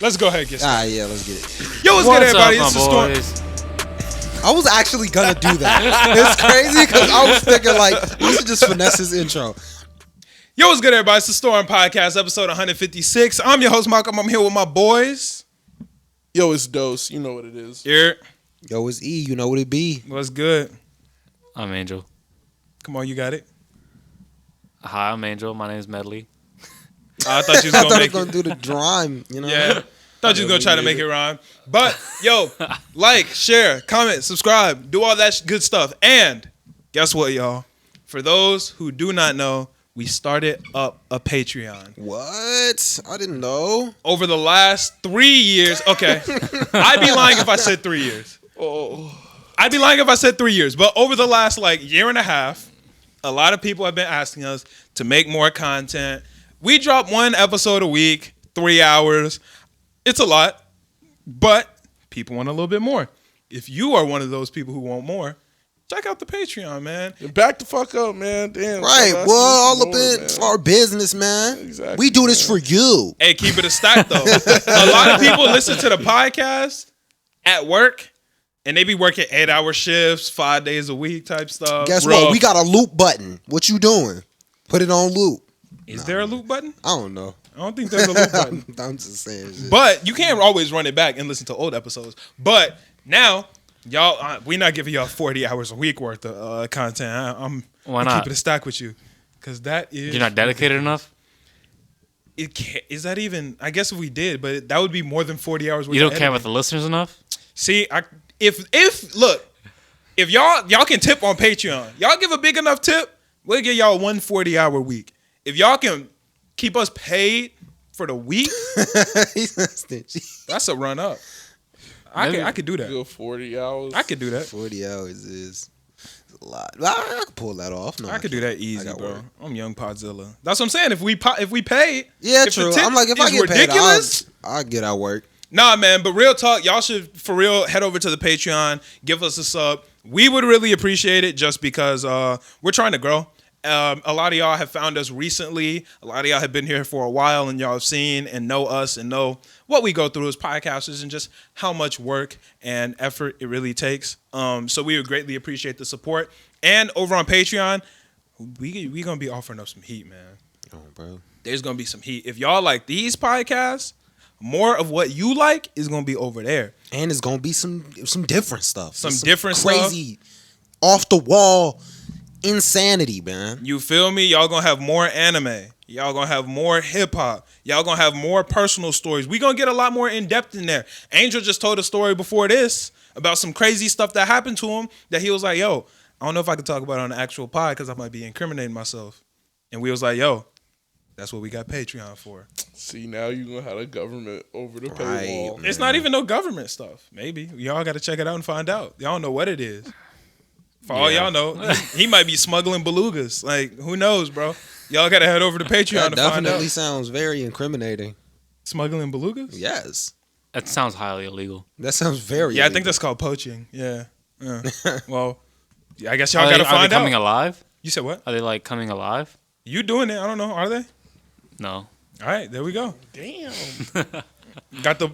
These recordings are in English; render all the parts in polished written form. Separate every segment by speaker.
Speaker 1: Let's go ahead and get started.
Speaker 2: Yeah, let's get it.
Speaker 1: Yo, what's good, everybody?
Speaker 3: Up,
Speaker 1: It's the Storm.
Speaker 2: I was actually gonna do that. It's crazy because I was thinking like we should just finesse his intro.
Speaker 1: Yo, what's good, everybody? It's the Storm Podcast, episode 156. I'm your host, Malcolm. I'm here with my boys.
Speaker 4: Yo, it's Dose. You know what it is.
Speaker 1: Here.
Speaker 2: Yo, it's E. You know what it be.
Speaker 1: What's good?
Speaker 3: I'm Angel.
Speaker 1: Come on, you got it.
Speaker 3: Hi, I'm Angel. My name is Medley.
Speaker 1: I thought you was
Speaker 2: I
Speaker 1: gonna
Speaker 2: thought I
Speaker 1: make
Speaker 2: was gonna
Speaker 1: it.
Speaker 2: do the rhyme. You know.
Speaker 1: Yeah. Thought you was gonna try to make it rhyme. But yo, like, share, comment, subscribe, do all that good stuff. And guess what, y'all? For those who do not know, we started up a Patreon.
Speaker 2: What? I didn't know.
Speaker 1: Over the last 3 years. Okay. I'd be lying if I said 3 years.
Speaker 4: Oh,
Speaker 1: I'd be lying if I said 3 years. But over the last year and a half, a lot of people have been asking us to make more content. We drop one episode a week, 3 hours. It's a lot, but people want a little bit more. If you are one of those people who want more, check out the Patreon, man.
Speaker 4: back the fuck up, man. Damn.
Speaker 2: Right.
Speaker 4: I'm
Speaker 2: Well, all
Speaker 4: asking
Speaker 2: up
Speaker 4: for
Speaker 2: in
Speaker 4: more, man.
Speaker 2: our business, man.
Speaker 4: Exactly,
Speaker 2: We do this for you.
Speaker 1: Hey, keep it a stack, though. A lot of people listen to the podcast at work, and they be working 8-hour shifts, 5 days a week type stuff.
Speaker 2: Guess
Speaker 1: Bro,
Speaker 2: what? We got a loop button. What you doing? Put it on loop.
Speaker 1: Is there a loop button?
Speaker 2: I don't know.
Speaker 1: I don't think there's a loop button.
Speaker 2: I'm just saying shit.
Speaker 1: But you can't always run it back and listen to old episodes. But now, y'all, we're not giving y'all 40 hours a week worth of content. I'm
Speaker 3: Why not?
Speaker 1: keeping a stack with you. Because that is...
Speaker 3: You're not dedicated enough?
Speaker 1: It can't, is that even... I guess if we did, but that would be more than 40 hours worth
Speaker 3: You don't
Speaker 1: of
Speaker 3: care
Speaker 1: editing.
Speaker 3: about the listeners enough?
Speaker 1: See, if y'all can tip on Patreon, y'all give a big enough tip, we'll give y'all 140-hour week. If y'all can keep us paid for the week,
Speaker 2: He's not stingy.
Speaker 1: that's a run up. I could do that.
Speaker 4: Good 40 hours.
Speaker 1: I could do that.
Speaker 2: 40 hours is a lot. I could pull that off. No,
Speaker 1: I could do that
Speaker 2: I
Speaker 1: easy,
Speaker 2: got
Speaker 1: bro.
Speaker 2: work.
Speaker 1: I'm young Podzilla. That's what I'm saying. If we paid,
Speaker 2: Yeah,
Speaker 1: if the
Speaker 2: true.
Speaker 1: tip
Speaker 2: I'm like, if I
Speaker 1: is
Speaker 2: get
Speaker 1: ridiculous,
Speaker 2: paid, I'll get out work.
Speaker 1: nah, man. But real talk, y'all should for real head over to the Patreon, give us a sub. We would really appreciate it, just because we're trying to grow. A lot of y'all have found us recently. A lot of y'all have been here for a while, and y'all have seen and know us and know what we go through as podcasters and just how much work and effort it really takes. So we would greatly appreciate the support. And over on Patreon, we gonna be offering up some heat, man.
Speaker 2: Oh, bro.
Speaker 1: There's gonna be some heat. If y'all like these podcasts, more of what you like is gonna be over there.
Speaker 2: And it's gonna be some different stuff.
Speaker 1: Some
Speaker 2: Just
Speaker 1: different stuff.
Speaker 2: crazy, off the wall insanity, man.
Speaker 1: You feel me? Y'all gonna have more anime. Y'all gonna have more hip hop. Y'all gonna have more personal stories. We gonna get a lot more in depth in there. Angel just told a story before this about some crazy stuff that happened to him that he was like, yo, I don't know if I can talk about it on the actual pod because I might be incriminating myself. And we was like, yo, that's what we got Patreon for.
Speaker 4: See, now you gonna have the government over the
Speaker 2: Right,
Speaker 4: paywall.
Speaker 2: man.
Speaker 1: It's not even no government stuff. Maybe. Y'all got to check it out and find out. Y'all don't know what it is. For all
Speaker 3: Yeah.
Speaker 1: y'all know, he might be smuggling belugas. Like, who knows, bro? Y'all got to head over to Patreon
Speaker 2: That
Speaker 1: to find
Speaker 2: definitely
Speaker 1: out.
Speaker 2: sounds very incriminating.
Speaker 1: Smuggling belugas?
Speaker 2: Yes.
Speaker 3: That sounds highly illegal.
Speaker 2: That sounds very
Speaker 1: Yeah, I think
Speaker 2: illegal.
Speaker 1: that's called poaching. Yeah. Well, I guess y'all
Speaker 3: Are
Speaker 1: got to
Speaker 3: they
Speaker 1: find
Speaker 3: coming
Speaker 1: out.
Speaker 3: alive?
Speaker 1: You said what?
Speaker 3: Are they like coming alive?
Speaker 1: You doing it? I don't know. Are they?
Speaker 3: No.
Speaker 1: All right, there we go.
Speaker 4: Damn.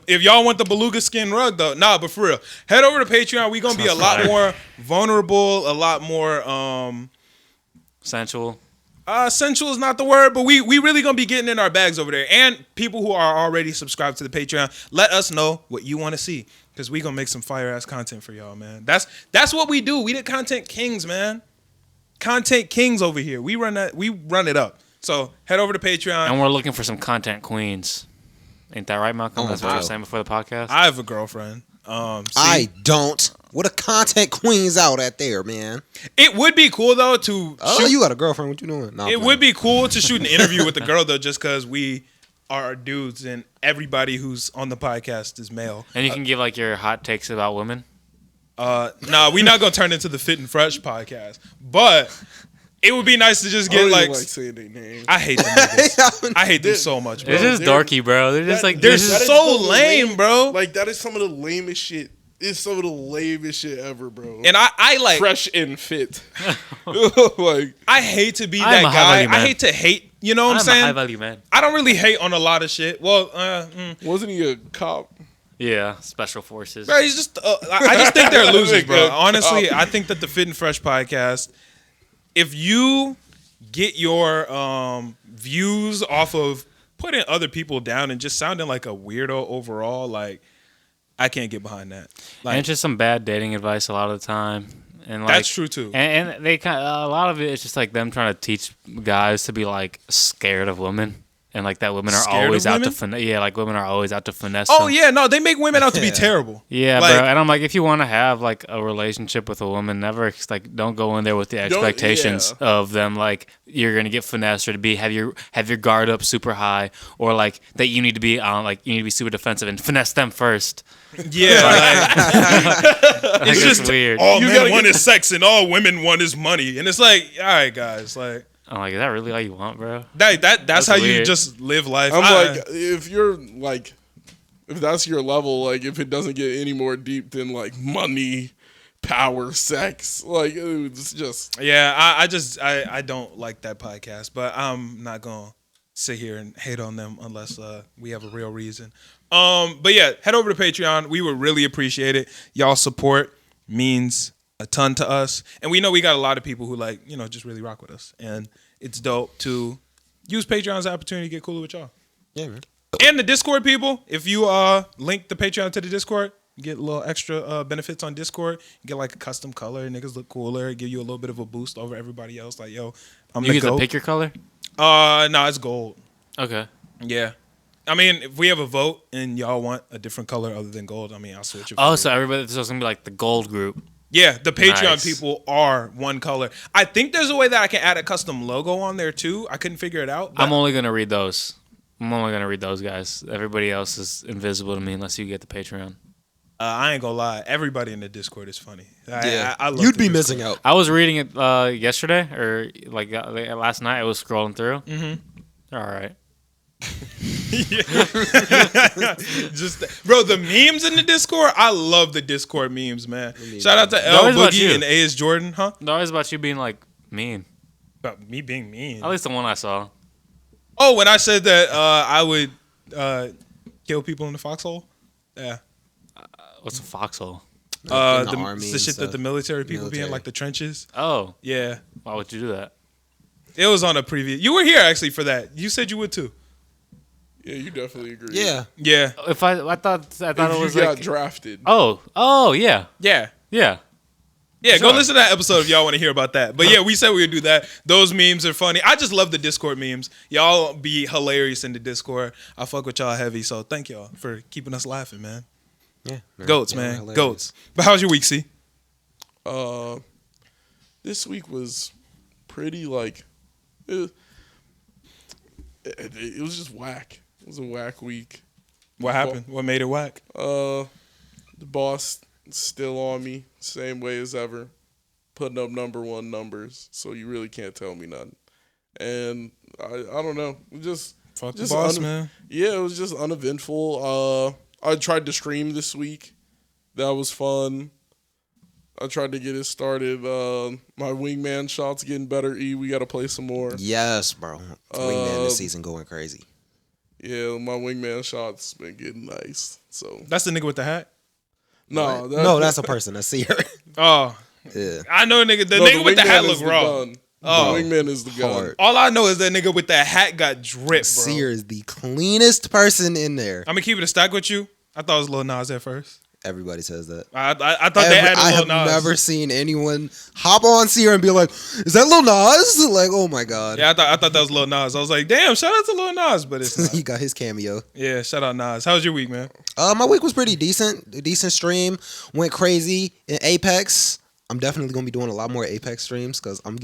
Speaker 1: If y'all want the beluga skin rug though, nah, but for real, head over to Patreon. We gonna be a
Speaker 3: Sounds
Speaker 1: lot
Speaker 3: fire.
Speaker 1: more vulnerable, a lot more
Speaker 3: Sensual.
Speaker 1: sensual is not the word, but we really gonna be getting in our bags over there. And people who are already subscribed to the Patreon, let us know what you want to see, because we gonna make some fire ass content for y'all, man. That's what we do. We the content kings, man. Content kings over here. We run it up. So head over to Patreon.
Speaker 3: And we're looking for some content queens. Ain't that right, Malcolm?
Speaker 2: Oh,
Speaker 3: That's what you were
Speaker 2: wow.
Speaker 3: saying before the podcast?
Speaker 1: I have a girlfriend. See,
Speaker 2: I don't. What a content queens out at there, man.
Speaker 1: it would be cool though to
Speaker 2: Oh,
Speaker 1: shoot.
Speaker 2: you got a girlfriend. What you doing? No, I'm
Speaker 1: It
Speaker 2: playing.
Speaker 1: would be cool to shoot an interview with the girl though, just because we are dudes and everybody who's on the podcast is male.
Speaker 3: And you can give like your hot takes about women.
Speaker 1: Nah, we're not gonna turn into the Fit and Fresh podcast, but it would be nice to just
Speaker 4: I
Speaker 1: get
Speaker 4: don't even
Speaker 1: like.
Speaker 4: like saying their name.
Speaker 1: I hate them niggas. I hate them so much, bro.
Speaker 3: It's just
Speaker 4: they're-
Speaker 3: dorky, bro. They're just like
Speaker 1: They're
Speaker 4: that is
Speaker 1: so
Speaker 4: the
Speaker 1: lame, bro.
Speaker 4: Like, that is some of the lamest shit It's some of the lamest shit ever, bro.
Speaker 1: And I like
Speaker 4: fresh and fit. Like
Speaker 1: I hate to be
Speaker 3: I'm
Speaker 1: that
Speaker 3: a high
Speaker 1: guy.
Speaker 3: value man.
Speaker 1: I hate to hate. You know what I'm
Speaker 3: I'm a
Speaker 1: saying?
Speaker 3: high value man.
Speaker 1: I don't really hate on a lot of shit. Well,
Speaker 4: wasn't he a cop?
Speaker 3: Yeah, special forces.
Speaker 1: bro, he's just. I just think they're losers, bro. Honestly, I think that the Fit and Fresh podcast, if you get your views off of putting other people down and just sounding like a weirdo overall, like I can't get behind that. Like,
Speaker 3: And it's just some bad dating advice a lot of the time. And like,
Speaker 1: that's true too.
Speaker 3: And they kind of, a lot of it is just like them trying to teach guys to be like scared of women. And like that women are
Speaker 1: Scared
Speaker 3: always
Speaker 1: of
Speaker 3: out to
Speaker 1: women?
Speaker 3: finesse. Yeah, like women are always out to finesse.
Speaker 1: Oh
Speaker 3: them.
Speaker 1: yeah, no, they make women out to be terrible.
Speaker 3: Yeah,
Speaker 1: Like-
Speaker 3: bro. And I'm like, if you want to have like a relationship with a woman, never like don't go in there with the expectations of them like you're gonna get finessed or to be have your guard up super high or like that you need to be super defensive and finesse them first.
Speaker 1: Yeah, like, it's just
Speaker 3: weird.
Speaker 1: All
Speaker 4: You
Speaker 1: men
Speaker 4: gotta
Speaker 1: want
Speaker 4: get-
Speaker 1: is sex and all women want is money, and it's like, all right, guys, like
Speaker 3: I'm like, is that really all you want, bro?
Speaker 1: that's how you
Speaker 3: weird.
Speaker 1: just live life.
Speaker 4: I'm like, if you're like, if that's your level, like, if it doesn't get any more deep than like money, power, sex, like, it's just.
Speaker 1: yeah, I don't like that podcast, but I'm not gonna sit here and hate on them unless we have a real reason. But yeah, head over to Patreon. We would really appreciate it. Y'all support means a ton to us, and we know we got a lot of people who like, you know, just really rock with us, and it's dope to use Patreon as an opportunity to get cooler with y'all.
Speaker 2: Yeah, man.
Speaker 1: And the Discord people, if you link the Patreon to the Discord, you get a little extra benefits on Discord. You get like a custom color, niggas look cooler, give you a little bit of a boost over everybody else. Like, yo, I'm
Speaker 3: You
Speaker 1: the
Speaker 3: get to
Speaker 1: GOAT.
Speaker 3: pick your color?
Speaker 1: No, it's gold.
Speaker 3: Okay.
Speaker 1: Yeah. I mean, if we have a vote and y'all want a different color other than gold, I mean, I'll switch it.
Speaker 3: Oh,
Speaker 1: for
Speaker 3: so
Speaker 1: you.
Speaker 3: everybody, so it's gonna be like the gold group.
Speaker 1: Yeah, the Patreon
Speaker 3: Nice.
Speaker 1: people are one color. I think there's a way that I can add a custom logo on there too. I couldn't figure it out. But
Speaker 3: I'm only gonna read those. I'm only gonna read those guys. Everybody else is invisible to me unless you get the Patreon.
Speaker 1: I ain't gonna lie. Everybody in the Discord is funny.
Speaker 2: Yeah,
Speaker 1: I love
Speaker 2: you'd
Speaker 1: the
Speaker 2: be
Speaker 1: Discord.
Speaker 2: missing out.
Speaker 3: I was reading it yesterday or like last night. I was scrolling through. Mm-hmm. All right.
Speaker 1: Just bro, the memes in the Discord. I love the Discord memes, man. Shout out to L
Speaker 3: always about
Speaker 1: Boogie
Speaker 3: you.
Speaker 1: and A.S. Jordan, huh?
Speaker 3: They're always about you being like mean.
Speaker 1: About me being mean.
Speaker 3: At least the one I saw.
Speaker 1: Oh, when I said that I would kill people in the foxhole. Yeah.
Speaker 3: What's a foxhole?
Speaker 2: In the
Speaker 1: the
Speaker 2: army
Speaker 1: the
Speaker 2: and
Speaker 1: shit that
Speaker 2: stuff.
Speaker 1: the military people be in,
Speaker 2: Military.
Speaker 1: like the trenches.
Speaker 3: Oh,
Speaker 1: Yeah.
Speaker 3: why would you do that?
Speaker 1: It was on a preview. You were here actually for that. You said you would too.
Speaker 4: Yeah, you definitely agree.
Speaker 2: Yeah,
Speaker 1: Yeah.
Speaker 3: If I thought
Speaker 4: If
Speaker 3: it
Speaker 4: you
Speaker 3: was
Speaker 4: got
Speaker 3: like
Speaker 4: drafted.
Speaker 3: oh yeah
Speaker 1: Yeah.
Speaker 3: yeah.
Speaker 1: Yeah, go
Speaker 3: Sure.
Speaker 1: listen to that episode if y'all want to hear about that. But yeah, we said we would do that. Those memes are funny. I just love the Discord memes. Y'all be hilarious in the Discord. I fuck with y'all heavy, so thank y'all for keeping us laughing, man.
Speaker 2: yeah.
Speaker 1: Goats,
Speaker 2: Yeah,
Speaker 1: man.
Speaker 2: hilarious.
Speaker 1: Goats. But how's your week, C?
Speaker 4: This week was pretty like it was just whack. It was a whack week.
Speaker 1: What happened? What made it whack?
Speaker 4: The boss still on me, same way as ever, putting up number one numbers. So you really can't tell me nothing. And I don't know, just
Speaker 1: Fuck the
Speaker 4: just
Speaker 1: boss, man.
Speaker 4: Yeah, it was just uneventful. I tried to stream this week. That was fun. I tried to get it started. My wingman shot's getting better. We got to play some more.
Speaker 2: Yes, bro. Wingman this season going crazy.
Speaker 4: Yeah, my wingman shot's been getting nice. So
Speaker 1: That's the nigga with the hat?
Speaker 4: no,
Speaker 2: No, that's a person. I see her.
Speaker 1: Oh.
Speaker 2: Yeah.
Speaker 1: I know nigga. The
Speaker 4: no,
Speaker 1: nigga with the
Speaker 4: wingman
Speaker 1: hat
Speaker 4: is
Speaker 1: look
Speaker 4: the
Speaker 1: raw.
Speaker 4: gun.
Speaker 1: Oh.
Speaker 4: The wingman is the gun.
Speaker 2: Hard.
Speaker 1: All I know is that nigga with that hat got drip, bro.
Speaker 2: Seer is the cleanest person in there.
Speaker 1: I'm gonna keep it a stack with you. I thought it was Lil Nas at first.
Speaker 2: Everybody says that.
Speaker 1: I thought they added
Speaker 2: I
Speaker 1: Lil
Speaker 2: have
Speaker 1: Nas.
Speaker 2: never seen anyone hop on Seer and be like, "Is that Lil Nas?" Like, oh my god.
Speaker 1: Yeah, I thought that was Lil Nas. I was like, damn, shout out to Lil Nas, but it's not.
Speaker 2: He got his cameo.
Speaker 1: Yeah, shout out Nas. How was your week, man?
Speaker 2: My week was pretty decent. A decent stream. Went crazy in Apex. I'm definitely gonna be doing a lot more Apex streams because I'm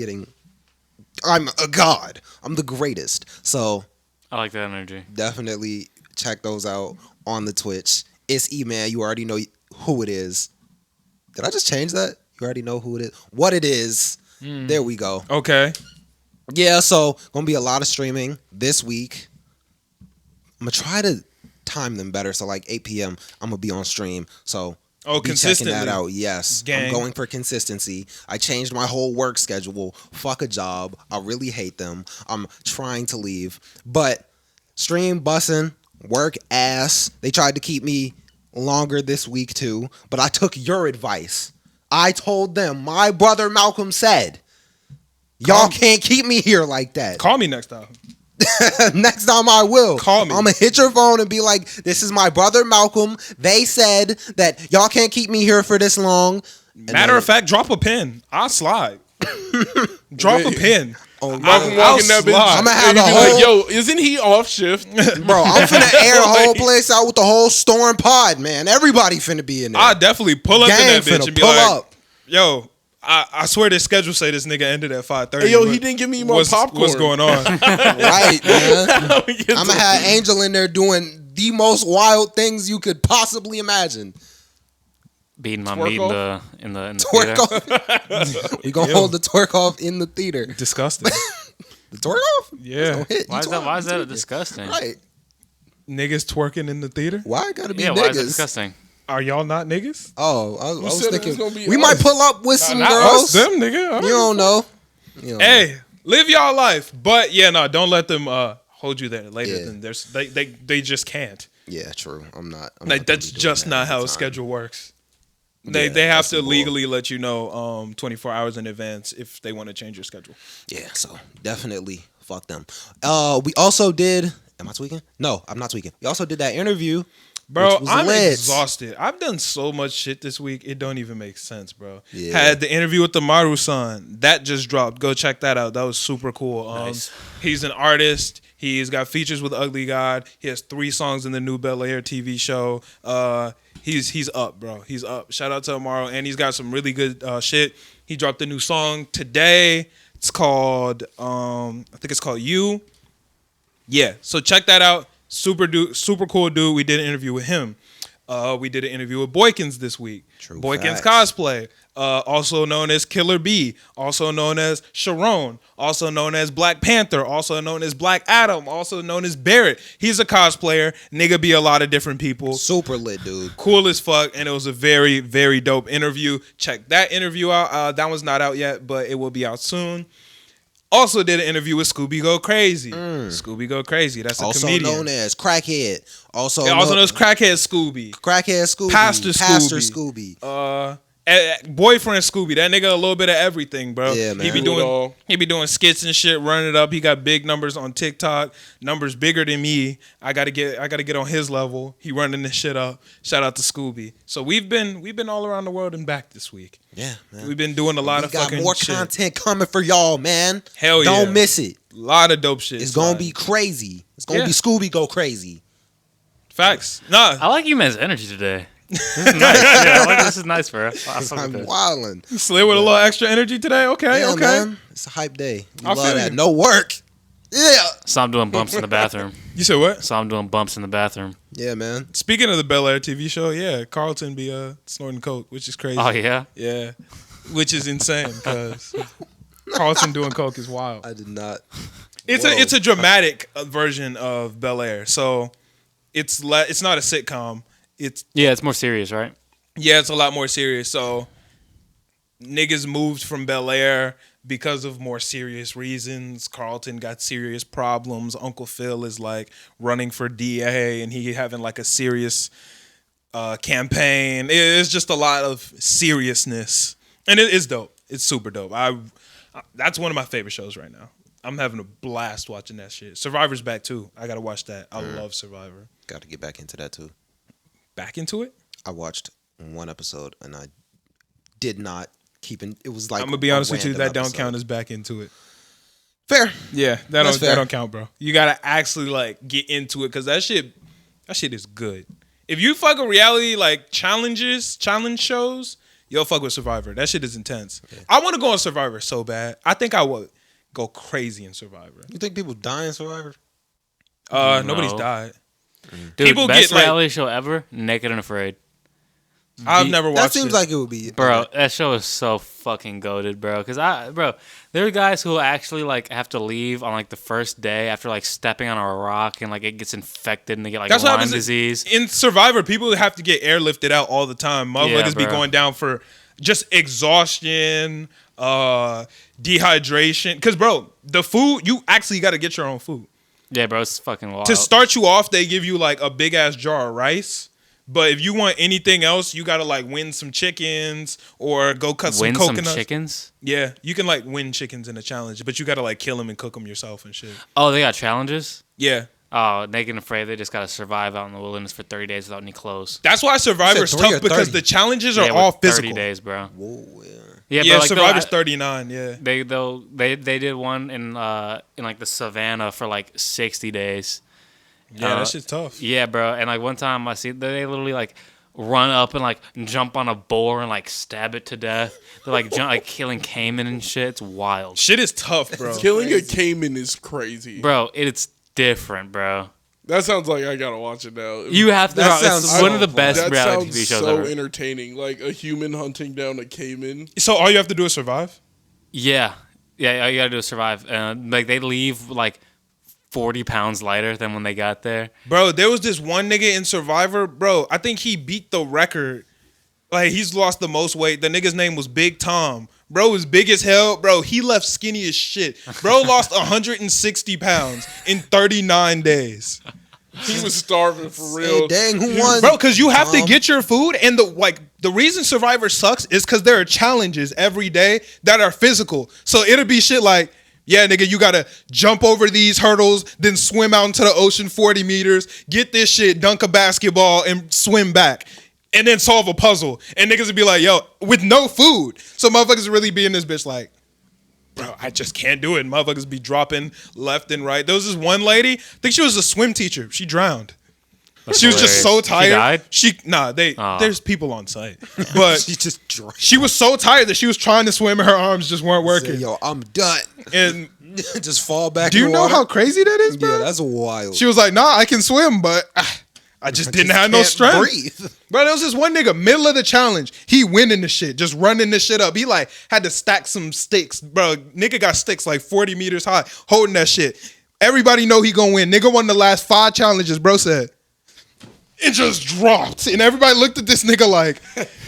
Speaker 2: a god. I'm the greatest. So
Speaker 3: I like that energy.
Speaker 2: definitely check those out on the Twitch. It's Eman. You already know who it is. Did I just change that? You already know who it is. What it is. There we go.
Speaker 1: Okay.
Speaker 2: Yeah, so gonna be a lot of streaming this week. I'm gonna try to time them better. So like 8 p.m. I'm gonna be on stream. So
Speaker 1: Oh,
Speaker 2: Be
Speaker 1: consistently.
Speaker 2: checking that out. Yes,
Speaker 1: Gang.
Speaker 2: I'm going for consistency. I changed my whole work schedule. Fuck a job. I really hate them. I'm trying to leave, but stream bussin', work ass. They tried to keep me longer this week too, but I took your advice. I told them my brother Malcolm said, "Y'all can't keep me here like that."
Speaker 1: Call me next time.
Speaker 2: Next time I will.
Speaker 1: Call me.
Speaker 2: I'm gonna hit your phone and be like, "This is my brother Malcolm. They said that y'all can't keep me here for this long."
Speaker 1: Matter of fact, drop a pin. I'll slide. Drop a pin.
Speaker 2: Oh,
Speaker 4: Malcolm
Speaker 1: I'll
Speaker 4: walking that bitch.
Speaker 1: slide.
Speaker 2: I'ma have
Speaker 4: and
Speaker 2: the
Speaker 4: he be
Speaker 2: whole-
Speaker 4: like, yo, isn't he off shift?
Speaker 2: bro, I'm finna air the whole place out with the whole storm pod, man. Everybody finna be in there.
Speaker 1: I'll definitely pull up in
Speaker 2: Gang
Speaker 1: that bitch
Speaker 2: finna
Speaker 1: and be
Speaker 2: pull
Speaker 1: like,
Speaker 2: up.
Speaker 1: yo, I swear this schedule say this nigga ended at 5:30.
Speaker 4: Hey, yo, he didn't give me more popcorn.
Speaker 1: What's going on?
Speaker 2: Right, man. I'm
Speaker 4: I'm
Speaker 2: gonna have Angel in there doing the most wild things you could possibly imagine.
Speaker 3: Beating my
Speaker 4: Twerk
Speaker 3: meat in the
Speaker 2: Twerk
Speaker 3: theater.
Speaker 2: off. We gonna hold the twerk off in the theater.
Speaker 1: Disgusting.
Speaker 2: The twerk off?
Speaker 1: Yeah.
Speaker 2: Don't hit.
Speaker 3: Why
Speaker 2: You
Speaker 3: is that?
Speaker 2: twerk
Speaker 3: Why is that
Speaker 2: theater.
Speaker 3: disgusting?
Speaker 2: Right.
Speaker 1: Niggas twerking in the theater?
Speaker 2: Why it gotta be
Speaker 3: Yeah,
Speaker 2: niggas?
Speaker 3: why is that disgusting?
Speaker 1: Are y'all not niggas?
Speaker 2: Oh, I was
Speaker 4: said it was
Speaker 2: thinking
Speaker 4: gonna be
Speaker 2: we
Speaker 4: us?
Speaker 2: might pull up with some
Speaker 1: Not
Speaker 2: girls.
Speaker 1: us, them, nigga.
Speaker 2: You don't know. You don't know.
Speaker 1: Hey, live y'all life. But yeah, no, don't let them hold you there later.
Speaker 2: Yeah.
Speaker 1: Than there's they just can't.
Speaker 2: Yeah, true. I'm not. I'm
Speaker 1: Like
Speaker 2: not gonna
Speaker 1: that's
Speaker 2: be doing
Speaker 1: just
Speaker 2: that
Speaker 1: not
Speaker 2: all
Speaker 1: how
Speaker 2: the
Speaker 1: a
Speaker 2: time.
Speaker 1: schedule works.
Speaker 2: Yeah,
Speaker 1: They have
Speaker 2: that's
Speaker 1: to
Speaker 2: the bull.
Speaker 1: legally let you know 24 hours in advance if they want to change your schedule.
Speaker 2: Yeah, so definitely fuck them. We also did. Am I tweaking? No, I'm not tweaking. We also did that interview.
Speaker 1: Bro,
Speaker 2: which was
Speaker 1: I'm
Speaker 2: lit.
Speaker 1: exhausted. I've done so much shit this week. It don't even make sense, bro.
Speaker 2: Yeah.
Speaker 1: Had the interview with the Maru-san. That just dropped. Go check that out. That was super cool.
Speaker 3: Nice.
Speaker 1: He's an artist. He's got features with Ugly God. He has 3 songs in the new Bel Air TV show. He's up, bro. He's up. Shout out to Amaro. And he's got some really good shit. He dropped a new song today. It's called, I think it's called You. Yeah, so check that out. Super cool dude. We did an interview with him. We did an interview with Boykins this week.
Speaker 2: True
Speaker 1: Boykins
Speaker 2: facts.
Speaker 1: Cosplay, also known as Killer B, also known as Sharon, also known as Black Panther, also known as Black Adam, also known as Barrett. He's a cosplayer. Nigga be a lot of different people.
Speaker 2: Super lit, dude.
Speaker 1: Cool as fuck, and it was a very, very dope interview. Check that interview out. That one's not out yet, but it will be out soon. Also did an interview with Scooby Go Crazy. Scooby Go Crazy. That's a
Speaker 2: Also
Speaker 1: comedian.
Speaker 2: known as Crackhead. Also
Speaker 1: known as Crackhead Scooby.
Speaker 2: Crackhead Scooby.
Speaker 1: Pastor
Speaker 2: Scooby.
Speaker 1: Boyfriend Scooby. That nigga a little bit of everything, bro.
Speaker 2: Yeah, man.
Speaker 1: He be doing skits and shit, running it up. He got big numbers on TikTok, numbers bigger than me. I gotta get on his level. He running this shit up. Shout out to Scooby. So we've been all around the world and back this week.
Speaker 2: Yeah, man.
Speaker 1: We've been doing a lot
Speaker 2: We
Speaker 1: of
Speaker 2: got
Speaker 1: fucking
Speaker 2: more
Speaker 1: shit.
Speaker 2: content coming for y'all, man.
Speaker 1: Hell yeah.
Speaker 2: Don't miss it.
Speaker 1: A lot of dope shit.
Speaker 2: It's gonna
Speaker 1: son.
Speaker 2: be crazy. It's gonna
Speaker 1: Yeah.
Speaker 2: be Scooby Go Crazy.
Speaker 1: Facts. Nah.
Speaker 3: I like you man's energy today. This is nice. Yeah, I like this is nice, bro. I fuck
Speaker 2: I'm
Speaker 3: with this.
Speaker 2: wildin'.
Speaker 1: Slid with a little extra energy today. Okay,
Speaker 2: Yeah,
Speaker 1: okay.
Speaker 2: man. It's a hype day. We
Speaker 1: I
Speaker 2: love
Speaker 1: feel
Speaker 2: that.
Speaker 1: you.
Speaker 2: No work. Yeah.
Speaker 3: So I'm doing bumps in the bathroom.
Speaker 1: You said what?
Speaker 3: So I'm doing bumps in the bathroom.
Speaker 2: Yeah, man.
Speaker 1: Speaking of the Bel Air TV show, yeah, Carlton be snorting coke, which is crazy.
Speaker 3: Oh yeah.
Speaker 1: Yeah, which is insane because Carlton doing coke is wild.
Speaker 2: I did not.
Speaker 1: It's a dramatic version of Bel Air, so it's not a sitcom.
Speaker 3: Yeah, it's more serious, right?
Speaker 1: It's a lot more serious. So niggas moved from Bel Air because of more serious reasons. Carlton got serious problems. Uncle Phil is like running for DA and he having like a serious campaign. It's just a lot of seriousness. And it is dope. It's super dope. That's one of my favorite shows right now. I'm having a blast watching that shit. Survivor's back too. I gotta watch that. I love Survivor.
Speaker 2: Got to get back into that too.
Speaker 1: Back into it?
Speaker 2: I watched one episode and I did not keep in. It was like
Speaker 1: I'm gonna be honest
Speaker 2: a
Speaker 1: with you.
Speaker 2: random
Speaker 1: That don't
Speaker 2: episode.
Speaker 1: count as back into it.
Speaker 2: Fair.
Speaker 1: Yeah,
Speaker 2: That's fair.
Speaker 1: that don't count, bro. You gotta actually like get into it because that shit is good. If you fuck with reality like challenge shows, you'll fuck with Survivor. That shit is intense. Yeah. I want to go on Survivor so bad. I think I would go crazy in Survivor.
Speaker 2: You think people die in Survivor?
Speaker 1: Nobody's died.
Speaker 3: Dude,
Speaker 1: People
Speaker 3: best
Speaker 1: get, like-
Speaker 3: reality show ever, Naked and Afraid.
Speaker 1: I've never watched.
Speaker 2: That seems like it would be,
Speaker 3: Bro, that show is so fucking goated, bro. Cause there are guys who actually like have to leave on like the first day after like stepping on a rock and like it gets infected and they get like Lyme disease.
Speaker 1: In Survivor, people have to get airlifted out all the time. Motherfuckers be going down for just exhaustion, dehydration. Cause bro, the food, you actually got to get your own food.
Speaker 3: Yeah, bro, it's fucking wild.
Speaker 1: To start you off, they give you like a big ass jar of rice. But if you want anything else, you gotta like win some chickens or go cut some coconuts. Win some
Speaker 3: chickens?
Speaker 1: Yeah, you can like win chickens in a challenge, but you gotta like kill them and cook them yourself and shit.
Speaker 3: Oh, they got challenges?
Speaker 1: Yeah.
Speaker 3: Oh, naked and afraid, they just gotta survive out in the wilderness for 30 days without any clothes.
Speaker 1: That's why Survivor's tough because the challenges are all physical.
Speaker 3: 30 days, bro.
Speaker 2: Whoa, yeah.
Speaker 3: Yeah, like,
Speaker 1: Survivor's 39. Yeah.
Speaker 3: They did one in like the savannah for like 60 days.
Speaker 1: Yeah, that shit's tough.
Speaker 3: Yeah, bro. And like one time I see they literally like run up and like jump on a boar and like stab it to death. They're like like killing caiman and shit. It's wild.
Speaker 1: Shit is tough, bro.
Speaker 4: Killing a caiman is crazy,
Speaker 3: bro. It's different, bro.
Speaker 4: That sounds like I gotta watch it now.
Speaker 3: You have to.
Speaker 2: That sounds
Speaker 3: it's one of the best reality
Speaker 4: TV
Speaker 3: shows
Speaker 4: so
Speaker 3: ever.
Speaker 4: Entertaining, like a human hunting down a caiman.
Speaker 1: So all you have to do is survive?
Speaker 3: Yeah. All you gotta do is survive. Like they leave like 40 pounds lighter than when they got there.
Speaker 1: Bro, there was this one nigga in Survivor, bro. I think he beat the record. Like, he's lost the most weight. The nigga's name was Big Tom. Bro was big as hell. Bro, he left skinny as shit. Bro lost 160 pounds in 39 days.
Speaker 4: He was starving for real.
Speaker 2: Hey, dang, who won?
Speaker 1: Bro, because you have to get your food, and the reason Survivor sucks is because there are challenges every day that are physical. So it'll be shit like, yeah, nigga, you gotta jump over these hurdles, then swim out into the ocean 40 meters, get this shit, dunk a basketball, and swim back. And then solve a puzzle. And niggas would be like, yo, with no food. So motherfuckers really be in this bitch like, bro, I just can't do it. Motherfuckers be dropping left and right. There was this one lady, I think she was a swim teacher. She drowned.
Speaker 3: That's
Speaker 1: she was
Speaker 3: hilarious.
Speaker 1: just so tired.
Speaker 3: She died?
Speaker 1: There's people on site. But
Speaker 2: she just drowned.
Speaker 1: She was so tired that she was trying to swim and her arms just weren't working.
Speaker 2: Say, yo, I'm done.
Speaker 1: And
Speaker 2: just fall back.
Speaker 1: Do you know how crazy that is, bro?
Speaker 2: Yeah, that's wild.
Speaker 1: She was like, nah, I can swim, but I just didn't have no strength.
Speaker 2: Breathe.
Speaker 1: Bro, there was this one nigga, middle of the challenge. He winning the shit, just running the shit up. He like had to stack some sticks. Bro, nigga got sticks like 40 meters high, holding that shit. Everybody know he gonna win. Nigga won the last 5 challenges, bro said. It just dropped. And everybody looked at this nigga like,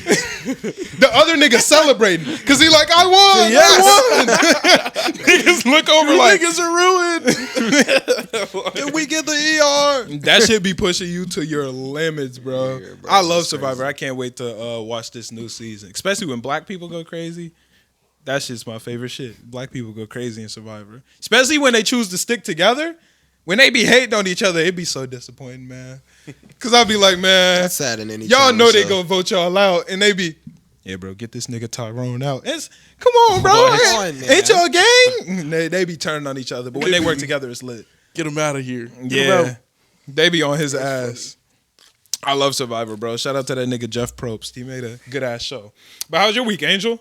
Speaker 1: the other nigga celebrating. Because he like, I won. Yes. I won. Niggas look over
Speaker 4: you
Speaker 1: like.
Speaker 4: Niggas are ruined.
Speaker 2: Did we get the ER?
Speaker 1: That should be pushing you to your limits, bro.
Speaker 2: Yeah, bro,
Speaker 1: I love
Speaker 2: that's
Speaker 1: Survivor.
Speaker 2: crazy.
Speaker 1: I can't wait to watch this new season. Especially when black people go crazy. That shit's my favorite shit. Black people go crazy in Survivor. Especially when they choose to stick together. When they be hating on each other, it be so disappointing, man. Cause I'll be like, man,
Speaker 2: That's sad in any
Speaker 1: y'all know they
Speaker 2: show.
Speaker 1: gonna vote y'all out, and they be, yeah, bro, get this nigga Tyrone out. Come on, bro,
Speaker 2: Come on, man.
Speaker 1: ain't y'all gang? They be turning on each other, but when they work together, it's lit.
Speaker 4: Get him out of here. Get him
Speaker 1: Yeah,
Speaker 4: out.
Speaker 1: they be on his ass. I love Survivor, bro. Shout out to that nigga Jeff Probst. He made a good ass show. But how's your week, Angel?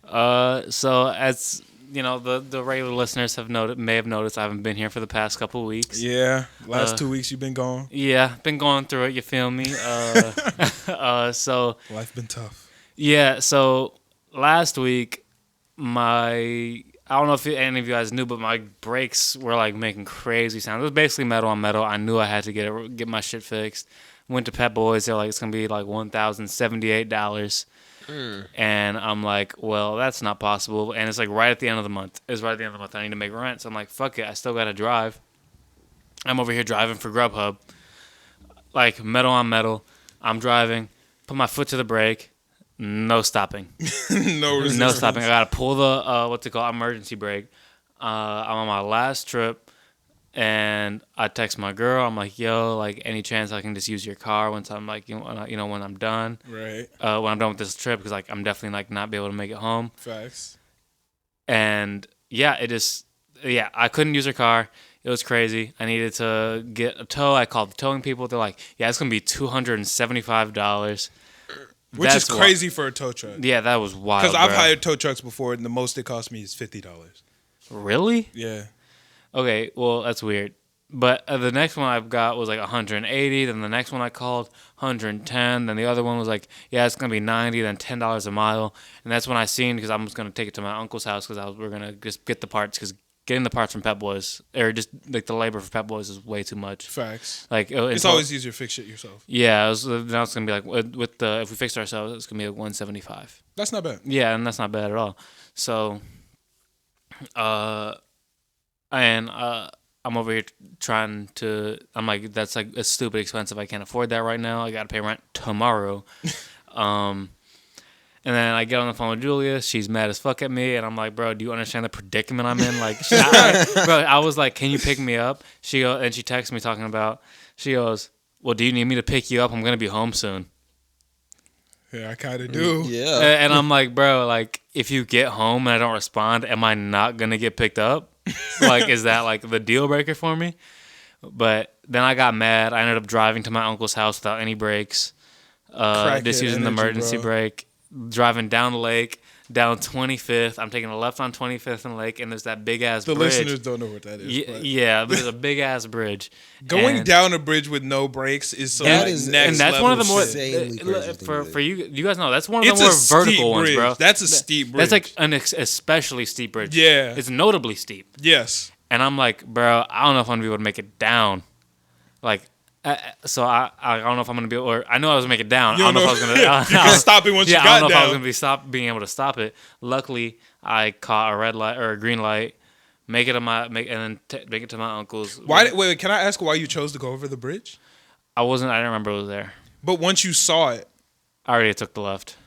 Speaker 3: So as you know, the regular listeners may have noticed I haven't been here for the past couple of weeks.
Speaker 1: Yeah, last 2 weeks you've been gone.
Speaker 3: Yeah, been going through it. You feel me? So
Speaker 1: Life been tough.
Speaker 3: yeah. So last week, I don't know if any of you guys knew, but my brakes were like making crazy sounds. It was basically metal on metal. I knew I had to get my shit fixed. Went to Pep Boys. They're like, it's gonna be like $1,078. And I'm like, well, that's not possible. And it's like right at the end of the month. It's right at the end of the month. I need to make rent. So I'm like, fuck it. I still got to drive. I'm over here driving for Grubhub. Like metal on metal. I'm driving. Put my foot to the brake. No stopping.
Speaker 1: No resistance.
Speaker 3: No stopping. I got to pull the, emergency brake. I'm on my last trip. And I text my girl. I'm like, yo, like, any chance I can just use your car once I'm like, when I'm done.
Speaker 1: Right.
Speaker 3: When I'm done with this trip, because like I'm definitely like not be able to make it home.
Speaker 1: Facts.
Speaker 3: And yeah, I couldn't use her car. It was crazy. I needed to get a tow. I called the towing people. They're like, yeah, it's gonna be $275.
Speaker 1: Which is crazy for a tow truck.
Speaker 3: Yeah, that was wild.
Speaker 1: Because I've
Speaker 3: bro.
Speaker 1: hired tow trucks before, and the most it cost me is $50.
Speaker 3: Really?
Speaker 1: Yeah.
Speaker 3: Okay, well, that's weird. But the next one I've got was like 180. Then the next one I called 110. Then the other one was like, yeah, it's gonna be 90. Then $10 a mile. And that's when I seen because I'm just gonna take it to my uncle's house because we're gonna just get the parts because getting the parts from Pep Boys or just like the labor for Pep Boys is way too much.
Speaker 1: Facts.
Speaker 3: Like
Speaker 1: it's always easier to fix shit yourself.
Speaker 3: Yeah, now it's gonna be like with the if we fix it ourselves, it's gonna be like 175.
Speaker 1: That's not bad.
Speaker 3: Yeah, and that's not bad at all. So, I'm over here trying to. I'm like, that's like it's stupid expensive. I can't afford that right now. I gotta pay rent tomorrow. And then I get on the phone with Julia. She's mad as fuck at me, and I'm like, bro, do you understand the predicament I'm in? Like, bro, I was like, can you pick me up? And she texts me talking about. She goes, well, do you need me to pick you up? I'm gonna be home soon.
Speaker 1: Yeah, I kind of do.
Speaker 2: Yeah.
Speaker 3: And I'm like, bro, like, if you get home and I don't respond, am I not gonna get picked up? Like, is that like the deal breaker for me? But then I got mad. I ended up driving to my uncle's house without any brakes. Just using the emergency brake. Driving down the lake, down 25th. I'm taking a left on 25th and Lake, and there's that big ass bridge.
Speaker 1: The listeners don't know what that is.
Speaker 3: Yeah, there's a big ass bridge.
Speaker 1: Going down a bridge with no brakes is some next
Speaker 3: and that's
Speaker 1: level
Speaker 3: one of the more
Speaker 1: shit.
Speaker 3: for you guys know that's one of the more vertical ones, bro.
Speaker 1: That's a steep bridge.
Speaker 3: That's like an especially steep bridge.
Speaker 1: Yeah,
Speaker 3: it's notably steep.
Speaker 1: Yes,
Speaker 3: and I'm like, bro, I don't know if I'm gonna be able to make it down. Like. So I don't know if I'm gonna be able, or I know I was gonna make it down. I don't know if I was gonna.
Speaker 1: You can stop it once you got down.
Speaker 3: I don't know if I was gonna being able to stop it. Luckily, I caught a red light or a green light, make it to make it to my uncle's.
Speaker 1: Wait, can I ask why you chose to go over the bridge?
Speaker 3: I didn't remember it was there.
Speaker 1: But once you saw it,
Speaker 3: I already took the left.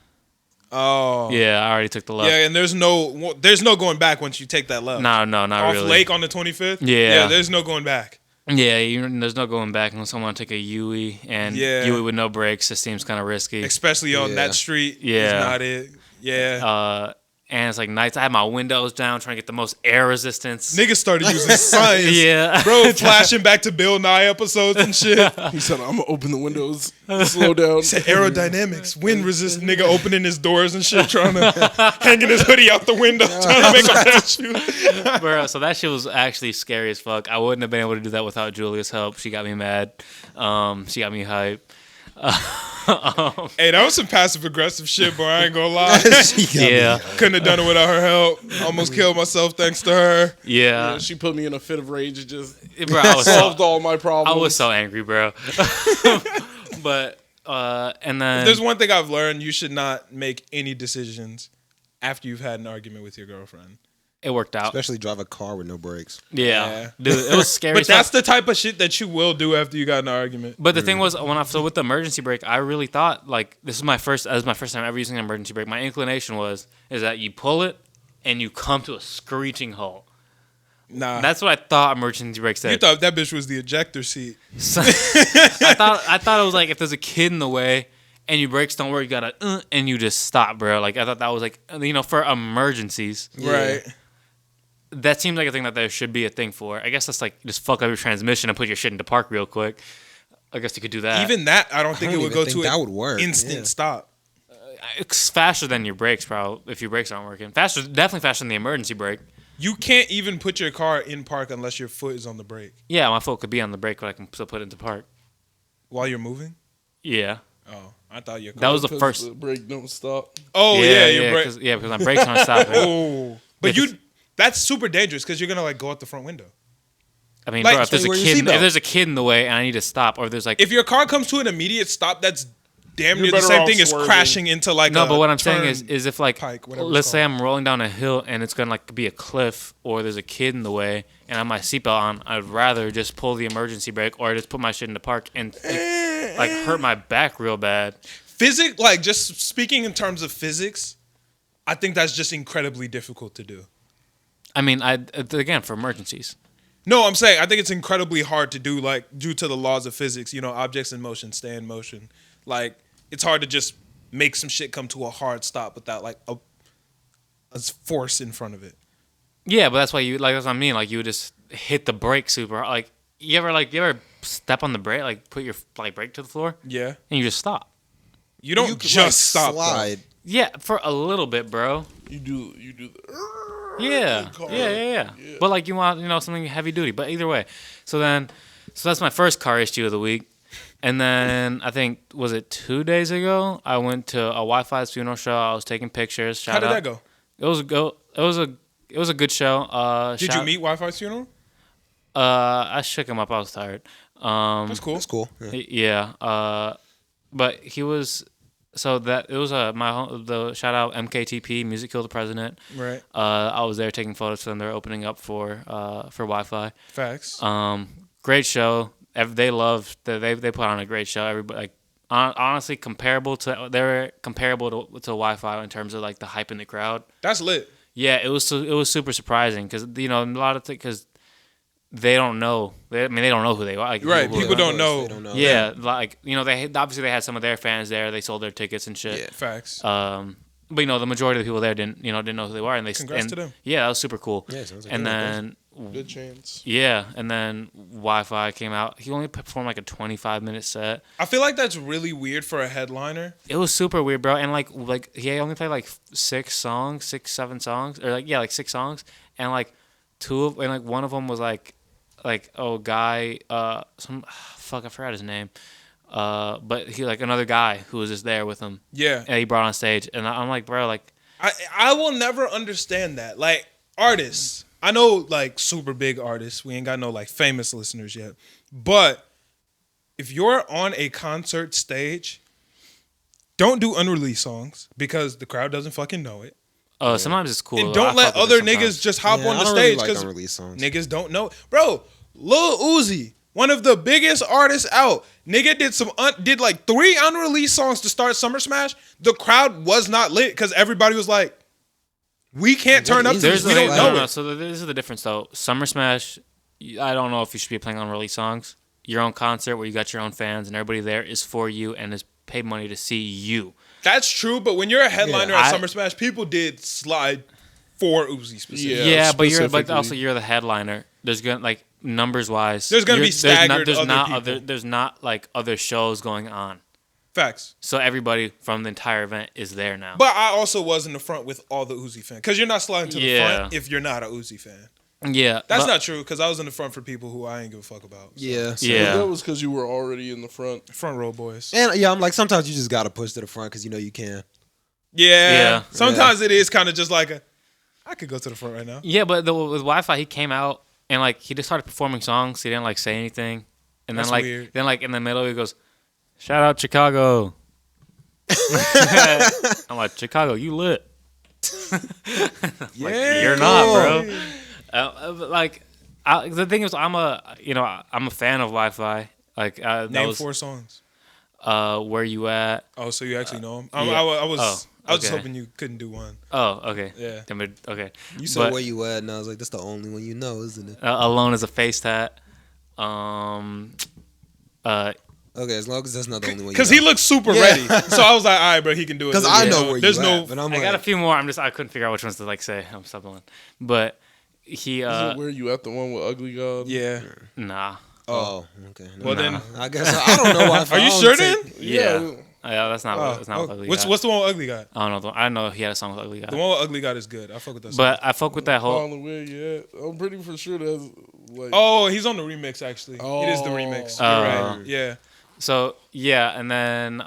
Speaker 1: Oh.
Speaker 3: Yeah, I already took the left.
Speaker 1: Yeah, and there's no going back once you take that left.
Speaker 3: No, not
Speaker 1: Off
Speaker 3: really.
Speaker 1: Lake on the 25th.
Speaker 3: Yeah,
Speaker 1: there's no going back.
Speaker 3: Yeah, there's no going back unless I want to take a Yui, and Yui with no brakes, it seems kind of risky.
Speaker 1: Especially on that street.
Speaker 3: Yeah.
Speaker 1: Is not it. Yeah.
Speaker 3: And it's like nights. I had my windows down trying to get the most air resistance.
Speaker 1: Niggas started using science.
Speaker 3: Yeah.
Speaker 1: Bro, flashing back to Bill Nye episodes and shit.
Speaker 4: He said, I'm going to open the windows, slow down.
Speaker 1: He said aerodynamics, wind resist. Nigga opening his doors and shit, trying to, hanging his hoodie out the window, trying to make a parachute.
Speaker 3: Bro, so that shit was actually scary as fuck. I wouldn't have been able to do that without Julia's help. She got me mad. She got me hype.
Speaker 1: Hey, that was some passive aggressive shit, bro. I ain't gonna lie.
Speaker 3: Yeah,
Speaker 1: couldn't have done it without her help. Almost killed myself thanks to her.
Speaker 3: Yeah,
Speaker 4: she put me in a fit of rage. It just
Speaker 3: bro,
Speaker 4: solved all my problems.
Speaker 3: I was so angry, bro. But and then
Speaker 1: if there's one thing I've learned: you should not make any decisions after you've had an argument with your girlfriend.
Speaker 3: It worked out.
Speaker 2: Especially drive a car with no brakes.
Speaker 3: Yeah. Dude, it was scary.
Speaker 1: But that's the type of shit that you will do after you got in an argument.
Speaker 3: But the thing was, with the emergency brake, I really thought like this is my first time ever using an emergency brake. My inclination is that you pull it and you come to a screeching halt.
Speaker 1: Nah,
Speaker 3: that's what I thought emergency brake said.
Speaker 1: You thought that bitch was the ejector seat.
Speaker 3: So, I thought it was like if there's a kid in the way and your brakes don't work, you gotta and you just stop, bro. Like I thought that was like for emergencies,
Speaker 1: right?
Speaker 3: That seems like a thing that there should be a thing for. I guess that's like just fuck up your transmission and put your shit into park real quick. I guess you could do that.
Speaker 1: Even that, I don't think it would go to
Speaker 2: that would work.
Speaker 1: Instant stop.
Speaker 3: It's faster than your brakes, probably, if your brakes aren't working. Definitely faster than the emergency brake.
Speaker 1: You can't even put your car in park unless your foot is on the brake.
Speaker 3: Yeah, my foot could be on the brake, but I can still put it into park.
Speaker 1: While you're moving?
Speaker 3: Yeah.
Speaker 1: Oh, I thought your car...
Speaker 3: That was the first...
Speaker 4: The brake don't stop.
Speaker 1: Oh, yeah, your brake...
Speaker 3: because my brakes aren't stopping.
Speaker 1: Oh. But that's super dangerous because you're going to go out the front window.
Speaker 3: I mean, bro, if there's a kid in the way and I need to stop, or there's like...
Speaker 1: If your car comes to an immediate stop, that's damn near the same thing as crashing into like
Speaker 3: no, but what I'm saying is if like...
Speaker 1: Pike,
Speaker 3: let's say I'm rolling down a hill and it's going to like be a cliff, or there's a kid in the way and I have my seatbelt on, I'd rather just pull the emergency brake or just put my shit in the park and like hurt my back real bad.
Speaker 1: Just speaking in terms of physics, I think that's just incredibly difficult to do.
Speaker 3: I mean, again, for emergencies.
Speaker 1: No, I'm saying I think it's incredibly hard to do, like, due to the laws of physics. Objects in motion stay in motion. Like, it's hard to just make some shit come to a hard stop without, like, a force in front of it.
Speaker 3: Yeah, but that's why that's what I mean. Like, you would just hit the brake super hard. Like, you ever step on the brake, like, put your, like, brake to the floor?
Speaker 1: Yeah.
Speaker 3: And you just stop.
Speaker 1: You don't just stop,
Speaker 2: slide.
Speaker 3: Yeah, for a little bit, bro.
Speaker 4: You do the...
Speaker 3: Yeah.
Speaker 4: car.
Speaker 3: Yeah. But like you want, something heavy duty. But either way, so that's my first car issue of the week. And then I think, was it 2 days ago? I went to a Wi-Fi's funeral show. I was taking pictures.
Speaker 1: How did that go?
Speaker 3: It was a good show.
Speaker 1: Did you meet Wi-Fi's funeral?
Speaker 3: I shook him up. I was tired.
Speaker 1: That's cool.
Speaker 2: That's cool.
Speaker 3: Yeah. But he was. So that it was the shout out MKTP Music Kill the President.
Speaker 1: Right.
Speaker 3: I was there taking photos for them. They're opening up for Wi-Fi.
Speaker 1: Facts.
Speaker 3: Great show. They put on a great show. Everybody honestly comparable to Wi-Fi in terms of like the hype in the crowd.
Speaker 1: That's lit.
Speaker 3: Yeah, it was super surprising because a lot of because they don't know. They don't know who they are. Like,
Speaker 1: Right. People don't know.
Speaker 2: They don't know.
Speaker 3: Yeah, like they obviously they had some of their fans there. They sold their tickets and shit.
Speaker 2: Yeah.
Speaker 1: Facts.
Speaker 3: But the majority of the people there didn't know who they were, and they
Speaker 1: Congrats to them.
Speaker 3: Yeah, that was super cool.
Speaker 2: Yeah, sounds like
Speaker 3: and
Speaker 2: a good
Speaker 3: then
Speaker 4: Good chance.
Speaker 3: yeah, and then Wi-Fi came out. He only performed like a 25-minute set.
Speaker 1: I feel like that's really weird for a headliner.
Speaker 3: It was super weird, bro. And like he only played like 7 songs, or like 6 songs, and like one of them was like guy I forgot his name. But he like another guy who was just there with him.
Speaker 1: Yeah.
Speaker 3: And he brought on stage, and I'm like, bro, like
Speaker 1: I will never understand that. Like, artists, I know like super big artists. We ain't got no like famous listeners yet. But if you're on a concert stage, don't do unreleased songs because the crowd doesn't fucking know it.
Speaker 3: sometimes it's cool.
Speaker 1: And don't let other niggas just hop on the
Speaker 2: I don't
Speaker 1: stage
Speaker 2: really like
Speaker 1: because
Speaker 2: unreleased songs.
Speaker 1: niggas don't know. Bro, Lil Uzi, one of the biggest artists out, nigga did like 3 unreleased songs to start Summer Smash. The crowd was not lit because everybody was like, we can't turn up to this. We don't know it.
Speaker 3: So this is the difference, though. Summer Smash, I don't know if you should be playing unreleased songs. Your own concert where you got your own fans and everybody there is for you and is paid money to see you.
Speaker 1: That's true, but when you're a headliner at Summer Smash, people did slide for Uzi specifically.
Speaker 3: Yeah, but also you're the headliner. There's gonna like numbers wise.
Speaker 1: There's gonna be staggered people.
Speaker 3: There's not like other shows going on.
Speaker 1: Facts.
Speaker 3: So everybody from the entire event is there now.
Speaker 1: But I also was in the front with all the Uzi fans because you're not sliding to the front if you're not a Uzi fan.
Speaker 3: Yeah,
Speaker 1: that's not true because I was in the front for people who I ain't give a fuck about. So.
Speaker 2: Yeah.
Speaker 3: Yeah.
Speaker 4: That was because you were already in the front
Speaker 1: row boys.
Speaker 2: And yeah, I'm like, sometimes you just gotta push to the front because you can.
Speaker 1: Yeah. Sometimes it is kind of just like I could go to the front right now.
Speaker 3: Yeah, but with Wi-Fi, he came out and like he just started performing songs. He didn't like say anything, and
Speaker 1: That's
Speaker 3: then like
Speaker 1: weird.
Speaker 3: then like in the middle he goes, "Shout out Chicago." I'm like, Chicago, you lit.
Speaker 1: Yeah,
Speaker 3: you're not, bro. The thing is, I'm a fan of Wi-Fi. Like,
Speaker 1: name 4 songs.
Speaker 3: Where You At?
Speaker 1: Oh, so you actually know them?
Speaker 3: Yeah.
Speaker 1: I was just
Speaker 3: okay.
Speaker 1: hoping you couldn't do one.
Speaker 3: Oh, okay.
Speaker 1: Yeah.
Speaker 3: Okay.
Speaker 2: You said Where You At, and I was like, that's the only one you know, isn't it?
Speaker 3: Alone Is a Face Tat.
Speaker 2: Okay, as long as that's not the only one.
Speaker 1: Because he looks super ready, so I was like, all right, bro, he can do it.
Speaker 2: Because I know where you at, but
Speaker 3: I got a few more. I couldn't figure out which ones to like say. I'm stumbling, but he.
Speaker 4: Is it Where You At, the one with Ugly God?
Speaker 1: Yeah.
Speaker 3: Nah.
Speaker 2: Oh, okay.
Speaker 1: Well then,
Speaker 2: I guess I don't know why.
Speaker 1: Are you sure then?
Speaker 3: Yeah. That's not. That's not Ugly God.
Speaker 1: What's the one with Ugly God?
Speaker 3: I don't know. I know he had a song with Ugly God.
Speaker 1: The one with Ugly God is good. I fuck with that song.
Speaker 3: But I fuck with that whole.
Speaker 4: On the way, yeah. I'm pretty for sure that's like.
Speaker 1: Oh, he's on the remix actually. It is the remix. You're right. Yeah.
Speaker 3: So yeah, and then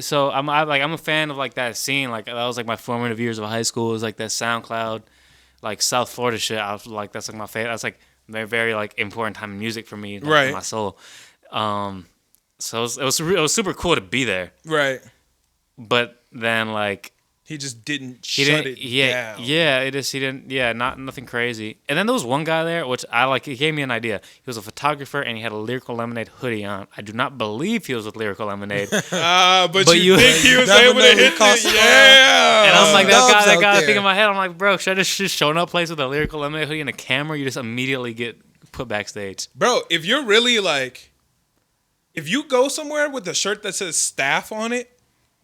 Speaker 3: so I'm a fan of like that scene. Like that was like my formative years of high school. It was like that SoundCloud, like South Florida shit. I was like, that's like my favorite. That's like very, very like important time in music for me, like,
Speaker 1: right?
Speaker 3: In my soul. So it was super cool to be there,
Speaker 1: right?
Speaker 3: But then like
Speaker 1: he just didn't shut it down.
Speaker 3: Yeah, it is. He didn't. Yeah, nothing crazy. And then there was one guy there, which I like. He gave me an idea. He was a photographer, and he had a Lyrical Lemonade hoodie on. I do not believe he was with Lyrical Lemonade.
Speaker 1: But you think he was able to hit it? Yeah.
Speaker 3: And I'm like, that guy. I think in my head, I'm like, bro, should I just shown up place with a Lyrical Lemonade hoodie and a camera? You just immediately get put backstage,
Speaker 1: bro. If you're really like, if you go somewhere with a shirt that says staff on it,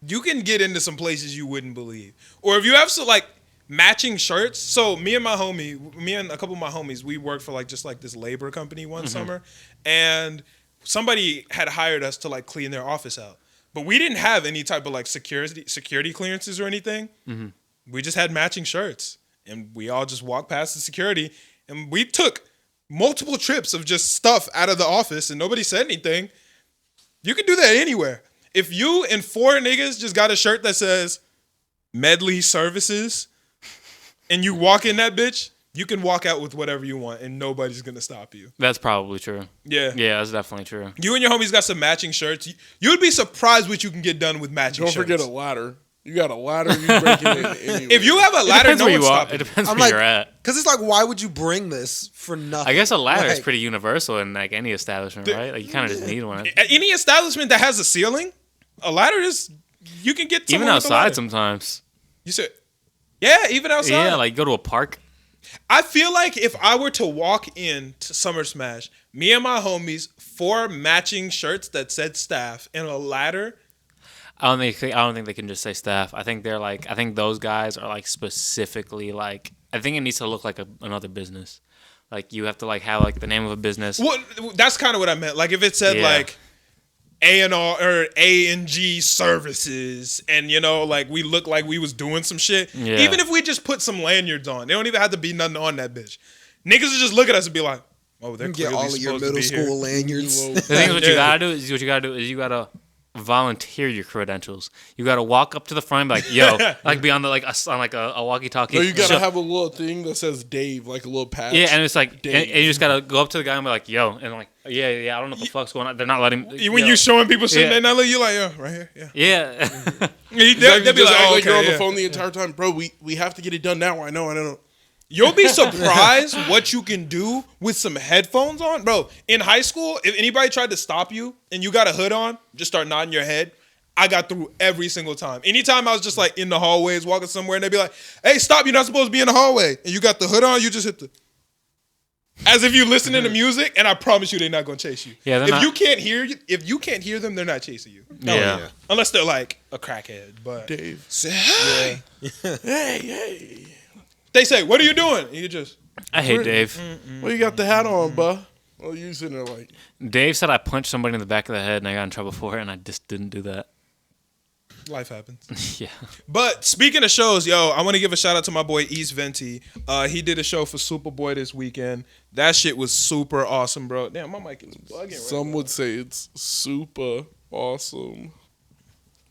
Speaker 1: you can get into some places you wouldn't believe. Or if you have some like matching shirts. So me and a couple of my homies, we worked for like just like this labor company one summer, and somebody had hired us to like clean their office out. But we didn't have any type of like security clearances or anything. we just had matching shirts, and we all just walked past the security, and we took multiple trips of just stuff out of the office, and nobody said anything. You can do that anywhere. If you and 4 niggas just got a shirt that says Medley Services, and you walk in that bitch, you can walk out with whatever you want, and nobody's gonna stop you.
Speaker 3: That's probably true.
Speaker 1: Yeah.
Speaker 3: Yeah, that's definitely true.
Speaker 1: You and your homies got some matching shirts. You'd be surprised what you can get done with matching shirts.
Speaker 4: Don't forget a ladder. You got a ladder, you break it in anyway.
Speaker 1: If you have a ladder, no one's
Speaker 3: It
Speaker 1: stopping.
Speaker 3: depends
Speaker 2: I'm
Speaker 3: where
Speaker 2: like,
Speaker 3: you're at.
Speaker 2: because it's like, why would you bring this for nothing?
Speaker 3: I guess a ladder is
Speaker 2: Like,
Speaker 3: pretty universal in like any establishment, right? Like you kind of just need one.
Speaker 1: At any establishment that has a ceiling, a ladder is, you can get
Speaker 3: Even
Speaker 1: someone with a ladder.
Speaker 3: outside sometimes.
Speaker 1: You said, yeah, even outside.
Speaker 3: Yeah, like go to a park.
Speaker 1: I feel like if I were to walk in to Summer Smash, me and my homies, 4 matching shirts that said staff and a ladder.
Speaker 3: I don't think they can just say staff. I think I think those guys are like specifically like. I think it needs to look like another business. Like you have to like have like the name of a business.
Speaker 1: Well, that's kind of what I meant. Like if it said like A&R or A&G Services, and like we look like we was doing some shit.
Speaker 3: Yeah.
Speaker 1: Even if we just put some lanyards on, they don't even have to be nothing on that bitch. Niggas will just look at us and be like, "Oh, they're
Speaker 2: you get
Speaker 1: clearly
Speaker 2: all of your
Speaker 1: supposed to
Speaker 2: middle
Speaker 1: be
Speaker 2: school
Speaker 1: here."
Speaker 2: lanyards.
Speaker 3: The thing is, what you gotta do is you gotta volunteer your credentials. You gotta walk up to the front and be like, "Yo," like be on the a walkie-talkie.
Speaker 4: No, you gotta have a little thing that says Dave, like a little patch.
Speaker 3: Yeah, and it's like,
Speaker 4: Dave.
Speaker 3: and you just gotta go up to the guy and be like, "Yo," and like, yeah, I don't know what the fuck's going on. They're not letting.
Speaker 1: When you showing people shit,
Speaker 3: Yeah.
Speaker 1: they not let you like, yeah, right here, yeah.
Speaker 3: Yeah.
Speaker 1: They'll
Speaker 4: Exactly,
Speaker 1: be
Speaker 4: just
Speaker 1: like,
Speaker 4: act
Speaker 1: oh,
Speaker 4: like you're on
Speaker 1: okay,
Speaker 4: the
Speaker 1: yeah.
Speaker 4: phone the entire time, bro. We have to get it done now. I know.
Speaker 1: You'll be surprised what you can do with some headphones on. Bro, in high school, if anybody tried to stop you and you got a hood on, just start nodding your head. I got through every single time. Anytime I was just like in the hallways walking somewhere and they'd be like, hey, stop, you're not supposed to be in the hallway. And you got the hood on, you just hit the... As if you listening to music, and I promise you they're not going to chase you.
Speaker 3: Yeah,
Speaker 1: if you can't hear them, they're not chasing you.
Speaker 3: Yeah.
Speaker 1: Unless they're like a crackhead. But
Speaker 4: Dave.
Speaker 2: Say, hey.
Speaker 4: Hey.
Speaker 1: they say, what are you doing? And you just...
Speaker 3: I hate Dave.
Speaker 4: Well, you got the hat on, buh. Well, you sitting there like...
Speaker 3: Dave said I punched somebody in the back of the head and I got in trouble for it, and I just didn't do that.
Speaker 1: Life happens.
Speaker 3: Yeah.
Speaker 1: But speaking of shows, yo, I want to give a shout out to my boy East Venti. He did a show for Superboy this weekend. That shit was super awesome, bro. Damn, my mic is bugging.
Speaker 4: Some would say it's super awesome.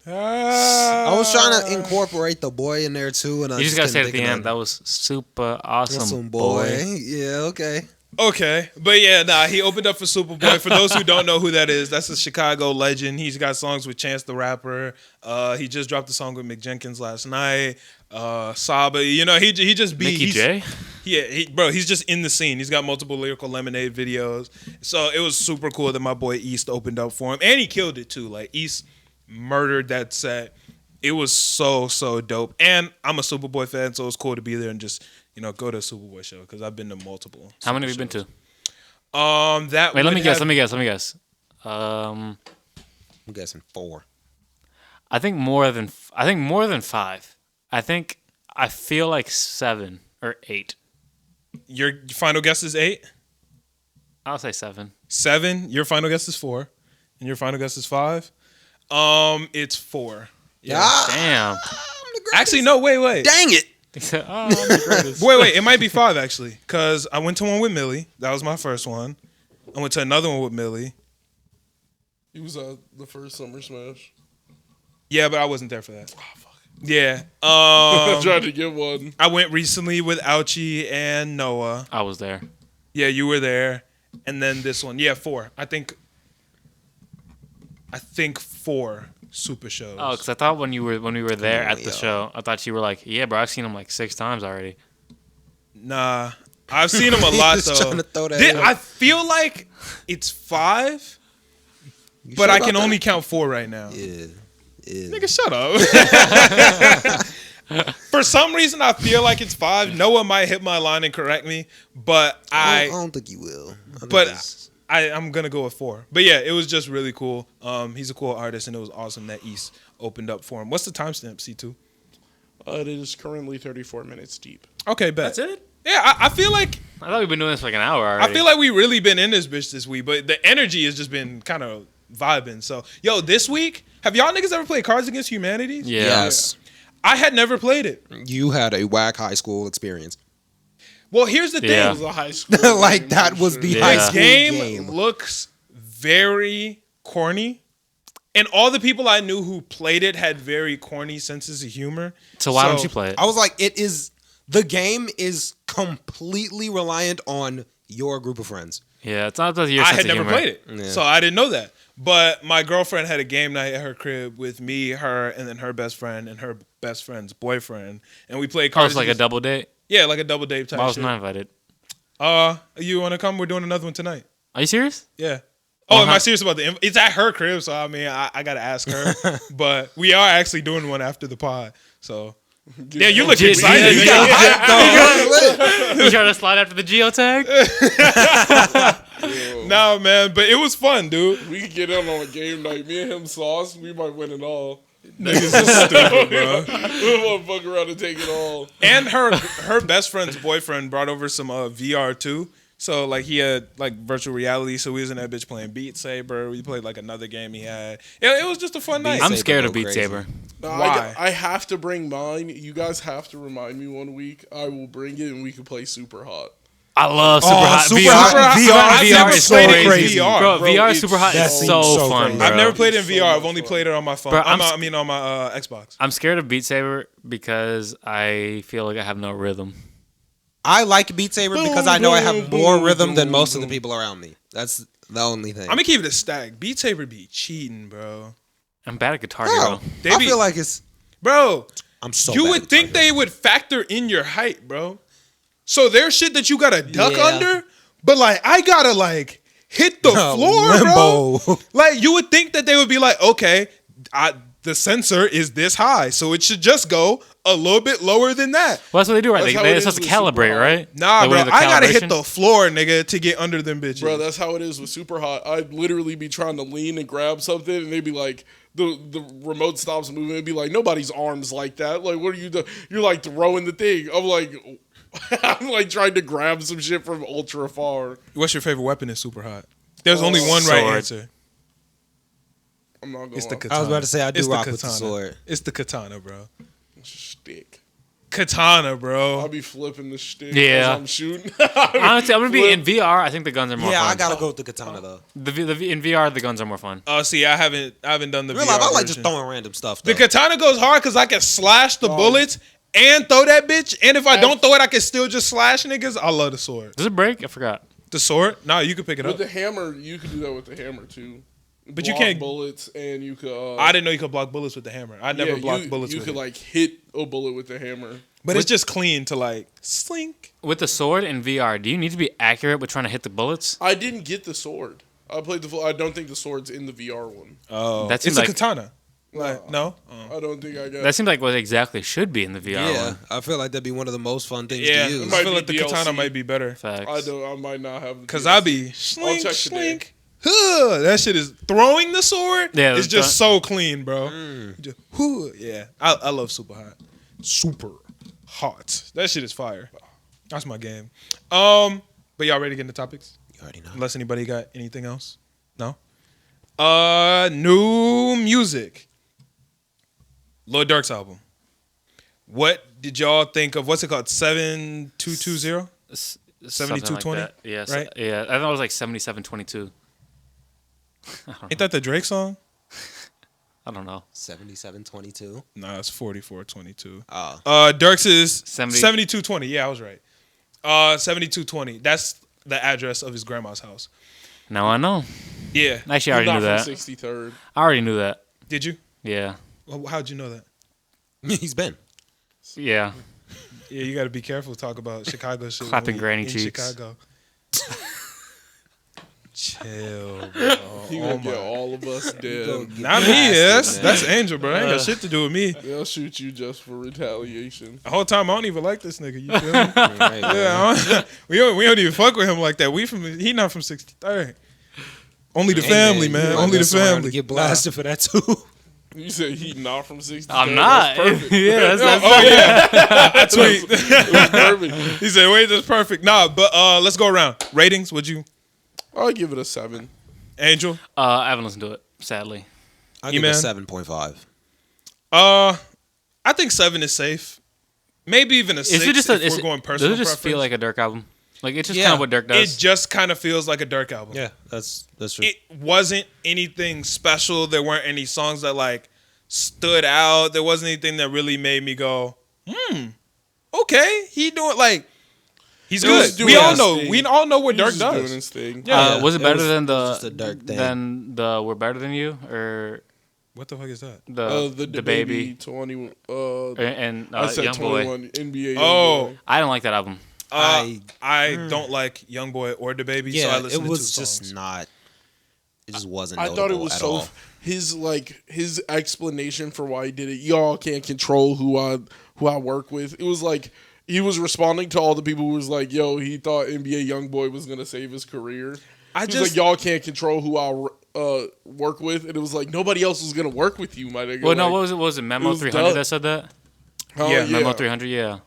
Speaker 2: I was trying to incorporate the boy in there too, and I
Speaker 3: You just gotta say it
Speaker 2: couldn't
Speaker 3: at the
Speaker 2: think of
Speaker 3: end. That was super awesome,
Speaker 2: Awesome
Speaker 3: boy.
Speaker 2: Yeah, okay.
Speaker 1: Okay, but yeah, he opened up for Superboy. For those who don't know who that is, that's a Chicago legend. He's got songs with Chance the Rapper. He just dropped a song with Mick Jenkins last night. Saba, he just be
Speaker 3: Mickey J.
Speaker 1: Yeah, he's just in the scene. He's got multiple Lyrical Lemonade videos. So it was super cool that my boy East opened up for him, and he killed it too. Like East murdered that set. It was so dope. And I'm a Superboy fan, so it was cool to be there and just go to a Superboy show because I've been to multiple.
Speaker 3: How many have you been to?
Speaker 1: Let
Speaker 3: me guess.
Speaker 2: I'm guessing 4.
Speaker 3: I think more than 5. I feel like 7 or 8.
Speaker 1: Your final guess is 8?
Speaker 3: I'll say 7.
Speaker 1: 7. Your final guess is 4, and your final guess is 5. It's 4. Yeah.
Speaker 3: Damn.
Speaker 1: Actually, no. Wait.
Speaker 2: Dang it.
Speaker 3: I'm the greatest.
Speaker 1: Wait. It might be 5 actually, because I went to one with Millie. That was my first one. I went to another one with Millie.
Speaker 4: He was the first Summer Smash.
Speaker 1: Yeah, but I wasn't there for that.
Speaker 4: Oh, fuck.
Speaker 1: Yeah.
Speaker 4: I tried to get one.
Speaker 1: I went recently with Ouchie and Noah.
Speaker 3: I was there.
Speaker 1: Yeah, you were there. And then this one. Yeah, 4. I think 4 super shows.
Speaker 3: Oh, because I thought when we were there at the
Speaker 2: yo.
Speaker 3: show, I thought you were like, yeah, bro, I've seen him like 6 times already.
Speaker 1: Nah. I've seen him a lot
Speaker 2: Just
Speaker 1: though.
Speaker 2: trying to throw that in.
Speaker 1: I feel like it's 5,
Speaker 2: You
Speaker 1: but
Speaker 2: sure
Speaker 1: I
Speaker 2: about
Speaker 1: can
Speaker 2: that?
Speaker 1: only count 4 right now.
Speaker 2: Yeah.
Speaker 1: Nigga, shut up. For some reason, I feel like it's 5. Noah might hit my line and correct me, but
Speaker 2: I don't think you will.
Speaker 1: I'm gonna go with 4. But yeah, it was just really cool. He's a cool artist, and it was awesome that East opened up for him. What's the timestamp, C2?
Speaker 4: It is currently 34 minutes deep.
Speaker 1: Okay, bet.
Speaker 3: That's it?
Speaker 1: Yeah, I feel like
Speaker 3: I thought we've been doing this for like an hour already.
Speaker 1: I feel like we really been in this bitch this week, but the energy has just been kind of vibing. So, yo, this week, have y'all niggas ever played Cards Against Humanity?
Speaker 3: Yeah.
Speaker 2: Yes.
Speaker 1: I had never played it.
Speaker 2: You had a whack high school experience.
Speaker 1: Well, here's the
Speaker 3: Yeah.
Speaker 4: It
Speaker 1: thing.
Speaker 4: was a high school.
Speaker 2: Like
Speaker 4: game,
Speaker 2: that
Speaker 4: for
Speaker 2: was
Speaker 4: sure.
Speaker 2: the
Speaker 3: Yeah.
Speaker 2: high
Speaker 1: The
Speaker 2: school
Speaker 1: game looks very corny. And all the people I knew who played it had very corny senses of humor.
Speaker 3: So why don't you play it?
Speaker 2: I was like, the game is completely reliant on your group of friends.
Speaker 3: Yeah, it's not that your
Speaker 1: I
Speaker 3: sense
Speaker 1: had
Speaker 3: of
Speaker 1: never
Speaker 3: humor.
Speaker 1: played it,
Speaker 2: Yeah.
Speaker 1: so I didn't know that. But my girlfriend had a game night at her crib with me, her, and then her best friend and her best friend's boyfriend, and we played
Speaker 3: Oh,
Speaker 1: cards.
Speaker 3: it's like a double date.
Speaker 1: Yeah, like a double date type
Speaker 3: Why was
Speaker 1: shit.
Speaker 3: not invited?
Speaker 1: You want to come? We're doing another one tonight.
Speaker 3: Are you serious?
Speaker 1: Yeah. Oh, am
Speaker 3: Uh-huh.
Speaker 1: I serious about the? It's at her crib, so I mean, I gotta ask her. But we are actually doing one after the pod. So yeah, you look
Speaker 3: Yeah,
Speaker 1: excited.
Speaker 3: yeah,
Speaker 1: nigga.
Speaker 3: You trying to slide after the geotag?
Speaker 1: No, man, but it was fun, dude.
Speaker 4: We could get in on a game night. Me and him, Sauce, we might win it all.
Speaker 1: Niggas is stupid, bro.
Speaker 4: We want to fuck around and take it all.
Speaker 1: And her best friend's boyfriend brought over some VR too. So like he had like virtual reality. So we was in that bitch playing Beat Saber. We played like another game he had. It was just a fun night.
Speaker 3: I'm
Speaker 2: Saber
Speaker 3: scared
Speaker 2: go
Speaker 3: of Beat
Speaker 2: crazy.
Speaker 3: Saber.
Speaker 4: No,
Speaker 1: Why?
Speaker 4: I have to bring mine. You guys have to remind me one week. I will bring it and we can play Super Hot.
Speaker 3: I love Super Hot.
Speaker 2: Super
Speaker 3: VR,
Speaker 2: Hot
Speaker 1: I've
Speaker 3: VR
Speaker 1: never
Speaker 3: is
Speaker 1: played
Speaker 3: so
Speaker 1: it in
Speaker 3: crazy.
Speaker 1: VR,
Speaker 3: Bro,
Speaker 4: bro.
Speaker 3: VR
Speaker 4: It's
Speaker 3: Super Hot
Speaker 2: that
Speaker 3: is
Speaker 2: seems
Speaker 3: so
Speaker 2: so
Speaker 3: fun,
Speaker 2: crazy.
Speaker 3: bro.
Speaker 1: I've never played it in
Speaker 4: It's so
Speaker 1: VR. I've
Speaker 4: much
Speaker 1: only
Speaker 4: fun.
Speaker 1: played it on my phone.
Speaker 3: Bro,
Speaker 1: I mean on my Xbox.
Speaker 3: I'm scared of Beat Saber because I feel like I have no rhythm.
Speaker 2: I like Beat Saber because I know I have more rhythm than most of the people around me. That's the only thing.
Speaker 1: I'm gonna keep it a stack. Beat Saber be cheating, bro.
Speaker 3: I'm bad at Guitar
Speaker 2: Bro,
Speaker 3: Hero.
Speaker 1: They
Speaker 2: I
Speaker 1: be-
Speaker 2: feel like it's.
Speaker 1: Bro,
Speaker 2: I'm so.
Speaker 1: you
Speaker 2: bad
Speaker 1: would
Speaker 2: at
Speaker 1: think
Speaker 2: Guitar
Speaker 1: they would factor in your height, bro. So there's shit that you gotta duck
Speaker 2: Yeah.
Speaker 1: under, but like I gotta like hit the
Speaker 2: Hero.
Speaker 1: floor, bro.
Speaker 2: Limbo.
Speaker 1: Like you would think that they would be like, okay, the sensor is this high, so it should just go a little bit lower than that.
Speaker 3: Well, that's what they do, right?
Speaker 4: That's how
Speaker 3: They're
Speaker 4: it is
Speaker 3: supposed to
Speaker 4: with Super
Speaker 3: calibrate,
Speaker 4: Hot.
Speaker 3: right?
Speaker 1: Nah,
Speaker 3: Like,
Speaker 1: bro,
Speaker 3: with the
Speaker 1: I gotta hit
Speaker 3: calibration?
Speaker 1: the floor, nigga, to get under them bitches.
Speaker 4: Bro, that's how it is with Super Hot. I'd literally be trying to lean and grab something, and they'd be like, the remote stops moving, and be like, nobody's arms like that. Like, what are you doing? You're like throwing the thing. I'm like, I'm like trying to grab some shit from ultra far.
Speaker 1: What's your favorite weapon in Super Hot? There's only one right
Speaker 3: Sword.
Speaker 1: answer.
Speaker 4: I'm not going
Speaker 1: It's the
Speaker 4: to
Speaker 1: katana.
Speaker 2: I was about to say I do
Speaker 1: It's
Speaker 2: rock with the
Speaker 1: katana.
Speaker 2: sword.
Speaker 1: It's the katana, bro.
Speaker 4: stick.
Speaker 1: Katana, bro.
Speaker 4: I'll be flipping the stick
Speaker 3: Yeah.
Speaker 4: as I'm shooting.
Speaker 3: Honestly, I'm gonna be in VR. I think the guns are more
Speaker 2: Yeah,
Speaker 3: fun.
Speaker 2: I gotta go with the katana though.
Speaker 3: In VR, the guns are more fun.
Speaker 1: Oh, see, I haven't done the
Speaker 2: Real
Speaker 1: VR
Speaker 2: life, I like just
Speaker 1: version.
Speaker 2: throwing random stuff. Though.
Speaker 1: The katana goes hard because I can slash the bullets and throw that bitch. And if I don't throw it, I can still just slash niggas. I love the sword.
Speaker 3: Does it break? I forgot.
Speaker 1: The sword? Nah, you can pick it
Speaker 4: With
Speaker 1: up.
Speaker 4: the hammer, you could do that with the hammer too.
Speaker 1: But you
Speaker 4: Block
Speaker 1: can't-
Speaker 4: bullets, and you could.
Speaker 1: I didn't know you could block bullets with the hammer. I never blocked bullets
Speaker 4: You
Speaker 1: with
Speaker 4: could
Speaker 1: it.
Speaker 4: like hit a bullet with the hammer.
Speaker 1: But it's just clean to like slink.
Speaker 3: With the sword in VR, do you need to be accurate with trying to hit the bullets?
Speaker 4: I didn't get the sword. I played the. I don't think the sword's in the VR one.
Speaker 1: Oh,
Speaker 3: That
Speaker 1: it's
Speaker 3: seems
Speaker 1: a
Speaker 3: like-
Speaker 1: katana. Like no. Oh.
Speaker 4: I don't think I got.
Speaker 3: That seems like what exactly should be in the VR
Speaker 2: Yeah,
Speaker 3: one.
Speaker 2: I feel like that'd be one of the most fun things
Speaker 1: Yeah,
Speaker 2: to use.
Speaker 4: might
Speaker 1: I feel
Speaker 4: be
Speaker 1: like the
Speaker 4: DLC.
Speaker 1: katana might be better.
Speaker 3: Facts.
Speaker 4: I might not have.
Speaker 1: Cause I be slink, slink. Huh, that shit is throwing the sword.
Speaker 3: Yeah,
Speaker 1: it's just so clean, bro.
Speaker 2: Mm.
Speaker 1: Just, yeah, I love Super Hot. Super Hot. That shit is fire. That's my game. But y'all ready to get into topics?
Speaker 2: You already know.
Speaker 1: Unless anybody got anything else. No. New music. Lil Durk's album. What did y'all think of? What's it called? 7220. 7220?
Speaker 3: Like yeah,
Speaker 1: right?
Speaker 3: Yeah, I thought it was like 7722.
Speaker 1: Ain't that the Drake song?
Speaker 3: I don't know.
Speaker 2: 7722.
Speaker 1: Nah, it's 4422.
Speaker 2: Oh,
Speaker 1: Dirk's is
Speaker 3: 70
Speaker 1: 7220. Yeah, I was right. 7220. That's the address of his grandma's house.
Speaker 3: Now I know.
Speaker 1: Yeah.
Speaker 3: Actually, I already knew that.
Speaker 4: 63rd.
Speaker 3: I already knew that.
Speaker 1: Did you?
Speaker 3: Yeah.
Speaker 1: Well, how'd you know that?
Speaker 2: he's been.
Speaker 3: Yeah.
Speaker 1: Yeah, you got to be careful to talk about Chicago shit.
Speaker 3: Clapping
Speaker 1: when we
Speaker 3: granny
Speaker 1: in
Speaker 3: cheeks.
Speaker 1: Chicago. Chill, bro.
Speaker 4: He gonna get all of us dead.
Speaker 1: Not me, yes. That's Angel, bro. Ain't got shit to do with me.
Speaker 4: They'll shoot you just for retaliation.
Speaker 1: The whole time I don't even like this nigga. You feel me?
Speaker 2: Right,
Speaker 1: Yeah, we don't even fuck with him like that. He not from 63rd. Only the family, man. Only the family.
Speaker 2: Get blasted for that too.
Speaker 4: You said he not from 63rd.
Speaker 3: I'm not.
Speaker 4: That's perfect.
Speaker 3: Yeah, that's
Speaker 1: Oh yeah, tweet.
Speaker 4: That's perfect.
Speaker 1: He said, "Wait, that's perfect." Nah, but let's go around. Ratings? Would you,
Speaker 4: I'll give it a 7.
Speaker 1: Angel?
Speaker 3: I haven't listened to it, sadly.
Speaker 2: I give it a
Speaker 1: E-Man?
Speaker 2: 7.5.
Speaker 1: I I think 7 is safe. Maybe even a 6 if we're going personal
Speaker 3: Does it just
Speaker 1: preference.
Speaker 3: feel like a Dirk album? Like it's just kind of what Dirk does.
Speaker 1: It just kind of feels like a Dirk album.
Speaker 2: Yeah, that's true.
Speaker 1: It wasn't anything special. There weren't any songs that like stood out. There wasn't anything that really made me go, okay, he doing like he's good. We all know what Dirk does.
Speaker 4: Doing his thing.
Speaker 1: Yeah.
Speaker 3: Was it better than
Speaker 2: just a Dirk thing.
Speaker 3: We're Better Than You or
Speaker 1: What the fuck is that?
Speaker 3: the Dababy
Speaker 4: 20
Speaker 3: and
Speaker 4: I said
Speaker 3: Youngboy?
Speaker 4: 21 NBA.
Speaker 1: Oh.
Speaker 4: Youngboy.
Speaker 3: I don't like that album.
Speaker 1: I don't like Youngboy or Dababy, so I
Speaker 2: Yeah,
Speaker 1: listened
Speaker 2: it was
Speaker 1: to 2
Speaker 2: just
Speaker 1: songs.
Speaker 2: not. It just wasn't.
Speaker 4: I thought it was
Speaker 2: at
Speaker 4: so
Speaker 2: all.
Speaker 4: his explanation for why he did it. Y'all can't control who I work with. It was like he was responding to all the people who was like, "Yo, he thought NBA Youngboy was gonna save his career." He was like, "Y'all can't control who I work with," and it was like nobody else was gonna work with you, my nigga.
Speaker 3: Well, no,
Speaker 4: Like,
Speaker 3: what was it? Was it Memo
Speaker 4: it was
Speaker 3: 300
Speaker 4: dumb.
Speaker 3: that said that?
Speaker 1: Yeah,
Speaker 3: Memo 300, yeah.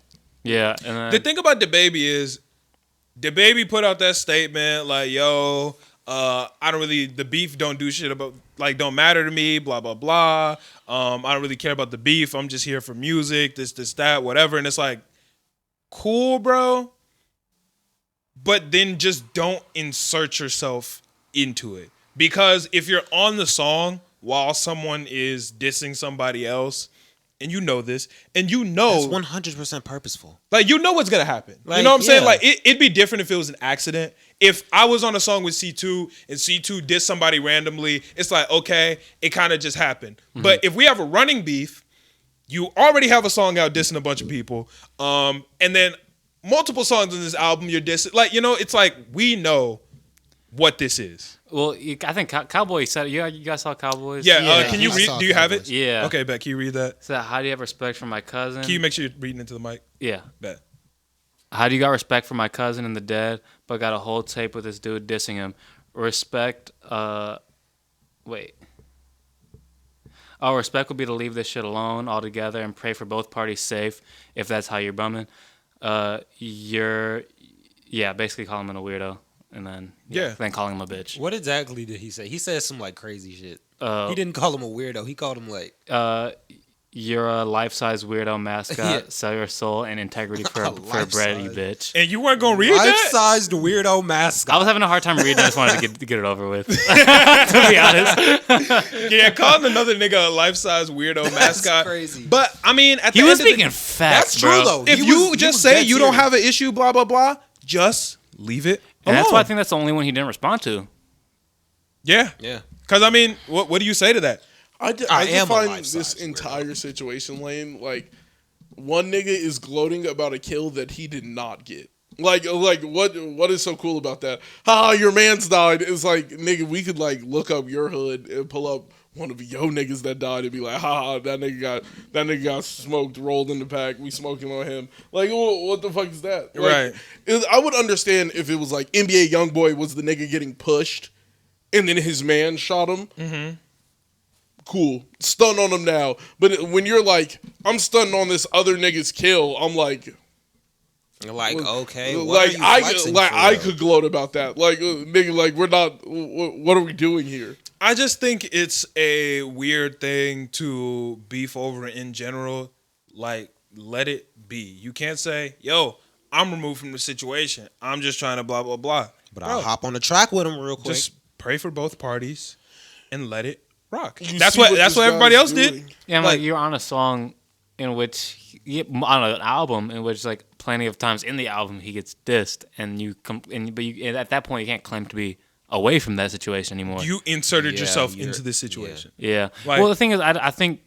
Speaker 3: Yeah. And then,
Speaker 1: The thing about Dababy is, Dababy put out that statement like, "Yo, I don't really the beef don't do shit about like don't matter to me, blah blah blah. I don't really care about the beef. I'm just here for music, this that, whatever." And it's like, cool, bro. But then just don't insert yourself into it. Because if you're on the song while someone is dissing somebody else, and you know this, and you know
Speaker 2: It's 100% purposeful.
Speaker 1: like, you know what's going to happen. You
Speaker 2: Like,
Speaker 1: know what I'm saying?
Speaker 2: yeah.
Speaker 1: Like, it'd be different if it was an accident. If I was on a song with C2 and C2 dissed somebody randomly, it's like, okay, it kind of just happened. But if we have a running beef, you already have a song out dissing a bunch of people, and then multiple songs in this album you're dissing. Like, you know, it's like, we know what this is.
Speaker 3: well, I think Cowboy said, you guys saw Cowboys?
Speaker 1: Yeah, can you
Speaker 2: I
Speaker 1: read?
Speaker 2: saw
Speaker 1: Do you have it?
Speaker 2: Cowboys.
Speaker 3: Yeah.
Speaker 1: Okay, Bet, can you read that?
Speaker 3: So, how do you have respect for my cousin?
Speaker 1: Can you make sure you're reading into the mic?
Speaker 3: Yeah.
Speaker 1: Bet.
Speaker 3: How do you got respect for my cousin and the dead, but got a whole tape with this dude dissing him? Respect, wait. Oh, respect would be to leave this shit alone altogether and pray for both parties safe if that's how you're bumming. Basically calling him a weirdo. And then, then calling him a bitch.
Speaker 2: What exactly did he say? He said some like crazy shit.
Speaker 3: Uh,
Speaker 2: He didn't call him a weirdo. He called him like
Speaker 3: You're a life-size weirdo mascot.
Speaker 2: Yeah.
Speaker 3: Sell your soul and integrity for bread, you bitch.
Speaker 1: And you weren't going to read that?
Speaker 2: life-sized weirdo mascot.
Speaker 3: I was having a hard time reading. I just wanted to get it over with. To be honest.
Speaker 1: Yeah, calling another nigga a life-size weirdo mascot.
Speaker 2: crazy.
Speaker 1: But, I mean, at the
Speaker 3: He
Speaker 1: end
Speaker 3: was
Speaker 1: of the
Speaker 3: speaking facts,
Speaker 2: That's true,
Speaker 3: bro.
Speaker 2: though.
Speaker 1: if
Speaker 2: He
Speaker 1: you
Speaker 2: was
Speaker 1: just say
Speaker 2: dead
Speaker 1: you don't
Speaker 2: serious.
Speaker 1: have an issue, blah, blah, blah, just leave it
Speaker 3: And
Speaker 1: alone.
Speaker 3: that's why I think that's the only one he didn't respond to.
Speaker 1: Yeah.
Speaker 2: Yeah.
Speaker 1: Because, I mean, what do you say to that?
Speaker 4: I
Speaker 2: I
Speaker 4: just
Speaker 2: am a
Speaker 4: find
Speaker 2: life-size
Speaker 4: this
Speaker 2: weirdo.
Speaker 4: entire situation lame. Like, one nigga is gloating about a kill that he did not get. Like what is so cool about that? Ha, your man's died. It's like, nigga, we could like look up your hood and pull up one of your niggas that died and be like, ha, that nigga got smoked, rolled in the pack. We smoking on him. Like, what the fuck is that? Like,
Speaker 1: Right.
Speaker 4: I would understand if it was like NBA Youngboy was the nigga getting pushed, and then his man shot him. Mm-hmm. Cool, stun on him now. But when you're like, I'm stunning on this other nigga's kill, I'm like,
Speaker 2: okay, what
Speaker 4: like
Speaker 2: are you
Speaker 4: I
Speaker 2: flexing
Speaker 4: like
Speaker 2: for,
Speaker 4: I
Speaker 2: though?
Speaker 4: could gloat about that. Like, nigga, like we're not. What are we doing here?
Speaker 1: I just think it's a weird thing to beef over in general. Like, let it be. You can't say, yo, I'm removed from the situation. I'm just trying to blah, blah, blah.
Speaker 2: But
Speaker 1: Bro,
Speaker 2: I'll hop on the track with him real quick.
Speaker 1: just pray for both parties and let it rock.
Speaker 4: You
Speaker 1: That's
Speaker 4: see
Speaker 1: what
Speaker 4: this
Speaker 1: everybody
Speaker 4: guy's
Speaker 1: else did.
Speaker 4: doing.
Speaker 3: Yeah,
Speaker 1: Like-
Speaker 3: like you're on a song in which on an album in which like plenty of times in the album he gets dissed, and and at that point you can't claim to be away from that situation anymore.
Speaker 1: You inserted
Speaker 2: Yeah,
Speaker 1: yourself
Speaker 2: you're-
Speaker 1: into this situation.
Speaker 3: Yeah.
Speaker 1: Like-
Speaker 3: Well, the thing is, I think,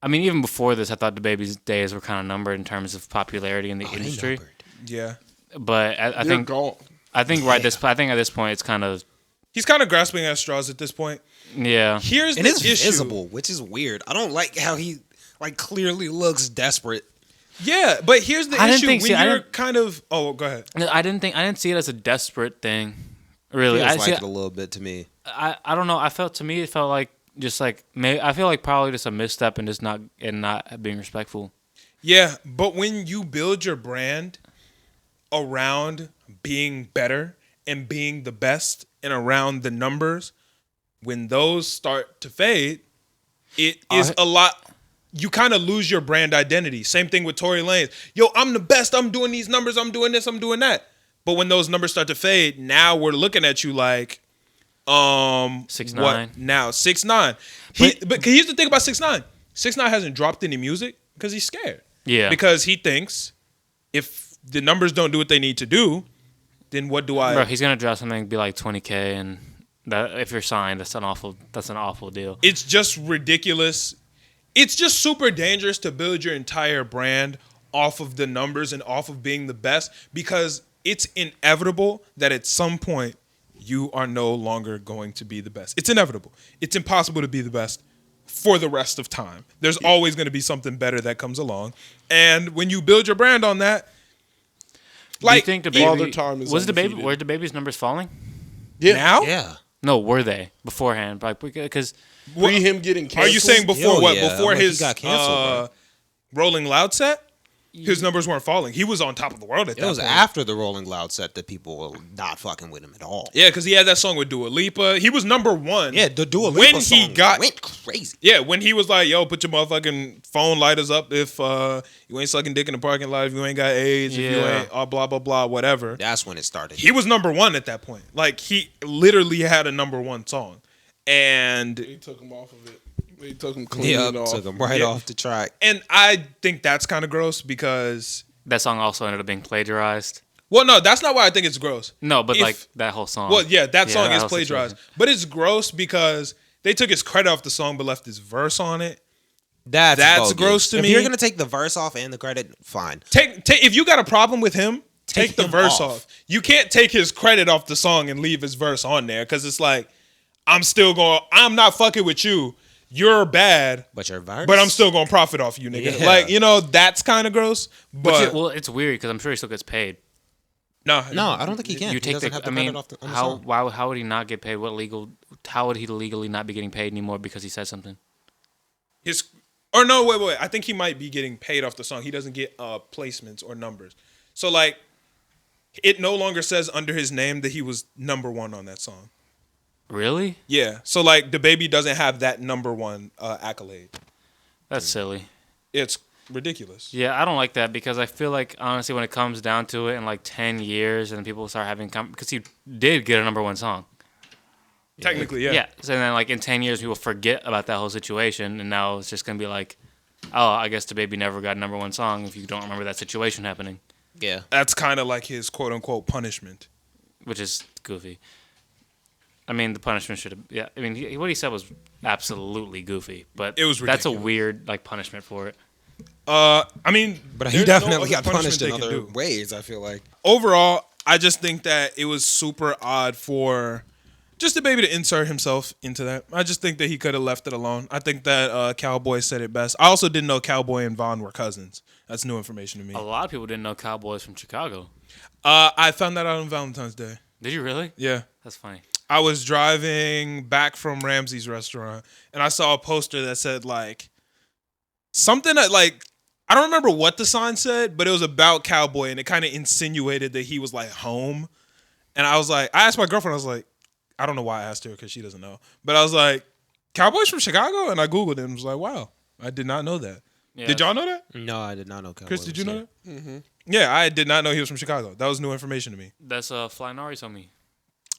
Speaker 3: I mean, even before this, I thought DaBaby's days were kind of numbered in terms of popularity in the
Speaker 2: They
Speaker 3: industry.
Speaker 2: numbered.
Speaker 1: Yeah.
Speaker 3: But I
Speaker 4: They're
Speaker 3: think,
Speaker 4: gone.
Speaker 3: I think at this point, it's kind of,
Speaker 1: He's kind of grasping at straws at this point.
Speaker 3: yeah.
Speaker 1: Here's
Speaker 2: And
Speaker 1: the
Speaker 2: it's
Speaker 1: issue.
Speaker 2: visible, which is weird. I don't like how he like clearly looks desperate.
Speaker 1: Yeah, but here's the
Speaker 3: I didn't
Speaker 1: issue.
Speaker 3: think-
Speaker 1: When
Speaker 3: see, I
Speaker 1: you're
Speaker 3: didn't-
Speaker 1: kind of... Oh, go ahead.
Speaker 3: I didn't see it as a desperate thing. Really,
Speaker 2: Feels
Speaker 3: I
Speaker 2: like
Speaker 3: see.
Speaker 2: it a little bit to me.
Speaker 3: I don't know. To me, it felt like just like I feel like probably just a misstep and not being respectful.
Speaker 1: Yeah, but when you build your brand around being better and being the best and around the numbers, when those start to fade, it is a lot you kind of lose your brand identity. Same thing with Tory Lanez. Yo, I'm the best. I'm doing these numbers. I'm doing this. I'm doing that. But when those numbers start to fade, now we're looking at you like,
Speaker 3: 6ix9ine.
Speaker 1: what now? 6ix9ine. But here's the thing about 6ix9ine. 6ix9ine hasn't dropped any music because he's scared.
Speaker 3: Yeah.
Speaker 1: Because he thinks if the numbers don't do what they need to do, then what do I?
Speaker 3: Bro, he's gonna drop something be like 20K, and that if you're signed, that's an awful deal.
Speaker 1: It's just ridiculous. It's just super dangerous to build your entire brand off of the numbers and off of being the best, because it's inevitable that at some point you are no longer going to be the best. It's inevitable. It's impossible to be the best for the rest of time. There's always going to be something better that comes along. And when you build your brand on that, like,
Speaker 3: do you think
Speaker 4: Father Time is
Speaker 3: were DaBaby's numbers falling?
Speaker 1: now?
Speaker 2: Yeah.
Speaker 3: No, were they beforehand? Like, because
Speaker 4: Pre him getting canceled.
Speaker 1: Are you saying before
Speaker 2: Hell
Speaker 1: what?
Speaker 2: yeah.
Speaker 1: Before
Speaker 2: Like, he
Speaker 1: his
Speaker 2: got canceled,
Speaker 1: Rolling Loud set? His numbers weren't falling. He was on top of the world at
Speaker 2: It
Speaker 1: that
Speaker 2: was
Speaker 1: point.
Speaker 2: after the Rolling Loud set that people were not fucking with him at all.
Speaker 1: Yeah, because he had that song with Dua Lipa. He was number one.
Speaker 2: Yeah, the Dua Lipa
Speaker 1: when
Speaker 2: song
Speaker 1: he got
Speaker 2: went crazy.
Speaker 1: Yeah, when he was like, "Yo, put your motherfucking phone lighters up if you ain't sucking dick in the parking lot, if you ain't got AIDS, if you
Speaker 3: Yeah.
Speaker 1: ain't blah blah blah, whatever."
Speaker 2: That's when it started.
Speaker 1: He was number one at that point. Like, he literally had a number one song, and
Speaker 4: He took him off of it. He took him clean
Speaker 2: Yeah,
Speaker 4: off.
Speaker 2: took him right
Speaker 1: Yeah.
Speaker 2: off the track.
Speaker 1: I think that's kind of gross because,
Speaker 3: that song also ended up being plagiarized.
Speaker 1: well, no, that's not why I think it's gross.
Speaker 3: No, but
Speaker 1: If-
Speaker 3: like that whole song.
Speaker 1: Well, yeah, that song
Speaker 3: that
Speaker 1: is
Speaker 3: whole
Speaker 1: plagiarized,
Speaker 3: situation.
Speaker 1: but it's gross because they took his credit off the song but left his verse on it.
Speaker 2: That's
Speaker 1: That's
Speaker 2: bogus.
Speaker 1: gross to
Speaker 2: if
Speaker 1: me.
Speaker 2: you're gonna take the verse off and the credit, fine.
Speaker 1: Take if you got a problem with him, take the
Speaker 2: him
Speaker 1: verse
Speaker 2: off.
Speaker 1: off. You can't take his credit off the song and leave his verse on there, because it's like, I'm not fucking with you. You're bad,
Speaker 2: But your verse.
Speaker 1: but I'm still gonna profit off you, nigga.
Speaker 2: Yeah.
Speaker 1: Like, that's kind of gross. But
Speaker 3: well, it's weird because I'm sure he still gets paid.
Speaker 1: no,
Speaker 2: No, I don't think he can.
Speaker 3: You
Speaker 2: He
Speaker 3: take
Speaker 2: doesn't
Speaker 3: the.
Speaker 2: have
Speaker 3: I
Speaker 2: credit
Speaker 3: mean,
Speaker 2: off on the
Speaker 3: how
Speaker 2: song.
Speaker 3: how would he not get paid? How would he legally not be getting paid anymore because he said something?
Speaker 1: wait. I think he might be getting paid off the song. He doesn't get placements or numbers. So like, it no longer says under his name that he was number one on that song.
Speaker 3: Really?
Speaker 1: Yeah. So like, DaBaby doesn't have that number one accolade.
Speaker 3: That's silly.
Speaker 1: It's ridiculous.
Speaker 3: Yeah, I don't like that because I feel like honestly, when it comes down to it, in like 10 years, and people start having because he did get a number one song.
Speaker 1: Technically, yeah.
Speaker 3: Yeah. So then, like in 10 years, people forget about that whole situation, and now it's just gonna be like, oh, I guess DaBaby never got a number one song if you don't remember that situation happening,
Speaker 2: Yeah.
Speaker 1: That's kind of like his quote unquote punishment.
Speaker 3: which is goofy. I mean, the punishment should have. Yeah. I mean, what he said was absolutely goofy, but
Speaker 1: It was
Speaker 3: that's a
Speaker 1: ridiculous.
Speaker 3: weird like punishment for it.
Speaker 1: I mean,
Speaker 2: But he
Speaker 1: there's no
Speaker 2: definitely
Speaker 1: other
Speaker 2: got punished in
Speaker 1: punishment they
Speaker 2: other
Speaker 1: can do.
Speaker 2: ways, I feel like.
Speaker 1: Overall, I just think that it was super odd for just DaBaby to insert himself into that. I just think that he could have left it alone. I think that Cowboy said it best. I also didn't know Cowboy and Vaughn were cousins. That's new information to me.
Speaker 3: A lot of people didn't know Cowboys from Chicago.
Speaker 1: I found that out on Valentine's Day.
Speaker 3: Did you really?
Speaker 1: Yeah.
Speaker 3: That's funny.
Speaker 1: I was driving back from Ramsey's restaurant, and I saw a poster that said like something that like, I don't remember what the sign said, but it was about Cowboy, and it kind of insinuated that he was like home. And I was like, I asked my girlfriend, I was like, I don't know why I asked her because she doesn't know, but I was like, Cowboys from Chicago, and I googled it and was like, wow, I did not know that.
Speaker 3: Yeah.
Speaker 1: Did y'all know that?
Speaker 2: No, I did not know Cowboy
Speaker 1: Chris, did you
Speaker 2: was
Speaker 1: know
Speaker 2: here.
Speaker 1: that? Mm-hmm. Yeah, I did not know he was from Chicago. That was new information to me.
Speaker 3: That's Fly Nari's homie.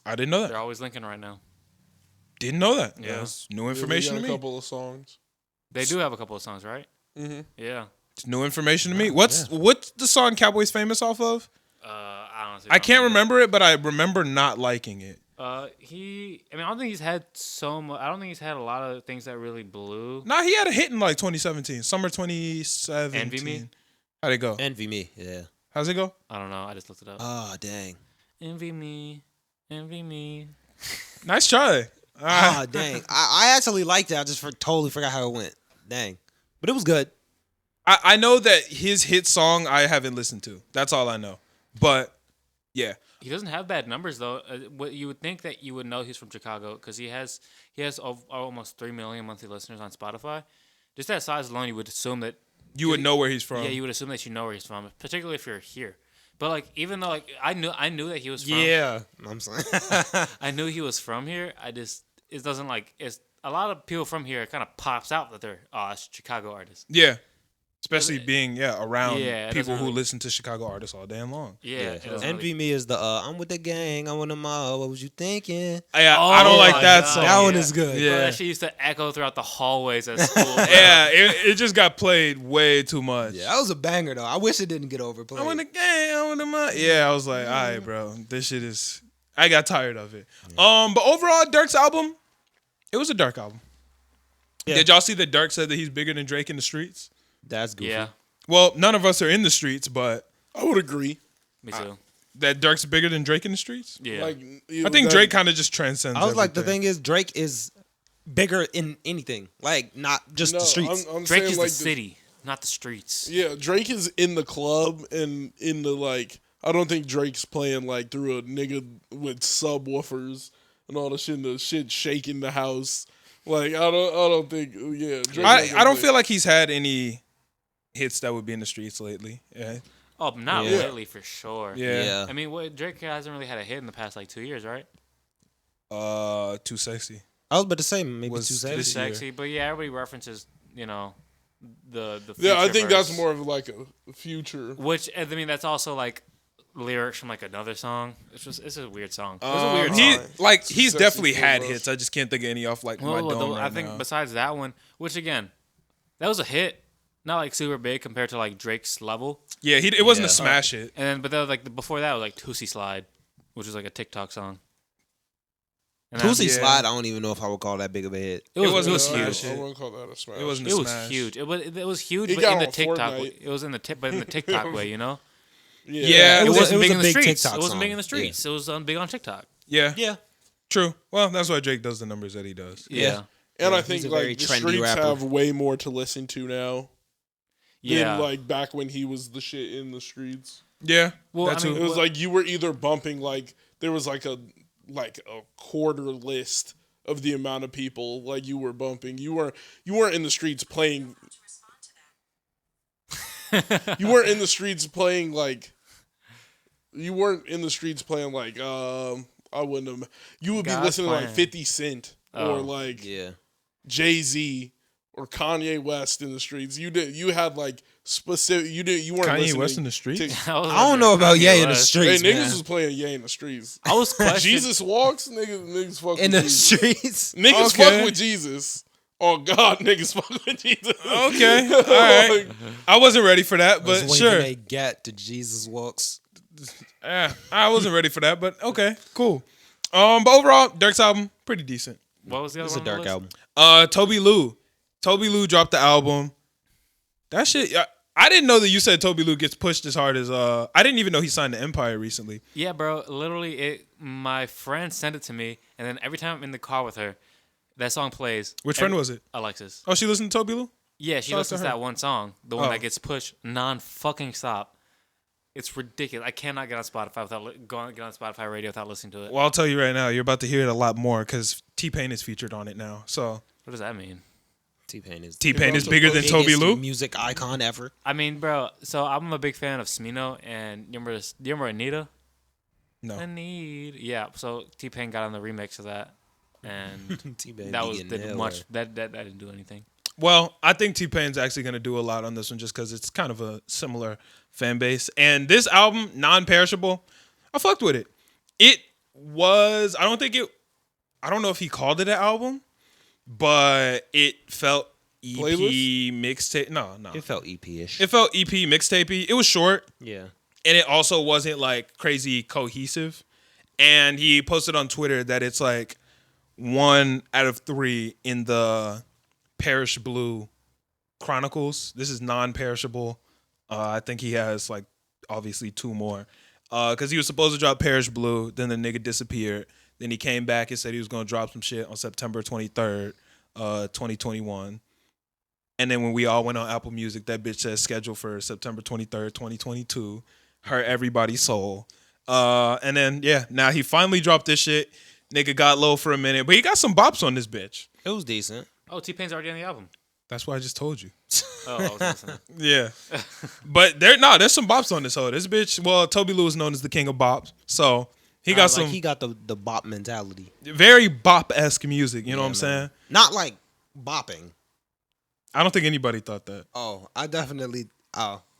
Speaker 1: I didn't know that.
Speaker 3: They're always linking right now.
Speaker 1: Didn't know that.
Speaker 3: Yeah.
Speaker 1: That's new
Speaker 4: Yeah,
Speaker 1: information
Speaker 4: they
Speaker 1: to
Speaker 4: got
Speaker 1: me.
Speaker 4: a couple of songs.
Speaker 3: They do have a couple of songs, right?
Speaker 4: Mm-hmm.
Speaker 3: Yeah.
Speaker 1: It's new information to me. What's the song Cowboys famous off of?
Speaker 3: I honestly
Speaker 1: I
Speaker 3: don't
Speaker 1: can't remember it, but I remember not liking it.
Speaker 3: I don't think he's had so much. I don't think he's had a lot of things that really blew.
Speaker 1: Nah, he had a hit in like 2017, summer 2017.
Speaker 3: Envy Me?
Speaker 1: How'd it go?
Speaker 2: Envy Me, yeah.
Speaker 1: How's it go?
Speaker 3: I don't know. I just looked it up.
Speaker 2: Oh, dang.
Speaker 3: Envy me, envy me.
Speaker 1: Nice try.
Speaker 2: Oh, dang. I actually liked it. I just totally forgot how it went. Dang. But it was good.
Speaker 1: I know that his hit song I haven't listened to. That's all I know. But yeah,
Speaker 3: He doesn't have bad numbers though. What you would think that you would know he's from Chicago because he has almost 3 million monthly listeners on Spotify. Just that size alone, you would assume that
Speaker 1: you would know where he's from.
Speaker 3: Yeah, you would assume that you know where he's from, particularly if you're here. But like, even though like I knew that he was from.
Speaker 2: Yeah. I'm saying.
Speaker 3: I knew he was from here. It doesn't like a lot of people from here, it kind of pops out that they're Chicago artists.
Speaker 1: Yeah. Especially being around
Speaker 3: Yeah, it
Speaker 1: people
Speaker 3: doesn't
Speaker 1: who
Speaker 3: really-
Speaker 1: listen to Chicago artists all day long.
Speaker 3: Yeah, it
Speaker 2: Yeah.
Speaker 3: doesn't
Speaker 2: Envy
Speaker 3: really-
Speaker 2: Me is the I'm with the gang, I'm with the mob. What was you thinking?
Speaker 1: Yeah,
Speaker 3: Oh
Speaker 1: I don't like
Speaker 3: my
Speaker 1: that
Speaker 3: God,
Speaker 1: song.
Speaker 2: That one
Speaker 3: yeah.
Speaker 2: is good.
Speaker 3: Bro,
Speaker 1: Yeah.
Speaker 3: that shit used to echo throughout the hallways at school. bro.
Speaker 1: Yeah, it just got played way too much.
Speaker 2: Yeah, that was a banger though. I wish it didn't get overplayed.
Speaker 1: I want the gang, I want the money. Yeah, I was like, all right, bro, this shit is. I got tired of it. But overall, Durk's album, it was a Durk album.
Speaker 2: Yeah.
Speaker 1: Did y'all see that Durk said that he's bigger than Drake in the streets?
Speaker 2: That's goofy.
Speaker 3: Yeah,
Speaker 1: Well, none of us are in the streets, but
Speaker 4: I would agree.
Speaker 3: me too.
Speaker 1: that Durk's bigger than Drake in the streets.
Speaker 3: Yeah,
Speaker 4: Like,
Speaker 1: I think Drake kind of just transcends.
Speaker 2: I was like, the
Speaker 1: everything.
Speaker 2: thing is, Drake is bigger in anything, like not just the streets.
Speaker 4: I'm
Speaker 3: Drake
Speaker 4: saying
Speaker 3: is
Speaker 4: like
Speaker 3: the city, not the streets.
Speaker 4: Yeah, Drake is in the club and in the like. I don't think Drake's playing like through a nigga with subwoofers and all the shit. And the shit shaking the house. Like I don't think. Yeah, Drake
Speaker 1: I don't feel like he's had any hits that would be in the streets lately. Yeah,
Speaker 3: Oh, not
Speaker 2: Yeah.
Speaker 3: lately for sure.
Speaker 1: yeah.
Speaker 3: I mean, Drake hasn't really had a hit in the past like 2 years, right?
Speaker 1: Too sexy.
Speaker 2: I was about to say maybe
Speaker 1: Was
Speaker 2: too
Speaker 1: this
Speaker 2: sexy.
Speaker 1: year.
Speaker 3: Sexy, but yeah, everybody references, the
Speaker 4: Yeah, I
Speaker 3: Future
Speaker 4: think that's
Speaker 3: verse.
Speaker 4: more of like a future.
Speaker 3: Which I mean, that's also like lyrics from like another song. It's a weird song. It was a weird
Speaker 1: He
Speaker 3: song.
Speaker 1: he's
Speaker 4: Sexy
Speaker 1: definitely
Speaker 4: Full
Speaker 1: had
Speaker 4: Rush.
Speaker 1: hits. I just can't think of any off like my
Speaker 3: Well,
Speaker 1: dome right
Speaker 3: I think
Speaker 1: now.
Speaker 3: besides that one, which again, that was a hit, not like super big compared to like Drake's level.
Speaker 1: Yeah, it wasn't a
Speaker 2: Yeah.
Speaker 1: smash hit.
Speaker 3: And then, but that was like before that was like Tootsie Slide, which was like a TikTok song. And
Speaker 2: Tootsie
Speaker 1: Yeah.
Speaker 2: Slide, I don't even know if I would call that big of a hit.
Speaker 3: It was
Speaker 1: wasn't a
Speaker 3: huge.
Speaker 1: smash
Speaker 4: I
Speaker 1: hit.
Speaker 4: wouldn't call that a smash.
Speaker 1: It wasn't
Speaker 3: It
Speaker 1: a
Speaker 3: was
Speaker 1: smash.
Speaker 3: huge. It was huge,
Speaker 4: It
Speaker 3: but
Speaker 4: got
Speaker 3: in the
Speaker 4: on
Speaker 3: TikTok,
Speaker 4: Fortnite.
Speaker 3: way. It was in the but in the TikTok way, you know.
Speaker 1: Yeah,
Speaker 3: It
Speaker 2: was a-
Speaker 3: wasn't
Speaker 2: it was
Speaker 3: big
Speaker 2: a
Speaker 3: in the
Speaker 2: big
Speaker 3: streets.
Speaker 2: TikTok
Speaker 3: It wasn't big
Speaker 2: song.
Speaker 3: in the streets. It was big on TikTok.
Speaker 1: Yeah,
Speaker 2: Yeah.
Speaker 1: true. Well, that's why Drake does the numbers that he does.
Speaker 3: Yeah.
Speaker 4: And I
Speaker 2: he's
Speaker 4: think
Speaker 2: a very
Speaker 4: like the
Speaker 2: trendy
Speaker 4: streets
Speaker 2: rapper.
Speaker 4: have way more to listen to now
Speaker 3: Yeah.
Speaker 4: than like back when he was the shit in the streets.
Speaker 1: Yeah,
Speaker 3: Well,
Speaker 1: that
Speaker 3: I
Speaker 1: too.
Speaker 3: mean,
Speaker 4: It was
Speaker 3: Well-
Speaker 4: like you were either bumping like there was like a quarter list of the amount of people like you were bumping. You weren't in the streets playing. You weren't in the streets playing like. You weren't in the streets playing like. I wouldn't have. You would be
Speaker 3: God's
Speaker 4: listening to like
Speaker 3: plan.
Speaker 4: 50 Cent or
Speaker 3: Oh.
Speaker 4: like
Speaker 2: Yeah.
Speaker 4: Jay-Z or Kanye West in the streets. You had like specific. You weren't
Speaker 1: Kanye
Speaker 4: listening
Speaker 1: West in the streets?
Speaker 4: to-
Speaker 2: I don't know about Ye in the
Speaker 4: Hey,
Speaker 2: streets,
Speaker 4: niggas
Speaker 2: man.
Speaker 4: was playing Ye in the streets.
Speaker 3: I was questioning.
Speaker 4: Jesus walks, niggas fuck
Speaker 2: In
Speaker 4: with
Speaker 2: the
Speaker 4: Jesus.
Speaker 2: streets.
Speaker 4: Niggas
Speaker 1: Okay.
Speaker 4: fuck with Jesus. Oh God, niggas fuck with Jesus.
Speaker 1: Okay, all right. I wasn't ready for that, but
Speaker 2: Waving
Speaker 1: sure.
Speaker 2: a get to Jesus walks.
Speaker 1: I wasn't ready for that, but okay, cool. But overall, Durk's album pretty decent.
Speaker 3: What was the other
Speaker 2: It's a
Speaker 3: one on the
Speaker 2: dark
Speaker 3: list?
Speaker 2: album.
Speaker 1: Toby Lou dropped the album. That shit. I didn't know that you said Toby Lou gets pushed as hard as. I didn't even know he signed to Empire recently.
Speaker 3: Yeah, bro. Literally, my friend sent it to me, and then every time I'm in the car with her, that song plays.
Speaker 1: Which friend was it?
Speaker 3: Alexis.
Speaker 1: Oh, she listened to Toby Lou?
Speaker 3: Yeah, she
Speaker 1: Shout out to
Speaker 3: listens to
Speaker 1: her.
Speaker 3: that one song, the one
Speaker 1: Oh.
Speaker 3: that gets pushed non-fucking stop. It's ridiculous. I cannot get on Spotify get on Spotify radio without listening to it.
Speaker 1: Well, I'll tell you right now, you're about to hear it a lot more because T-Pain is featured on it now. So
Speaker 3: What does that mean?
Speaker 2: T-Pain is
Speaker 1: T-Pain is
Speaker 4: the
Speaker 1: bigger than
Speaker 2: biggest
Speaker 1: Toby Lou?
Speaker 2: music icon ever.
Speaker 3: I mean, bro. So I'm a big fan of Smino, and you remember Anita?
Speaker 1: No.
Speaker 3: Anita. Yeah. So T-Pain got on the remix of that, and
Speaker 2: T-Pain
Speaker 3: that
Speaker 2: be
Speaker 3: was
Speaker 2: getting
Speaker 3: did
Speaker 2: hella.
Speaker 3: much. That didn't do anything.
Speaker 1: Well, I think T-Pain's actually going to do a lot on this one just because it's kind of a similar fan base. And this album, Non-Perishable, I fucked with it. It was, I don't know if he called it an album, but it felt EP
Speaker 4: Playlist?
Speaker 1: mixtape. No.
Speaker 2: It felt EP-ish.
Speaker 1: It felt EP mixtapey. It was short,
Speaker 2: Yeah.
Speaker 1: and it also wasn't like crazy cohesive. And he posted on Twitter that it's like 1 out of 3 in the Perish Blue Chronicles. This is Non-Perishable. I think he has like obviously 2 more. Because he was supposed to drop Perish Blue, then the nigga disappeared. Then he came back and said he was gonna drop some shit on September 23rd, 2021. And then when we all went on Apple Music, that bitch says scheduled for September 23rd, 2022. Hurt everybody's soul. And then yeah, now he finally dropped this shit. Nigga got low for a minute, but he got some bops on this bitch.
Speaker 2: It was decent.
Speaker 3: Oh, T-Pain's already on the album.
Speaker 1: That's what I just told you.
Speaker 3: Oh, I was listening.
Speaker 1: Yeah. But there's some bops on this hoe. This bitch, well, Toby Lou is known as the king of bops. So He got
Speaker 2: like he got the bop mentality.
Speaker 1: very bop-esque music. You know what I'm
Speaker 2: man.
Speaker 1: saying?
Speaker 2: Not like bopping.
Speaker 1: I don't think anybody thought that.
Speaker 2: Oh,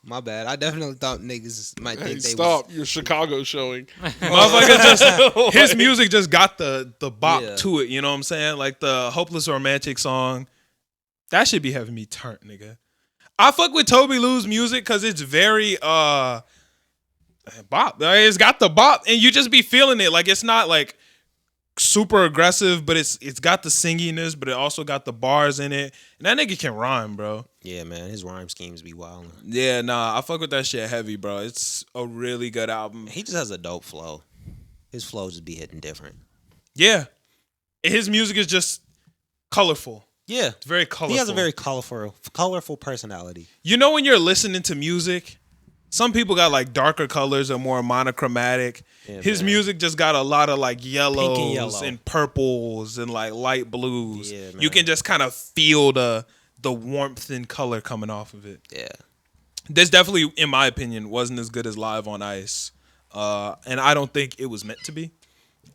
Speaker 2: my bad. I definitely thought niggas might
Speaker 4: Hey,
Speaker 2: think they
Speaker 4: stop! Your Chicago showing.
Speaker 1: Motherfucker just his music just got the bop
Speaker 2: Yeah.
Speaker 1: to it. You know what I'm saying? Like the Hopeless Romantic song. That should be having me turned, nigga. I fuck with Tobi Lou's music because it's very bop. It's got the bop, and you just be feeling it. Like it's not like super aggressive, but it's got the singiness, but it also got the bars in it. And that nigga can rhyme, bro.
Speaker 2: Yeah, man, his rhyme schemes be wild.
Speaker 1: Yeah, nah, I fuck with that shit heavy, bro. It's a really good album.
Speaker 2: He just has a dope flow. His flow just be hitting different.
Speaker 1: Yeah. His music is just colorful.
Speaker 2: Yeah,
Speaker 1: It's very colorful.
Speaker 2: he has a very colorful personality.
Speaker 1: You know when you're listening to music, some people got like darker colors or more monochromatic.
Speaker 2: Yeah,
Speaker 1: His
Speaker 2: man.
Speaker 1: music just got a lot of like yellows
Speaker 2: yellow.
Speaker 1: and purples and like light blues.
Speaker 2: Yeah,
Speaker 1: You
Speaker 2: man.
Speaker 1: can just kind of feel the warmth and color coming off of it.
Speaker 2: Yeah,
Speaker 1: This definitely, in my opinion, wasn't as good as Live on Ice. And I don't think it was meant to be.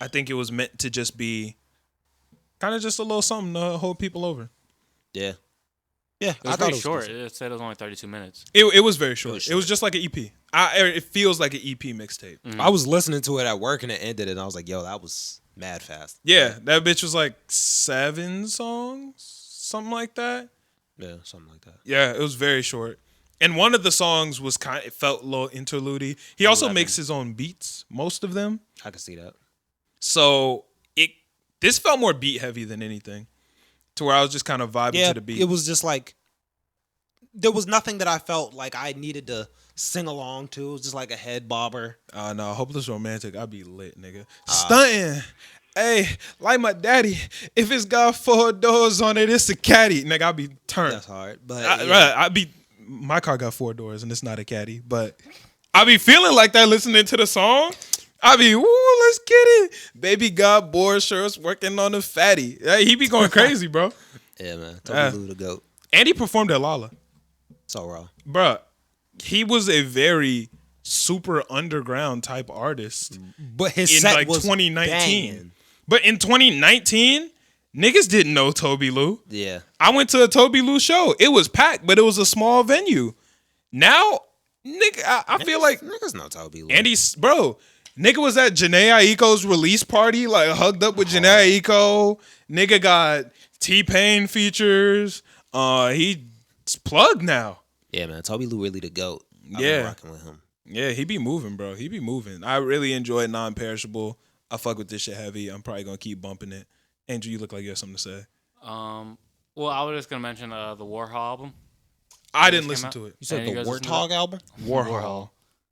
Speaker 1: I think it was meant to just be kind of just a little something to hold people over.
Speaker 2: yeah.
Speaker 3: It was
Speaker 2: I thought
Speaker 3: pretty
Speaker 2: it was
Speaker 3: short.
Speaker 2: decent.
Speaker 3: It said it was only 32 minutes.
Speaker 1: It was very short.
Speaker 2: was
Speaker 1: It was just like an EP. It feels like an EP mixtape.
Speaker 2: I was listening to it at work and it ended, and I was like, "Yo, that was mad fast."
Speaker 1: Yeah, that bitch was like 7 songs, something like that.
Speaker 2: Yeah, something like that.
Speaker 1: Yeah, it was very short. And one of the songs was it felt a little interlude-y. He also
Speaker 2: 11.
Speaker 1: makes his own beats, most of them.
Speaker 2: I can see that.
Speaker 1: So this felt more beat heavy than anything. To where I was just kind of vibing
Speaker 2: Yeah,
Speaker 1: to the beat.
Speaker 2: it was just like there was nothing that I felt like I needed to sing along to. It was just like a head bobber.
Speaker 1: No, Hopeless Romantic, I'd be lit, nigga. Stunting. Hey, like my daddy, if it's got 4 doors on it, it's a caddy. Nigga, I'd be turned.
Speaker 2: That's hard, but
Speaker 1: My car got 4 doors and it's not a caddy, but I be feeling like that listening to the song. I be, woo, let's get it. Baby got board shirts working on a fatty. Hey, he be going crazy, bro.
Speaker 2: yeah, man. Tobi Lou the GOAT.
Speaker 1: And he performed at Lala.
Speaker 2: So raw.
Speaker 1: Bruh, he was a very super underground type artist
Speaker 2: But his
Speaker 1: in
Speaker 2: set
Speaker 1: like
Speaker 2: was
Speaker 1: 2019.
Speaker 2: banging.
Speaker 1: But in 2019, niggas didn't know Tobi Lou.
Speaker 2: Yeah.
Speaker 1: I went to a Tobi Lou show. It was packed, but it was a small venue. Now, nigga, I feel like
Speaker 2: niggas know Tobi Lou.
Speaker 1: Nigga was at Janae Aiko's release party, like hugged up with Janae Aiko. Nigga got T-Pain features. He's plugged now.
Speaker 2: Yeah, man. Tobi Lou really the GOAT. I've
Speaker 1: Yeah.
Speaker 2: been rocking with him.
Speaker 1: Yeah, he be moving, bro. He be moving. I really enjoyed Non-Perishable. I fuck with this shit heavy. I'm probably gonna keep bumping it. Andrew, you look like you have something to say.
Speaker 3: Well, I was just gonna mention the Warhol album.
Speaker 1: I didn't
Speaker 3: came
Speaker 1: listen
Speaker 3: out?
Speaker 1: to it.
Speaker 2: You said
Speaker 3: And you
Speaker 2: the
Speaker 3: guys listen to
Speaker 2: Warthog album?
Speaker 3: Warhol.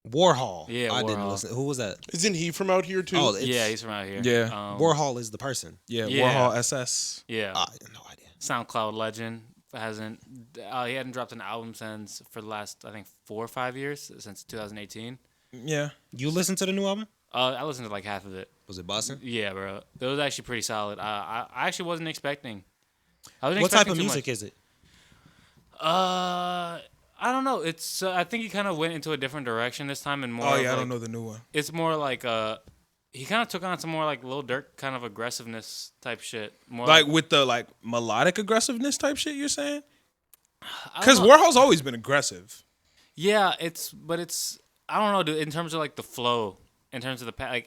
Speaker 2: Warhol.
Speaker 3: Yeah,
Speaker 2: I didn't
Speaker 3: Warhol.
Speaker 2: listen. Who was that?
Speaker 4: Isn't he from out here too?
Speaker 2: Oh, it's,
Speaker 3: Yeah, he's from out here.
Speaker 1: Yeah.
Speaker 2: Warhol is the person.
Speaker 1: Yeah,
Speaker 3: Yeah.
Speaker 1: Warhol SS.
Speaker 3: Yeah.
Speaker 2: I have no idea.
Speaker 3: SoundCloud legend. He hadn't dropped an album since for the last, I think, 4 or 5 years, since 2018.
Speaker 1: Yeah.
Speaker 2: You listened to the new album?
Speaker 3: I listened to like half of it.
Speaker 2: Was it busting?
Speaker 3: Yeah, bro. It was actually pretty solid. I actually wasn't expecting. I wasn't
Speaker 2: What type
Speaker 3: expecting
Speaker 2: of
Speaker 3: too
Speaker 2: music
Speaker 3: much.
Speaker 2: is it?
Speaker 3: I don't know. It's I think he kind of went into a different direction this time, and more.
Speaker 1: Oh
Speaker 3: of,
Speaker 1: yeah, I
Speaker 3: like,
Speaker 1: don't know the new one.
Speaker 3: It's more like he kind of took on some more like Lil Durk kind of aggressiveness type shit. More
Speaker 1: Like with the like melodic aggressiveness type shit you're saying?
Speaker 3: I don't
Speaker 1: Because
Speaker 3: know.
Speaker 1: Warhol's always been aggressive.
Speaker 3: Yeah, it's I don't know, dude. In terms of like the flow, in terms of the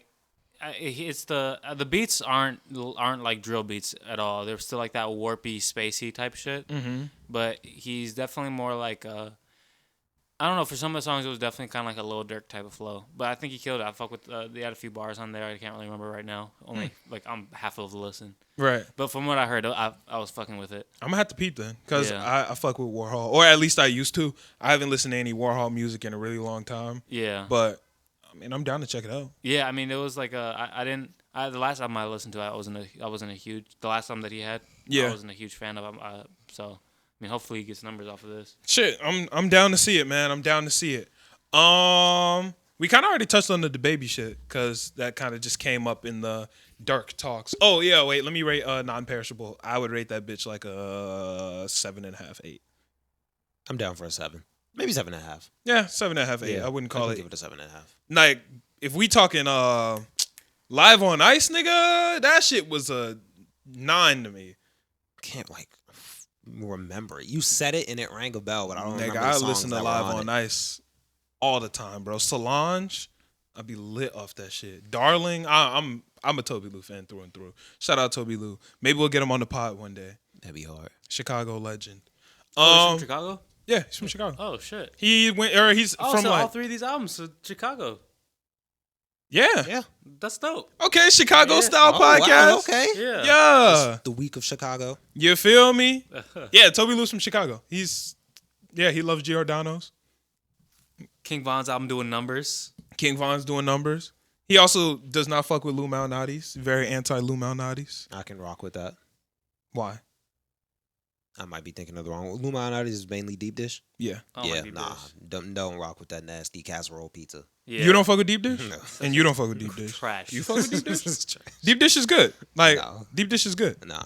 Speaker 3: it's the beats aren't like drill beats at all. They're still like that warpy, spacey type shit. Mm-hmm. But he's definitely more like I don't know. For some of the songs, it was definitely kind of like a Lil Durk type of flow. But I think he killed it. I fuck with. They had a few bars on there. I can't really remember right now. Only like I'm half of the listen.
Speaker 1: Right.
Speaker 3: But from what I heard, I was fucking with it.
Speaker 1: I'm gonna have to peep then, because
Speaker 3: Yeah.
Speaker 1: I fuck with Warhol, or at least I used to. I haven't listened to any Warhol music in a really long time.
Speaker 3: Yeah.
Speaker 1: But I mean, I'm down to check it out.
Speaker 3: Yeah, I mean, it was like I didn't. The last album I listened to, I wasn't a huge. The last album that he had,
Speaker 1: Yeah.
Speaker 3: I wasn't a huge fan of. So I mean, hopefully he gets numbers off of this.
Speaker 1: Shit, I'm down to see it, man. I'm down to see it. We kind of already touched on the Dababy shit, because that kind of just came up in the dark talks. Oh yeah, wait, let me rate Non-Perishable. I would rate that bitch like a 7.5, 8.
Speaker 2: I'm down for a 7. Maybe 7.5.
Speaker 1: Yeah, 7.5, 8. I wouldn't call
Speaker 2: I
Speaker 1: it
Speaker 2: give it a 7.5.
Speaker 1: like if we talking Live on Ice, nigga. That shit was a 9 to me.
Speaker 2: Can't remember it. You said it and it rang a bell, but I don't remember
Speaker 1: Nigga,
Speaker 2: the
Speaker 1: I
Speaker 2: songs
Speaker 1: listen to
Speaker 2: that were
Speaker 1: Live
Speaker 2: on
Speaker 1: on
Speaker 2: it.
Speaker 1: Ice all the time, bro. Solange, I'd be lit off that shit. Darling, I'm a Tobi Lou fan through and through. Shout out Tobi Lou. Maybe we'll get him on the pod one day.
Speaker 2: That'd be hard.
Speaker 1: Chicago legend.
Speaker 3: Oh, he's from Chicago?
Speaker 1: Yeah, he's from Chicago.
Speaker 3: Oh, shit.
Speaker 1: He's from
Speaker 3: so
Speaker 1: like
Speaker 3: all 3 of these albums are Chicago.
Speaker 1: yeah.
Speaker 3: That's dope.
Speaker 1: Okay, Chicago style
Speaker 2: Oh, wow,
Speaker 1: podcast.
Speaker 2: okay.
Speaker 3: Yeah.
Speaker 1: Yeah.
Speaker 2: The week of Chicago.
Speaker 1: You feel me? Yeah, Tobi Lou's from Chicago. He loves Giordano's.
Speaker 3: King Von's album doing numbers.
Speaker 1: King Von's doing numbers. He also does not fuck with Lou Malnati's. Very anti Lou Malnati's.
Speaker 2: I can rock with that.
Speaker 1: Why?
Speaker 2: I might be thinking of the wrong one. Luminati is mainly deep dish.
Speaker 1: Yeah.
Speaker 3: I don't
Speaker 2: Yeah,
Speaker 3: like deep
Speaker 2: nah.
Speaker 3: dish.
Speaker 2: Don't rock with that nasty casserole pizza.
Speaker 3: Yeah.
Speaker 1: You don't fuck with deep dish?
Speaker 2: No.
Speaker 1: And you don't fuck with deep dish.
Speaker 3: Trash.
Speaker 1: You fuck with deep dish?
Speaker 2: It's trash.
Speaker 1: Deep dish is good. Like
Speaker 2: No.
Speaker 1: deep dish is good.
Speaker 2: Nah.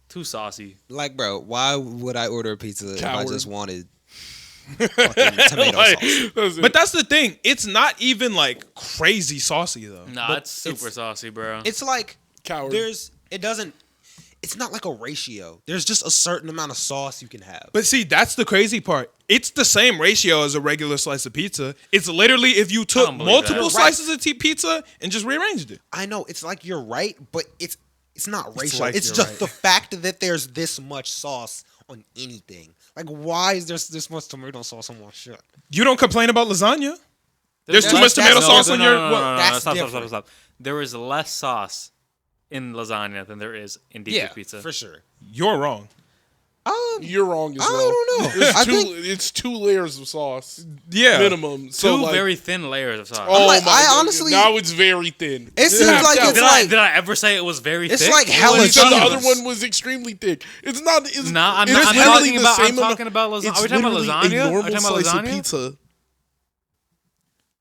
Speaker 3: Too saucy.
Speaker 2: Like, bro, why would I order a pizza if I
Speaker 4: Coward.
Speaker 2: just wanted fucking tomato sauce?
Speaker 1: But that's the thing. It's not even like crazy saucy though.
Speaker 3: Nah,
Speaker 2: But
Speaker 3: it's super saucy, bro.
Speaker 2: It's like
Speaker 4: Coward.
Speaker 2: it's not like a ratio. There's just a certain amount of sauce you can have.
Speaker 1: But see, that's the crazy part. It's the same ratio as a regular slice of pizza. It's literally if you took
Speaker 3: don't believe
Speaker 1: multiple
Speaker 3: that.
Speaker 1: slices of pizza and just rearranged it.
Speaker 2: I know it's like you're right, but it's not ratio.
Speaker 1: like
Speaker 2: It's
Speaker 1: you're
Speaker 2: just
Speaker 1: right.
Speaker 2: the fact that there's this much sauce on anything. Like, why is there this much tomato sauce on one shit?
Speaker 1: You don't complain about lasagna? There's too
Speaker 2: less-
Speaker 1: much tomato
Speaker 2: that's-
Speaker 1: sauce
Speaker 2: no,
Speaker 1: on
Speaker 3: no,
Speaker 1: your.
Speaker 3: no, no,
Speaker 1: what?
Speaker 3: no, no,
Speaker 2: That's
Speaker 3: stop,
Speaker 2: different.
Speaker 3: stop. There is less sauce in lasagna than there is in deep dish pizza.
Speaker 2: for sure.
Speaker 1: You're wrong.
Speaker 4: You're wrong as
Speaker 2: I
Speaker 4: well.
Speaker 2: don't know.
Speaker 4: It's
Speaker 2: I
Speaker 4: two.
Speaker 2: think
Speaker 4: It's 2 layers of sauce
Speaker 1: Yeah.
Speaker 4: minimum. So
Speaker 3: Two
Speaker 4: like,
Speaker 3: very thin layers of sauce.
Speaker 4: Oh
Speaker 2: like,
Speaker 4: my
Speaker 2: I
Speaker 4: God.
Speaker 2: honestly-
Speaker 4: now it's very thin.
Speaker 2: it seems
Speaker 4: Half
Speaker 2: like
Speaker 4: down.
Speaker 2: it's
Speaker 3: did,
Speaker 2: like
Speaker 3: did I ever say it was very
Speaker 2: it's
Speaker 3: thick?
Speaker 2: like
Speaker 3: It
Speaker 2: hella
Speaker 3: was-
Speaker 4: You said the
Speaker 2: cheese.
Speaker 4: other one was extremely thick. It's not. It's,
Speaker 3: Nah, I'm
Speaker 4: it's
Speaker 3: not- I'm
Speaker 4: literally
Speaker 3: talking
Speaker 4: the
Speaker 3: about- I'm
Speaker 4: same amount-
Speaker 3: talking about lasagna.
Speaker 4: It's
Speaker 3: Are we talking about
Speaker 4: literally
Speaker 3: lasagna?
Speaker 4: A
Speaker 3: Are we
Speaker 4: normal
Speaker 3: talking about
Speaker 4: slice of
Speaker 3: lasagna?
Speaker 4: pizza.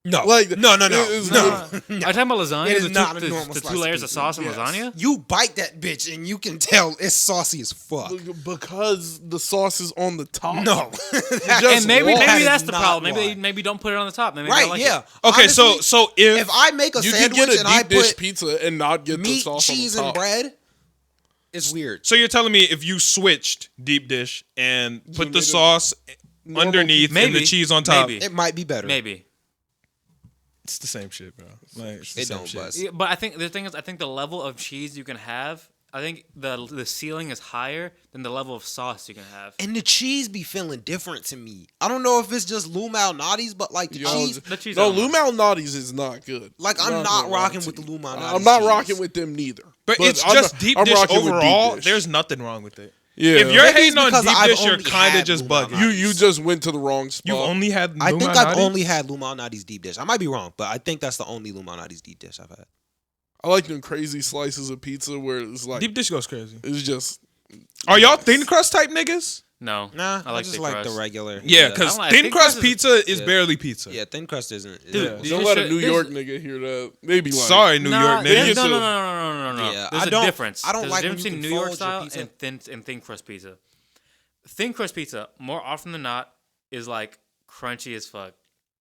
Speaker 2: no,
Speaker 4: Like
Speaker 2: no.
Speaker 4: it's
Speaker 2: No.
Speaker 4: not-
Speaker 3: Are you talking about lasagna?
Speaker 2: It is
Speaker 3: the
Speaker 2: not a
Speaker 3: two,
Speaker 2: normal
Speaker 3: the
Speaker 2: slice
Speaker 3: two
Speaker 2: of
Speaker 3: layers of
Speaker 2: pizza.
Speaker 3: sauce in
Speaker 4: Yes.
Speaker 3: lasagna?
Speaker 2: You bite that bitch and you can tell it's saucy as fuck.
Speaker 4: because the sauce is on the top.
Speaker 2: No,
Speaker 4: Just
Speaker 3: And maybe
Speaker 4: That
Speaker 3: maybe
Speaker 2: is
Speaker 3: that's the
Speaker 2: not
Speaker 3: problem. Maybe
Speaker 2: why.
Speaker 3: maybe don't put it on the top. Maybe they don't
Speaker 2: right?
Speaker 3: like
Speaker 2: Yeah.
Speaker 3: it.
Speaker 1: Okay,
Speaker 2: Honestly,
Speaker 1: so if
Speaker 2: if I make a
Speaker 4: You can
Speaker 2: sandwich
Speaker 4: get a
Speaker 2: and I
Speaker 4: deep dish
Speaker 2: put
Speaker 4: pizza and not get the
Speaker 2: meat,
Speaker 4: sauce
Speaker 2: cheese,
Speaker 4: on the
Speaker 2: and
Speaker 4: top.
Speaker 2: bread, it's weird.
Speaker 1: so you're telling me if you switched deep dish and put
Speaker 4: made
Speaker 1: the
Speaker 4: it
Speaker 1: sauce underneath and the
Speaker 3: Maybe.
Speaker 1: cheese on top,
Speaker 3: Maybe.
Speaker 2: It might be better.
Speaker 3: Maybe.
Speaker 1: it's the same shit, bro. Like it's the
Speaker 2: It
Speaker 1: same
Speaker 2: don't
Speaker 1: shit.
Speaker 2: bust.
Speaker 3: Yeah, but I think the thing is, I think the level of cheese you can have, I think the ceiling is higher than the level of sauce you can have.
Speaker 2: And the cheese be feeling different to me. I don't know if it's just Lou Malnati's, but like the
Speaker 4: Yo,
Speaker 2: cheese.
Speaker 3: The cheese
Speaker 4: No,
Speaker 3: I don't
Speaker 4: Lou
Speaker 3: like.
Speaker 4: Malnati's is not good.
Speaker 2: Like, I'm not
Speaker 4: gonna lie
Speaker 2: rocking
Speaker 4: to
Speaker 2: with the
Speaker 4: you.
Speaker 2: Lou Malnati's
Speaker 4: I'm not
Speaker 2: cheese.
Speaker 4: rocking with them neither.
Speaker 1: But it's
Speaker 4: I'm
Speaker 1: just
Speaker 4: not-
Speaker 1: deep
Speaker 4: I'm
Speaker 1: dish
Speaker 4: rocking with deep
Speaker 1: overall.
Speaker 4: dish.
Speaker 1: There's nothing wrong with it.
Speaker 4: Yeah.
Speaker 1: If you're
Speaker 2: Maybe
Speaker 1: hating
Speaker 2: it's
Speaker 1: on
Speaker 2: because
Speaker 1: deep
Speaker 2: I've
Speaker 1: dish, you're
Speaker 2: only
Speaker 1: kind of
Speaker 2: had
Speaker 1: just
Speaker 2: Lou
Speaker 1: bugging.
Speaker 2: Malnati's.
Speaker 4: you just went to the wrong spot.
Speaker 1: You've only had
Speaker 2: I
Speaker 1: Lou
Speaker 2: think
Speaker 1: Malnati?
Speaker 2: I've only had Lou Malnati's deep dish. I might be wrong, but I think that's the only Lou Malnati's deep dish I've had.
Speaker 4: I like them crazy slices of pizza where it's like
Speaker 1: Deep dish goes crazy.
Speaker 4: it's just
Speaker 1: Are y'all thin crust type niggas?
Speaker 3: No.
Speaker 2: Nah,
Speaker 3: I like
Speaker 2: just
Speaker 3: thick
Speaker 2: like
Speaker 3: crust.
Speaker 2: the regular.
Speaker 1: Yeah, because
Speaker 3: I don't like-
Speaker 1: thin
Speaker 3: thin
Speaker 1: crust
Speaker 3: crust is-
Speaker 1: pizza is
Speaker 2: yeah.
Speaker 1: barely pizza.
Speaker 2: Yeah, thin crust isn't.
Speaker 3: Dude,
Speaker 2: yeah.
Speaker 3: you
Speaker 4: don't
Speaker 3: just
Speaker 4: let a
Speaker 3: should-
Speaker 4: New
Speaker 3: there's-
Speaker 4: York nigga hear that. They be like,
Speaker 1: Sorry, New York
Speaker 3: there's-
Speaker 1: niggas.
Speaker 3: No,
Speaker 4: too.
Speaker 3: no, no, no, no, no, no.
Speaker 2: Yeah,
Speaker 3: There's
Speaker 2: I
Speaker 3: a
Speaker 2: don't-
Speaker 3: difference.
Speaker 2: I don't
Speaker 3: There's
Speaker 2: like
Speaker 3: a
Speaker 2: when
Speaker 3: difference
Speaker 2: you
Speaker 3: between
Speaker 2: can
Speaker 3: New York
Speaker 2: fold your
Speaker 3: style
Speaker 2: pizza.
Speaker 3: and thin crust pizza. Thin crust pizza, more often than not, is like crunchy as fuck,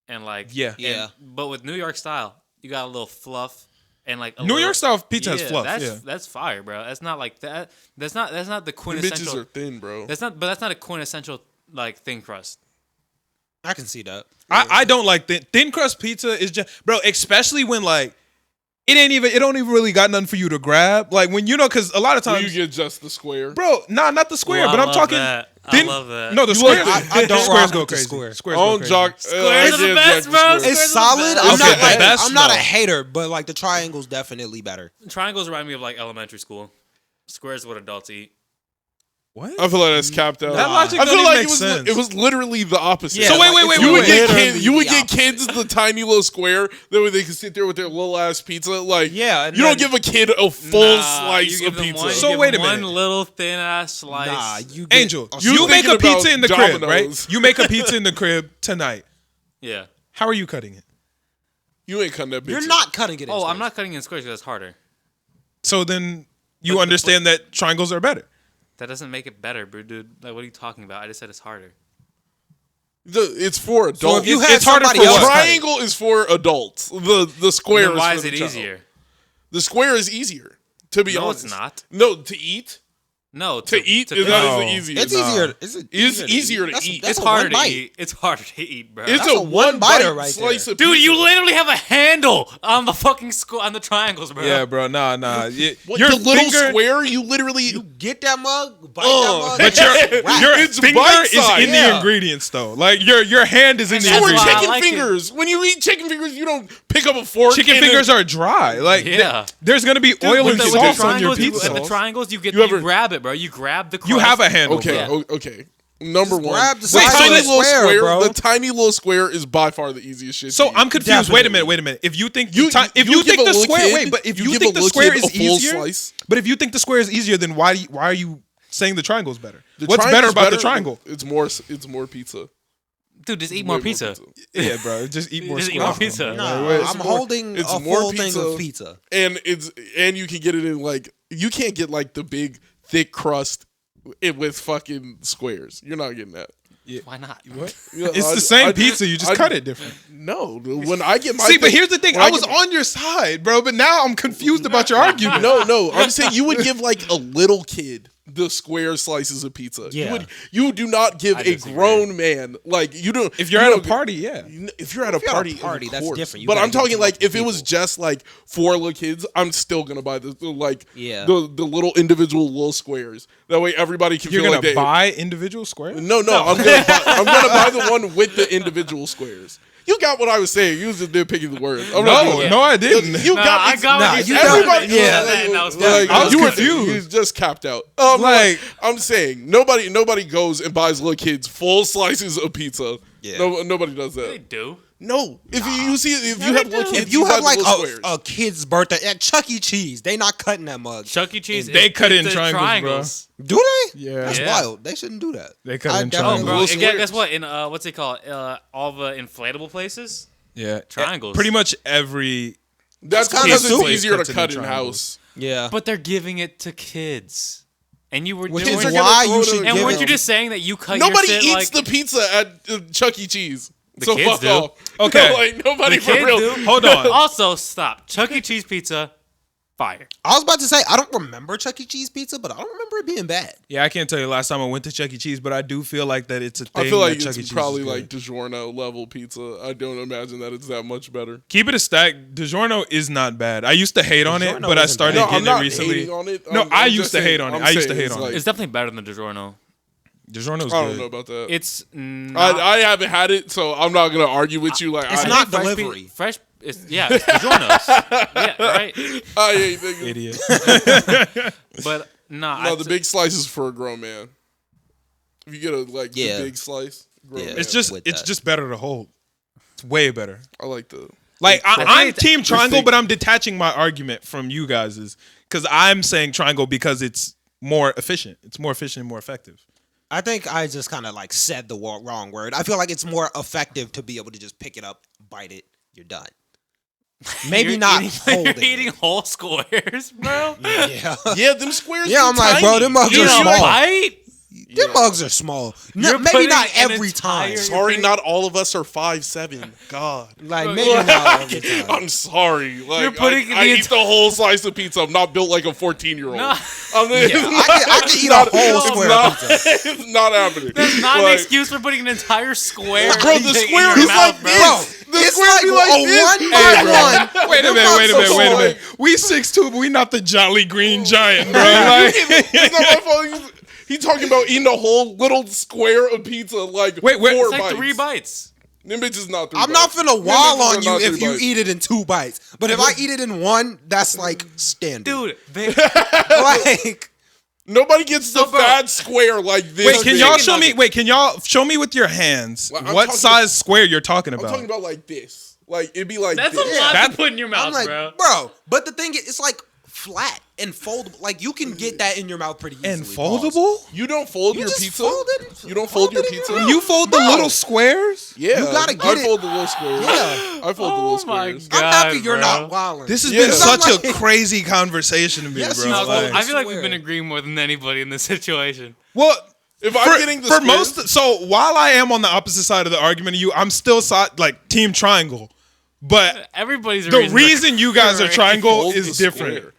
Speaker 3: and like
Speaker 1: Yeah.
Speaker 2: Yeah.
Speaker 3: But with New York style, you got a little fluff and like a
Speaker 1: New
Speaker 3: little-
Speaker 1: York style pizza has fluff.
Speaker 3: That's
Speaker 1: Yeah.
Speaker 3: that's fire, bro. That's not like that. That's not the
Speaker 4: them bitches
Speaker 3: quintessential.
Speaker 4: are thin, bro.
Speaker 3: That's not a quintessential like thin crust.
Speaker 2: I can see that.
Speaker 1: I don't like thin crust pizza is just bro, especially when like it don't even really got nothing for you to grab. Like when because a lot of
Speaker 4: So
Speaker 1: times,
Speaker 4: you get just the square.
Speaker 1: bro, not the square,
Speaker 3: Ooh,
Speaker 1: but
Speaker 3: I
Speaker 1: I'm
Speaker 3: love
Speaker 1: talking
Speaker 3: that. I
Speaker 1: thin.
Speaker 3: love that.
Speaker 1: No, the
Speaker 4: You
Speaker 1: squares.
Speaker 4: like-
Speaker 2: I don't
Speaker 1: squares
Speaker 2: rock
Speaker 1: go
Speaker 2: with the
Speaker 1: crazy.
Speaker 2: square.
Speaker 1: Squares go
Speaker 4: Oh,
Speaker 1: crazy.
Speaker 4: jock.
Speaker 3: Squares are the best, bro.
Speaker 2: It's
Speaker 3: Squares are
Speaker 2: solid.
Speaker 3: the
Speaker 2: I'm
Speaker 3: best.
Speaker 2: not
Speaker 1: Okay,
Speaker 2: like
Speaker 1: the best,
Speaker 2: I'm not a
Speaker 1: no.
Speaker 2: hater, but like the triangle's definitely better.
Speaker 3: Triangles remind me of like elementary school. Squares is what adults eat.
Speaker 1: What?
Speaker 4: I feel like that's capped out.
Speaker 1: That logic
Speaker 4: I
Speaker 1: don't
Speaker 4: feel
Speaker 1: even
Speaker 4: like
Speaker 1: make
Speaker 4: it was
Speaker 1: sense.
Speaker 4: it was literally the opposite.
Speaker 2: Yeah,
Speaker 1: So wait,
Speaker 2: like,
Speaker 1: wait,
Speaker 2: it's
Speaker 1: wait,
Speaker 4: You would get
Speaker 2: literally
Speaker 4: kids. You would
Speaker 2: the
Speaker 4: get
Speaker 2: opposite.
Speaker 4: kids the tiny little square. That way they can sit there with their little ass pizza. Like
Speaker 2: Yeah, and
Speaker 4: you don't
Speaker 2: then-
Speaker 4: give a kid a full
Speaker 3: Nah,
Speaker 4: slice
Speaker 3: you
Speaker 4: of
Speaker 3: give them
Speaker 4: pizza.
Speaker 3: One,
Speaker 1: So
Speaker 3: you give
Speaker 1: wait a
Speaker 3: them one
Speaker 1: minute.
Speaker 3: little thin ass slice.
Speaker 2: Nah, you get
Speaker 1: Angel,
Speaker 2: a
Speaker 1: you
Speaker 4: You
Speaker 1: make a
Speaker 4: thinking
Speaker 1: pizza
Speaker 4: about
Speaker 1: in the crib,
Speaker 4: Domino's.
Speaker 1: right? You make a pizza in the crib tonight.
Speaker 3: Yeah.
Speaker 1: How are you cutting it?
Speaker 4: You ain't cutting that bitch.
Speaker 2: You're not cutting it. In
Speaker 3: Oh, I'm
Speaker 2: squares.
Speaker 3: not cutting in squares because that's harder.
Speaker 1: So then you
Speaker 3: But-
Speaker 1: understand that triangles are better.
Speaker 3: That doesn't make it better, bro, dude. Like, what are you talking about? I just said it's harder.
Speaker 4: It's for adults.
Speaker 2: So if you
Speaker 1: It's
Speaker 2: had
Speaker 1: harder
Speaker 2: somebody
Speaker 1: for
Speaker 4: the
Speaker 2: else
Speaker 1: what?
Speaker 2: cut it-
Speaker 4: triangle is for adults. The square
Speaker 3: Then
Speaker 4: is
Speaker 3: why
Speaker 4: for
Speaker 3: is
Speaker 4: the
Speaker 3: it
Speaker 4: child.
Speaker 3: easier?
Speaker 4: The square is easier, to be
Speaker 3: No,
Speaker 4: honest.
Speaker 3: it's not.
Speaker 4: No, to eat?
Speaker 3: No,
Speaker 4: To eat? That is the easiest.
Speaker 2: It's easier. It's
Speaker 4: easier to eat.
Speaker 3: It's
Speaker 2: a
Speaker 3: harder
Speaker 2: one
Speaker 3: to
Speaker 2: bite.
Speaker 3: eat. It's harder to eat, bro.
Speaker 4: It's
Speaker 2: That's
Speaker 4: a
Speaker 2: a one biter
Speaker 4: bite
Speaker 2: right
Speaker 4: slice
Speaker 2: there.
Speaker 4: of
Speaker 3: Dude,
Speaker 4: pizza.
Speaker 3: you literally have a handle on the fucking on the triangles, bro.
Speaker 1: Yeah, bro. Nah.
Speaker 4: What,
Speaker 1: Your
Speaker 4: the little
Speaker 1: finger,
Speaker 4: square, you literally...
Speaker 2: You get that mug, bite
Speaker 4: Oh.
Speaker 2: that mug.
Speaker 1: but your
Speaker 4: It's
Speaker 1: finger
Speaker 4: bite
Speaker 1: is
Speaker 4: size.
Speaker 1: in the
Speaker 2: Yeah.
Speaker 1: ingredients though. Like your hand is in
Speaker 3: And
Speaker 1: the
Speaker 3: that's
Speaker 4: So are
Speaker 3: why I
Speaker 1: ingredients.
Speaker 4: chicken
Speaker 3: like it.
Speaker 4: fingers. When you eat chicken fingers, you don't pick up a fork.
Speaker 1: Chicken
Speaker 4: and
Speaker 1: fingers
Speaker 4: then-
Speaker 1: are dry. Like
Speaker 3: Yeah.
Speaker 1: there's gonna be oil
Speaker 3: With
Speaker 1: and
Speaker 3: the
Speaker 1: sauce on your
Speaker 3: triangles, you-
Speaker 1: pizza.
Speaker 3: at the triangles, you
Speaker 4: You ever-
Speaker 3: grab it, bro. You grab the crust.
Speaker 1: You have a handle.
Speaker 4: Okay,
Speaker 1: bro.
Speaker 4: okay. Number
Speaker 2: Just
Speaker 4: one,
Speaker 2: grab the
Speaker 4: the
Speaker 2: size
Speaker 4: tiny
Speaker 2: of the
Speaker 4: little
Speaker 2: square,
Speaker 4: square,
Speaker 2: bro.
Speaker 4: the tiny little square is by far the easiest shit.
Speaker 1: So
Speaker 4: to
Speaker 1: I'm
Speaker 4: eat.
Speaker 1: confused.
Speaker 2: Definitely.
Speaker 1: Wait a minute. If you think
Speaker 4: You-
Speaker 1: if
Speaker 4: you
Speaker 1: you
Speaker 4: give
Speaker 1: think
Speaker 4: a
Speaker 1: the
Speaker 4: little
Speaker 1: square,
Speaker 4: kid-
Speaker 1: wait, but if
Speaker 4: you
Speaker 1: you
Speaker 4: give
Speaker 1: think
Speaker 4: a
Speaker 1: the
Speaker 4: little
Speaker 1: square
Speaker 4: kid
Speaker 1: is
Speaker 4: a full
Speaker 1: easier,
Speaker 4: slice.
Speaker 1: but if you think the square is easier, then why are you saying the triangle's better?
Speaker 4: The
Speaker 1: What's better
Speaker 4: triangle's
Speaker 1: about the triangle?
Speaker 4: It's more pizza.
Speaker 3: Dude, just eat
Speaker 4: Way
Speaker 3: more pizza.
Speaker 1: Yeah, bro. Just eat more.
Speaker 3: Just eat
Speaker 1: square.
Speaker 3: more pizza.
Speaker 2: Nah,
Speaker 4: It's
Speaker 2: I'm
Speaker 4: more-
Speaker 2: holding
Speaker 4: it's
Speaker 2: a
Speaker 4: more
Speaker 2: full thing
Speaker 4: pizza.
Speaker 2: of pizza.
Speaker 4: And you can get it in like you can't get like the big thick crust with fucking squares. You're not getting that.
Speaker 3: Why not?
Speaker 1: What?
Speaker 4: Yeah,
Speaker 1: It's
Speaker 4: I-
Speaker 1: the same
Speaker 4: I-
Speaker 1: pizza. You just
Speaker 4: I-
Speaker 1: cut it different.
Speaker 4: No, when I get my
Speaker 1: See, but here's the thing.
Speaker 4: when
Speaker 1: I was
Speaker 4: get-
Speaker 1: on your side, bro. But now I'm confused about your argument.
Speaker 4: No, I'm saying you would give like a little kid the square slices of pizza.
Speaker 2: Yeah.
Speaker 4: You do not give
Speaker 3: I
Speaker 4: a
Speaker 3: disagree.
Speaker 4: grown man like you don't.
Speaker 1: If you're
Speaker 4: you
Speaker 1: at a
Speaker 4: don't-
Speaker 1: party, yeah.
Speaker 4: If you're at a
Speaker 2: you're at a
Speaker 4: party,
Speaker 2: party,
Speaker 4: of
Speaker 2: that's
Speaker 4: course.
Speaker 2: different. You
Speaker 4: But
Speaker 2: gotta
Speaker 4: I'm
Speaker 2: give it
Speaker 4: talking
Speaker 2: to
Speaker 4: like
Speaker 2: multiple
Speaker 4: if it was
Speaker 2: people.
Speaker 4: just like 4 little kids, I'm still gonna buy the
Speaker 2: Yeah.
Speaker 4: the little individual little squares. That way everybody can
Speaker 1: You're
Speaker 4: feel
Speaker 1: gonna
Speaker 4: like they
Speaker 1: buy individual squares?
Speaker 4: No, I'm gonna buy the one with the individual squares. You got what I was saying. You was just picking the words. I'm not doing that.
Speaker 1: No, I didn't.
Speaker 4: You
Speaker 3: Nah,
Speaker 4: got.
Speaker 3: I got
Speaker 2: Nah,
Speaker 3: what
Speaker 2: you
Speaker 3: you
Speaker 2: got-
Speaker 4: Everybody.
Speaker 2: yeah.
Speaker 3: That was
Speaker 4: Like,
Speaker 1: I was
Speaker 4: you were-
Speaker 1: confused.
Speaker 4: You just capped out.
Speaker 1: Like-
Speaker 4: I'm saying, nobody goes and buys little kids full slices of pizza.
Speaker 2: Yeah.
Speaker 4: No, nobody does
Speaker 3: They
Speaker 4: that.
Speaker 3: do.
Speaker 4: No, if you see, if you have little kids,
Speaker 2: If you
Speaker 4: buy
Speaker 2: have
Speaker 4: the
Speaker 2: like
Speaker 4: little squares.
Speaker 2: a kid's birthday at Chuck E. Cheese, they not cutting that mug.
Speaker 3: Chuck E. Cheese.
Speaker 1: They cut it in
Speaker 3: the
Speaker 1: triangles,
Speaker 2: Do they?
Speaker 1: Yeah.
Speaker 2: That's
Speaker 3: Yeah.
Speaker 2: wild. They shouldn't do that.
Speaker 1: They cut
Speaker 2: I
Speaker 1: it in
Speaker 2: definitely-
Speaker 3: Oh, bro.
Speaker 4: Little
Speaker 3: And guess
Speaker 4: squares.
Speaker 3: what? In what's it called? All the inflatable places.
Speaker 1: Yeah.
Speaker 3: Triangles.
Speaker 1: Pretty much every.
Speaker 4: That's
Speaker 2: kinda
Speaker 4: because it's
Speaker 2: stupid.
Speaker 4: easier to
Speaker 1: Cuts it in
Speaker 4: cut in
Speaker 1: triangles.
Speaker 4: house.
Speaker 2: Yeah.
Speaker 3: But they're giving it to kids. And you were
Speaker 2: Which
Speaker 3: doing
Speaker 2: is
Speaker 4: Kids are
Speaker 2: why
Speaker 4: gonna
Speaker 2: you
Speaker 4: throw
Speaker 2: should
Speaker 4: it
Speaker 3: And
Speaker 2: give
Speaker 3: weren't
Speaker 2: it-
Speaker 3: you just saying that you cut
Speaker 4: Nobody
Speaker 3: your shit
Speaker 4: eats
Speaker 3: like
Speaker 4: the pizza at Chuck E. Cheese.
Speaker 3: The
Speaker 4: So
Speaker 3: kids
Speaker 4: fuck
Speaker 3: do.
Speaker 4: off.
Speaker 1: Okay.
Speaker 4: No, like nobody
Speaker 3: the
Speaker 4: for
Speaker 3: kids
Speaker 4: real.
Speaker 3: do?
Speaker 1: Hold on.
Speaker 3: Also, stop. Chuck E. Cheese pizza, fire.
Speaker 2: I was about to say I don't remember Chuck E. Cheese pizza, but I don't remember it being bad.
Speaker 1: Yeah, I can't tell you the last time I went to Chuck E. Cheese, but I do feel like that it's a thing.
Speaker 4: I feel like
Speaker 1: that Chuck E.
Speaker 4: it's
Speaker 1: Cheese
Speaker 4: probably
Speaker 1: is
Speaker 4: like
Speaker 1: good.
Speaker 4: DiGiorno level pizza. I don't imagine that it's that much better.
Speaker 1: Keep it a stack. DiGiorno is not bad. I used to hate on it,
Speaker 2: DiGiorno
Speaker 1: but I
Speaker 2: isn't
Speaker 1: started
Speaker 2: bad.
Speaker 4: No, I'm
Speaker 1: getting
Speaker 4: not
Speaker 1: it recently.
Speaker 4: hating on it.
Speaker 1: No,
Speaker 4: I'm
Speaker 1: I
Speaker 4: just
Speaker 1: used to
Speaker 4: saying-
Speaker 1: hate on it.
Speaker 4: I'm
Speaker 1: I used to
Speaker 4: saying
Speaker 1: hate
Speaker 4: it's
Speaker 1: on
Speaker 4: like-
Speaker 1: it.
Speaker 3: It's definitely better than the DiGiorno.
Speaker 1: DiGiorno's
Speaker 4: I don't
Speaker 1: good.
Speaker 4: know about that.
Speaker 3: It's not.
Speaker 4: I haven't had it, so I'm not gonna argue with you. Like
Speaker 2: It's
Speaker 4: I,
Speaker 2: not
Speaker 3: fresh
Speaker 2: delivery.
Speaker 3: Fresh. It's DiGiorno's. Yeah, right.
Speaker 4: I hate niggas.
Speaker 1: Idiot.
Speaker 3: But nah,
Speaker 4: No, the big slice is for a grown man. If you get a the
Speaker 2: Yeah.
Speaker 4: big slice, grown
Speaker 2: Yeah.
Speaker 4: man.
Speaker 1: It's just
Speaker 2: with
Speaker 1: it's
Speaker 2: that.
Speaker 1: just better to hold. It's way better.
Speaker 4: I like the.
Speaker 1: Like I'm team triangle,
Speaker 4: thick.
Speaker 1: but I'm detaching my argument from you guys's because I'm saying triangle because it's more efficient. It's more efficient and more effective.
Speaker 2: I think I just kind of like said the wrong word. I feel like it's more effective to be able to just pick it up, bite it, you're done. Maybe
Speaker 3: You're
Speaker 2: not
Speaker 3: eating,
Speaker 2: holding.
Speaker 3: You're eating whole squares, bro.
Speaker 2: Yeah.
Speaker 4: Yeah, them squares.
Speaker 2: Yeah,
Speaker 4: be
Speaker 2: I'm like,
Speaker 4: tiny.
Speaker 2: bro, them mugs
Speaker 3: You
Speaker 2: are
Speaker 3: know,
Speaker 2: small.
Speaker 3: bite?
Speaker 2: Them mugs are small. No,
Speaker 3: You're
Speaker 2: maybe
Speaker 3: putting
Speaker 2: not
Speaker 3: an
Speaker 2: every
Speaker 3: entire-
Speaker 2: time.
Speaker 4: Sorry, not all of us are 5'7". God.
Speaker 2: Like maybe not every time.
Speaker 4: I'm sorry. Like,
Speaker 3: You're putting
Speaker 4: I
Speaker 3: the
Speaker 4: eat the whole slice of pizza. I'm not built like a 14-year-old.
Speaker 3: No.
Speaker 2: I can eat a whole square of pizza.
Speaker 4: It's not happening.
Speaker 3: That's not an
Speaker 4: Like,
Speaker 3: excuse for putting an entire square.
Speaker 4: Bro,
Speaker 3: in
Speaker 4: the
Speaker 3: your
Speaker 4: square is
Speaker 3: mouth,
Speaker 4: like
Speaker 3: bro.
Speaker 4: this.
Speaker 2: Bro,
Speaker 4: The
Speaker 2: it's
Speaker 4: square
Speaker 2: like
Speaker 4: be like
Speaker 2: a
Speaker 4: this.
Speaker 2: one by one.
Speaker 1: Wait a
Speaker 2: Them
Speaker 1: minute,
Speaker 2: mugs
Speaker 1: wait a
Speaker 2: are
Speaker 1: minute, wait a
Speaker 2: small.
Speaker 1: minute. We 6'2", but we not the Jolly Green Giant, bro. Like,
Speaker 4: It's not my fault. He talking about eating a whole little square of pizza like
Speaker 1: Wait,
Speaker 4: 4
Speaker 3: It's like
Speaker 4: bites.
Speaker 3: 3 bites.
Speaker 4: Them bitches not 3
Speaker 2: I'm
Speaker 4: bites.
Speaker 2: not finna
Speaker 4: Them
Speaker 2: wall
Speaker 4: bitches
Speaker 2: on
Speaker 4: are
Speaker 2: you
Speaker 4: not
Speaker 2: if
Speaker 4: 3
Speaker 2: you
Speaker 4: bites.
Speaker 2: eat it in 2 bites. But if I eat it in 1, that's like standard.
Speaker 3: Dude, they,
Speaker 2: Like
Speaker 4: Nobody gets the
Speaker 3: bro.
Speaker 4: fat square like this.
Speaker 1: wait, can
Speaker 4: big.
Speaker 1: y'all show me? Wait, can y'all show me with your hands
Speaker 4: Well, I'm
Speaker 1: what
Speaker 4: talking-
Speaker 1: size square you're talking
Speaker 4: I'm
Speaker 1: about?
Speaker 4: talking about like this. Like it'd be like
Speaker 3: that's
Speaker 4: this.
Speaker 3: a lot
Speaker 1: That-
Speaker 3: to put in your mouth,
Speaker 2: I'm like,
Speaker 3: bro.
Speaker 2: bro. But the thing is, it's like flat and foldable. Like you can get that in your mouth pretty easily.
Speaker 1: And
Speaker 2: pause.
Speaker 1: foldable?
Speaker 4: You don't fold
Speaker 2: You
Speaker 4: your
Speaker 2: just
Speaker 4: pizza.
Speaker 2: fold it.
Speaker 4: You don't fold your
Speaker 2: it in
Speaker 4: pizza.
Speaker 2: your mouth.
Speaker 1: You fold the
Speaker 2: Bro.
Speaker 1: little squares?
Speaker 4: Yeah,
Speaker 2: You gotta get
Speaker 4: I
Speaker 2: it.
Speaker 4: fold the little squares.
Speaker 2: Yeah.
Speaker 4: I fold the
Speaker 3: Oh
Speaker 4: little
Speaker 3: my
Speaker 4: squares.
Speaker 3: God.
Speaker 2: I'm happy you're
Speaker 3: bro.
Speaker 2: not wilding.
Speaker 1: This has
Speaker 4: Yeah.
Speaker 1: been such
Speaker 2: I'm like-
Speaker 1: a crazy conversation to me,
Speaker 2: Yes,
Speaker 1: bro.
Speaker 2: you
Speaker 3: No,
Speaker 2: know,
Speaker 3: I feel like we've
Speaker 2: swear.
Speaker 3: been agreeing more than anybody in this situation.
Speaker 1: Well,
Speaker 4: If I'm getting the
Speaker 1: for
Speaker 4: squares-
Speaker 1: most, so while I am on the opposite side of the argument of you, I'm still like team triangle. But
Speaker 3: Everybody's
Speaker 1: the reason you guys are
Speaker 3: Correct.
Speaker 1: triangle
Speaker 4: Fold the
Speaker 1: is different.
Speaker 4: square.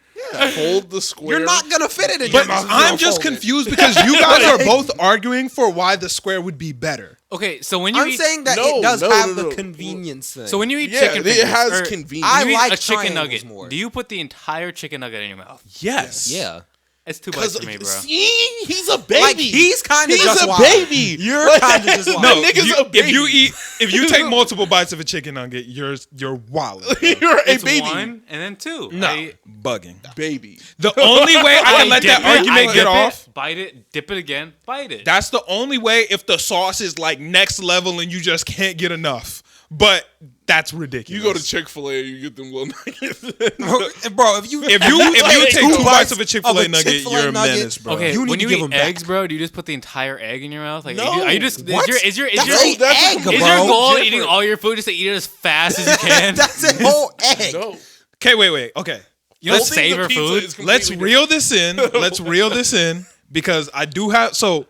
Speaker 4: Fold the square.
Speaker 2: You're not gonna fit it in.
Speaker 1: But
Speaker 2: your mouth.
Speaker 1: I'm
Speaker 2: Don't
Speaker 1: just
Speaker 2: fold it.
Speaker 1: confused because you guys are both arguing for why the square would be better.
Speaker 3: Okay, so when you
Speaker 2: I'm
Speaker 3: eat,
Speaker 2: saying that
Speaker 4: No,
Speaker 2: it does
Speaker 4: no,
Speaker 2: have
Speaker 4: no,
Speaker 2: the
Speaker 4: no.
Speaker 2: convenience thing.
Speaker 3: so when you eat
Speaker 4: Yeah,
Speaker 3: chicken
Speaker 4: it
Speaker 3: fingers,
Speaker 4: has
Speaker 3: or
Speaker 4: convenience.
Speaker 2: I
Speaker 3: when you eat
Speaker 2: like
Speaker 3: a chicken
Speaker 2: triangles
Speaker 3: nugget,
Speaker 2: more.
Speaker 3: do you put the entire chicken nugget in your mouth?
Speaker 1: Yes.
Speaker 2: yeah,
Speaker 3: It's too much for me, bro.
Speaker 4: See, he's a baby.
Speaker 2: like he's kind of
Speaker 4: He's
Speaker 2: just
Speaker 4: a
Speaker 2: wild.
Speaker 4: baby.
Speaker 2: You're
Speaker 4: Like,
Speaker 2: kind of just wild.
Speaker 1: No,
Speaker 4: That nigga's
Speaker 1: you-
Speaker 4: a baby.
Speaker 1: if you take multiple bites of a chicken nugget, you're wild.
Speaker 4: You're a
Speaker 3: It's
Speaker 4: baby.
Speaker 3: one and then two.
Speaker 1: No, bugging.
Speaker 4: Baby.
Speaker 1: The only way I can let
Speaker 3: dip
Speaker 1: that
Speaker 3: it,
Speaker 1: argument
Speaker 3: I
Speaker 1: get
Speaker 3: dip
Speaker 1: off.
Speaker 3: it, bite it, dip it again, bite it.
Speaker 1: That's the only way if the sauce is like next level and you just can't get enough. But that's ridiculous.
Speaker 4: You go to Chick-fil-A, you get them little nuggets.
Speaker 2: bro. If you
Speaker 1: if you take
Speaker 2: two
Speaker 1: two bites of a Chick-fil-A nugget,
Speaker 2: Chick-fil-A
Speaker 1: you're a
Speaker 2: nugget,
Speaker 1: menace, bro.
Speaker 3: Okay,
Speaker 2: You need
Speaker 3: when
Speaker 2: to
Speaker 3: you
Speaker 2: give
Speaker 3: eat
Speaker 2: them back.
Speaker 3: eggs, bro, do you just put the entire egg in your mouth? Like,
Speaker 4: No.
Speaker 3: are you just
Speaker 2: What?
Speaker 3: is your
Speaker 2: That's
Speaker 3: is
Speaker 2: an
Speaker 3: your
Speaker 2: egg,
Speaker 3: is
Speaker 2: bro.
Speaker 3: your goal
Speaker 4: Different.
Speaker 3: eating all your food just to eat it as fast as you can?
Speaker 2: That's a whole egg.
Speaker 4: No.
Speaker 1: Okay, wait. Okay.
Speaker 3: You don't
Speaker 4: Folding the
Speaker 3: savor
Speaker 4: pizza
Speaker 3: food.
Speaker 4: is
Speaker 1: Let's
Speaker 4: completely
Speaker 1: reel this in. Let's reel this in because I do have. So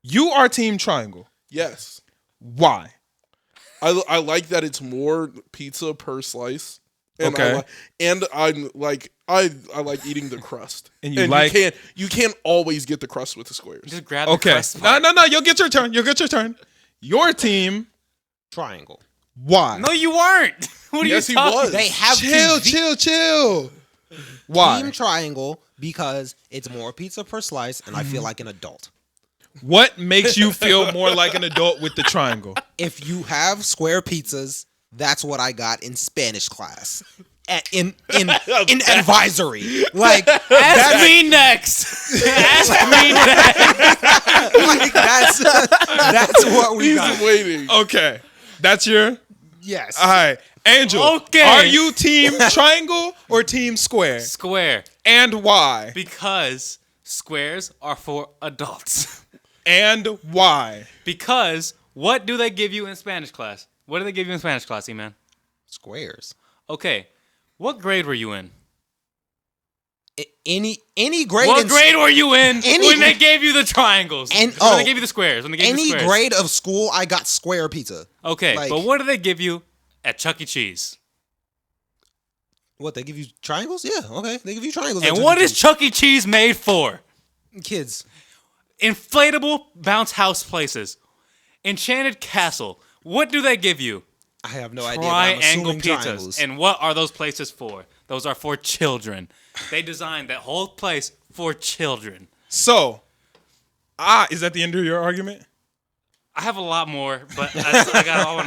Speaker 1: you are team triangle.
Speaker 4: Yes.
Speaker 1: Why?
Speaker 4: I like that it's more pizza per slice. And
Speaker 1: Okay.
Speaker 4: I'm like I like eating the crust.
Speaker 1: And you like-
Speaker 4: you can't always get the crust with the squares.
Speaker 3: Just grab the
Speaker 1: Okay.
Speaker 3: crust.
Speaker 1: No. You'll get your turn. Your team.
Speaker 2: Triangle.
Speaker 1: Why?
Speaker 3: No, you weren't. What are
Speaker 4: Yes,
Speaker 3: you
Speaker 4: he
Speaker 3: talking?
Speaker 4: was.
Speaker 2: They have
Speaker 1: Chill. Why?
Speaker 2: Team triangle because it's more pizza per slice, and I feel like an adult.
Speaker 1: What makes you feel more like an adult with the triangle?
Speaker 2: If you have square pizzas, that's what I got in Spanish class. In advisory, like
Speaker 3: Ask me next. Ask me next.
Speaker 2: like that's what we
Speaker 4: He's
Speaker 2: got.
Speaker 4: waiting.
Speaker 1: Okay. That's your.
Speaker 2: Yes.
Speaker 1: All right. Angel.
Speaker 3: Okay.
Speaker 1: Are you team triangle or team square?
Speaker 3: Square,
Speaker 1: And why?
Speaker 3: because squares are for adults.
Speaker 1: And why?
Speaker 3: Because what do they give you in Spanish class? What do they give you in Spanish class, E-Man?
Speaker 2: Squares.
Speaker 3: Okay, what grade were you in?
Speaker 2: Any grade.
Speaker 3: What
Speaker 2: in
Speaker 3: grade were you in
Speaker 2: Any-
Speaker 3: when they gave you the triangles?
Speaker 2: And-
Speaker 3: when
Speaker 2: oh,
Speaker 3: they gave you the squares. When they gave you
Speaker 2: Any
Speaker 3: the squares.
Speaker 2: grade of school, I got square pizza.
Speaker 3: Okay,
Speaker 2: like-
Speaker 3: but what do they give you at Chuck E. Cheese?
Speaker 2: What, they give you triangles? Yeah, okay. They give you triangles.
Speaker 3: And
Speaker 2: at
Speaker 3: what
Speaker 2: Chuck E.
Speaker 3: is Chuck E. Cheese made for?
Speaker 2: Cheese. Kids?
Speaker 3: Inflatable bounce house places. Enchanted Castle. What do they give you?
Speaker 2: I have no idea, but I'm
Speaker 3: Triangle
Speaker 2: assuming
Speaker 3: pizzas.
Speaker 2: triangles.
Speaker 3: And what are those places for? Those are for children. They designed that whole place for children.
Speaker 1: So, is that the end of your argument?
Speaker 3: I have a lot more, but I got all.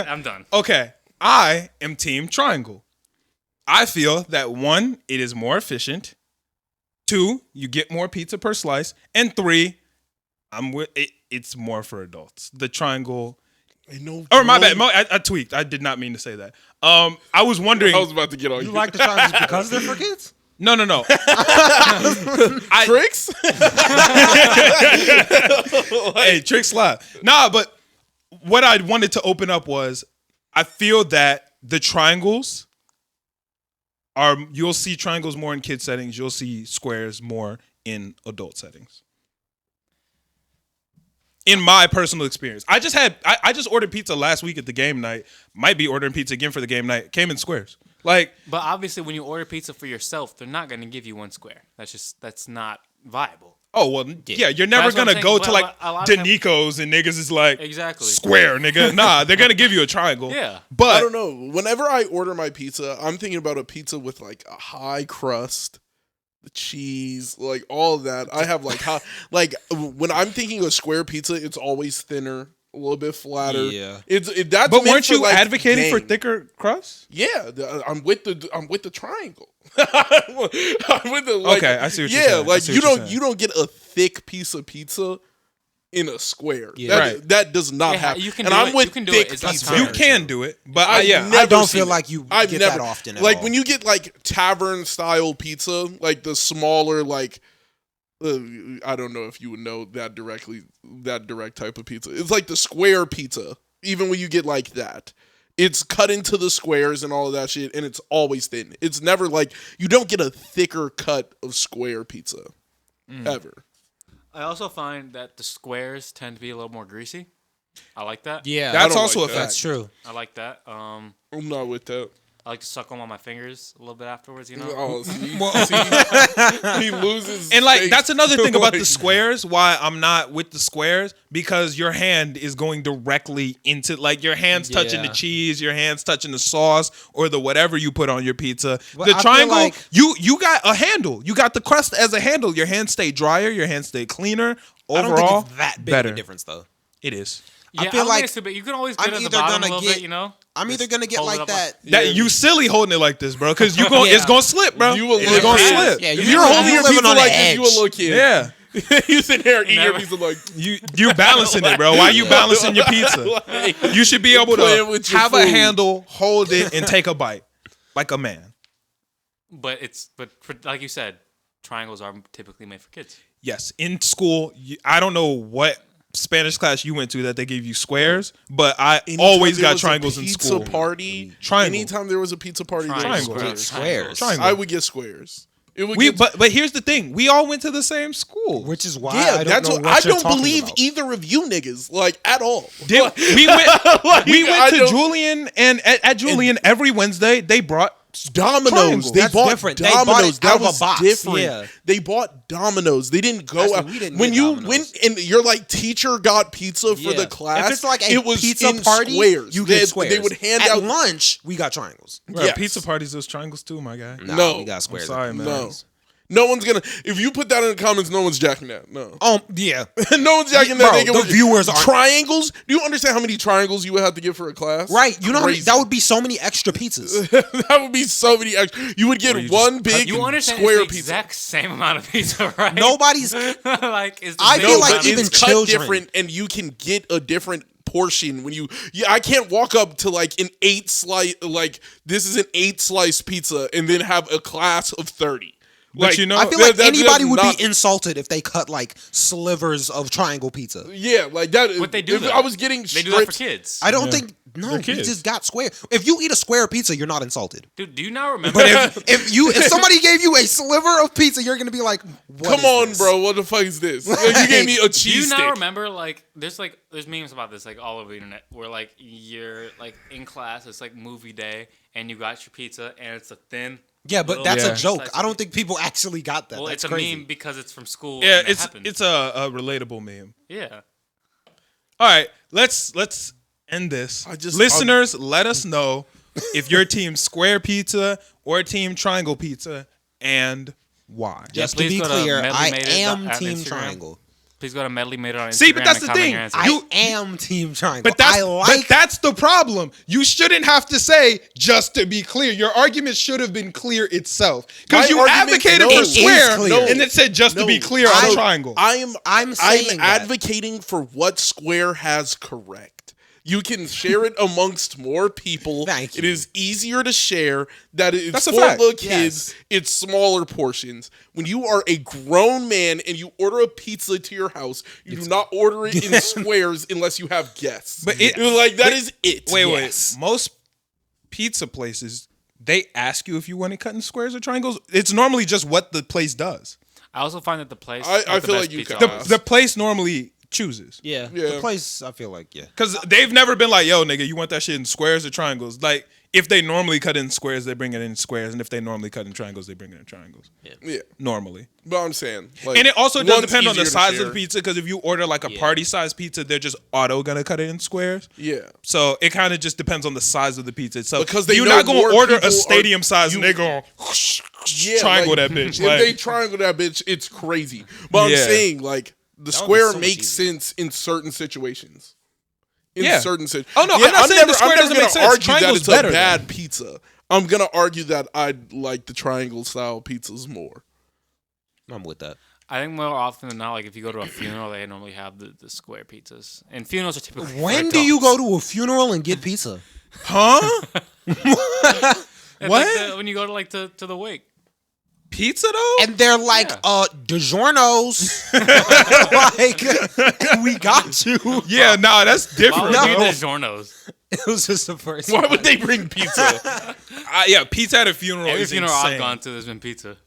Speaker 3: I'm done.
Speaker 1: Okay. I am team triangle. I feel that 1, it is more efficient. 2, you get more pizza per slice. And 3, I'm with it. It's more for adults. The triangle. Or my bad. I tweaked. I did not mean to say that. I was wondering.
Speaker 4: I was about to get on
Speaker 2: You
Speaker 4: you.
Speaker 2: like the triangles because they're for kids?
Speaker 1: No.
Speaker 4: Tricks?
Speaker 1: Hey, trick slide. Nah, but what I wanted to open up was I feel that the triangles you'll see triangles more in kid settings, you'll see squares more in adult settings. In my personal experience. I just ordered pizza last week at the game night. Might be ordering pizza again for the game night. Came in squares. Like,
Speaker 3: But obviously, when you order pizza for yourself, they're not going to give you one square. That's not viable.
Speaker 1: oh well, yeah, you're never
Speaker 3: That's what I'm
Speaker 1: gonna
Speaker 3: saying.
Speaker 1: go to
Speaker 3: Well,
Speaker 1: like
Speaker 3: a lot of times-
Speaker 1: Danico's and niggas is like
Speaker 3: Exactly.
Speaker 1: square, nigga. Nah, they're gonna give you a triangle.
Speaker 3: Yeah.
Speaker 1: But
Speaker 4: I don't know. Whenever I order my pizza, I'm thinking about a pizza with like a high crust, the cheese, like all of that. I have like when I'm thinking of square pizza, it's always thinner, a little bit flatter.
Speaker 2: Yeah.
Speaker 4: That's
Speaker 1: But
Speaker 4: meant
Speaker 1: weren't
Speaker 4: for,
Speaker 1: you
Speaker 4: like,
Speaker 1: advocating for
Speaker 4: gang.
Speaker 1: thicker crust?
Speaker 4: Yeah, I'm with the triangle. I'm with the like,
Speaker 1: Okay, I see what you're
Speaker 4: yeah,
Speaker 1: saying. I
Speaker 4: like
Speaker 1: see
Speaker 4: you
Speaker 1: what you're
Speaker 4: don't
Speaker 1: saying.
Speaker 4: you don't get a thick piece of pizza in a square.
Speaker 2: Yeah.
Speaker 1: Right.
Speaker 4: That does not
Speaker 3: Yeah,
Speaker 4: happen.
Speaker 3: you can
Speaker 4: and
Speaker 3: do
Speaker 4: I'm
Speaker 3: it.
Speaker 4: with
Speaker 3: You can do
Speaker 4: thick
Speaker 3: it. It's not
Speaker 4: pizza.
Speaker 3: fair.
Speaker 1: You can do it, but
Speaker 4: I've
Speaker 1: yeah,
Speaker 4: never
Speaker 2: don't
Speaker 4: seen
Speaker 2: feel
Speaker 4: it.
Speaker 2: like you
Speaker 4: I've
Speaker 2: get
Speaker 4: never,
Speaker 2: that often at
Speaker 4: like
Speaker 2: all.
Speaker 4: when you get like tavern style pizza, like the smaller like I don't know if you would know that direct type of pizza. It's like the square pizza. Even when you get like that, it's cut into the squares and all of that shit, and it's always thin. It's never like you don't get a thicker cut of square pizza ever.
Speaker 3: I also find that the squares tend to be a little more greasy. I like that.
Speaker 2: Yeah,
Speaker 1: That's
Speaker 4: don't
Speaker 1: also
Speaker 4: like
Speaker 1: a
Speaker 4: that.
Speaker 1: fact.
Speaker 2: that's true.
Speaker 3: I like that.
Speaker 4: I'm not with that.
Speaker 3: I like to suck them on my fingers a little bit afterwards. You know.
Speaker 4: Oh, see, he loses.
Speaker 1: And like
Speaker 4: space.
Speaker 1: that's another thing about
Speaker 4: Like,
Speaker 1: the squares. Why I'm not with the squares, because your hand is going directly into, like, your hands touching the
Speaker 2: Yeah.
Speaker 1: cheese, your hands touching the sauce or the whatever you put on your pizza.
Speaker 2: But
Speaker 1: The
Speaker 2: I feel
Speaker 1: triangle,
Speaker 2: like-
Speaker 1: you got a handle. You got the crust as a handle. Your hands stay drier. Your hands stay cleaner.
Speaker 2: I don't
Speaker 1: Overall,
Speaker 2: think it's that big
Speaker 1: better.
Speaker 2: of a difference though.
Speaker 1: It is.
Speaker 3: Yeah,
Speaker 2: I feel
Speaker 3: don't think
Speaker 2: like
Speaker 3: it's too big. You can always get
Speaker 2: I'm
Speaker 3: at the
Speaker 2: either
Speaker 3: bottom a
Speaker 2: gonna
Speaker 3: little
Speaker 2: get-
Speaker 3: bit. You know.
Speaker 2: I'm either
Speaker 3: Just
Speaker 2: gonna get
Speaker 3: hold it
Speaker 2: like
Speaker 3: up
Speaker 2: that.
Speaker 1: That you silly holding it like this, bro, because you
Speaker 2: Yeah.
Speaker 1: it's gonna slip, bro.
Speaker 4: You will
Speaker 1: it's
Speaker 4: look
Speaker 1: gonna
Speaker 4: at-
Speaker 1: slip.
Speaker 2: Yeah,
Speaker 4: If
Speaker 2: you
Speaker 4: you're
Speaker 2: living-
Speaker 4: holding
Speaker 2: you
Speaker 4: your
Speaker 2: living
Speaker 4: pizza
Speaker 2: on the
Speaker 4: like this, you
Speaker 2: edge.
Speaker 4: will look in.
Speaker 1: Yeah.
Speaker 4: You sit there eating your
Speaker 3: Never-
Speaker 4: pizza like.
Speaker 1: You balancing it, bro. Why you balancing your pizza? You should be able
Speaker 4: Playing
Speaker 1: to
Speaker 4: with your
Speaker 1: have a
Speaker 4: food.
Speaker 1: handle, hold it, and take a bite like a man.
Speaker 3: But like you said, triangles are typically made for kids.
Speaker 1: Yes, in school, I don't know what Spanish class you went to that they gave you squares, but I always got triangles in school.
Speaker 4: Pizza party.
Speaker 1: Triangle.
Speaker 4: Anytime there was a pizza party, there was
Speaker 3: Triangle.
Speaker 4: squares.
Speaker 2: Squares.
Speaker 1: Triangle.
Speaker 4: I would get squares. It would
Speaker 1: We
Speaker 4: get
Speaker 1: but here's the thing: we all went to the same school.
Speaker 2: Which is why
Speaker 4: yeah,
Speaker 2: I don't
Speaker 4: that's
Speaker 2: know
Speaker 4: what,
Speaker 2: what
Speaker 4: I
Speaker 2: you're
Speaker 4: don't
Speaker 2: talking
Speaker 4: believe
Speaker 2: about.
Speaker 4: either of you niggas like at all.
Speaker 1: We went
Speaker 4: Like,
Speaker 1: we
Speaker 4: I
Speaker 1: went to
Speaker 4: don't-
Speaker 1: Julian, and at Julian every Wednesday they brought
Speaker 4: Domino's.
Speaker 1: Triangle.
Speaker 4: They
Speaker 2: That's
Speaker 4: bought
Speaker 2: different. They bought
Speaker 4: Domino's.
Speaker 2: it
Speaker 4: That
Speaker 2: out of a
Speaker 4: was
Speaker 2: box.
Speaker 4: different.
Speaker 2: Yeah.
Speaker 4: They bought Domino's. They didn't go
Speaker 2: Actually,
Speaker 4: out.
Speaker 2: we didn't
Speaker 4: When
Speaker 2: get
Speaker 4: you
Speaker 2: Domino's.
Speaker 4: went and your like teacher got pizza for
Speaker 2: Yeah.
Speaker 4: the class.
Speaker 2: If it's like a
Speaker 4: it was
Speaker 2: pizza
Speaker 4: in
Speaker 2: party,
Speaker 4: squares.
Speaker 2: you
Speaker 4: they,
Speaker 2: get squares.
Speaker 4: They would hand
Speaker 2: At
Speaker 4: out
Speaker 2: lunch. We got triangles.
Speaker 1: Bro,
Speaker 4: Yes.
Speaker 1: pizza parties. Those triangles too, my guy.
Speaker 2: Nah,
Speaker 4: No.
Speaker 2: we got
Speaker 1: I'm
Speaker 2: squares.
Speaker 1: sorry, man.
Speaker 4: No. No one's gonna. If you put that in the comments, no one's jacking that. No.
Speaker 2: Yeah.
Speaker 4: No one's jacking that.
Speaker 2: Bro,
Speaker 4: nigga
Speaker 2: the
Speaker 4: with
Speaker 2: viewers aren't-
Speaker 4: triangles. Do you understand how many triangles you would have to get for a class?
Speaker 2: Right. You know how many,
Speaker 4: Crazy.
Speaker 2: that would be so many extra pizzas.
Speaker 4: That would be so many extra. You would get
Speaker 1: you just
Speaker 4: one big
Speaker 3: You understand
Speaker 4: square
Speaker 3: it's the
Speaker 4: pizza.
Speaker 3: exact same amount of pizza, right?
Speaker 2: Nobody's.
Speaker 3: like it's the
Speaker 2: I
Speaker 3: same
Speaker 2: feel like
Speaker 3: amount of
Speaker 2: even
Speaker 4: it's
Speaker 3: pizza.
Speaker 4: cut
Speaker 2: children-
Speaker 4: different, and you can get a different portion when you. Yeah, I can't walk up to like an 8 slice. Like this is an 8 slice pizza, and then have a class of 30.
Speaker 1: But you know,
Speaker 2: I feel like
Speaker 4: that-
Speaker 2: anybody
Speaker 4: that's
Speaker 2: would
Speaker 4: not-
Speaker 2: be insulted if they cut like slivers of triangle pizza.
Speaker 4: Yeah, like that.
Speaker 3: What they do?
Speaker 4: If
Speaker 3: though.
Speaker 4: I was getting
Speaker 3: They do that for
Speaker 4: strips.
Speaker 3: kids.
Speaker 2: I don't think. No,
Speaker 1: They're
Speaker 2: we
Speaker 1: kids.
Speaker 2: just got square. If you eat a square pizza, you're not insulted.
Speaker 3: Dude, do you not remember?
Speaker 2: But if somebody gave you a sliver of pizza, you're gonna be like, what
Speaker 4: Come
Speaker 2: is
Speaker 4: on,
Speaker 2: this?
Speaker 4: bro. What the fuck is this? Like, you gave me a
Speaker 3: Do you
Speaker 4: cheese
Speaker 3: not
Speaker 4: stick.
Speaker 3: remember there's memes about this like all over the internet where like you're like in class, it's like movie day, and you got your pizza and it's a thin.
Speaker 2: Yeah, but
Speaker 3: little
Speaker 2: that's
Speaker 1: Yeah.
Speaker 2: a joke.
Speaker 3: slice
Speaker 2: I
Speaker 3: of
Speaker 2: don't
Speaker 3: pizza.
Speaker 2: think people actually got that.
Speaker 3: Well,
Speaker 2: That's
Speaker 3: it's a
Speaker 2: crazy.
Speaker 3: meme because it's from school.
Speaker 1: yeah,
Speaker 3: and it
Speaker 1: it's
Speaker 3: happened.
Speaker 1: a relatable meme.
Speaker 3: Yeah.
Speaker 1: All right, let's end this. Listeners, let us know if you're team square pizza or team triangle pizza and why.
Speaker 2: Just to
Speaker 3: please
Speaker 2: be
Speaker 3: go to
Speaker 2: clear, I
Speaker 3: medleymated
Speaker 2: am
Speaker 3: at
Speaker 2: team
Speaker 3: Instagram.
Speaker 2: triangle.
Speaker 3: Please go to Medley Made It on Instagram.
Speaker 1: See, but that's
Speaker 3: and
Speaker 1: the
Speaker 3: comment
Speaker 1: thing.
Speaker 3: your answer.
Speaker 2: I am team triangle.
Speaker 1: But that's,
Speaker 2: I like.
Speaker 1: but that's the problem. You shouldn't have to say just to be clear. Your argument should have been clear itself. Because
Speaker 4: My
Speaker 1: you
Speaker 4: argument-
Speaker 1: advocated
Speaker 4: no,
Speaker 1: for
Speaker 4: it is
Speaker 1: square
Speaker 2: clear.
Speaker 1: and it said just to be
Speaker 4: No,
Speaker 1: clear on triangle.
Speaker 2: I'm saying that.
Speaker 4: advocating for what Square has correct. You can share it amongst more people.
Speaker 2: Thank
Speaker 4: It
Speaker 2: you.
Speaker 4: is easier to share. That it's
Speaker 1: That's a
Speaker 4: for
Speaker 1: fact.
Speaker 4: the kids. It's smaller portions. When you are a grown man and you order a pizza to your house, you do not order it in squares unless you have guests.
Speaker 1: But it-
Speaker 4: like that is it.
Speaker 1: Wait.
Speaker 2: Yes.
Speaker 1: Most pizza places, they ask you if you want it cut in squares or triangles. It's normally just what the place does.
Speaker 3: I also find that the place.
Speaker 4: I
Speaker 3: has the
Speaker 4: feel
Speaker 3: best
Speaker 4: like you
Speaker 3: pizza
Speaker 4: could
Speaker 3: on
Speaker 4: ask.
Speaker 1: The place normally chooses.
Speaker 2: Yeah,
Speaker 4: Yeah.
Speaker 2: the place. I feel like
Speaker 1: Because they've never been like, yo, nigga, you want that shit in squares or triangles? Like, if they normally cut in squares, they bring it in squares. And if they normally cut in triangles, they bring it in triangles.
Speaker 4: Yeah,
Speaker 1: Normally.
Speaker 4: but I'm saying, like,
Speaker 1: And it also does
Speaker 4: one's
Speaker 1: depend on the
Speaker 4: easier to
Speaker 1: size of
Speaker 4: share.
Speaker 1: the pizza. Because if you order like a party size pizza, they're just auto going to cut it in squares.
Speaker 4: Yeah.
Speaker 1: So it kind of just depends on the size of the pizza itself.
Speaker 4: Because they
Speaker 1: you're
Speaker 4: know
Speaker 1: not going
Speaker 4: more
Speaker 1: to order
Speaker 4: people
Speaker 1: a
Speaker 4: are-
Speaker 1: stadium size and
Speaker 4: you-
Speaker 1: they're going
Speaker 4: Yeah,
Speaker 1: triangle
Speaker 4: like,
Speaker 1: that bitch.
Speaker 4: If
Speaker 1: Like,
Speaker 4: they triangle that bitch, it's crazy. But
Speaker 1: Yeah.
Speaker 4: I'm saying, like, the
Speaker 2: would be
Speaker 4: square
Speaker 2: so much
Speaker 4: makes
Speaker 2: easier.
Speaker 4: sense in certain situations. In
Speaker 1: Yeah.
Speaker 4: certain situations.
Speaker 1: Oh, no, I'm not saying the square doesn't make sense.
Speaker 4: argue that
Speaker 1: Triangle's
Speaker 4: it's a
Speaker 1: better,
Speaker 4: bad pizza. I'm gonna argue that I like the triangle style pizzas more.
Speaker 2: I'm with that.
Speaker 3: I think more often than not, like if you go to a funeral, they normally have the square pizzas, and funerals are typically.
Speaker 2: When
Speaker 3: for
Speaker 2: do you go
Speaker 3: adults.
Speaker 2: to a funeral and get pizza?
Speaker 1: huh?
Speaker 3: It's
Speaker 1: What?
Speaker 3: like when you go to like to the wake?
Speaker 1: Pizza though?
Speaker 2: And they're like,
Speaker 3: Yeah.
Speaker 2: DiGiorno's. Like, we got you.
Speaker 1: Yeah, nah, that's
Speaker 3: Why
Speaker 1: different.
Speaker 3: would
Speaker 2: No.
Speaker 3: you do DiGiorno's?
Speaker 2: It was just the first.
Speaker 4: Why
Speaker 2: one.
Speaker 4: would they bring pizza?
Speaker 1: Yeah, pizza at a funeral
Speaker 3: Every
Speaker 1: is
Speaker 3: funeral
Speaker 1: insane.
Speaker 3: I've gone to, there's been pizza.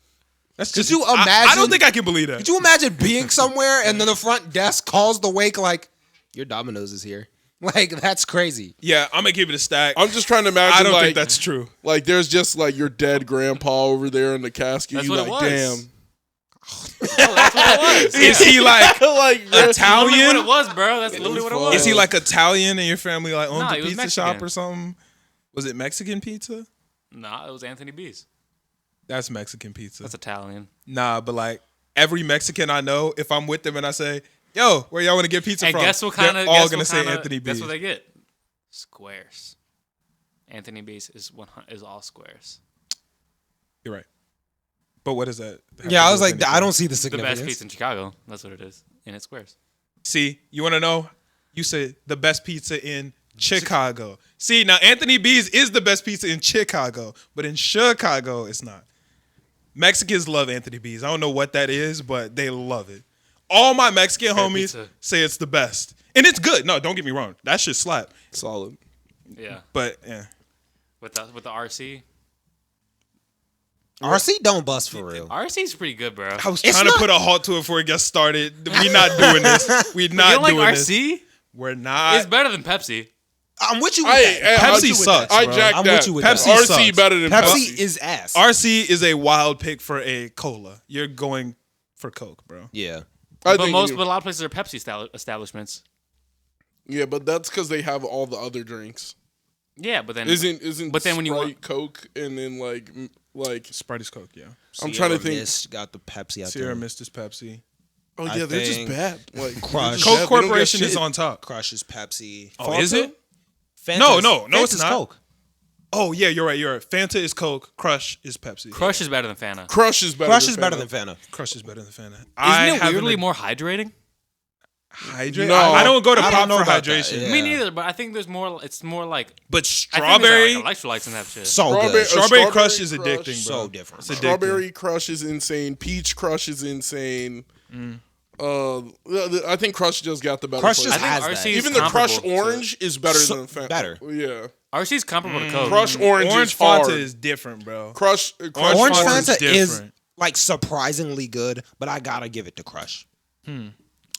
Speaker 1: That's
Speaker 2: Could
Speaker 1: just,
Speaker 2: you
Speaker 1: I
Speaker 2: imagine-
Speaker 1: don't think I can believe that.
Speaker 2: Could you imagine being somewhere and then the front desk calls the wake like, your Domino's is here? Like that's crazy.
Speaker 1: Yeah, I'm gonna give it a stack.
Speaker 4: I'm just trying to imagine.
Speaker 1: I don't
Speaker 4: like,
Speaker 1: think that's true.
Speaker 4: Like, there's just like your dead grandpa over there in the casket.
Speaker 3: That's
Speaker 4: you
Speaker 3: what it
Speaker 4: like,
Speaker 3: was.
Speaker 4: damn.
Speaker 3: No, that's what it was.
Speaker 1: Is he like
Speaker 4: like
Speaker 3: Literally what
Speaker 1: Italian?
Speaker 3: it was, bro. That's literally what it was.
Speaker 1: Is he like Italian and your family like owns
Speaker 3: Nah,
Speaker 1: a
Speaker 3: he was
Speaker 1: pizza shop
Speaker 3: Mexican.
Speaker 1: or something? Was it Mexican pizza?
Speaker 3: Nah, it was Anthony B's.
Speaker 1: That's Mexican pizza.
Speaker 3: That's Italian.
Speaker 1: Nah, but like every Mexican I know, if I'm with them and I say, "Yo, where y'all want to get pizza
Speaker 3: And
Speaker 1: from?"
Speaker 3: guess what kind
Speaker 1: They're
Speaker 3: of?
Speaker 1: all gonna say Anthony B.
Speaker 3: Guess what they get? Squares. Anthony B's is all squares.
Speaker 1: You're right. But what is that? have to
Speaker 2: Yeah, I
Speaker 1: do
Speaker 2: was
Speaker 1: with
Speaker 2: like,
Speaker 1: anything?
Speaker 2: I don't see the
Speaker 3: The
Speaker 2: significance.
Speaker 3: best pizza in Chicago. That's what it is. And it's squares.
Speaker 1: See, you want to know? You said the best pizza in Chicago. See, now Anthony B's is the best pizza in Chicago, but in Chicago, it's not. Mexicans love Anthony B's. I don't know what that is, but they love it. All my Mexican
Speaker 3: Great
Speaker 1: homies
Speaker 3: pizza.
Speaker 1: say it's the best. And it's good. No, don't get me wrong. That shit slap.
Speaker 4: solid.
Speaker 3: Yeah.
Speaker 1: But yeah.
Speaker 3: With the RC.
Speaker 2: RC don't bust for real.
Speaker 3: RC's pretty good, bro.
Speaker 1: I was
Speaker 2: It's
Speaker 1: trying
Speaker 2: not-
Speaker 1: to put a halt to it before it gets started. We're not doing this. We're
Speaker 3: You
Speaker 1: not
Speaker 3: don't like
Speaker 1: doing this.
Speaker 3: RC?
Speaker 1: We're not.
Speaker 3: It's better than Pepsi.
Speaker 2: I'm with you with
Speaker 4: Hey,
Speaker 2: that.
Speaker 1: Pepsi
Speaker 2: I'm with you with
Speaker 1: sucks,
Speaker 2: that.
Speaker 4: I
Speaker 1: bro.
Speaker 4: jacked
Speaker 2: I'm
Speaker 4: that.
Speaker 2: with you with
Speaker 1: Pepsi
Speaker 2: that.
Speaker 4: RC
Speaker 1: sucks.
Speaker 4: better than
Speaker 2: Pepsi
Speaker 4: Pepsi.
Speaker 2: is ass.
Speaker 1: RC is a wild pick for a cola. You're going for Coke, bro.
Speaker 2: Yeah.
Speaker 4: I
Speaker 3: But
Speaker 4: think
Speaker 3: but
Speaker 4: you-
Speaker 3: a lot of places are Pepsi establishments.
Speaker 4: yeah, but that's because they have all the other drinks.
Speaker 3: Yeah, but then
Speaker 4: Isn't
Speaker 3: But then when you
Speaker 4: Sprite,
Speaker 3: want-
Speaker 4: Coke and then like
Speaker 1: Sprite is Coke, yeah.
Speaker 4: I'm trying to think.
Speaker 2: Mist got the Pepsi out
Speaker 1: Sierra
Speaker 2: there.
Speaker 1: Mist is Pepsi.
Speaker 4: Oh
Speaker 2: I
Speaker 4: yeah, they're just
Speaker 2: think
Speaker 4: bad. Like
Speaker 2: Crush.
Speaker 1: Coke
Speaker 4: They don't get
Speaker 1: Corporation is
Speaker 4: shit.
Speaker 1: on top.
Speaker 2: Crush is Pepsi.
Speaker 1: Oh, is it?
Speaker 2: Fanta's-
Speaker 1: No, it's
Speaker 2: Fanta's
Speaker 1: not.
Speaker 2: Coke.
Speaker 1: Oh, yeah, you're right. Fanta is Coke. Crush is Pepsi.
Speaker 3: Crush is better than Fanta.
Speaker 4: Crush is better.
Speaker 2: Crush
Speaker 4: than
Speaker 2: is better
Speaker 4: Fanta.
Speaker 2: than Fanta.
Speaker 1: Crush is better than Fanta.
Speaker 3: Isn't it weirdly more hydrating?
Speaker 1: hydrate?
Speaker 4: No.
Speaker 1: I don't go to
Speaker 2: I
Speaker 1: pop
Speaker 2: don't know
Speaker 1: for
Speaker 2: about that,
Speaker 1: hydration.
Speaker 2: yeah.
Speaker 3: Me neither, but I think there's more. It's more like
Speaker 1: But
Speaker 3: I
Speaker 1: strawberry,
Speaker 3: think there's, like, electrolytes and that shit.
Speaker 2: So
Speaker 4: Strawberry-
Speaker 2: good.
Speaker 1: strawberry
Speaker 4: Strawberry
Speaker 1: Crush is
Speaker 4: Crush.
Speaker 1: addicting, bro.
Speaker 2: So different.
Speaker 1: It's addicting.
Speaker 4: Strawberry Crush is insane. Peach Crush is insane. I think Crush just got the better.
Speaker 2: Crush
Speaker 4: flavor.
Speaker 2: just
Speaker 3: I
Speaker 2: has
Speaker 3: think
Speaker 2: that.
Speaker 3: RC is
Speaker 4: Even the Crush
Speaker 3: comparable to-
Speaker 4: Orange is better
Speaker 2: So-
Speaker 4: than Fanta.
Speaker 2: better.
Speaker 4: Yeah.
Speaker 3: RC's comparable to Coke.
Speaker 4: Crush Orange
Speaker 1: Orange
Speaker 4: is hard.
Speaker 1: Fanta is different, bro.
Speaker 4: Crush
Speaker 1: Orange
Speaker 2: Orange
Speaker 1: Fanta
Speaker 2: Fanta
Speaker 1: is
Speaker 2: is
Speaker 1: different.
Speaker 2: like surprisingly good, but I gotta give it to Crush.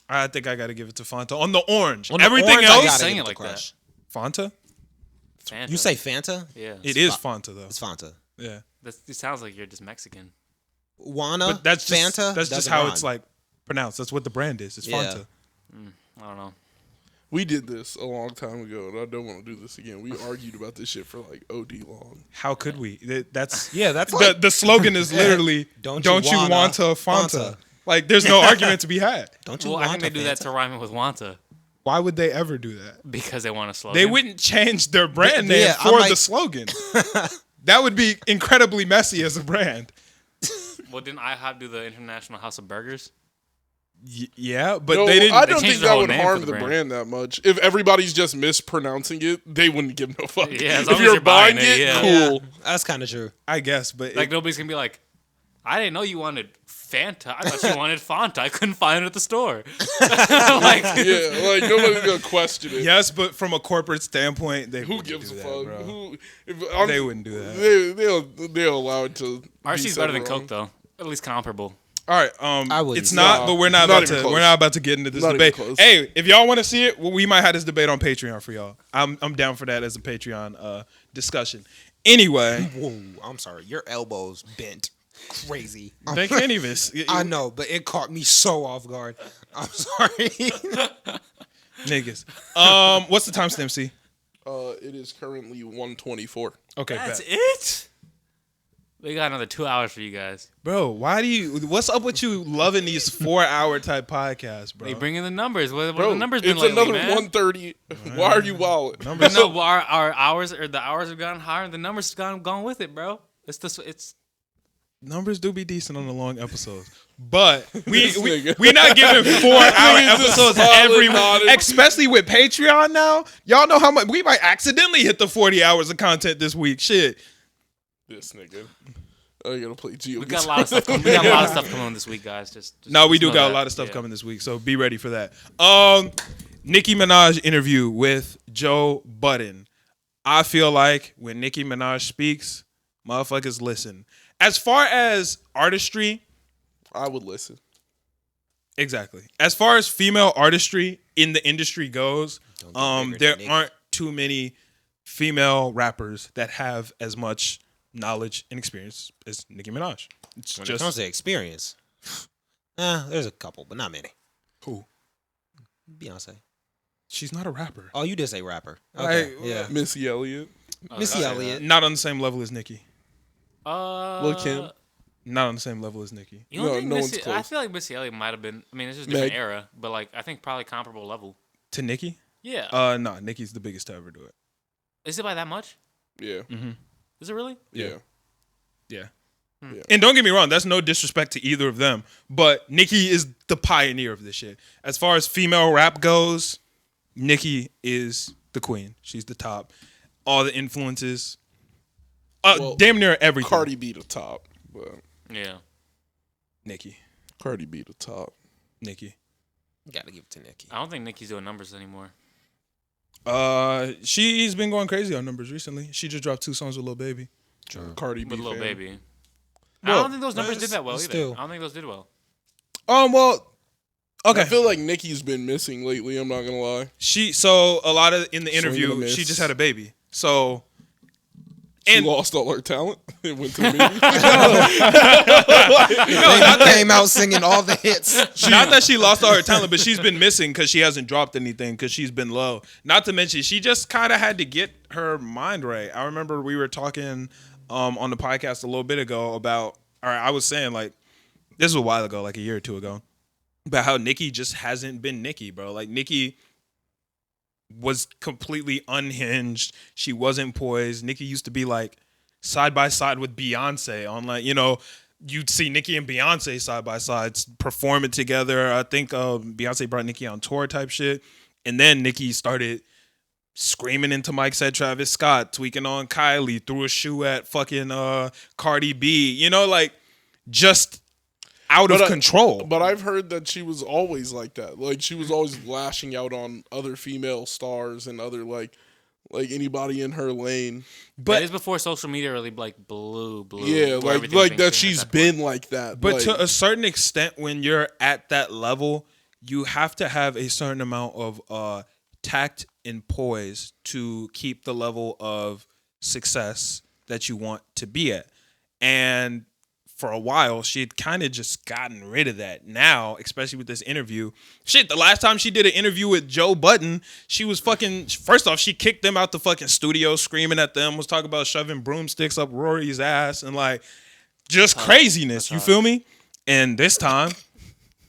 Speaker 1: I think I got to give it to Fanta. On the orange.
Speaker 2: On the
Speaker 1: Everything
Speaker 2: orange, I
Speaker 1: else,
Speaker 2: gotta
Speaker 3: saying
Speaker 2: give
Speaker 3: it
Speaker 2: it to
Speaker 3: like
Speaker 2: Crush.
Speaker 1: Fanta?
Speaker 3: Fanta.
Speaker 2: You say Fanta?
Speaker 3: Yeah.
Speaker 1: It is Fanta, though.
Speaker 2: It's Fanta.
Speaker 1: Yeah.
Speaker 3: It sounds like you're just Mexican.
Speaker 2: Wana,
Speaker 1: But that's just,
Speaker 2: Fanta.
Speaker 1: that's just
Speaker 2: doesn't
Speaker 1: how
Speaker 2: rhyme.
Speaker 1: it's like pronounced. That's what the brand is. It's
Speaker 2: Yeah.
Speaker 1: Fanta.
Speaker 3: I don't know.
Speaker 4: We did this a long time ago, and I don't want to do this again. We argued about this shit for like OD long.
Speaker 1: How could we? That's
Speaker 2: Yeah, that's
Speaker 1: the,
Speaker 2: like
Speaker 1: the slogan is literally
Speaker 2: Don't
Speaker 1: don't
Speaker 2: you
Speaker 1: you,
Speaker 2: wanna
Speaker 1: want to Fanta?
Speaker 2: Fanta?
Speaker 1: Like there's no argument to be had.
Speaker 2: don't you
Speaker 3: Well,
Speaker 2: want
Speaker 3: I think they
Speaker 2: a
Speaker 3: do that
Speaker 2: Fanta?
Speaker 3: to rhyme it with Wanta
Speaker 1: Why would they ever do that?
Speaker 3: because they want a slogan.
Speaker 1: They wouldn't change their brand name
Speaker 2: Yeah,
Speaker 1: for
Speaker 2: I'm like-
Speaker 1: the slogan. That would be incredibly messy as a brand.
Speaker 3: Well, didn't IHOP do the International House of Burgers?
Speaker 1: Yeah, but
Speaker 4: No,
Speaker 1: they didn't.
Speaker 4: I
Speaker 3: they
Speaker 4: don't
Speaker 3: changed
Speaker 4: think
Speaker 3: the
Speaker 4: that
Speaker 3: whole
Speaker 4: would
Speaker 3: name
Speaker 4: harm
Speaker 3: for
Speaker 4: the
Speaker 3: the
Speaker 4: brand that much. If everybody's just mispronouncing it, they wouldn't give no fuck.
Speaker 3: Yeah, as
Speaker 4: if
Speaker 3: long as
Speaker 4: you're
Speaker 3: you're buying
Speaker 4: buying
Speaker 3: it,
Speaker 4: it,
Speaker 3: yeah.
Speaker 4: cool.
Speaker 2: That's kind of true.
Speaker 1: I guess, but
Speaker 3: Like nobody's gonna be like, I didn't know you wanted Fanta. I thought you wanted Fanta. I couldn't find it at the store. Like,
Speaker 4: Yeah, like nobody's gonna question it.
Speaker 1: yes, but from a corporate standpoint, they
Speaker 4: Who
Speaker 1: wouldn't
Speaker 4: gives
Speaker 1: do
Speaker 4: a
Speaker 1: that,
Speaker 4: fuck?
Speaker 1: bro.
Speaker 4: Who?
Speaker 1: They wouldn't do that.
Speaker 4: They'll allow it to.
Speaker 3: RC's
Speaker 4: be
Speaker 3: better
Speaker 4: said
Speaker 3: than
Speaker 4: wrong.
Speaker 3: Coke though. At least comparable.
Speaker 1: All right,
Speaker 2: I wouldn't
Speaker 1: it's
Speaker 2: say
Speaker 1: not,
Speaker 4: that.
Speaker 1: but we're not
Speaker 4: Not
Speaker 1: about
Speaker 4: even
Speaker 1: to.
Speaker 4: close.
Speaker 1: We're not about to get into this
Speaker 4: Not even
Speaker 1: debate.
Speaker 4: close.
Speaker 1: Hey, if y'all want to see it, well, we might have this debate on Patreon for y'all. I'm down for that as a Patreon discussion. Anyway,
Speaker 2: Whoa, I'm sorry. Your elbows bent crazy.
Speaker 1: they can't even.
Speaker 2: I know, but it caught me so off guard. I'm sorry.
Speaker 1: Niggas. What's the timestamp? See.
Speaker 4: It is currently 1:24.
Speaker 1: Okay,
Speaker 3: That's
Speaker 1: bet.
Speaker 3: it. We got another 2 hours for you guys.
Speaker 1: Bro, why do you? What's up with you loving these 4-hour type podcasts, bro?
Speaker 3: We bring in the numbers. What
Speaker 4: Bro,
Speaker 3: the numbers been
Speaker 4: it's
Speaker 3: lately,
Speaker 4: another
Speaker 3: man?
Speaker 4: 1:30. Why are you wilding?
Speaker 1: Numbers.
Speaker 3: No, our hours or the hours have gone higher. The numbers have gone with it, bro. It's
Speaker 1: Numbers do be decent on the long episodes, but
Speaker 4: This nigga.
Speaker 1: we not giving 4-hour
Speaker 4: Niggas just
Speaker 1: episodes
Speaker 4: solid
Speaker 1: every
Speaker 4: nodding.
Speaker 1: especially with Patreon now. Y'all know how much we might accidentally hit the 40 hours of content this week. Shit.
Speaker 4: This nigga. I gotta play Geo.
Speaker 3: we got a lot of stuff. We got a lot of stuff coming on this week, guys. Just
Speaker 1: No, we do
Speaker 3: know
Speaker 1: got
Speaker 3: that.
Speaker 1: a lot of stuff
Speaker 3: Yeah.
Speaker 1: coming this week, so be ready for that. Nicki Minaj interview with Joe Budden. I feel like when Nicki Minaj speaks, motherfuckers listen. As far as artistry,
Speaker 4: I would listen.
Speaker 1: exactly. As far as female artistry in the industry goes,
Speaker 2: Don't get bigger
Speaker 1: There
Speaker 2: than Nicki.
Speaker 1: aren't too many female rappers that have as much knowledge and experience as Nicki Minaj. It's
Speaker 2: When it
Speaker 1: just
Speaker 2: comes to experience, there's a couple, but not many.
Speaker 1: who?
Speaker 2: Beyonce.
Speaker 1: She's not a rapper.
Speaker 2: Oh, you did say rapper. Okay, yeah.
Speaker 4: Missy Elliott.
Speaker 2: Missy Elliott.
Speaker 1: Not on the same level as Nicki.
Speaker 4: Lil' Kim.
Speaker 1: Not on the same level as Nicki.
Speaker 3: You don't
Speaker 4: No,
Speaker 3: think
Speaker 4: no one's
Speaker 3: Missy?
Speaker 4: close.
Speaker 3: I feel like Missy Elliott might have been. I mean, it's just a different
Speaker 4: Meg.
Speaker 3: era, but like I think probably comparable level.
Speaker 1: To Nicki?
Speaker 3: Yeah.
Speaker 1: No, Nicki's the biggest to ever do it.
Speaker 3: Is it by that much?
Speaker 4: Yeah.
Speaker 3: Is it really?
Speaker 4: Yeah.
Speaker 1: Yeah.
Speaker 4: Yeah.
Speaker 1: And don't get me wrong, that's no disrespect to either of them, but Nicki is the pioneer of this shit. As far as female rap goes, Nicki is the queen. She's the top. All the influences,
Speaker 4: Well,
Speaker 1: damn near everything.
Speaker 4: Cardi B the top. But
Speaker 3: Yeah.
Speaker 1: Nicki.
Speaker 4: Cardi B the top.
Speaker 1: Nicki.
Speaker 2: Gotta give it to Nicki.
Speaker 3: I don't think Nicki's doing numbers anymore.
Speaker 1: She's been going crazy on numbers recently. She just dropped 2 songs with Lil Baby.
Speaker 4: Cardi B.
Speaker 3: With Lil
Speaker 4: fan.
Speaker 3: Baby.
Speaker 1: Well,
Speaker 3: I don't think those numbers did that well either.
Speaker 2: still-
Speaker 3: I don't think those did well.
Speaker 1: Well, okay.
Speaker 4: I feel like Nicki's been missing lately. I'm not gonna lie.
Speaker 1: A lot of in the
Speaker 4: Swing and a
Speaker 1: interview,
Speaker 4: miss.
Speaker 1: she just had a baby. So
Speaker 4: She
Speaker 1: And-
Speaker 4: lost all her talent. It went to the media.
Speaker 2: They came out singing all the hits.
Speaker 1: not that she lost all her talent, but she's been missing because she hasn't dropped anything because she's been low. Not to mention, she just kind of had to get her mind right. I remember we were talking on the podcast a little bit ago about, or I was saying like, this was a while ago, like a year or two ago, about how Nicki just hasn't been Nicki, bro. Like Nicki was completely unhinged. She wasn't poised. Nicki used to be like side by side with Beyonce on like, you'd see Nicki and Beyonce side by side performing together. I think Beyonce brought Nicki on tour type shit. And then Nicki started screaming into Mike said Travis Scott, tweaking on Kylie, threw a shoe at fucking Cardi B. Like just out of control.
Speaker 4: But I've heard that she was always like that. Like she was always lashing out on other female stars and other like anybody in her lane.
Speaker 1: But
Speaker 3: it is before social media really like blew.
Speaker 4: Yeah,
Speaker 3: where
Speaker 4: like
Speaker 3: everything's
Speaker 4: that
Speaker 3: being
Speaker 4: she's
Speaker 3: shared at that
Speaker 4: been like that.
Speaker 1: But
Speaker 4: like,
Speaker 1: to a certain extent, when you're at that level, you have to have a certain amount of tact and poise to keep the level of success that you want to be at. And for a while, she had kind of just gotten rid of that. Now, especially with this interview, the last time she did an interview with Joe Budden, she was first off, she kicked them out the fucking studio screaming at them, was talking about shoving broomsticks up Rory's ass and like just craziness. You feel me? And this time,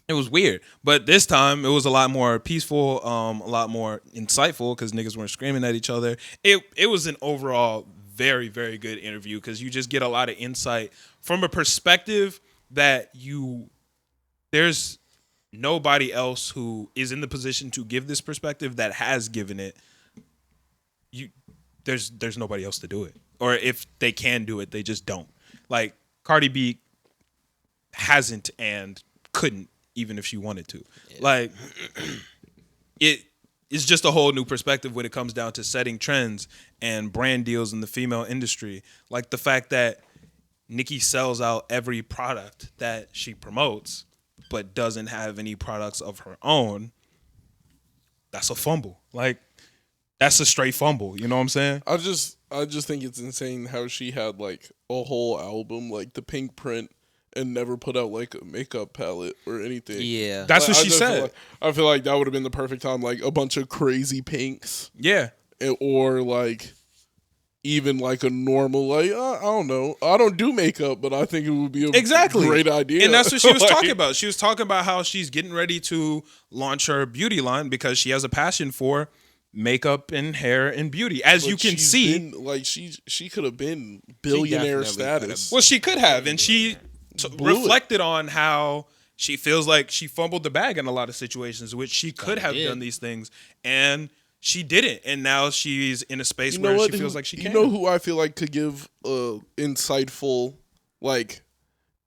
Speaker 1: it was weird. But this time, it was a lot more peaceful, a lot more insightful because niggas weren't screaming at each other. It was an overall very, very good interview because you just get a lot of insight from a perspective that there's nobody else who is in the position to give this perspective that has given it. There's nobody else to do it. Or if they can do it, they just don't. Like Cardi B hasn't and couldn't even if she wanted to. Yeah. Like it's just a whole new perspective when it comes down to setting trends and brand deals in the female industry. Like the fact that Nicki sells out every product that she promotes, but doesn't have any products of her own. That's a fumble. Like, that's a straight fumble. You know what I'm saying?
Speaker 4: I just think it's insane how she had like a whole album, like the Pink Print, and never put out like a makeup palette or anything.
Speaker 2: Yeah.
Speaker 1: That's what
Speaker 4: I
Speaker 1: she
Speaker 4: just
Speaker 1: said.
Speaker 4: I feel like that would have been the perfect time, like a bunch of crazy pinks.
Speaker 1: Yeah.
Speaker 4: Or like even like a normal, like I don't know, I don't do makeup, but I think it would be a great idea.
Speaker 1: And that's what she was
Speaker 4: Like,
Speaker 1: talking about. She was talking about how she's getting ready to launch her beauty line because she has a passion for makeup and hair and beauty. As you can see,
Speaker 4: like she could have been billionaire status.
Speaker 1: Well, she could have, and she reflected on how she feels like she fumbled the bag in a lot of situations, which she could have done these things, and she didn't. And now she's in a space where she feels like she can.
Speaker 4: You know who I feel like could give insightful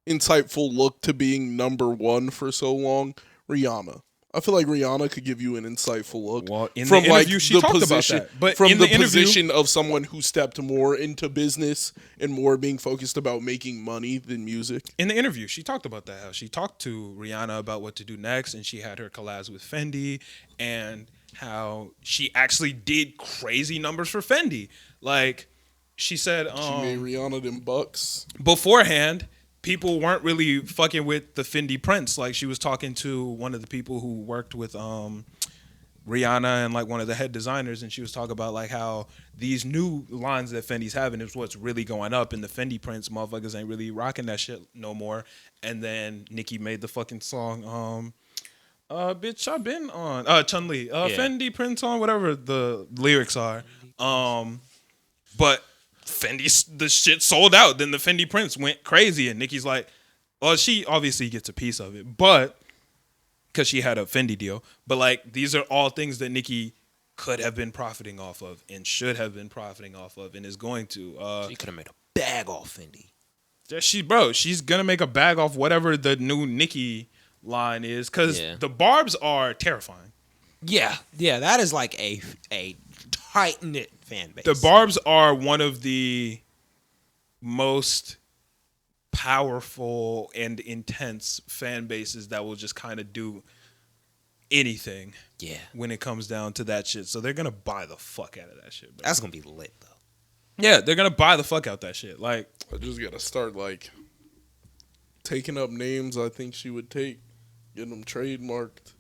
Speaker 4: look to being number one for so long? Rihanna. I feel like Rihanna could give you an insightful look.
Speaker 1: Well, in
Speaker 4: from
Speaker 1: the interview, she talked about that. But
Speaker 4: from
Speaker 1: in
Speaker 4: the
Speaker 1: the interview,
Speaker 4: position of someone who stepped more into business and more being focused about making money than music.
Speaker 1: in the interview, she talked about that. How she talked to Rihanna about what to do next, and she had her collabs with Fendi, and how she actually did crazy numbers for Fendi. Like she said,
Speaker 4: She made Rihanna them bucks.
Speaker 1: beforehand, people weren't really fucking with the Fendi prints. Like she was talking to one of the people who worked with Rihanna and like one of the head designers, and she was talking about like how these new lines that Fendi's having is what's really going up, and the Fendi prints motherfuckers ain't really rocking that shit no more. And then Nicki made the fucking song bitch I've been on Chun-Li Fendi prints on whatever the lyrics are, but the shit sold out. Then the Fendi prints went crazy, and Nicki's like, well, she obviously gets a piece of it, but because she had a Fendi deal. But like these are all things that Nicki could have been profiting off of and should have been profiting off of and is going to.
Speaker 2: She could have made a bag off Fendi.
Speaker 1: She's gonna make a bag off whatever the new Nicki line is, because the barbs are terrifying.
Speaker 2: Yeah, that is like a tight knit fan base.
Speaker 1: The barbs are one of the most powerful and intense fan bases that will just kind of do anything.
Speaker 2: Yeah,
Speaker 1: when it comes down to that shit, so they're gonna buy the fuck out of that shit, bro.
Speaker 2: That's gonna be lit though.
Speaker 1: Yeah, they're gonna buy the fuck out that shit. Like,
Speaker 4: I just gotta start like taking up names I think she would take, getting them trademarked.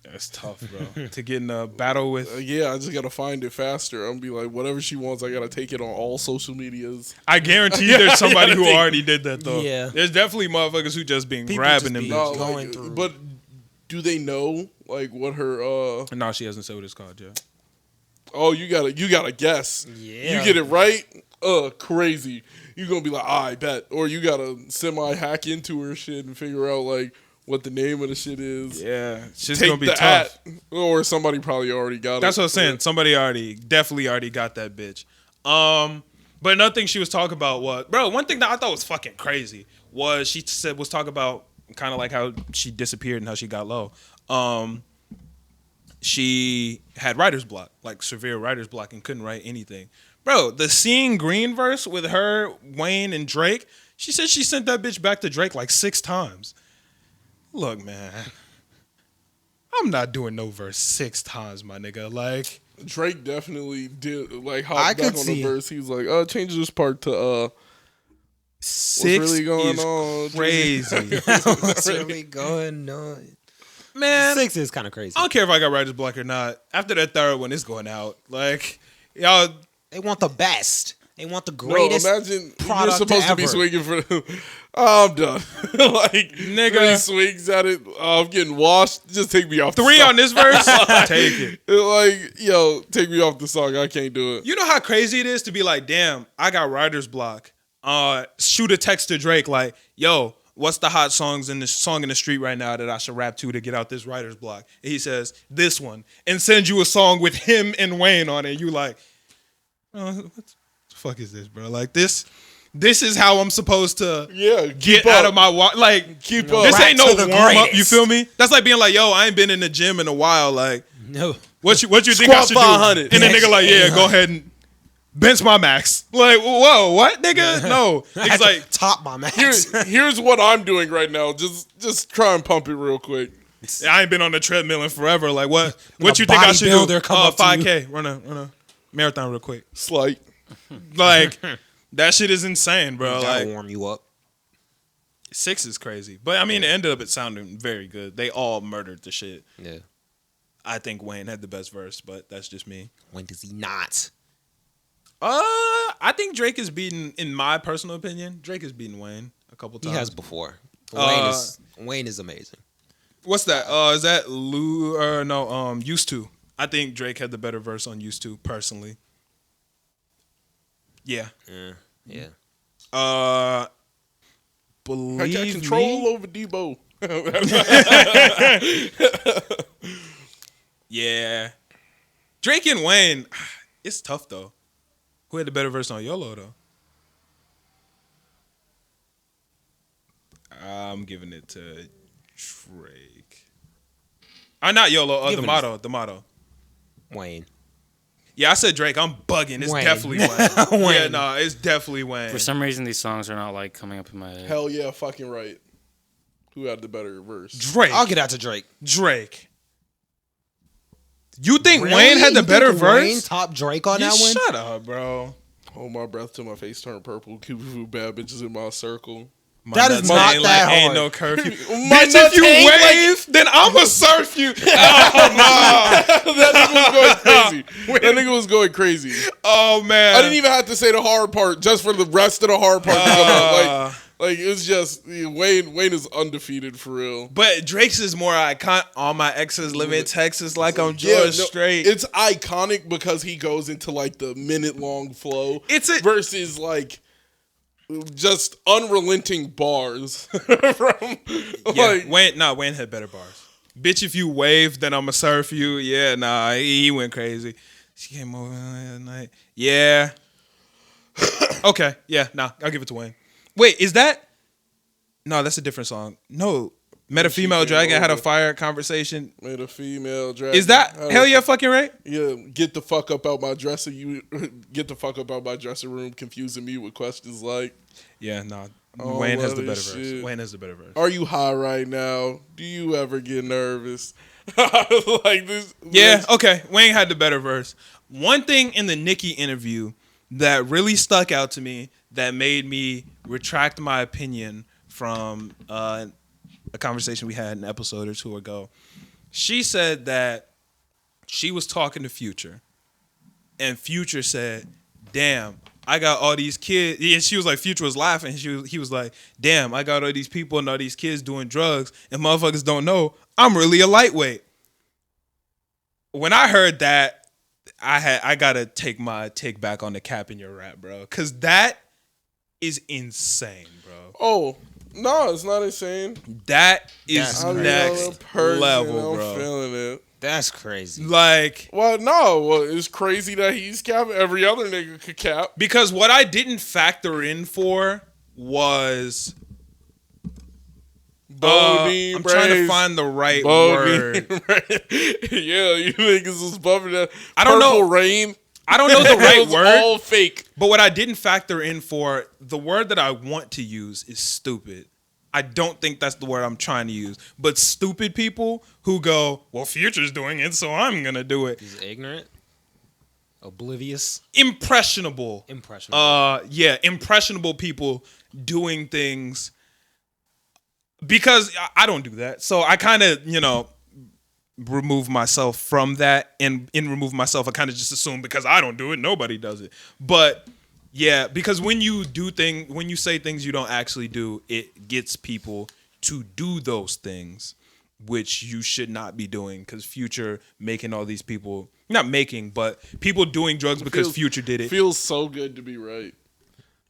Speaker 1: That's tough, bro. To get in a battle with.
Speaker 4: Yeah, I just gotta find it faster. I'm gonna be like, whatever she wants, I gotta take it on all social medias.
Speaker 1: I guarantee there's somebody who already did that though.
Speaker 2: Yeah,
Speaker 1: there's definitely motherfuckers who just been
Speaker 2: people
Speaker 1: grabbing
Speaker 2: just
Speaker 1: them.
Speaker 2: be going through.
Speaker 4: But do they know like what her?
Speaker 1: No, she hasn't said what it's called yet.
Speaker 4: Oh, you gotta guess.
Speaker 2: Yeah,
Speaker 4: you get it right. Crazy. You gonna be like, I bet, or you gotta semi hack into her shit and figure out like what the name of the shit is.
Speaker 1: Yeah, shit's
Speaker 4: Take
Speaker 1: gonna be
Speaker 4: the
Speaker 1: tough.
Speaker 4: Or somebody probably already got it.
Speaker 1: That's what I'm saying. Somebody definitely already got that bitch. But another thing she was talking about was, bro, one thing that I thought was fucking crazy was she was talking about kind of like how she disappeared and how she got low. She had writer's block, like severe writer's block, and couldn't write anything. Bro, the Seeing Green verse with her, Wayne, and Drake, she said she sent that bitch back to Drake like 6 times. Look, man, I'm not doing no verse 6 times, my nigga. Like,
Speaker 4: Drake definitely did like hop
Speaker 2: I
Speaker 4: back
Speaker 2: could
Speaker 4: on
Speaker 2: see
Speaker 4: the verse. He was like, change this part to
Speaker 1: 6
Speaker 4: what's really going
Speaker 1: is
Speaker 4: on?
Speaker 1: crazy.
Speaker 2: what's really going on?
Speaker 1: Man,
Speaker 2: 6 is kind of crazy.
Speaker 1: I don't care if I got writer's block or not. After that third one, it's going out. Like, y'all.
Speaker 2: They want the best. They want the
Speaker 4: No,
Speaker 2: greatest.
Speaker 4: imagine you're
Speaker 2: product
Speaker 4: supposed to be
Speaker 2: ever.
Speaker 4: swinging for I'm done. Like,
Speaker 1: Nigga.
Speaker 4: really swings at it. I'm getting washed. Just take me off the
Speaker 1: 3
Speaker 4: song.
Speaker 1: on this verse, take it.
Speaker 4: Like, yo, take me off the song. I can't do it.
Speaker 1: You know how crazy it is to be like, damn, I got writer's block. Shoot a text to Drake like, yo, what's the hot song in the street right now that I should rap to get out this writer's block? And he says, this one. And sends you a song with him and Wayne on it. And you like, what the fuck is this, bro? Like, this is how I'm supposed to get out of my like,
Speaker 4: keep
Speaker 1: up. This ain't no
Speaker 2: Rap to the
Speaker 1: warm up. You
Speaker 2: greatest.
Speaker 1: feel me? That's like being like, yo, I ain't been in the gym in a while. Like,
Speaker 2: No.
Speaker 1: what you think I
Speaker 4: Squat
Speaker 1: should
Speaker 4: 500.
Speaker 1: do? And then nigga like, yeah,
Speaker 2: Yeah.
Speaker 1: go ahead and bench my max. Like, whoa, what, nigga? No. Nigga's like,
Speaker 2: top my max.
Speaker 4: Here's what I'm doing right now. Just try and pump it real quick.
Speaker 1: I ain't been on the treadmill in forever. Like, what
Speaker 2: a
Speaker 1: you think I should do?
Speaker 2: bodybuilder come up to
Speaker 1: 5K, run a marathon real quick.
Speaker 4: Slight.
Speaker 1: Like, that shit is insane, bro.
Speaker 2: That'll
Speaker 1: Like,
Speaker 2: warm you up.
Speaker 1: 6 is crazy. But, I mean, it ended up it sounding very good. They all murdered the shit.
Speaker 2: Yeah.
Speaker 1: I think Wayne had the best verse, but that's just me.
Speaker 2: When does he not?
Speaker 1: I think Drake is beating, in my personal opinion, Drake is beating Wayne a couple
Speaker 2: He
Speaker 1: times.
Speaker 2: has before. Wayne is amazing.
Speaker 1: What's that? Is that Lou or no? Used To. I think Drake had the better verse on Used To, personally. Yeah.
Speaker 2: Yeah.
Speaker 4: I
Speaker 1: Believe
Speaker 4: got control
Speaker 1: me?
Speaker 4: over Debo.
Speaker 1: Yeah. Drake and Wayne, it's tough though. Who had the better verse on YOLO though? I'm giving it to Drake. Not YOLO.
Speaker 2: Giving
Speaker 1: The motto.
Speaker 2: Wayne.
Speaker 1: Yeah, I said Drake. I'm bugging. It's
Speaker 2: Wayne.
Speaker 1: definitely Wayne.
Speaker 2: Wayne.
Speaker 1: Yeah, no, it's definitely Wayne.
Speaker 3: For some reason, these songs are not like coming up in my head.
Speaker 4: Hell yeah, fucking right. Who had the better verse?
Speaker 1: Drake.
Speaker 2: I'll get out to Drake.
Speaker 1: Drake. You think
Speaker 2: Really?
Speaker 1: Wayne had the
Speaker 2: You
Speaker 1: better
Speaker 2: think Wayne
Speaker 1: verse?
Speaker 2: top Drake on
Speaker 1: You
Speaker 2: that one?
Speaker 1: shut up, bro.
Speaker 4: Hold my breath till my face turn purple. Keep bad bitches in my circle.
Speaker 1: My
Speaker 2: That is
Speaker 1: nuts
Speaker 2: not
Speaker 1: ain't
Speaker 2: that
Speaker 1: ain't
Speaker 2: hard.
Speaker 1: no curfew.
Speaker 4: My
Speaker 1: Bitch, if
Speaker 4: nuts
Speaker 1: you
Speaker 4: ain't
Speaker 1: wave, then I'ma surf you.
Speaker 4: That nigga was going crazy.
Speaker 1: Oh man.
Speaker 4: I didn't even have to say the hard part just for the rest of the hard part to come out. Like it's just Wayne is undefeated for real.
Speaker 1: But Drake's is more iconic. All my exes live in Texas, like I'm George Strait.
Speaker 4: It's iconic because he goes into like the minute-long flow. Versus like just unrelenting bars from like
Speaker 1: Wayne had better bars. Bitch, if you wave, then I'ma surf you. Yeah, nah, he went crazy. She came over that night. Yeah. Okay, yeah, nah, I'll give it to Wayne. Wait, is that? No, that's a different song. No, Met a Female Dragon had a fire conversation.
Speaker 4: Met a female dragon.
Speaker 1: Is that hell yeah fucking right?
Speaker 4: Yeah, get the fuck up out my dresser. You get the fuck up out my dressing room, confusing me with questions like.
Speaker 1: Yeah, nah.
Speaker 4: Oh,
Speaker 1: Wayne has the
Speaker 4: what
Speaker 1: better
Speaker 4: is
Speaker 1: verse.
Speaker 4: shit.
Speaker 1: Wayne has the better verse.
Speaker 4: Are you high right now? Do you ever get nervous? Like this.
Speaker 1: Yeah, okay. Wayne had the better verse. One thing in the Nicki interview that really stuck out to me that made me retract my opinion from a conversation we had an episode or two ago. She said that she was talking to Future, and Future said, "Damn, I got all these kids." And she was like, Future was laughing. He was like, "Damn, I got all these people and all these kids doing drugs, and motherfuckers don't know I'm really a lightweight." When I heard that, I gotta take back on the cap in your rap, bro, because that is insane, bro.
Speaker 4: Oh. No, it's not insane.
Speaker 1: That is
Speaker 2: That's
Speaker 1: next level, bro.
Speaker 4: I'm feeling it.
Speaker 2: That's crazy.
Speaker 1: Like,
Speaker 4: Well, it's crazy that he's capping. Every other nigga could cap.
Speaker 1: because what I didn't factor in for was I'm trying to find the right word.
Speaker 4: Yeah, you niggas was bumping that.
Speaker 1: I don't know.
Speaker 4: Purple Rain.
Speaker 1: I don't know the right
Speaker 4: It was
Speaker 1: word.
Speaker 4: all fake.
Speaker 1: But what I didn't factor in for, the word that I want to use is stupid. I don't think that's the word I'm trying to use. But stupid people who go, well, Future's doing it, so I'm going to do it.
Speaker 2: He's ignorant, oblivious,
Speaker 1: Impressionable.
Speaker 2: impressionable.
Speaker 1: Impressionable people doing things. Because I don't do that. So I kind of, remove myself from that, and in remove myself, I kind of just assume because I don't do it, nobody does it. But yeah, because when you say things you don't actually do, it gets people to do those things, which you should not be doing. Because Future making all these people, not making, but people doing drugs because Future did it.
Speaker 4: Feels so good to be right.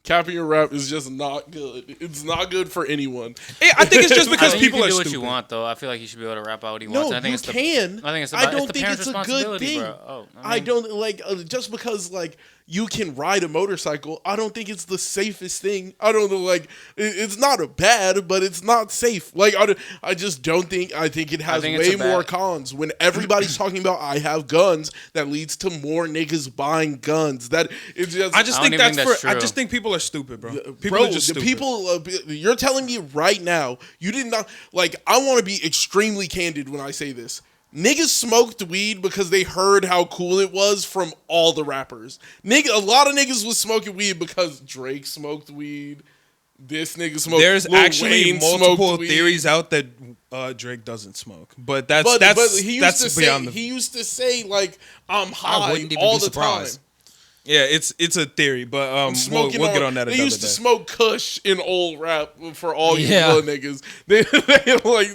Speaker 4: Capping your rap is just not good. It's not good for anyone.
Speaker 1: I think it's just because
Speaker 3: I think
Speaker 1: people
Speaker 3: you
Speaker 1: are
Speaker 3: can do
Speaker 1: stupid.
Speaker 3: what you want, though. I feel like you should be able to rap out what he
Speaker 4: No,
Speaker 3: wants. And I think
Speaker 4: you can.
Speaker 3: I think it's
Speaker 4: I
Speaker 3: about,
Speaker 4: don't
Speaker 3: it's the
Speaker 4: think
Speaker 3: parents'
Speaker 4: it's a good
Speaker 3: responsibility,
Speaker 4: thing.
Speaker 3: bro. Oh,
Speaker 4: I don't like just because like you can ride a motorcycle. I don't think it's the safest thing. I don't know, like it's not a bad, but it's not safe. Like I just don't think. I think it has
Speaker 3: think it's
Speaker 4: way
Speaker 3: a
Speaker 4: more
Speaker 3: bad-
Speaker 4: cons. When everybody's talking about I have guns, that leads to more niggas buying guns. That it's just.
Speaker 1: I just
Speaker 3: I
Speaker 1: think
Speaker 3: don't even
Speaker 1: that's
Speaker 3: think
Speaker 1: for.
Speaker 3: that's
Speaker 1: I just
Speaker 3: true.
Speaker 1: think people are stupid, bro. People
Speaker 4: Bro,
Speaker 1: are just
Speaker 4: the
Speaker 1: stupid.
Speaker 4: people, you're telling me right now, you did not, like, I want to be extremely candid when I say this. Niggas smoked weed because they heard how cool it was from all the rappers. A lot of niggas was smoking weed because Drake smoked weed. This nigga smoked.
Speaker 1: There's
Speaker 4: Lil
Speaker 1: actually
Speaker 4: Wayne
Speaker 1: multiple
Speaker 4: smoked weed.
Speaker 1: theories out that Drake doesn't smoke, but that's
Speaker 4: But he used
Speaker 1: that's
Speaker 4: to say,
Speaker 1: beyond the.
Speaker 4: he used to say like I'm high
Speaker 2: wouldn't even
Speaker 4: all
Speaker 2: be
Speaker 4: the
Speaker 2: surprised.
Speaker 4: time.
Speaker 1: Yeah, it's a theory, but we'll
Speaker 4: Smoking
Speaker 1: get on that
Speaker 4: They
Speaker 1: another
Speaker 4: used to
Speaker 1: day.
Speaker 4: smoke Kush in old rap for all you
Speaker 2: Yeah.
Speaker 4: little niggas.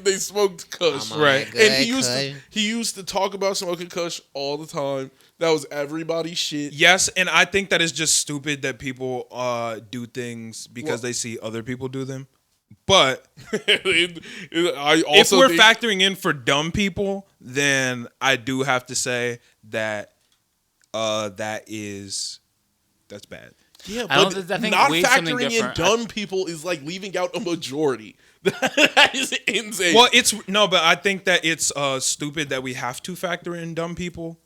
Speaker 4: They smoked Kush,
Speaker 2: I'm on
Speaker 1: Right.
Speaker 2: that
Speaker 4: and
Speaker 2: good
Speaker 4: he used to talk about smoking Kush all the time. That was everybody's shit.
Speaker 1: Yes, and I think that is just stupid that people do things because they see other people do them. But
Speaker 4: I
Speaker 1: if
Speaker 4: also
Speaker 1: we're
Speaker 4: think,
Speaker 1: factoring in for dumb people, then I do have to say that that's bad.
Speaker 4: yeah,
Speaker 3: I don't
Speaker 4: but
Speaker 3: think- I think
Speaker 4: not
Speaker 3: weed's something
Speaker 4: factoring in
Speaker 3: different.
Speaker 4: dumb people is like leaving out a majority. That is insane.
Speaker 1: Well, but I think that it's stupid that we have to factor in dumb people.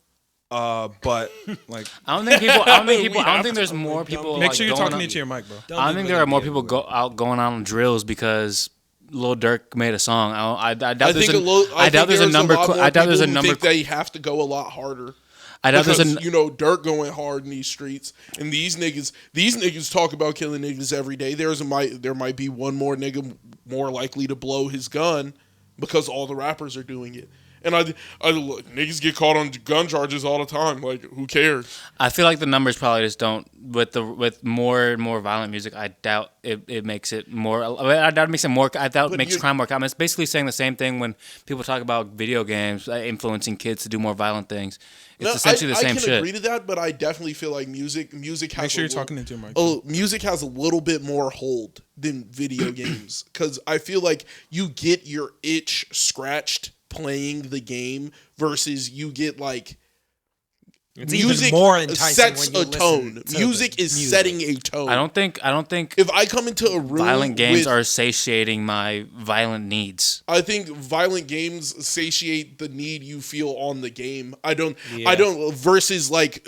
Speaker 1: But like,
Speaker 3: I don't think people. I don't think
Speaker 4: We
Speaker 3: people. I don't
Speaker 4: have
Speaker 3: think
Speaker 4: to
Speaker 3: there's
Speaker 4: come
Speaker 3: more
Speaker 4: with dumb
Speaker 3: people.
Speaker 1: make
Speaker 3: like,
Speaker 1: sure you're
Speaker 3: going
Speaker 1: talking
Speaker 3: on-
Speaker 1: into your mic, bro.
Speaker 3: I don't think there are more people out going on drills because Lil Durk made a song. I doubt
Speaker 4: I
Speaker 3: there's
Speaker 4: think
Speaker 3: a, I doubt there's a number. I doubt there's a number.
Speaker 4: Think they have to go a lot harder.
Speaker 3: I doubt there's a.
Speaker 4: Durk going hard in these streets, and these niggas talk about killing niggas every day. There might be one more nigga more likely to blow his gun because all the rappers are doing it. And I look, niggas get caught on gun charges all the time. Like, who cares?
Speaker 3: I feel like the numbers probably just don't. With more and more violent music, I doubt it makes it more. I doubt it makes it more. I doubt it makes crime more common. It's basically saying the same thing when people talk about video games influencing kids to do more violent things. It's essentially the same shit. I can agree
Speaker 4: to that, but I definitely feel like music has.
Speaker 1: Make sure you're talking into your mic.
Speaker 4: Oh, music has a little bit more hold than video games because I feel like you get your itch scratched playing the game versus you get like
Speaker 2: it's
Speaker 4: music
Speaker 2: even more enticing
Speaker 4: sets
Speaker 2: when you
Speaker 4: a tone. Music is setting a tone.
Speaker 3: I don't think
Speaker 4: if I come into a room,
Speaker 3: violent games are satiating my violent needs.
Speaker 4: I think violent games satiate the need you feel on the game. I don't versus like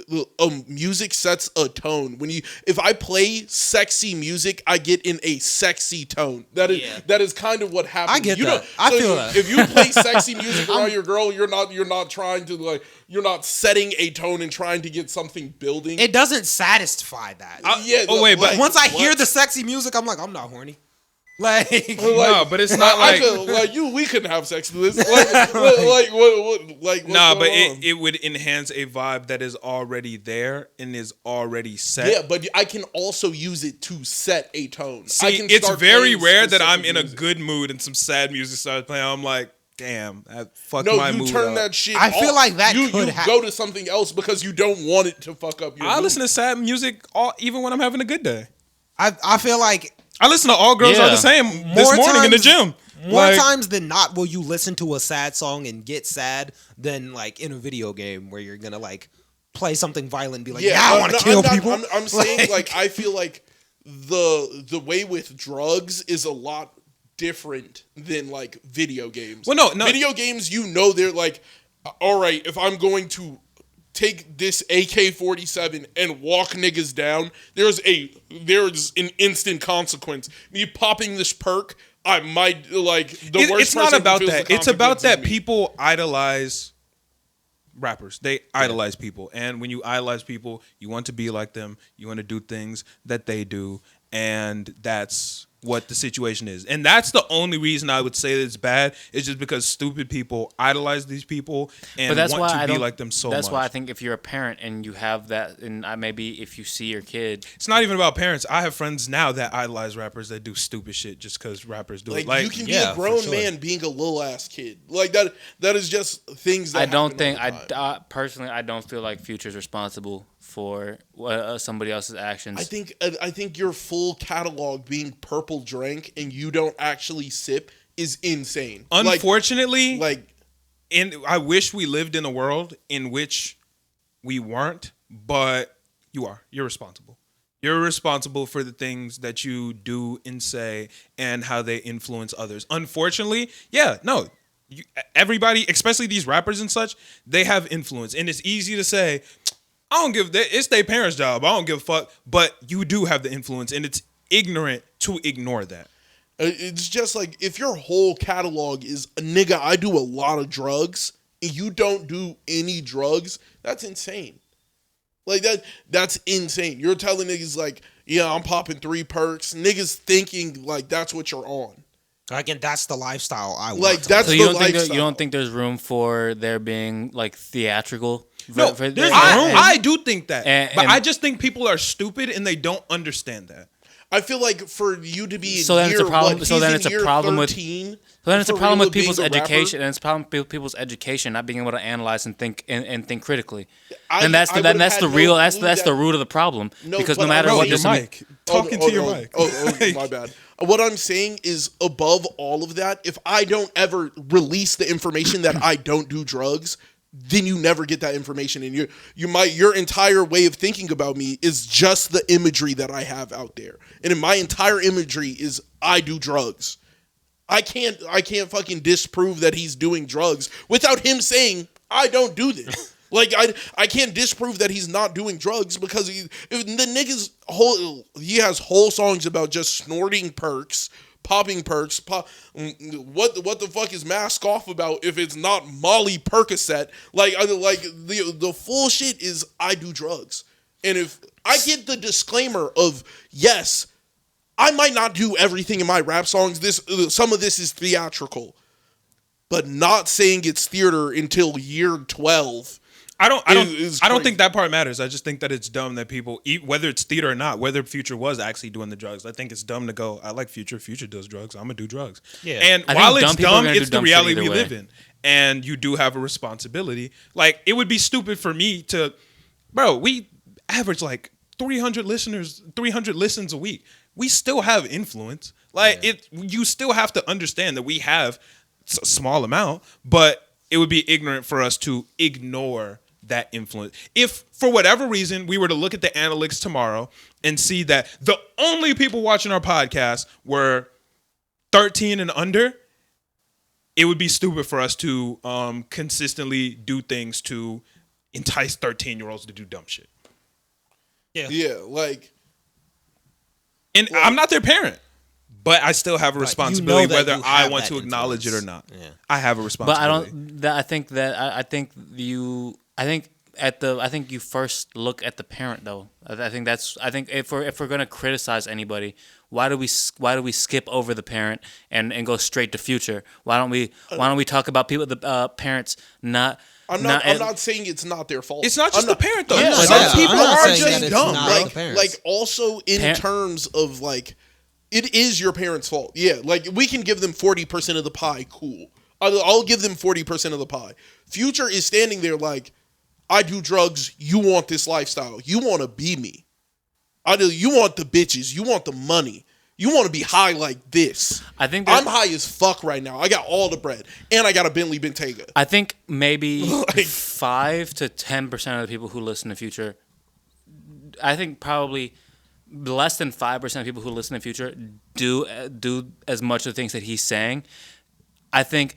Speaker 4: music sets a tone. If I play sexy music, I get in a sexy tone. That is kind of what happens.
Speaker 2: I get that. I feel that.
Speaker 4: If you play sexy music around your girl, you're not trying to like. You're not setting a tone and trying to get something building.
Speaker 2: It doesn't satisfy that.
Speaker 1: But
Speaker 2: once I hear the sexy music, I'm like, I'm not horny. Like,
Speaker 1: no, but it's not like
Speaker 4: we couldn't have sex with this.
Speaker 1: It would enhance a vibe that is already there and is already set.
Speaker 4: Yeah, but I can also use it to set a tone.
Speaker 1: See, it's very rare that I'm in a good mood and some sad music starts playing. I'm like, damn, that fucked my mood up. No, you
Speaker 4: turn that shit
Speaker 2: I feel like that
Speaker 4: you
Speaker 2: could happen.
Speaker 4: Go to something else because you don't want it to fuck up your mood.
Speaker 1: I listen to sad music even when I'm having a good day.
Speaker 2: I feel like
Speaker 1: I listen to All Girls Are the Same this morning in the gym.
Speaker 2: More times than not will you listen to a sad song and get sad than like in a video game where you're gonna like play something violent and be like, I want to kill people.
Speaker 4: I'm saying like I feel like the way with drugs is a lot different than like video games.
Speaker 1: Well, no. Video
Speaker 4: games, they're like, all right, if I'm going to take this AK-47 and walk niggas down, there's an instant consequence. Me popping this perk, I might like the worst.
Speaker 1: It's not about that. It's about that people idolize rappers. They idolize people, and when you idolize people, you want to be like them. You want to do things that they do, and that's what the situation is. And that's the only reason I would say that it's bad, is just because stupid people idolize these people and want to be like them so much.
Speaker 3: That's why I think if you're a parent and you have that, and maybe if you see your kid...
Speaker 1: It's not even about parents. I have friends now that idolize rappers that do stupid shit just because rappers do it. Like,
Speaker 4: you can be a grown man being a little ass kid. Like, that is just things that
Speaker 3: personally, I don't feel like Future's responsible for somebody else's actions.
Speaker 4: I think your full catalog being purple drank and you don't actually sip is insane.
Speaker 1: Unfortunately, I wish we lived in a world in which we weren't, but you are. You're responsible. You're responsible for the things that you do and say and how they influence others. Unfortunately, everybody, especially these rappers and such, they have influence, and it's easy to say, I don't give that. It's their parents' job. I don't give a fuck. But you do have the influence, and it's ignorant to ignore that.
Speaker 4: It's just like if your whole catalog is, nigga, I do a lot of drugs, and you don't do any drugs, that's insane. Like that's insane. You're telling niggas like, yeah, I'm popping 3 perks. Niggas thinking like that's what you're on.
Speaker 2: And that's the lifestyle I want.
Speaker 4: Like that's
Speaker 3: so
Speaker 4: the lifestyle.
Speaker 3: You don't think there's room for there being like theatrical?
Speaker 1: I do think that, but I just think people are stupid and they don't understand that.
Speaker 4: I feel like for you to be
Speaker 3: so then it's a problem.
Speaker 4: What,
Speaker 3: so then it's a problem
Speaker 4: 13,
Speaker 3: with. So then it's a problem with people's education,
Speaker 4: rapper?
Speaker 3: and it's a problem with people's education not being able to analyze and think and think critically.
Speaker 4: And
Speaker 3: that's the root of the problem. Because no matter what,
Speaker 1: your mic, talking to your mic.
Speaker 4: Oh, my bad. What I'm saying is, above all of that, if I don't ever release the information that I don't do drugs, then you never get that information, and your entire way of thinking about me is just the imagery that I have out there, and my entire imagery is I do drugs. I can't fucking disprove that he's doing drugs without him saying I don't do this. Like I can't disprove that he's not doing drugs because he has whole songs about just snorting perks, popping perks. What the fuck is Mask Off about if it's not Molly Percocet? Like the full shit is I do drugs. And if I get the disclaimer of, yes, I might not do everything in my rap songs. Some of this is theatrical, but not saying it's theater until year 12.
Speaker 1: I don't think that part matters. I just think that it's dumb that people eat, whether it's theater or not, whether Future was actually doing the drugs. I think it's dumb to go, I like Future. Future does drugs. I'm gonna do drugs.
Speaker 2: Yeah.
Speaker 1: And
Speaker 3: I
Speaker 1: while
Speaker 3: think
Speaker 1: it's
Speaker 3: dumb people are
Speaker 1: dumb,
Speaker 3: gonna
Speaker 1: it's
Speaker 3: do
Speaker 1: the
Speaker 3: dumb shit
Speaker 1: reality
Speaker 3: either
Speaker 1: we
Speaker 3: way.
Speaker 1: live in, and you do have a responsibility. Like it would be stupid for me to, bro. We average like 300 listens a week. We still have influence. Like you still have to understand that we have a small amount, but it would be ignorant for us to ignore that influence. If for whatever reason we were to look at the analytics tomorrow and see that the only people watching our podcast were 13 and under, it would be stupid for us to consistently do things to entice 13-year-olds to do dumb shit.
Speaker 4: Yeah, like,
Speaker 1: And I'm not their parent, but I still have a responsibility
Speaker 2: that
Speaker 1: whether
Speaker 2: you
Speaker 1: I
Speaker 2: have
Speaker 1: want
Speaker 2: that
Speaker 1: to acknowledge it or
Speaker 2: influence.
Speaker 1: not.
Speaker 2: Yeah.
Speaker 1: I have a
Speaker 3: But
Speaker 1: responsibility.
Speaker 3: I think you first look at the parent though. I think if we're gonna criticize anybody, why do we skip over the parent and go straight to Future? Why don't we talk about the parents not?
Speaker 4: I'm not saying it's not their fault.
Speaker 1: It's not just the parent though.
Speaker 2: Yeah,
Speaker 1: Some
Speaker 2: yeah,
Speaker 1: people
Speaker 2: I'm not
Speaker 1: are
Speaker 2: saying that
Speaker 1: just
Speaker 2: it's
Speaker 1: dumb.
Speaker 2: not
Speaker 1: Like,
Speaker 2: the parents.
Speaker 4: Like also in terms of like, it is your parents' fault. Yeah, like we can give them 40% of the pie. Cool. I'll give them 40% of the pie. Future is standing there like, I do drugs. You want this lifestyle. You want to be me. You want the bitches. You want the money. You want to be high like this.
Speaker 3: I think
Speaker 4: I'm high as fuck right now. I got all the bread. And I got a Bentley Bentayga.
Speaker 3: I think maybe
Speaker 4: Like-
Speaker 3: 5 to 10% of the people who listen to Future, I think probably less than 5% of people who listen to Future do as much of the things that he's saying. I think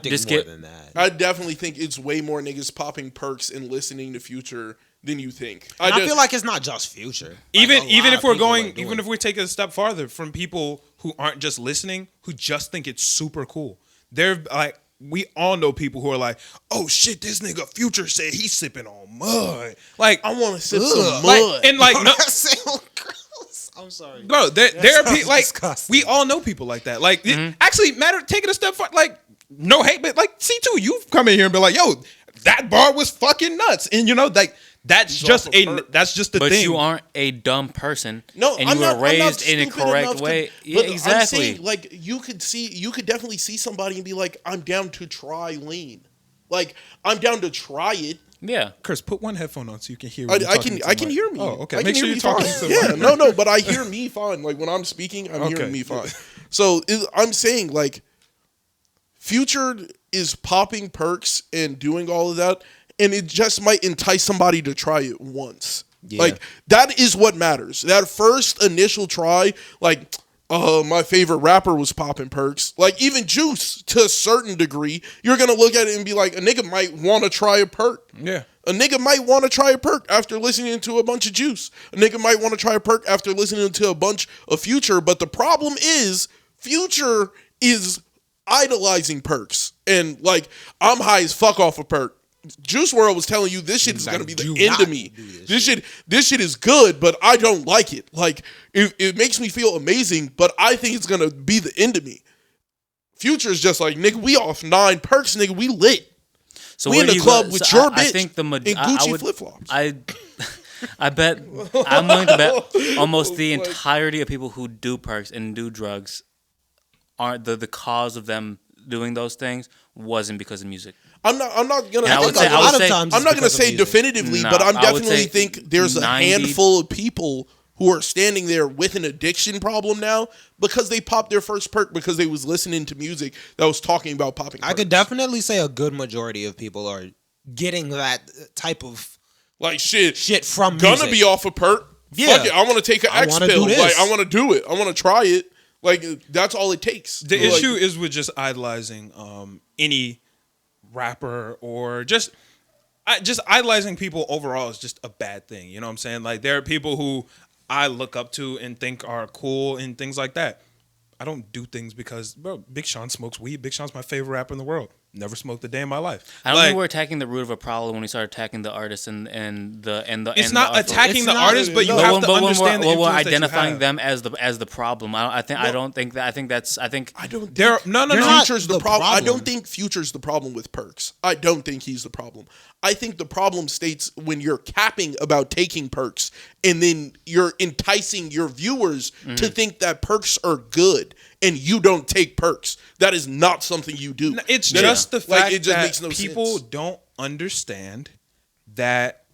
Speaker 3: just
Speaker 2: more than that.
Speaker 4: I definitely think it's way more niggas popping perks and listening to Future than you think.
Speaker 2: And I feel like it's not just Future.
Speaker 1: Even
Speaker 2: Like, a lot
Speaker 1: if
Speaker 2: of
Speaker 1: we're
Speaker 2: people are
Speaker 1: going,
Speaker 2: doing
Speaker 1: even if we take it a step farther, from people who aren't just listening, who just think it's super cool. They're like, we all know people who are like, oh shit, this nigga Future said he's sipping on mud. Like,
Speaker 4: I want to sip
Speaker 2: Ugh.
Speaker 4: some
Speaker 1: like,
Speaker 4: mud.
Speaker 1: and like, no,
Speaker 2: That sound gross. I'm sorry.
Speaker 1: bro, there are
Speaker 2: sounds
Speaker 1: people like
Speaker 2: disgusting.
Speaker 1: we all know people like that. Like, actually, take it a step far. Like, no hate, but like C2, you've come in here and be like, yo, that bar was fucking nuts, and you know, like that's
Speaker 4: He's
Speaker 1: just
Speaker 4: off a perk.
Speaker 1: that's just the
Speaker 3: but
Speaker 1: thing.
Speaker 3: you aren't a dumb person.
Speaker 4: No,
Speaker 3: and
Speaker 4: I'm
Speaker 3: you
Speaker 4: not,
Speaker 3: were
Speaker 4: I'm not
Speaker 3: raised in a
Speaker 4: stupid
Speaker 3: correct
Speaker 4: enough
Speaker 3: way.
Speaker 4: To,
Speaker 3: Yeah,
Speaker 4: but
Speaker 3: exactly.
Speaker 4: I'm saying, like, you could definitely see somebody and be like, I'm down to try lean. Like, I'm down to try it.
Speaker 3: Yeah.
Speaker 1: Chris, put one headphone on so you can hear.
Speaker 4: I can hear me.
Speaker 1: Oh, okay.
Speaker 4: I
Speaker 1: Make
Speaker 4: can
Speaker 1: sure
Speaker 4: hear
Speaker 1: you're
Speaker 4: me
Speaker 1: talking
Speaker 4: fine.
Speaker 1: to
Speaker 4: Yeah,
Speaker 1: the
Speaker 4: no, but I hear me fine. Like when I'm speaking, I'm hearing me fine. So I'm saying like, Future is popping perks and doing all of that, and it just might entice somebody to try it once.
Speaker 2: Yeah.
Speaker 4: Like that is what matters. That first initial try, like. My favorite rapper was popping perks. Like even Juice, to a certain degree, you're gonna look at it and be like, a nigga might want to try a perk.
Speaker 1: Yeah.
Speaker 4: A nigga might want to try a perk after listening to a bunch of Juice. A nigga might want to try a perk after listening to a bunch of Future. But the problem is, Future is idolizing perks. And like, I'm high as fuck off a perk. Juice WRLD was telling you this shit is gonna be the end of me. This shit is good, but I don't like it. Like it makes me feel amazing, but I think it's gonna be the end of me. Future is just like, nigga, we off 9 perks, nigga, we lit.
Speaker 3: So
Speaker 4: We
Speaker 3: where
Speaker 4: in
Speaker 3: do
Speaker 4: the
Speaker 3: you
Speaker 4: club
Speaker 3: go-
Speaker 4: with
Speaker 3: so
Speaker 4: your
Speaker 3: I
Speaker 4: bitch
Speaker 3: think the
Speaker 4: in Gucci flip-flops.
Speaker 3: I bet I'm willing to bet almost the entirety of people who do perks and do drugs aren't the cause of them doing those things wasn't because of music.
Speaker 4: I'm not gonna.
Speaker 3: And I would say-
Speaker 2: a lot of
Speaker 3: say-
Speaker 2: times
Speaker 4: I'm
Speaker 2: it's
Speaker 4: not gonna
Speaker 2: because of
Speaker 4: say
Speaker 2: music.
Speaker 4: definitively,
Speaker 3: No,
Speaker 4: but I'm
Speaker 3: I would
Speaker 4: definitely
Speaker 3: say
Speaker 4: think there's a
Speaker 3: 90
Speaker 4: handful of people who are standing there with an addiction problem now because they popped their first perk because they was listening to music that was talking about popping perks.
Speaker 2: I could definitely say a good majority of people are getting that type of
Speaker 4: like shit
Speaker 2: from
Speaker 4: gonna
Speaker 2: music.
Speaker 4: be off a perk.
Speaker 2: Yeah.
Speaker 4: Fuck it, I want to take an
Speaker 2: I
Speaker 4: X
Speaker 2: wanna
Speaker 4: pill.
Speaker 2: do this.
Speaker 4: Like I want to do it. I want to try it. Like that's all it takes.
Speaker 1: The
Speaker 4: Like,
Speaker 1: issue is with just idolizing any rapper or just idolizing people overall is just a bad thing. You know what I'm saying? Like there are people who I look up to and think are cool and things like that. I don't do things because, bro, Big Sean smokes weed. Big Sean's my favorite rapper in the world. Never smoked a day in my life.
Speaker 3: I don't think we're attacking the root of a problem when we start attacking the artist and the.
Speaker 1: It's not attacking the artist, but you have to understand the influence
Speaker 3: we're identifying
Speaker 1: that you have.
Speaker 3: them as the problem. I don't think that. I think
Speaker 4: Future's the problem. I don't think Future's the problem with perks. I don't think he's the problem. I think the problem states when you're capping about taking perks and then you're enticing your viewers to think that perks are good and you don't take perks. That is not something you do.
Speaker 1: It's just the fact that people don't understand that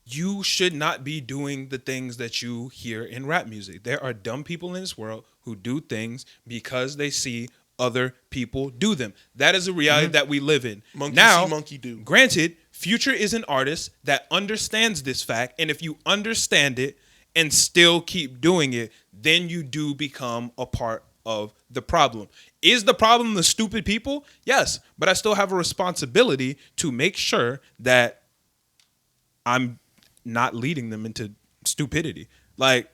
Speaker 1: you should not be doing the things that you hear in rap music. There are dumb people in this world who do things because they see other people do them. That is a reality that we live in.
Speaker 4: Monkey
Speaker 1: now,
Speaker 4: see, monkey do.
Speaker 1: Granted, Future is an artist that understands this fact, and if you understand it and still keep doing it, then you do become a part of the problem. Is the problem the stupid people? Yes, but I still have a responsibility to make sure that I'm not leading them into stupidity. Like,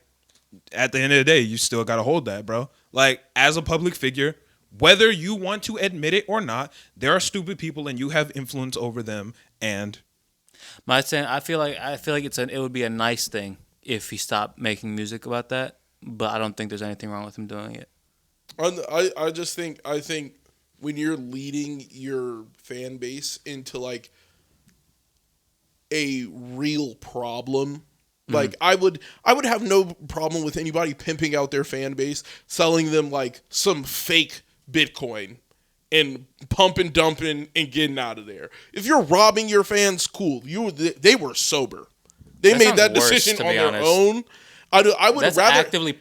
Speaker 1: at the end of the day, you still got to hold that, bro. Like, as a public figure, whether you want to admit it or not, there are stupid people and you have influence over them. And
Speaker 3: I feel like it would be a nice thing if he stopped making music about that, but I don't think there's anything wrong with him doing it.
Speaker 4: I think when you're leading your fan base into like a real problem, like I would have no problem with anybody pimping out their fan base, selling them like some fake Bitcoin and pumping, dumping, and getting out of there. If you're robbing your fans, cool. They were sober. They made that decision on their own. I would
Speaker 3: That's
Speaker 4: rather
Speaker 3: actively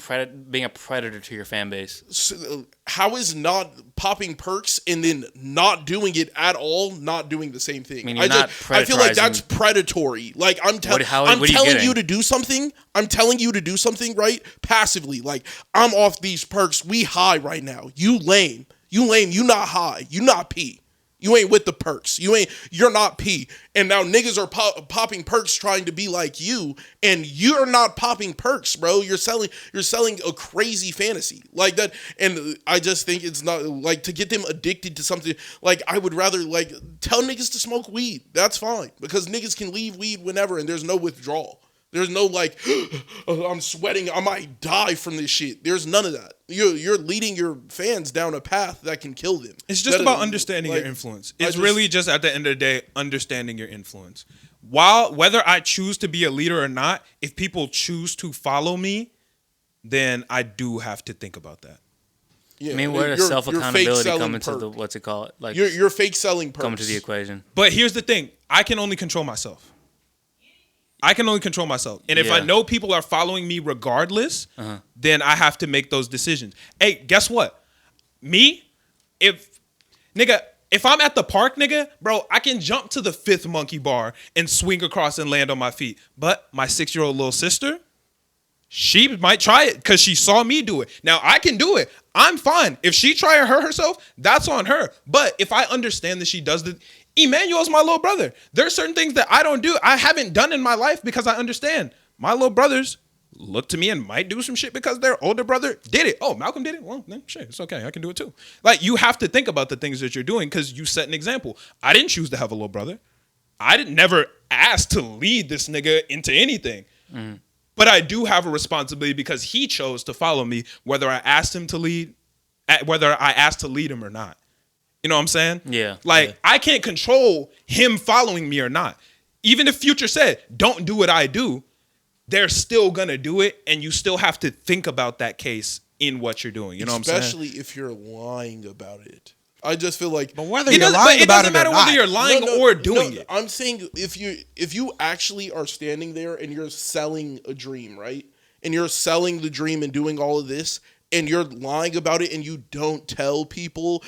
Speaker 3: being a predator to your fan base.
Speaker 4: So, how is not popping perks and then not doing it at all, not doing the same thing?
Speaker 3: I
Speaker 4: feel like that's predatory. Like I'm telling you to do something. I'm telling you to do something, right? Passively. Like I'm off these perks. We high right now. You lame. You not high. You not P. You ain't with the perks. You're not P. And now niggas are popping perks trying to be like you, and you're not popping perks, bro. You're selling a crazy fantasy like that. And I just think it's not like to get them addicted to something. Like I would rather like tell niggas to smoke weed. That's fine because niggas can leave weed whenever, and there's no withdrawal. There's no like, I'm sweating, I might die from this shit. There's none of that. You're leading your fans down a path that can kill them.
Speaker 1: It's just about understanding your influence. It's really just at the end of the day, understanding your influence. Whether I choose to be a leader or not, if people choose to follow me, then I do have to think about that.
Speaker 3: Yeah, I mean, where does self-accountability come into the, what's it called? Like
Speaker 4: you're fake selling perks.
Speaker 3: Come to the equation.
Speaker 1: But here's the thing. I can only control myself. And if I know people are following me regardless, then I have to make those decisions. Hey, guess what? If I'm at the park, nigga, bro, I can jump to the 5th monkey bar and swing across and land on my feet. But my 6-year-old little sister, she might try it because she saw me do it. Now, I can do it. I'm fine. If she try and hurt herself, that's on her. But if I understand that she does Emmanuel's my little brother. There are certain things that I don't do. I haven't done in my life because I understand. My little brothers look to me and might do some shit because their older brother did it. Oh, Malcolm did it? Well, then shit, it's okay. I can do it too. Like, you have to think about the things that you're doing because you set an example. I didn't choose to have a little brother. I never asked to lead this nigga into anything. But I do have a responsibility because he chose to follow me, whether I asked him to lead, whether I asked to lead him or not. You know what I'm saying?
Speaker 3: Yeah.
Speaker 1: Like, I can't control him following me or not. Even if Future said, don't do what I do, they're still going to do it, and you still have to think about that case in what you're doing. You know what I'm saying?
Speaker 4: Especially if you're lying about it. I just feel like...
Speaker 2: But whether you're lying about it or not. It doesn't matter whether
Speaker 1: you're lying or doing it.
Speaker 4: I'm saying if you actually are standing there and you're selling a dream, right? And you're selling the dream and doing all of this... and you're lying about it and you don't tell people,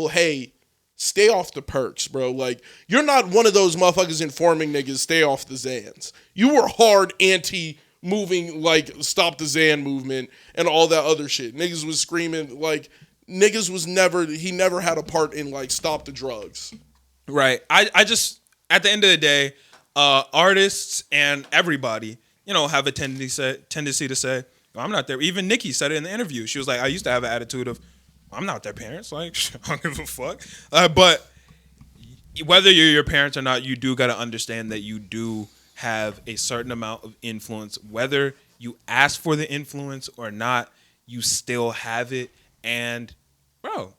Speaker 4: hey, stay off the perks, bro. Like, you're not one of those motherfuckers informing niggas stay off the Xans. You were hard anti-moving, like, stop the Xan movement and all that other shit. Niggas was screaming, like, he never had a part in, like, stop the drugs.
Speaker 1: Right. I just, at the end of the day, artists and everybody, have a tendency to say, I'm not there. Even Nicki said it in the interview. She was like, I used to have an attitude of, I'm not their parents. Like, I don't give a fuck. But whether you're your parents or not, you do got to understand that you do have a certain amount of influence. Whether you ask for the influence or not, you still have it. And, bro,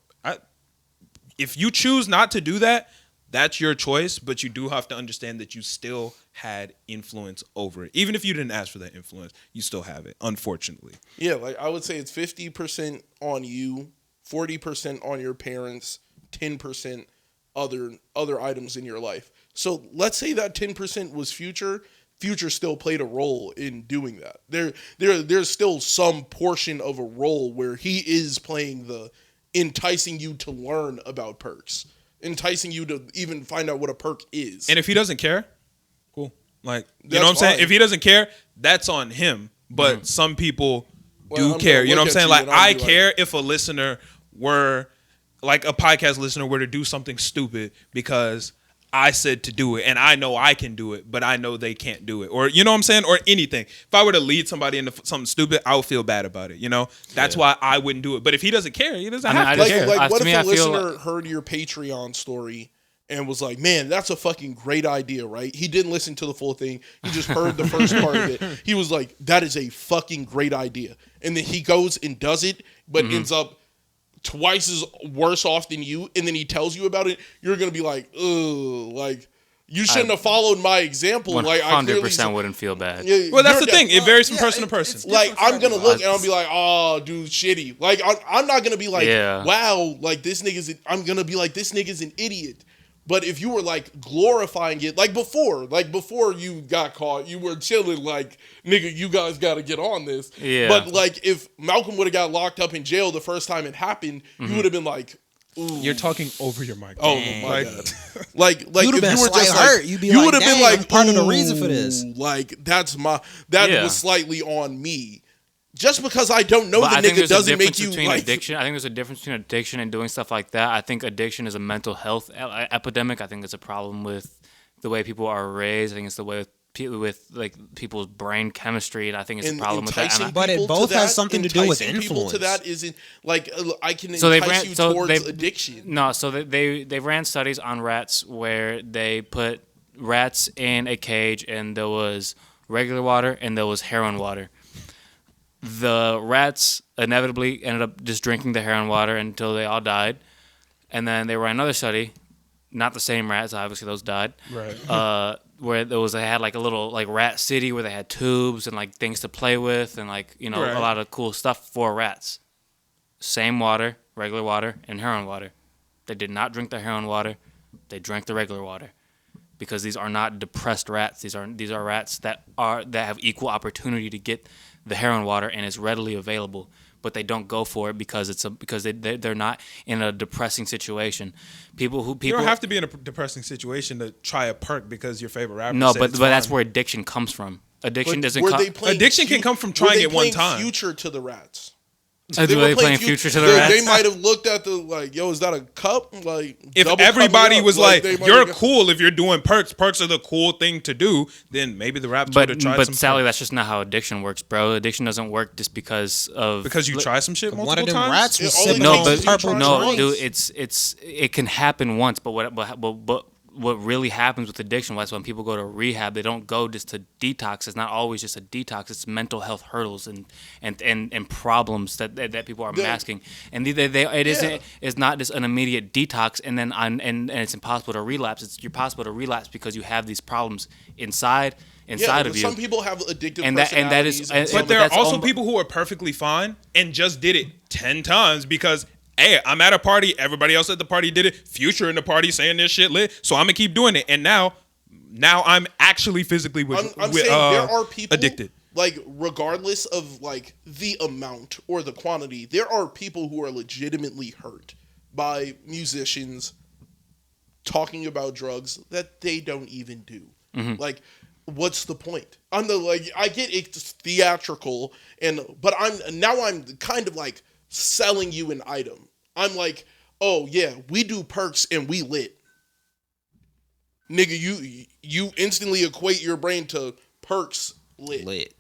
Speaker 1: if you choose not to do that, that's your choice, but you do have to understand that you still had influence over it. Even if you didn't ask for that influence, you still have it, unfortunately.
Speaker 4: Yeah, like I would say it's 50% on you, 40% on your parents, 10% other items in your life. So let's say that 10% was Future. Future still played a role in doing that. There's still some portion of a role where he is playing the enticing you to learn about perks. Enticing you to even find out what a perk is.
Speaker 1: And if he doesn't care, cool. Like, you
Speaker 4: That's
Speaker 1: know what I'm saying?
Speaker 4: fine.
Speaker 1: If he doesn't care, that's on him. But some people do care. You know what I'm saying? Like, I care if a listener were, like a podcast listener were to do something stupid because I said to do it, and I know I can do it, but I know they can't do it. Or, you know what I'm saying? Or anything. If I were to lead somebody into something stupid, I would feel bad about it, you know? That's why I wouldn't do it. But if he doesn't care, he doesn't have to care.
Speaker 4: Like, what
Speaker 3: To me,
Speaker 4: if
Speaker 3: I
Speaker 4: a
Speaker 3: feel
Speaker 4: listener heard your Patreon story and was like, man, that's a fucking great idea, right? He didn't listen to the full thing. He just heard the first part of it. He was like, that is a fucking great idea. And then he goes and does it, but ends up twice as worse off than you. And then he tells you about it. You're going to be like, ugh, like, you shouldn't have followed my example.
Speaker 3: 100%
Speaker 4: Like, I clearly
Speaker 3: wouldn't feel bad.
Speaker 1: Well, that's the thing. It varies from person to person.
Speaker 4: Like, I'm going to look and I'll be like, oh, dude, shitty. Like, I'm not going to be like,
Speaker 3: Yeah.
Speaker 4: wow, like, I'm going to be like, this nigga's an idiot. But if you were, like, glorifying it, like before you got caught, you were chilling like, nigga, you guys got to get on this.
Speaker 3: Yeah.
Speaker 4: But, like, if Malcolm would have got locked up in jail the first time it happened, you would have been like, ooh.
Speaker 1: You're talking over your mic.
Speaker 4: Oh my god! Like
Speaker 2: You'd have
Speaker 4: if
Speaker 2: been
Speaker 4: you were
Speaker 2: slight
Speaker 4: just
Speaker 2: hurt.
Speaker 4: like,
Speaker 2: You'd be
Speaker 4: you
Speaker 2: like,
Speaker 4: would have been
Speaker 2: "Dang,
Speaker 4: like,
Speaker 2: I'm part of the reason for this."
Speaker 4: Like that
Speaker 3: Yeah.
Speaker 4: was slightly on me. Just because I don't know
Speaker 3: But
Speaker 4: the
Speaker 3: I think
Speaker 4: nigga
Speaker 3: there's a
Speaker 4: doesn't make
Speaker 3: difference
Speaker 4: you
Speaker 3: between
Speaker 4: like
Speaker 3: addiction. I think there's a difference between addiction and doing stuff like that. I think addiction is a mental health epidemic. I think it's a problem with the way people are raised. I think it's the way with like people's brain chemistry, and I think it's a problem with that.
Speaker 4: enticing
Speaker 3: And
Speaker 2: But it
Speaker 4: people
Speaker 2: both
Speaker 4: to
Speaker 2: has
Speaker 4: that-
Speaker 2: something to do with
Speaker 4: enticing people to
Speaker 2: influence.
Speaker 4: that isn't like I can
Speaker 3: So
Speaker 4: entice you towards addiction.
Speaker 3: No, so they ran studies on rats where they put rats in a cage and there was regular water and there was heroin water. The rats inevitably ended up just drinking the heroin water until they all died. And then they ran another study, not the same rats, obviously those died.
Speaker 1: Right.
Speaker 3: Where they had like a little like rat city where they had tubes and like things to play with and like, you know,
Speaker 1: Right.
Speaker 3: a lot of cool stuff for rats. Same water, regular water, and heroin water. They did not drink the heroin water. They drank the regular water. Because these are not depressed rats. These are rats that have equal opportunity to get the heroin water and it's readily available, but they don't go for it because they're not in a depressing situation.
Speaker 1: You don't have to be in a depressing situation to try a perk because your favorite rapper.
Speaker 3: No,
Speaker 1: said
Speaker 3: but
Speaker 1: it's
Speaker 3: that's
Speaker 1: fun.
Speaker 3: where addiction comes from. Addiction
Speaker 4: But
Speaker 3: doesn't
Speaker 4: were
Speaker 3: come.
Speaker 4: they playing
Speaker 1: Addiction can come from trying
Speaker 4: were they
Speaker 1: it one
Speaker 4: playing
Speaker 1: time.
Speaker 4: Future to the rats.
Speaker 3: Were they playing Future to the rats?
Speaker 4: They might have looked at the like, yo, is that a cup? Like,
Speaker 1: If
Speaker 4: double
Speaker 1: everybody
Speaker 4: cup it up.
Speaker 1: was like,
Speaker 4: they might
Speaker 1: "You're
Speaker 4: have-
Speaker 1: cool if you're doing perks. Perks are the cool thing to do," then maybe the rappers would have tried
Speaker 3: But
Speaker 1: some
Speaker 3: Sally,
Speaker 1: perks.
Speaker 3: that's just not how addiction works, bro. Addiction doesn't work just because
Speaker 1: Because you try some shit
Speaker 2: One
Speaker 1: multiple
Speaker 2: of them
Speaker 1: times.
Speaker 2: rats was
Speaker 4: It only
Speaker 2: sipping
Speaker 3: No,
Speaker 4: makes
Speaker 2: on
Speaker 4: you
Speaker 3: but
Speaker 2: purple
Speaker 4: try
Speaker 3: no,
Speaker 2: drinks.
Speaker 3: dude, it can happen once, but what really happens with addiction? That's when people go to rehab. They don't go just to detox. It's not always just a detox. It's mental health hurdles and problems that people are masking. And it's not just an immediate detox and it's impossible to relapse. You're possible to relapse because you have these problems inside of you.
Speaker 4: Some people have addictive
Speaker 3: And that is-
Speaker 4: personalities.
Speaker 3: and-
Speaker 1: But
Speaker 3: but
Speaker 1: there are
Speaker 3: that's
Speaker 1: also people who are perfectly fine and just did it 10 times because, hey, I'm at a party. Everybody else at the party did it. Future in the party saying this shit lit. So I'm going to keep doing it. And now I'm actually physically
Speaker 4: I'm saying there are people
Speaker 1: addicted.
Speaker 4: Like, regardless of like the amount or the quantity, there are people who are legitimately hurt by musicians talking about drugs that they don't even do. Like, what's the point? I get it's theatrical, but I'm kind of like selling you an item. I'm like, oh yeah, we do perks and we lit. Nigga, you instantly equate your brain to perks lit.
Speaker 2: Lit.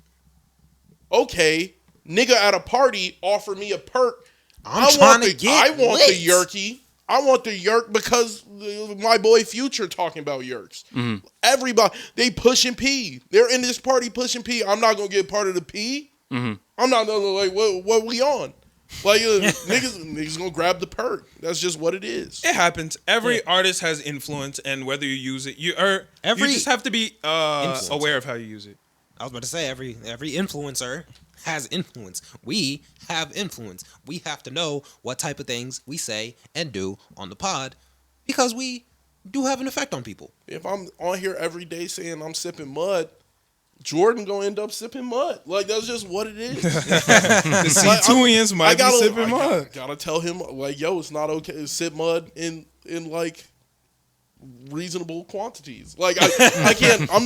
Speaker 4: Okay, nigga at a party offer me a perk.
Speaker 2: I want the
Speaker 4: yerky. I want the yerk because my boy Future talking about yerks.
Speaker 3: Mm-hmm.
Speaker 4: Everybody, they pushing P. They're in this party pushing P. I'm not gonna get part of the P.
Speaker 3: Mm-hmm.
Speaker 4: I'm not gonna like what we on. Like niggas gonna grab the perk. That's just what it is.
Speaker 1: It happens. Every artist has influence, and whether you use it, you just have to be aware of how you use it.
Speaker 2: I was about to say every influencer has influence. We have influence. We have to know what type of things we say and do on the pod because we do have an effect on people.
Speaker 4: If I'm on here every day saying I'm sipping mud, Jordan gonna end up sipping mud. Like that's just what it is.
Speaker 1: The C2ians might be sipping mud.
Speaker 4: I gotta tell him like, yo, it's not okay to sip mud in like reasonable quantities. Like I can't. I'm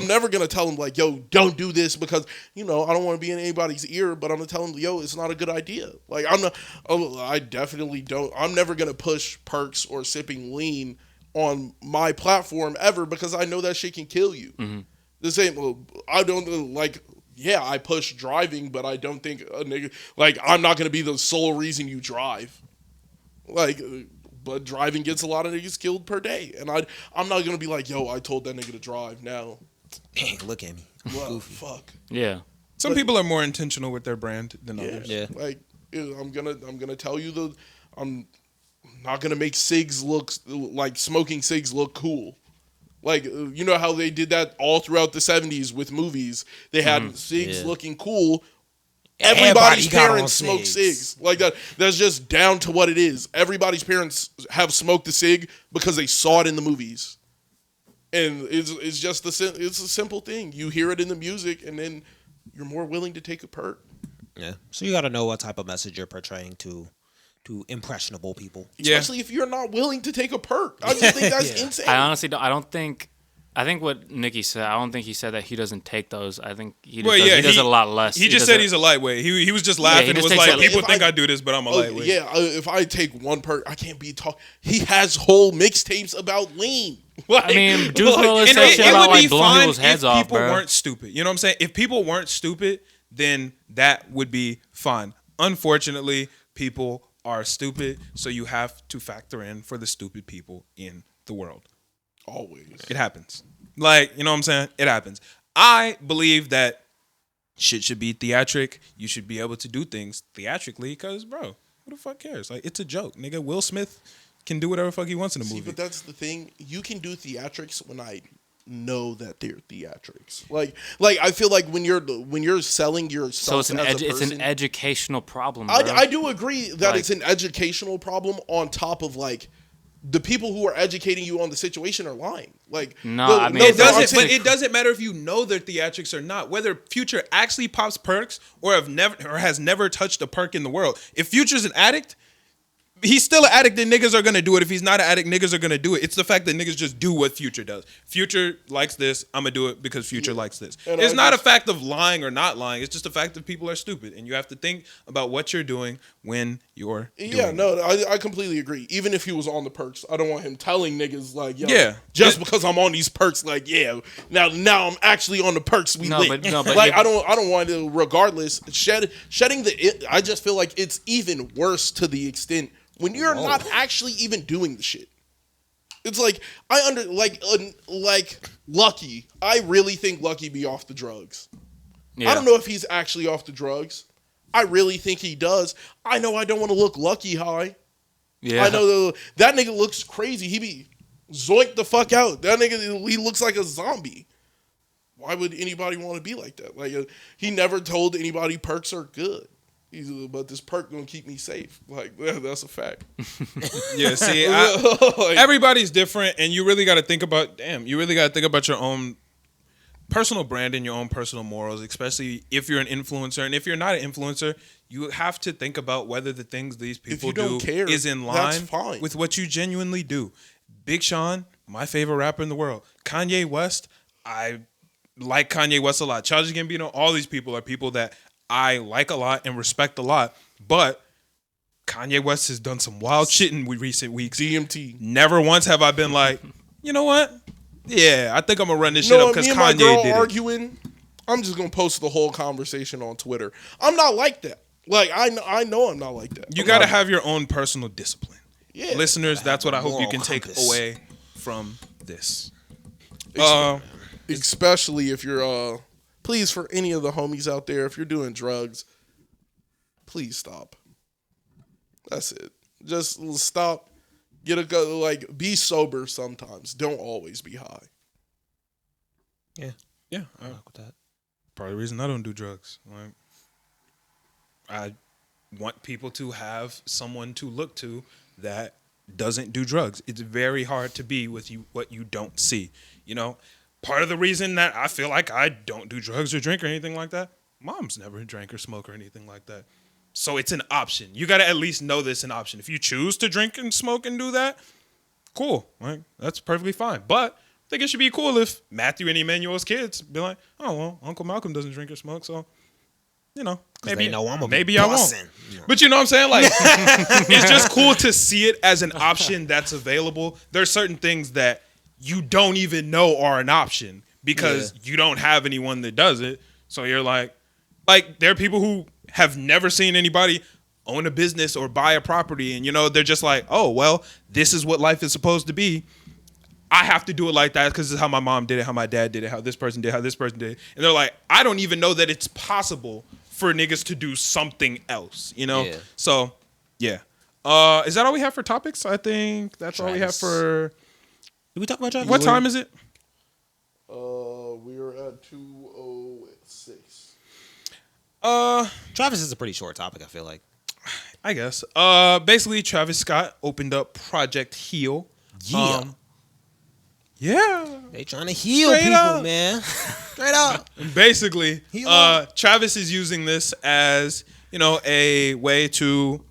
Speaker 4: never gonna tell him like, yo, don't do this because I don't want to be in anybody's ear. But I'm gonna tell him, yo, it's not a good idea. Like I definitely don't. I'm never gonna push perks or sipping lean on my platform ever because I know that shit can kill you.
Speaker 3: Mm-hmm.
Speaker 4: The same. I don't like. Yeah, I push driving, but I don't think a nigga like I'm not gonna be the sole reason you drive. Like. But driving gets a lot of niggas killed per day. And I'm not going to be like, yo, I told that nigga to drive now.
Speaker 2: Dang, look at me.
Speaker 4: Well, fuck.
Speaker 3: Yeah.
Speaker 1: Some people are more intentional with their brand than others.
Speaker 2: Yeah.
Speaker 4: Like, I'm gonna tell you I'm not going to make cigs look, like smoking cigs look cool. Like, you know how they did that all throughout the 70s with movies? They had cigs looking cool. Everybody's parents smoke cigs. Like that. That's just down to what it is. Everybody's parents have smoked a cig because they saw it in the movies, and it's just it's a simple thing. You hear it in the music, and then you're more willing to take a perk.
Speaker 2: Yeah. So you got to know what type of message you're portraying to impressionable people.
Speaker 4: Especially if you're not willing to take a perk. I just think that's insane.
Speaker 3: I honestly don't. I think what Nicki said, I don't think he said that he doesn't take those. I think he does it a lot less.
Speaker 1: He just said he's a lightweight. He was just laughing. It was like, people think I do this, but I'm a lightweight.
Speaker 4: Yeah, if I take one perk, I can't be talking. He has whole mixtapes about lean.
Speaker 3: Like, I mean, Juice WRLD said shit about like blowing people's heads off,
Speaker 1: people weren't stupid. You know what I'm saying? If people weren't stupid, then that would be fine. Unfortunately, people are stupid, so you have to factor in for the stupid people in the world.
Speaker 4: Always.
Speaker 1: It happens. Like, you know what I'm saying? It happens. I believe that shit should be theatric. You should be able to do things theatrically because, bro, who the fuck cares? Like, it's a joke. Nigga, Will Smith can do whatever the fuck he wants in a movie.
Speaker 4: But that's the thing. You can do theatrics when I know that they're theatrics. Like I feel like when you're selling yourself
Speaker 3: it's an educational problem, bro.
Speaker 4: I do agree that it's an educational problem on top of like the people who are educating you on the situation are lying. Like
Speaker 1: it doesn't matter if you know their theatrics or not. Whether Future actually pops perks or has never touched a perk in the world. If Future's an addict, he's still an addict, then niggas are gonna do it. If he's not an addict, niggas are gonna do it. It's the fact that niggas just do what Future does. Future likes this, I'm gonna do it because Future likes this. And it's not a fact of lying or not lying. It's just a fact that people are stupid, and you have to think about what you're doing when you're doing it.
Speaker 4: I completely agree. Even if he was on the perks, I don't want him telling niggas like, yo, because I'm on these perks, like, yeah, now I'm actually on the perks. But like, I don't want to. Regardless, shedding the. I just feel like it's even worse to the extent. When you're not actually even doing the shit. It's like, like Lucky. I really think Lucky be off the drugs. Yeah. I don't know if he's actually off the drugs. I really think he does. I know I don't want to look Lucky high. Yeah. I know that nigga looks crazy. He be zoinked the fuck out. That nigga, he looks like a zombie. Why would anybody want to be like that? Like, he never told anybody perks are good. But this perk gonna keep me safe. Like, that's a fact.
Speaker 1: Yeah, see, everybody's different, and you really got to think about. You really got to think about your own personal brand and your own personal morals, especially if you're an influencer. And if you're not an influencer, you have to think about whether the things these people do is in line with what you genuinely do. Big Sean, my favorite rapper in the world. Kanye West, I like Kanye West a lot. Childish Gambino, all these people are people that I like a lot and respect a lot, but Kanye West has done some wild shit in recent weeks.
Speaker 4: DMT.
Speaker 1: Never once have I been like, you know what? Yeah, I think I'm gonna run this shit up because Kanye did
Speaker 4: arguing I'm just gonna post the whole conversation on Twitter. I'm not like that. Like I know I'm not like that.
Speaker 1: You got to have your own personal discipline.
Speaker 4: Yeah.
Speaker 1: Listeners, that's what I hope you
Speaker 2: moral
Speaker 1: can take
Speaker 2: compass.
Speaker 1: away from this.
Speaker 4: Especially if you're please, for any of the homies out there, if you're doing drugs, please stop. That's it. Just stop. Be sober sometimes. Don't always be high.
Speaker 2: Yeah.
Speaker 1: Yeah.
Speaker 2: I like with that.
Speaker 1: Part of the reason I don't do drugs. Like, I want people to have someone to look to that doesn't do drugs. It's very hard to be with you what you don't see. You know, part of the reason that I feel like I don't do drugs or drink or anything like that, mom's never drank or smoke or anything like that. So it's an option. You got to at least know this an option. If you choose to drink and smoke and do that, cool. Right? That's perfectly fine. But I think it should be cool if Matthew and Emmanuel's kids be like, oh, well, Uncle Malcolm doesn't drink or smoke, so, you know, maybe,
Speaker 2: they know I'm
Speaker 1: maybe I won't.
Speaker 2: You know.
Speaker 1: But you know what I'm saying? Like, it's just cool to see it as an option that's available. There's certain things that you don't even know are an option because you don't have anyone that does it. So you're like, there are people who have never seen anybody own a business or buy a property. And, you know, they're just like, oh, well, this is what life is supposed to be. I have to do it like that because this is how my mom did it, how my dad did it, how this person did, how this person did it. And they're like, I don't even know that it's possible for niggas to do something else, you know?
Speaker 2: Yeah.
Speaker 1: So, yeah. Is that all we have for topics? I think that's all we have for...
Speaker 2: Did we talk about Travis?
Speaker 1: What time is it?
Speaker 4: We are at 2:06.
Speaker 2: Travis is a pretty short topic, I feel like.
Speaker 1: I guess. Basically, Travis Scott opened up Project Heal.
Speaker 2: Yeah.
Speaker 1: Yeah.
Speaker 2: They trying to heal
Speaker 1: Straight
Speaker 2: people,
Speaker 1: up.
Speaker 2: man. Straight up.
Speaker 1: Basically,
Speaker 2: Heal up.
Speaker 1: Travis is using this as, you know, a way to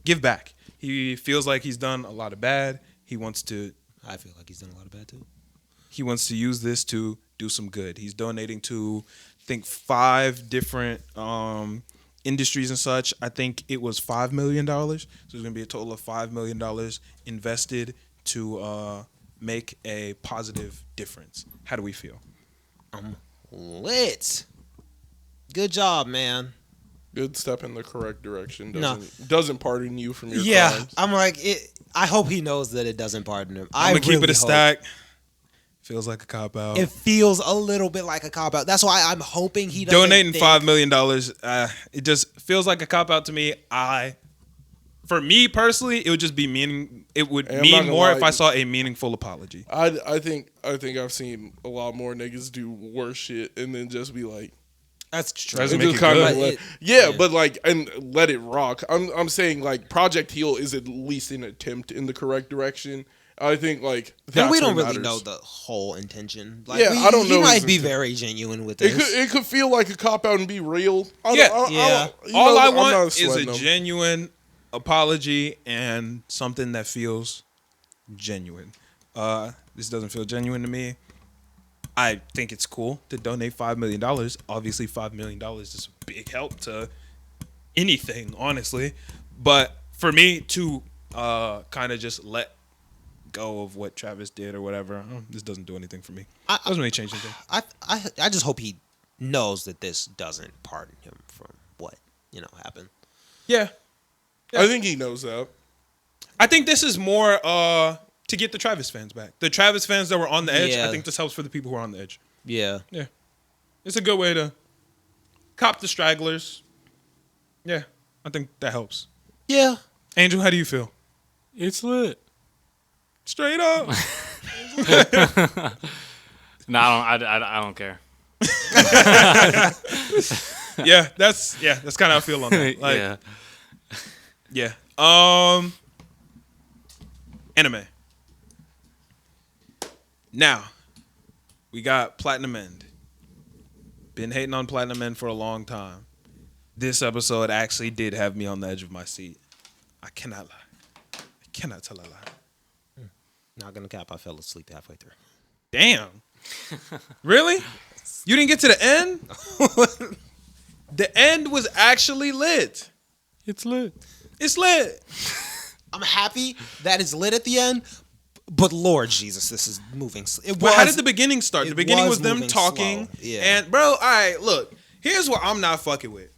Speaker 1: give back. He feels like he's done a lot of bad. He wants to
Speaker 2: I feel like he's done a lot of bad, too.
Speaker 1: He wants to use this to do some good. He's donating to, I think, 5 different industries and such. I think it was $5 million. So it's going to be a total of $5 million invested to make a positive difference. How do we feel?
Speaker 2: I'm lit. Good job, man.
Speaker 4: Good step in the correct direction.
Speaker 2: No.
Speaker 4: Doesn't pardon you from your
Speaker 2: Yeah,
Speaker 4: crimes.
Speaker 2: I'm like, I hope he knows that it doesn't pardon him.
Speaker 1: I'm going to keep it
Speaker 2: really
Speaker 1: a
Speaker 2: hope.
Speaker 1: stack. Feels like a cop-out.
Speaker 2: It feels a little bit like a cop-out. That's why I'm hoping he doesn't
Speaker 1: Donating
Speaker 2: think,
Speaker 1: $5 million, it just feels like a cop-out to me. For me personally, it would just be meaning. It would
Speaker 4: Hey, I'm not
Speaker 1: mean
Speaker 4: gonna
Speaker 1: more
Speaker 4: lie.
Speaker 1: if I saw a meaningful apology.
Speaker 4: I think I've seen a lot more niggas do worse shit and then just be like,
Speaker 2: That's true.
Speaker 1: Doesn't
Speaker 4: and
Speaker 1: make
Speaker 4: just
Speaker 1: it
Speaker 4: kinda
Speaker 1: good.
Speaker 4: let-
Speaker 2: Yeah.
Speaker 4: but like, and let it rock. I'm saying like Project Heal is at least an attempt in the correct direction. I think like
Speaker 2: And
Speaker 4: that's
Speaker 2: we don't
Speaker 4: what
Speaker 2: really
Speaker 4: matters.
Speaker 2: know the whole intention. Like,
Speaker 4: Yeah, I don't
Speaker 2: he
Speaker 4: know
Speaker 2: might
Speaker 4: his
Speaker 2: be
Speaker 4: intent.
Speaker 2: very genuine with
Speaker 4: It
Speaker 2: this.
Speaker 4: could feel like a cop out and be real.
Speaker 1: Yeah. All I want is a genuine apology and something that feels genuine. This doesn't feel genuine to me. I think it's cool to donate $5 million. Obviously, $5 million is a big help to anything, honestly. But for me to kind of just let go of what Travis did or whatever, this doesn't do anything for me. Doesn't really change anything.
Speaker 2: I just hope he knows that this doesn't pardon him from what, happened.
Speaker 1: Yeah.
Speaker 4: I think he knows that.
Speaker 1: I think this is more to get the Travis fans back. The Travis fans that were on the edge,
Speaker 2: Yeah.
Speaker 1: I think this helps for the people who are on the edge.
Speaker 2: Yeah.
Speaker 1: Yeah. It's a good way to cop the stragglers. Yeah. I think that helps.
Speaker 2: Yeah.
Speaker 1: Angel, how do you feel?
Speaker 3: It's lit.
Speaker 1: Straight up.
Speaker 3: No, I don't care.
Speaker 1: yeah, that's kind of how I feel on that. Like,
Speaker 3: Yeah.
Speaker 1: Yeah. Anime. Now, we got Platinum End. Been hating on Platinum End for a long time. This episode actually did have me on the edge of my seat. I cannot lie. I cannot tell a lie.
Speaker 2: Not gonna cap. I fell asleep halfway through.
Speaker 1: Damn. Really? You didn't get to the end? The end was actually lit.
Speaker 3: It's lit.
Speaker 1: It's lit.
Speaker 2: I'm happy that it's lit at the end. But Lord Jesus, this is moving.
Speaker 1: But how did the beginning start? The beginning was them
Speaker 2: moving
Speaker 1: talking.
Speaker 2: slow. Yeah.
Speaker 1: And bro, all right, look. Here's what I'm not fucking with.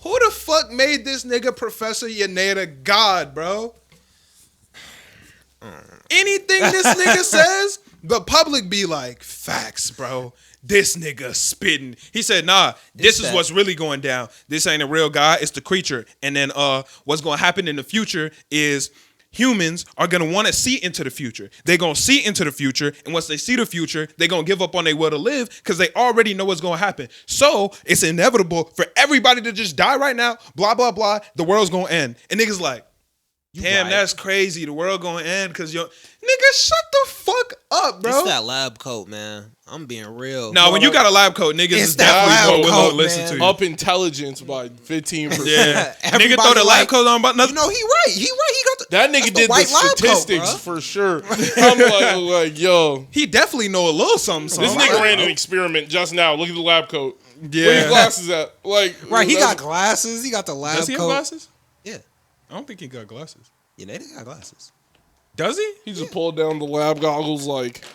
Speaker 1: Who the fuck made this nigga Professor Yaneda God, bro? Anything this nigga says, the public be like, facts, bro. This nigga spitting. He said, nah, this is what's really going down. This ain't a real guy, it's the creature. And then what's gonna happen in the future is humans are going to want to see into the future. They're going to see into the future. And once they see the future, they're going to give up on their will to live because they already know what's going to happen. So it's inevitable for everybody to just die right now. Blah, blah, blah. The world's going to end. And niggas like, damn, that's crazy. The world going to end because nigga, shut the fuck up, bro.
Speaker 2: It's that lab coat, man. I'm being real.
Speaker 1: No, when you got a lab coat, niggas is definitely going to listen to you.
Speaker 4: Up intelligence by 15%.
Speaker 1: Yeah. Nigga throw the lab coat on, but nothing.
Speaker 2: You know, he right. He got
Speaker 4: that nigga did the statistics for sure. I'm like, yo.
Speaker 1: He definitely know a little something.
Speaker 4: This nigga ran an experiment just now. Look at the lab coat.
Speaker 1: Yeah.
Speaker 4: Where your glasses at? Like,
Speaker 2: right, he got glasses. He got the lab coat.
Speaker 1: Does he have glasses?
Speaker 2: Yeah.
Speaker 1: I don't think he got glasses.
Speaker 2: Yeah, they got glasses.
Speaker 1: Does he?
Speaker 4: He just pulled down the lab goggles like.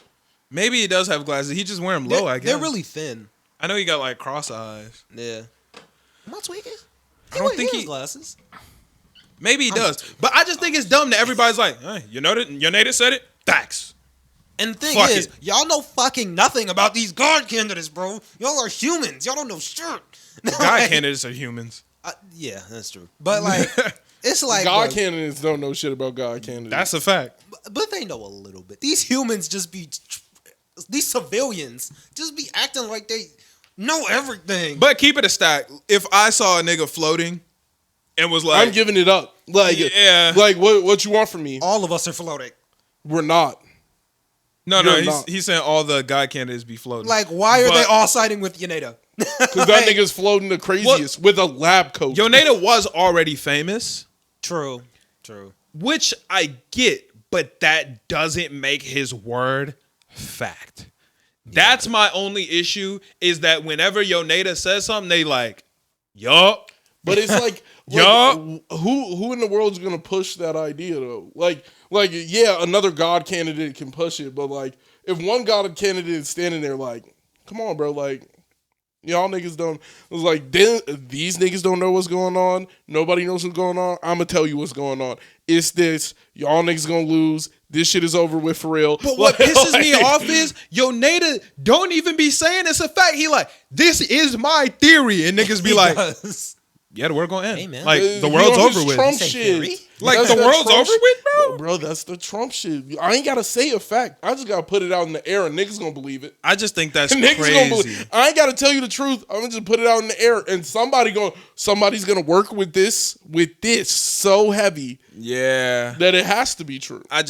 Speaker 1: Maybe he does have glasses. He just wear them low, I guess.
Speaker 2: They're really thin.
Speaker 1: I know he got like cross eyes.
Speaker 2: Yeah. Am I tweaking?
Speaker 1: I don't think he
Speaker 2: has glasses.
Speaker 1: Maybe he does. But I just think it's dumb that everybody's like, hey, you know that your native said it? Facts.
Speaker 2: And the thing is, y'all know fucking nothing about these God candidates, bro. Y'all are humans. Y'all don't know shit.
Speaker 1: God candidates are humans.
Speaker 2: Yeah, that's true. But like, it's like
Speaker 4: God candidates don't know shit about God candidates.
Speaker 1: That's a fact.
Speaker 2: But they know a little bit. These humans just be, these civilians just be acting like they know everything.
Speaker 1: But keep it a stack. If I saw a nigga floating and was like,
Speaker 4: I'm giving it up. Like,
Speaker 1: yeah.
Speaker 4: Like, what you want from me?
Speaker 2: All of us are floating.
Speaker 4: We're not.
Speaker 1: No, he's saying all the God candidates be floating.
Speaker 2: Like, why are they all siding with Yaneda?
Speaker 4: Because that nigga's floating the craziest with a lab coat.
Speaker 1: Yaneda was already famous.
Speaker 2: True.
Speaker 1: Which I get, but that doesn't make his word fact. That's my only issue, is that whenever Yaneda says something, they like, yup.
Speaker 4: But it's like, who in the world's gonna push that idea though? Like, yeah, another God candidate can push it, but like, if one God candidate is standing there, like, come on, bro, like, y'all niggas don't. It was like, these niggas don't know what's going on. Nobody knows what's going on. I'm gonna tell you what's going on. It's this. Y'all niggas gonna lose. This shit is over with for real.
Speaker 1: But what pisses me off is Yaneda don't even be saying it's a fact. He like, this is my theory, and niggas be like, yeah, the world gonna end.
Speaker 2: Hey, man.
Speaker 1: Like, the world's over with.
Speaker 4: Trump shit.
Speaker 1: Like,
Speaker 4: That's
Speaker 1: the world's
Speaker 4: Trump
Speaker 1: over with, bro?
Speaker 4: Bro, that's the Trump shit. I ain't gotta say a fact. I just gotta put it out in the air and niggas gonna believe it.
Speaker 1: I just think that's
Speaker 4: Niggas
Speaker 1: crazy.
Speaker 4: gonna believe. I ain't gotta tell you the truth. I'm gonna just put it out in the air and somebody's gonna work with this so heavy.
Speaker 1: Yeah.
Speaker 4: That it has to be true.
Speaker 1: I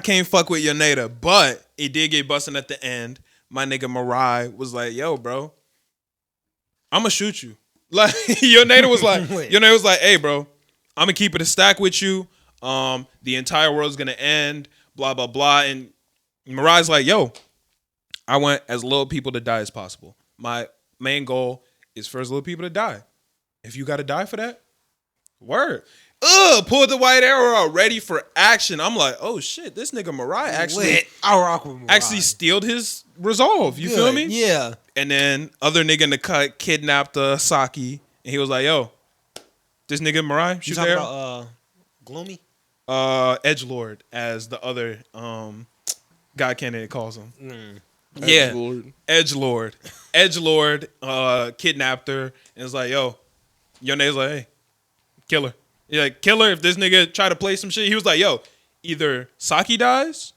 Speaker 1: can't fuck with Yaneda, but it did get busting at the end. My nigga Mirai was like, yo, bro, I'm gonna shoot you. Like, Yaneda was like, hey, bro, I'm gonna keep it a stack with you. The entire world's gonna end, blah, blah, blah. And Mirai's like, yo, I want as little people to die as possible. My main goal is for as little people to die. If you gotta die for that, word. Pulled the white arrow out, ready for action. I'm like, oh shit, this nigga Mirai actually stealed his resolve. You feel me?
Speaker 2: Yeah.
Speaker 1: And then other nigga in the cut kidnapped Saki, and he was like, yo, this nigga Mirai, shoot there.
Speaker 2: About Gloomy?
Speaker 1: Edgelord, as the other God candidate calls him. Yeah, Edgelord. Edgelord kidnapped her, and was like, yo, your name's like, hey, kill her. He's like, kill her if this nigga try to play some shit. He was like, yo, either Saki dies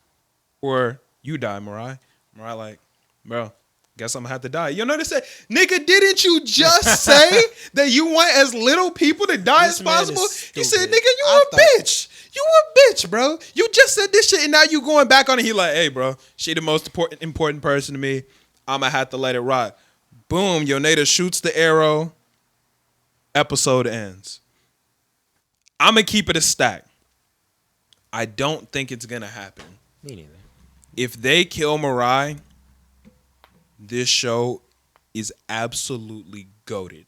Speaker 1: or you die, Mirai. Mirai like, bro, guess I'm gonna have to die. You know what I said? Nigga, didn't you just say that you want as little people to die as possible? He said, nigga, you a bitch. You a bitch, bro. You just said this shit and now you going back on it. He like, hey, bro, she the most important person to me. I'm gonna have to let it rock. Boom, Yaneda shoots the arrow. Episode ends. I'm gonna keep it a stack. I don't think it's gonna happen.
Speaker 2: Me neither. If
Speaker 1: they kill Mirai, this show is absolutely goated.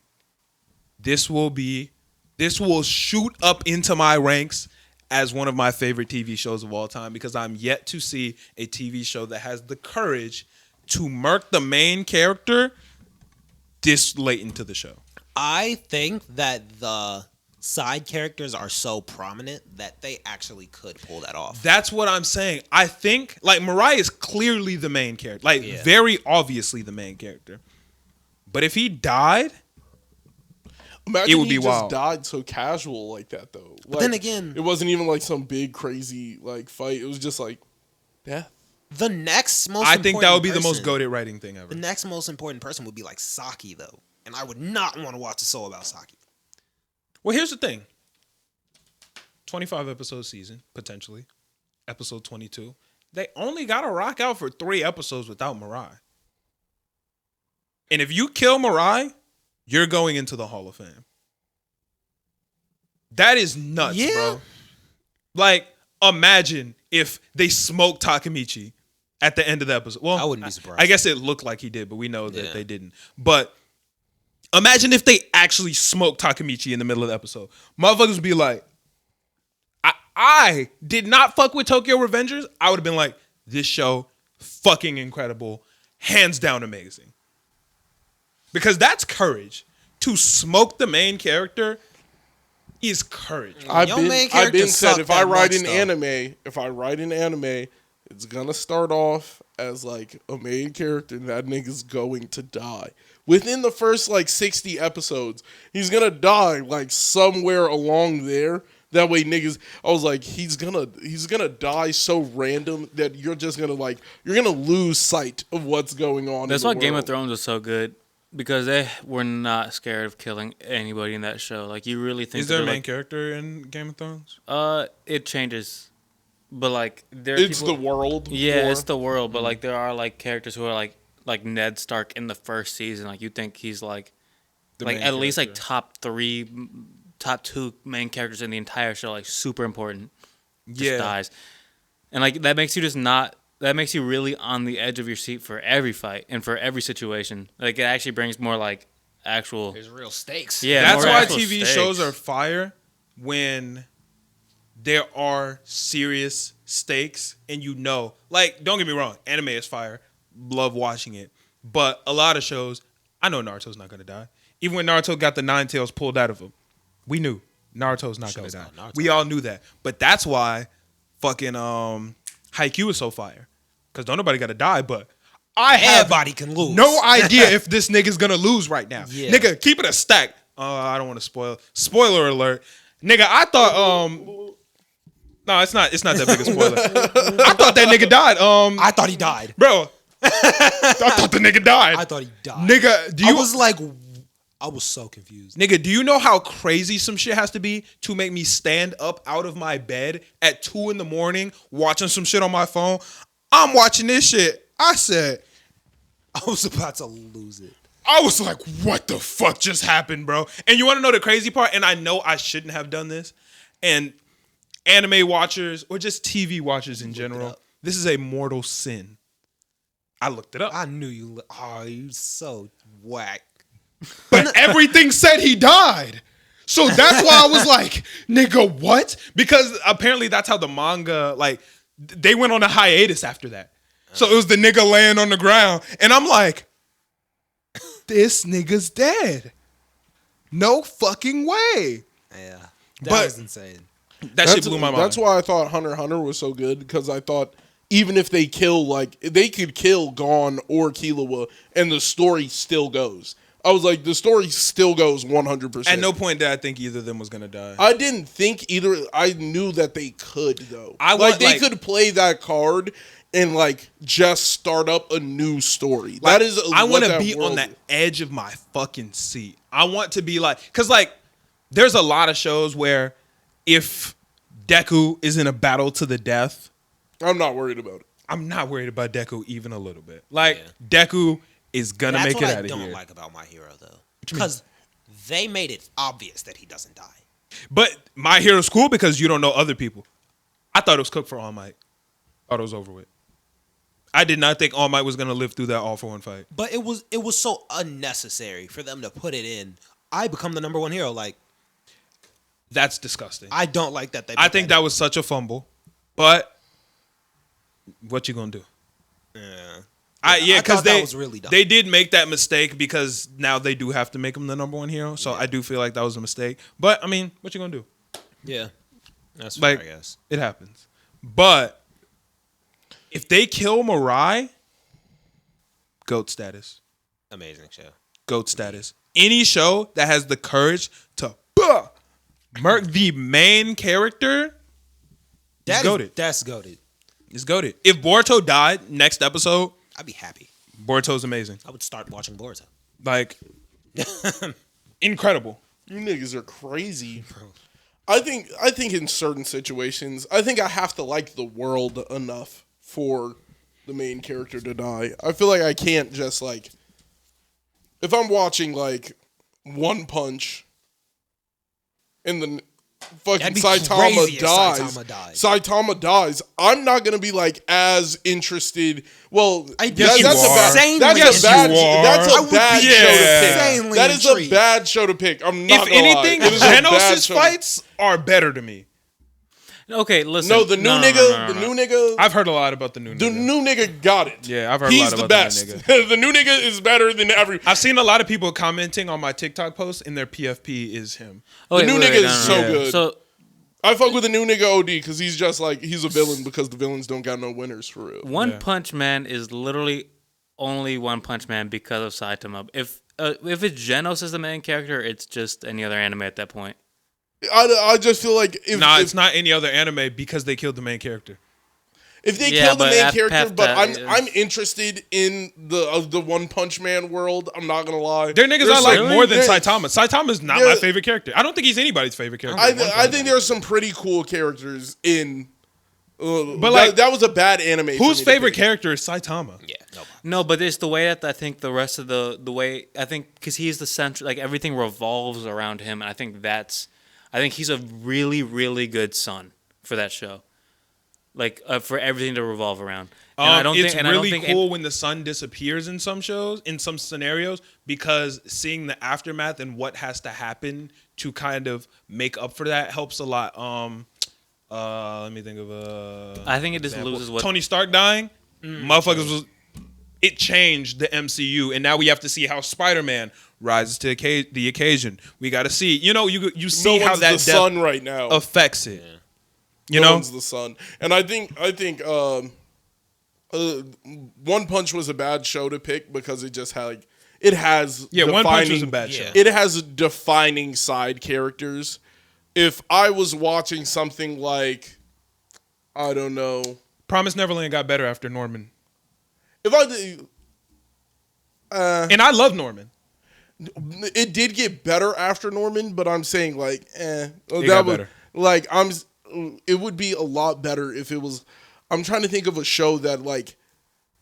Speaker 1: This will shoot up into my ranks as one of my favorite TV shows of all time because I'm yet to see a TV show that has the courage to murk the main character this late into the show.
Speaker 2: I think that the side characters are so prominent that they actually could pull that off.
Speaker 1: That's what I'm saying. I think, like, Mariah is clearly the main character. Like, very obviously the main character. But if he died,
Speaker 4: imagine
Speaker 1: it would
Speaker 4: he
Speaker 1: be
Speaker 4: just
Speaker 1: wild.
Speaker 4: died so casual like that, though.
Speaker 2: But then again,
Speaker 4: it wasn't even like some big, crazy, like, fight. It was just like, death.
Speaker 2: The next most
Speaker 1: I think that would be the
Speaker 2: person-
Speaker 1: most goated writing thing ever.
Speaker 2: The next most important person would be like Saki, though. And I would not want to watch a show about Saki.
Speaker 1: Well, here's the thing. 25 episode season, potentially. Episode 22. They only got to rock out for 3 episodes without Mirai. And if you kill Mirai, you're going into the Hall of Fame. That is nuts, bro. Like, imagine if they smoked Takemichi at the end of the episode. Well,
Speaker 2: I wouldn't be surprised.
Speaker 1: I guess it looked like he did, but we know that they didn't. But imagine if they actually smoked Takemichi in the middle of the episode. Motherfuckers would be like, I did not fuck with Tokyo Revengers. I would have been like, this show, fucking incredible. Hands down amazing. Because that's courage. To smoke the main character is courage.
Speaker 2: Your main
Speaker 4: I've
Speaker 2: character
Speaker 4: been said
Speaker 2: sucked
Speaker 4: if I
Speaker 2: that
Speaker 4: write
Speaker 2: much,
Speaker 4: an
Speaker 2: though.
Speaker 4: anime, it's gonna start off as like a main character and that nigga's going to die. Within the first like 60 episodes, he's gonna die like somewhere along there. That way niggas, I was like, he's gonna die so random that you're just gonna like, you're gonna lose sight of what's going on.
Speaker 3: That's
Speaker 4: in
Speaker 3: why
Speaker 4: the
Speaker 3: Game
Speaker 4: world.
Speaker 3: of Thrones was so good. Because they were not scared of killing anybody in that show. Like, you really think
Speaker 1: Is there a
Speaker 3: they're,
Speaker 1: main character in Game of Thrones?
Speaker 3: it changes. But like
Speaker 4: It's the world.
Speaker 3: Yeah,
Speaker 4: more.
Speaker 3: it's the world. But like there are like characters who are like Ned Stark in the first season. Like you think he's like
Speaker 1: main
Speaker 3: at least like
Speaker 1: character.
Speaker 3: top 2 main characters in the entire show, like super important.
Speaker 1: Yeah.
Speaker 3: Dies. And like that makes you really on the edge of your seat for every fight and for every situation. Like it actually brings more like actual.
Speaker 2: There's real stakes.
Speaker 3: Yeah,
Speaker 1: That's
Speaker 3: more
Speaker 1: why
Speaker 3: actual
Speaker 1: TV
Speaker 3: stakes.
Speaker 1: shows are fire when there are serious stakes and you know. Like, don't get me wrong, anime is fire. Love watching it. But a lot of shows, I know Naruto's not going to die. Even when Naruto got the 9 tails pulled out of him, we knew Naruto's not going to die. We all knew that. But that's why fucking Haikyuu is so fire. Because don't nobody got to die, but I have
Speaker 2: Everybody can lose.
Speaker 1: no idea if this nigga's gonna lose right now.
Speaker 2: Yeah.
Speaker 1: Nigga, keep it a stack. I don't want to spoil. Spoiler alert. Nigga, I thought no, it's not that big a spoiler. I thought that nigga died.
Speaker 2: I thought he died.
Speaker 1: Bro. I thought the nigga died.
Speaker 2: I thought he died.
Speaker 1: Nigga,
Speaker 2: I was so confused.
Speaker 1: Nigga, do you know how crazy some shit has to be to make me stand up out of my bed at 2 a.m. watching some shit on my phone? I'm watching this shit. I said,
Speaker 2: I was about to lose it.
Speaker 1: I was like, what the fuck just happened, bro? And you want to know the crazy part? And I know I shouldn't have done this. And anime watchers, or just TV watchers in general, this is a mortal sin. I looked it up.
Speaker 2: I knew you. Oh, you so whack.
Speaker 1: But everything said he died. So that's why I was like, nigga, what? Because apparently that's how the manga, like, they went on a hiatus after that. So it was the nigga laying on the ground. And I'm like, this nigga's dead. No fucking way.
Speaker 2: Yeah,
Speaker 1: But-
Speaker 2: that was insane.
Speaker 1: That shit blew my mind.
Speaker 4: That's why I thought Hunter x Hunter was so good, because I thought even if they kill, like, they could kill Gon or Killua and the story still goes. I was like, the story still goes 100%.
Speaker 1: At no point did I think either of them was going to die.
Speaker 4: I didn't think either. I knew that they could, though. They could play that card and like just start up a new story.
Speaker 1: Like,
Speaker 4: that is.
Speaker 1: I want to
Speaker 4: that
Speaker 1: be
Speaker 4: world
Speaker 1: on the
Speaker 4: is.
Speaker 1: edge of my fucking seat. I want to be like, because like, there's a lot of shows where if Deku is in a battle to the death,
Speaker 4: I'm not worried about it.
Speaker 1: I'm not worried about Deku even a little bit. Like, Deku is gonna
Speaker 2: That's
Speaker 1: make
Speaker 2: what
Speaker 1: it
Speaker 2: I
Speaker 1: out of
Speaker 2: don't
Speaker 1: here.
Speaker 2: like about My Hero, though, because they made it obvious that he doesn't die.
Speaker 1: But My Hero's cool because you don't know other people. I thought it was cooked for All Might. Thought it was over with. I did not think All Might was gonna live through that All for One fight.
Speaker 2: But it was so unnecessary for them to put it in. I become the number one hero. Like,
Speaker 1: That's disgusting.
Speaker 2: I don't like that.
Speaker 1: I think that was such a fumble. But what you gonna do?
Speaker 2: Yeah.
Speaker 1: Because
Speaker 2: that was really dumb.
Speaker 1: they did make that mistake because now they do have to make him the number one hero. So I do feel like that was a mistake. But I mean, what you gonna do?
Speaker 2: Yeah, that's
Speaker 1: Like,
Speaker 2: fair, I guess.
Speaker 1: it happens. But if they kill Mirai, GOAT status.
Speaker 2: Amazing show.
Speaker 1: GOAT status. Any show that has the courage to murk the main character is goated.
Speaker 2: That's goated.
Speaker 1: It's goated. If Boruto died next episode,
Speaker 2: I'd be happy.
Speaker 1: Boruto's amazing.
Speaker 2: I would start watching Boruto.
Speaker 1: Like, incredible.
Speaker 4: You niggas are crazy. I think in certain situations, I think I have to like the world enough for the main character to die. I feel like I can't just like, if I'm watching like One Punch and the fucking
Speaker 2: That'd be
Speaker 4: Saitama
Speaker 2: crazy if
Speaker 4: dies.
Speaker 2: Saitama dies.
Speaker 4: I'm not gonna be like as interested. Well,
Speaker 2: Yes,
Speaker 1: you are. Yes, you are.
Speaker 4: That's
Speaker 2: I
Speaker 4: a
Speaker 2: would
Speaker 4: bad
Speaker 2: be
Speaker 4: show to pick.
Speaker 2: insanely
Speaker 4: That is
Speaker 2: intrigued.
Speaker 4: a bad show to pick. I'm not
Speaker 1: If
Speaker 4: gonna
Speaker 1: anything,
Speaker 4: lie. It is a bad
Speaker 1: Genos'
Speaker 4: show.
Speaker 1: fights are better to me.
Speaker 3: Okay, listen.
Speaker 4: No, the new nigga, the new nigga.
Speaker 1: I've heard a lot about the new
Speaker 4: The
Speaker 1: nigga.
Speaker 4: new nigga got it.
Speaker 1: Yeah, I've heard a
Speaker 4: He's
Speaker 1: lot
Speaker 4: the
Speaker 1: about
Speaker 4: best.
Speaker 1: the new nigga.
Speaker 4: The new nigga is better than every.
Speaker 1: I've seen a lot of people commenting on my TikTok posts, and their PFP is him.
Speaker 3: Oh,
Speaker 4: The new nigga is
Speaker 3: no,
Speaker 4: so
Speaker 3: no.
Speaker 4: good.
Speaker 3: So
Speaker 4: I fuck with the new nigga OD because he's just like, he's a villain because the villains don't got no winners for real.
Speaker 3: One Punch Man is literally only One Punch Man because of Saitama. If it's Genos as the main character, it's just any other anime at that point.
Speaker 4: I just feel like if
Speaker 1: It's not any other anime because they killed the main character.
Speaker 4: if they
Speaker 3: Yeah,
Speaker 4: kill the
Speaker 3: but
Speaker 4: main
Speaker 3: at
Speaker 4: character, but
Speaker 3: that,
Speaker 4: I'm interested in the One Punch Man world. I'm not gonna lie.
Speaker 1: Their niggas
Speaker 4: There's
Speaker 1: I like
Speaker 4: some-
Speaker 1: more than
Speaker 4: there-
Speaker 1: Saitama. Saitama's not
Speaker 4: there-
Speaker 1: my favorite character. I don't think he's anybody's favorite character.
Speaker 4: I think there's some pretty cool characters in. But
Speaker 1: like,
Speaker 4: that was a bad anime. for me
Speaker 1: Whose
Speaker 4: to
Speaker 1: favorite
Speaker 4: pick.
Speaker 1: character is Saitama?
Speaker 2: Yeah, no.
Speaker 3: No, but it's the way that I think the rest of the way I think because he's the center, like everything revolves around him, and I think he's a really really good son for that show, like for everything to revolve around. And I don't
Speaker 1: It's
Speaker 3: think,
Speaker 1: really cool when the sun disappears in some shows, in some scenarios, because seeing the aftermath and what has to happen to kind of make up for that helps a lot. Let me think of
Speaker 3: I think it just
Speaker 1: example.
Speaker 3: loses what
Speaker 1: Tony Stark dying. Motherfuckers was. It changed the MCU, and now we have to see how Spider-Man rises to the occasion. We got to see, you see
Speaker 4: No
Speaker 1: how
Speaker 4: one's
Speaker 1: that
Speaker 4: the
Speaker 1: death
Speaker 4: sun right now.
Speaker 1: affects it. You
Speaker 4: No
Speaker 1: know,
Speaker 4: one's the sun, and I think One Punch was a bad show to pick because it just had like it has
Speaker 1: One Punch was a
Speaker 4: defining-
Speaker 1: bad show.
Speaker 4: It has defining side characters. If I was watching something like, I don't know,
Speaker 1: Promise Neverland got better after Norman,
Speaker 4: if I did,
Speaker 1: and I love Norman.
Speaker 4: it did get better after Norman, but I'm saying like,
Speaker 1: got better.
Speaker 4: Like it would be a lot better if it was. I'm trying to think of a show that like,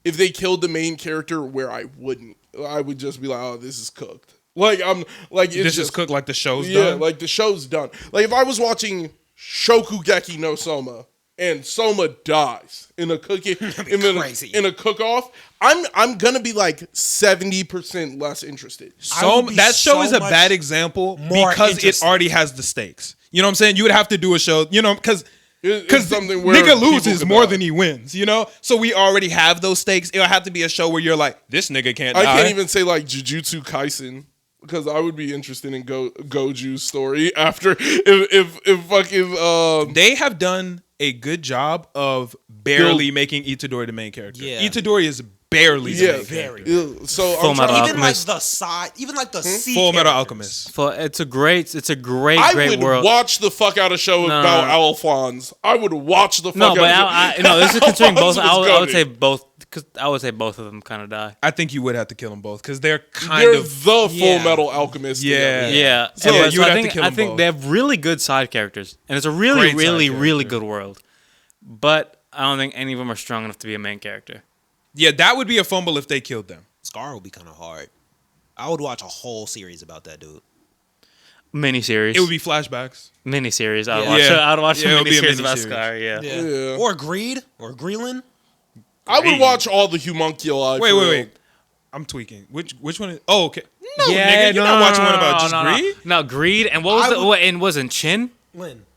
Speaker 4: if they killed the main character where I would just be like, oh, this is cooked. Like I'm like it's
Speaker 1: This
Speaker 4: just
Speaker 1: is cooked like the show's
Speaker 4: yeah,
Speaker 1: done.
Speaker 4: like the show's done. Like if I was watching Shokugeki no Soma and Soma dies in a cookie
Speaker 2: crazy.
Speaker 4: in a cook-off, I'm gonna be like 70% less interested.
Speaker 2: I would be
Speaker 1: That show
Speaker 2: so
Speaker 1: is a
Speaker 2: much
Speaker 1: bad example
Speaker 2: more
Speaker 1: because
Speaker 2: interested.
Speaker 1: it already has the stakes. You know what I'm saying? You would have to do a show, because
Speaker 4: It's something where
Speaker 1: nigga
Speaker 4: people
Speaker 1: loses
Speaker 4: can
Speaker 1: more
Speaker 4: die.
Speaker 1: than he wins, So we already have those stakes. It'll have to be a show where you're like, this nigga can't
Speaker 4: I
Speaker 1: die.
Speaker 4: can't even say like Jujutsu Kaisen because I would be interested in Goju's story after if fucking
Speaker 1: They have done a good job of barely making Itadori the main character.
Speaker 2: Yeah.
Speaker 1: Itadori is barely the main
Speaker 2: very.
Speaker 1: character.
Speaker 4: So
Speaker 3: Full
Speaker 4: I'm
Speaker 3: Metal
Speaker 4: trying
Speaker 2: Even
Speaker 3: Alchemist.
Speaker 2: like the side, even like the C
Speaker 1: Full Metal
Speaker 2: characters.
Speaker 1: Alchemist.
Speaker 3: it's a great
Speaker 4: I
Speaker 3: great
Speaker 4: would
Speaker 3: world.
Speaker 4: watch the fuck out of show about Alphonse. I would watch the fuck
Speaker 3: No,
Speaker 4: out
Speaker 3: but
Speaker 4: of
Speaker 3: no, this is considering both.
Speaker 4: Alphonse was
Speaker 3: I would
Speaker 4: goated.
Speaker 3: say both because I would say both of them kind of die.
Speaker 1: I think you would have to kill them both because they're
Speaker 4: They're the Full
Speaker 2: Yeah.
Speaker 4: Metal Alchemist.
Speaker 1: Yeah.
Speaker 4: together.
Speaker 3: Yeah,
Speaker 1: So,
Speaker 3: and
Speaker 1: you would
Speaker 3: I
Speaker 1: have to
Speaker 3: think
Speaker 1: kill
Speaker 3: I
Speaker 1: them
Speaker 3: think
Speaker 1: both.
Speaker 3: they have really good side characters, and it's a really,
Speaker 1: Great side
Speaker 3: really, really
Speaker 1: character.
Speaker 3: good world. But I don't think any of them are strong enough to be a main character.
Speaker 1: Yeah, that would be a fumble if they killed them.
Speaker 2: Scar would be kind of hard. I would watch a whole series about that dude.
Speaker 3: Miniseries.
Speaker 1: It would be flashbacks.
Speaker 3: miniseries. I would
Speaker 2: Yeah.
Speaker 3: watch.
Speaker 1: Yeah.
Speaker 3: I would watch
Speaker 1: Yeah, it
Speaker 3: a
Speaker 1: would be a
Speaker 3: miniseries about
Speaker 1: miniseries.
Speaker 3: Scar. Yeah.
Speaker 4: Yeah.
Speaker 2: Or Greed or Greelin.
Speaker 4: I would watch all the Homunculi.
Speaker 1: Wait. I'm tweaking. Which one is? Oh, okay. No,
Speaker 3: Yeah,
Speaker 1: nigga, you're not watching one about just Greed.
Speaker 3: No, Greed. And what was
Speaker 2: I
Speaker 3: the?
Speaker 2: would-
Speaker 3: What, and wasn't Chin?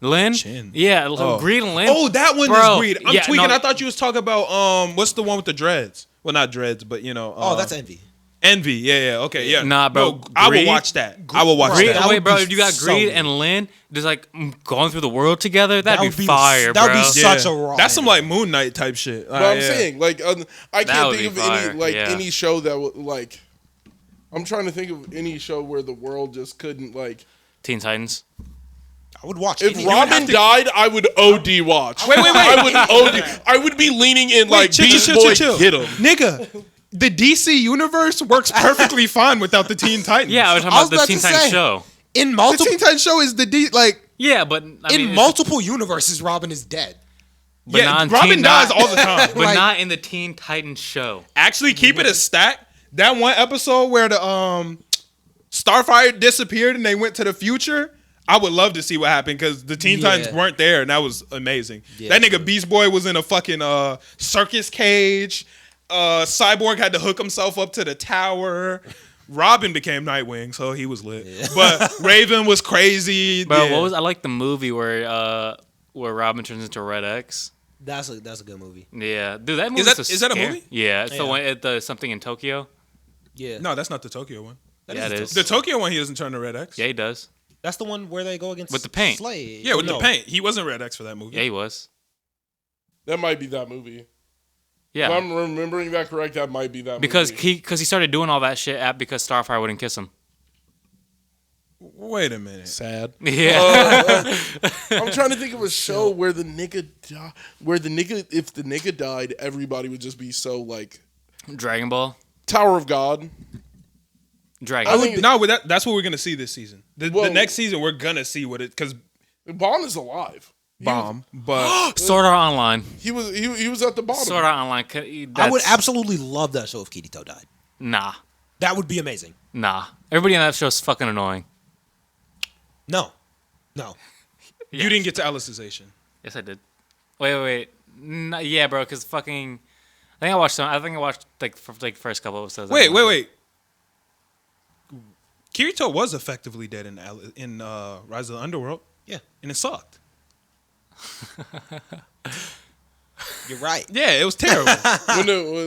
Speaker 3: Lin?
Speaker 1: Chin.
Speaker 3: Yeah,
Speaker 1: Oh.
Speaker 3: Greed and Lin.
Speaker 1: Oh, that one
Speaker 3: Bro,
Speaker 1: is Greed. I'm
Speaker 3: yeah,
Speaker 1: tweaking.
Speaker 3: no.
Speaker 1: I thought you was talking about what's the one with the dreads? Well, not dreads, but
Speaker 2: that's Envy.
Speaker 1: Envy. Yeah. Okay, yeah.
Speaker 3: Nah, bro,
Speaker 1: No, I will
Speaker 3: Greed-
Speaker 1: watch that. I will watch
Speaker 3: Greed,
Speaker 1: that.
Speaker 3: wait,
Speaker 2: would
Speaker 3: bro,
Speaker 2: be
Speaker 3: if you got
Speaker 2: so
Speaker 3: Greed
Speaker 2: good.
Speaker 3: and Lin just like going through the world together, that'd be
Speaker 2: would
Speaker 3: fire,
Speaker 2: that
Speaker 3: bro.
Speaker 2: would be such a raw.
Speaker 1: That's some like Moon Knight type shit.
Speaker 4: But I'm
Speaker 1: Yeah.
Speaker 4: saying, like, I
Speaker 3: That
Speaker 4: can't
Speaker 3: would
Speaker 4: think
Speaker 3: be
Speaker 4: of
Speaker 3: fire,
Speaker 4: any like
Speaker 3: yeah.
Speaker 4: any show that would like. I'm trying to think of any show where the world just couldn't like.
Speaker 3: Teen Titans.
Speaker 2: I would watch.
Speaker 4: If
Speaker 2: any-
Speaker 4: Robin died, I would OD watch.
Speaker 1: Wait.
Speaker 4: I would OD. I would be leaning in like
Speaker 1: chill,
Speaker 4: Beast
Speaker 1: chill,
Speaker 4: Boy,
Speaker 1: chill.
Speaker 4: get him.
Speaker 1: Nigga, the DC universe works perfectly fine without the Teen Titans.
Speaker 3: Yeah, I was
Speaker 2: I
Speaker 3: talking
Speaker 2: was
Speaker 3: about the
Speaker 2: about
Speaker 3: Teen
Speaker 2: to
Speaker 3: Titans
Speaker 2: say.
Speaker 3: show.
Speaker 2: in
Speaker 1: the
Speaker 2: multiple
Speaker 1: Teen Titans show is
Speaker 3: Yeah, but I mean, it's-
Speaker 2: multiple universes, Robin is dead.
Speaker 3: but
Speaker 1: yeah.
Speaker 3: not in
Speaker 1: Robin
Speaker 3: Teen-
Speaker 1: dies
Speaker 3: not-
Speaker 1: all the time.
Speaker 3: but
Speaker 2: Like-
Speaker 3: not in the Teen Titans show.
Speaker 1: Actually, keep it a stack. That one episode where the Starfire disappeared and they went to the future. I would love to see what happened because the Teen
Speaker 2: Yeah.
Speaker 1: Titans weren't there, and that was amazing.
Speaker 2: Yeah,
Speaker 1: that nigga Beast Boy was in a fucking circus cage. Cyborg had to hook himself up to the tower. Robin became Nightwing, so he was lit. But Raven was crazy.
Speaker 3: Bro,
Speaker 1: Yeah.
Speaker 3: what was I like the movie where Robin turns into Red X?
Speaker 2: That's a good movie.
Speaker 3: Yeah, dude, that movie
Speaker 1: that- is that a movie?
Speaker 3: Yeah, it's the
Speaker 2: Yeah.
Speaker 3: one at the something in Tokyo.
Speaker 2: Yeah,
Speaker 1: No, that's not the Tokyo one.
Speaker 3: Yeah, it is.
Speaker 1: The Tokyo one, he doesn't turn to Red X.
Speaker 3: Yeah, he does.
Speaker 2: that's the one where they go against
Speaker 3: With the paint.
Speaker 2: Slade.
Speaker 1: Yeah, with
Speaker 2: No.
Speaker 1: the paint. He wasn't Red X for that movie.
Speaker 3: Yeah, he was.
Speaker 4: That might be that movie.
Speaker 3: Yeah,
Speaker 4: If I'm remembering that correct, that might be that
Speaker 3: because
Speaker 4: movie.
Speaker 3: he started doing all that shit because Starfire wouldn't kiss him.
Speaker 1: Wait a minute.
Speaker 4: Sad.
Speaker 3: Yeah,
Speaker 4: I'm trying to think of a show where the nigga if the nigga died, everybody would just be so like
Speaker 3: Dragon Ball,
Speaker 4: Tower of God.
Speaker 3: Dragon.
Speaker 4: I
Speaker 3: Ball.
Speaker 4: think-
Speaker 1: No, that's what we're gonna see this season. The
Speaker 4: Well-
Speaker 1: next season, we're gonna see what it because
Speaker 4: Bond is alive.
Speaker 1: bomb, but
Speaker 3: Sword Art Online.
Speaker 4: He was at the bottom.
Speaker 3: Sword Art Online.
Speaker 2: I would absolutely love that show if Kirito died.
Speaker 3: Nah.
Speaker 2: That would be amazing.
Speaker 3: Everybody on that show is fucking annoying.
Speaker 2: No.
Speaker 1: you didn't get to Alicization.
Speaker 3: Yes, I did. Wait. Yeah, bro, because fucking. I think I watched like first couple episodes.
Speaker 1: Wait. Kirito was effectively dead in Rise of the Underworld.
Speaker 2: Yeah.
Speaker 1: And it sucked.
Speaker 2: You're right.
Speaker 1: Yeah, it was terrible.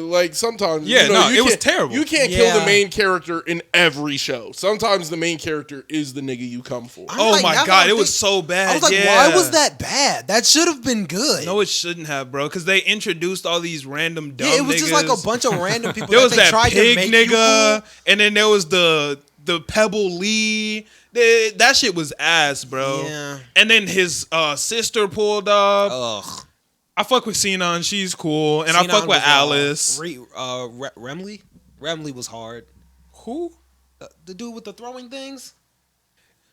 Speaker 4: Like sometimes,
Speaker 1: Yeah, no,
Speaker 4: you
Speaker 1: it was
Speaker 4: can't-
Speaker 1: terrible.
Speaker 4: You can't kill
Speaker 2: Yeah.
Speaker 4: the main character in every show. Sometimes the main character is the nigga you come for.
Speaker 2: I'm
Speaker 1: Oh
Speaker 2: like,
Speaker 1: my
Speaker 2: now that
Speaker 1: god,
Speaker 2: I
Speaker 1: it was
Speaker 2: think-
Speaker 1: so bad.
Speaker 2: I was like,
Speaker 1: yeah.
Speaker 2: why was that bad? That should have been good.
Speaker 1: No, it shouldn't have, bro. Because they introduced all these random dumb
Speaker 2: yeah, it was just like a
Speaker 1: niggas.
Speaker 2: bunch of random people.
Speaker 1: There was
Speaker 2: they
Speaker 1: that
Speaker 2: tried
Speaker 1: pig
Speaker 2: to make
Speaker 1: nigga,
Speaker 2: you cool.
Speaker 1: and then there was the Pebble Lee. That shit was ass, bro.
Speaker 2: Yeah.
Speaker 1: And then his sister pulled up.
Speaker 2: Ugh.
Speaker 1: I fuck with Sinon, she's cool, and I
Speaker 2: Sinon
Speaker 1: fuck with
Speaker 2: was,
Speaker 1: Alice.
Speaker 2: Remley? Remley was hard.
Speaker 1: Who?
Speaker 2: The dude with the throwing things?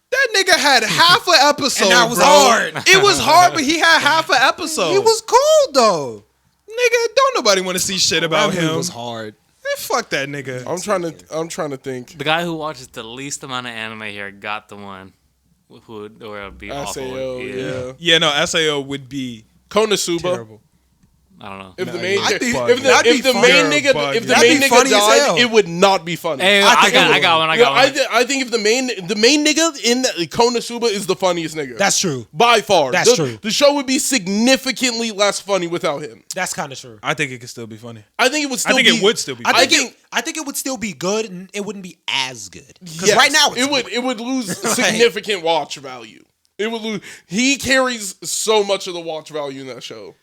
Speaker 1: That nigga had half an episode.
Speaker 2: And that was
Speaker 1: bro.
Speaker 2: hard.
Speaker 1: It was hard, but he had half an episode.
Speaker 2: He was cool though.
Speaker 1: nigga. Don't nobody want to see shit about
Speaker 2: Remley
Speaker 1: him.
Speaker 2: was hard.
Speaker 1: Man, fuck that nigga.
Speaker 4: I'm trying to think.
Speaker 3: The guy who watches the least amount of anime here got the one. Who would be awful.
Speaker 4: SAO, yeah.
Speaker 1: Yeah, no, Sao would be
Speaker 4: Konosuba.
Speaker 1: terrible.
Speaker 3: I don't know.
Speaker 4: If
Speaker 1: Nah,
Speaker 4: the main
Speaker 1: that'd be
Speaker 4: if
Speaker 1: bugging.
Speaker 4: the
Speaker 1: That'd be
Speaker 4: main
Speaker 1: funny.
Speaker 4: nigga
Speaker 1: Bugging.
Speaker 4: if the
Speaker 2: That'd
Speaker 4: main
Speaker 2: be
Speaker 4: nigga
Speaker 2: funny as hell.
Speaker 4: died, it would not be funny.
Speaker 3: Hey,
Speaker 2: I
Speaker 3: I
Speaker 2: think it would.
Speaker 3: got one.
Speaker 4: I think if the main nigga in the Konosuba is the funniest nigga.
Speaker 2: That's true.
Speaker 4: by far.
Speaker 2: That's true.
Speaker 4: The show would be significantly less funny without him.
Speaker 2: That's kind of true.
Speaker 1: I think it could still be funny.
Speaker 4: I think it would still.
Speaker 1: I think it would still be.
Speaker 2: I
Speaker 1: funny.
Speaker 2: think it would still be good, and it wouldn't be as good. Because
Speaker 4: yes,
Speaker 2: right now
Speaker 4: it would lose significant watch value. It would lose. He carries so much of the watch value in that show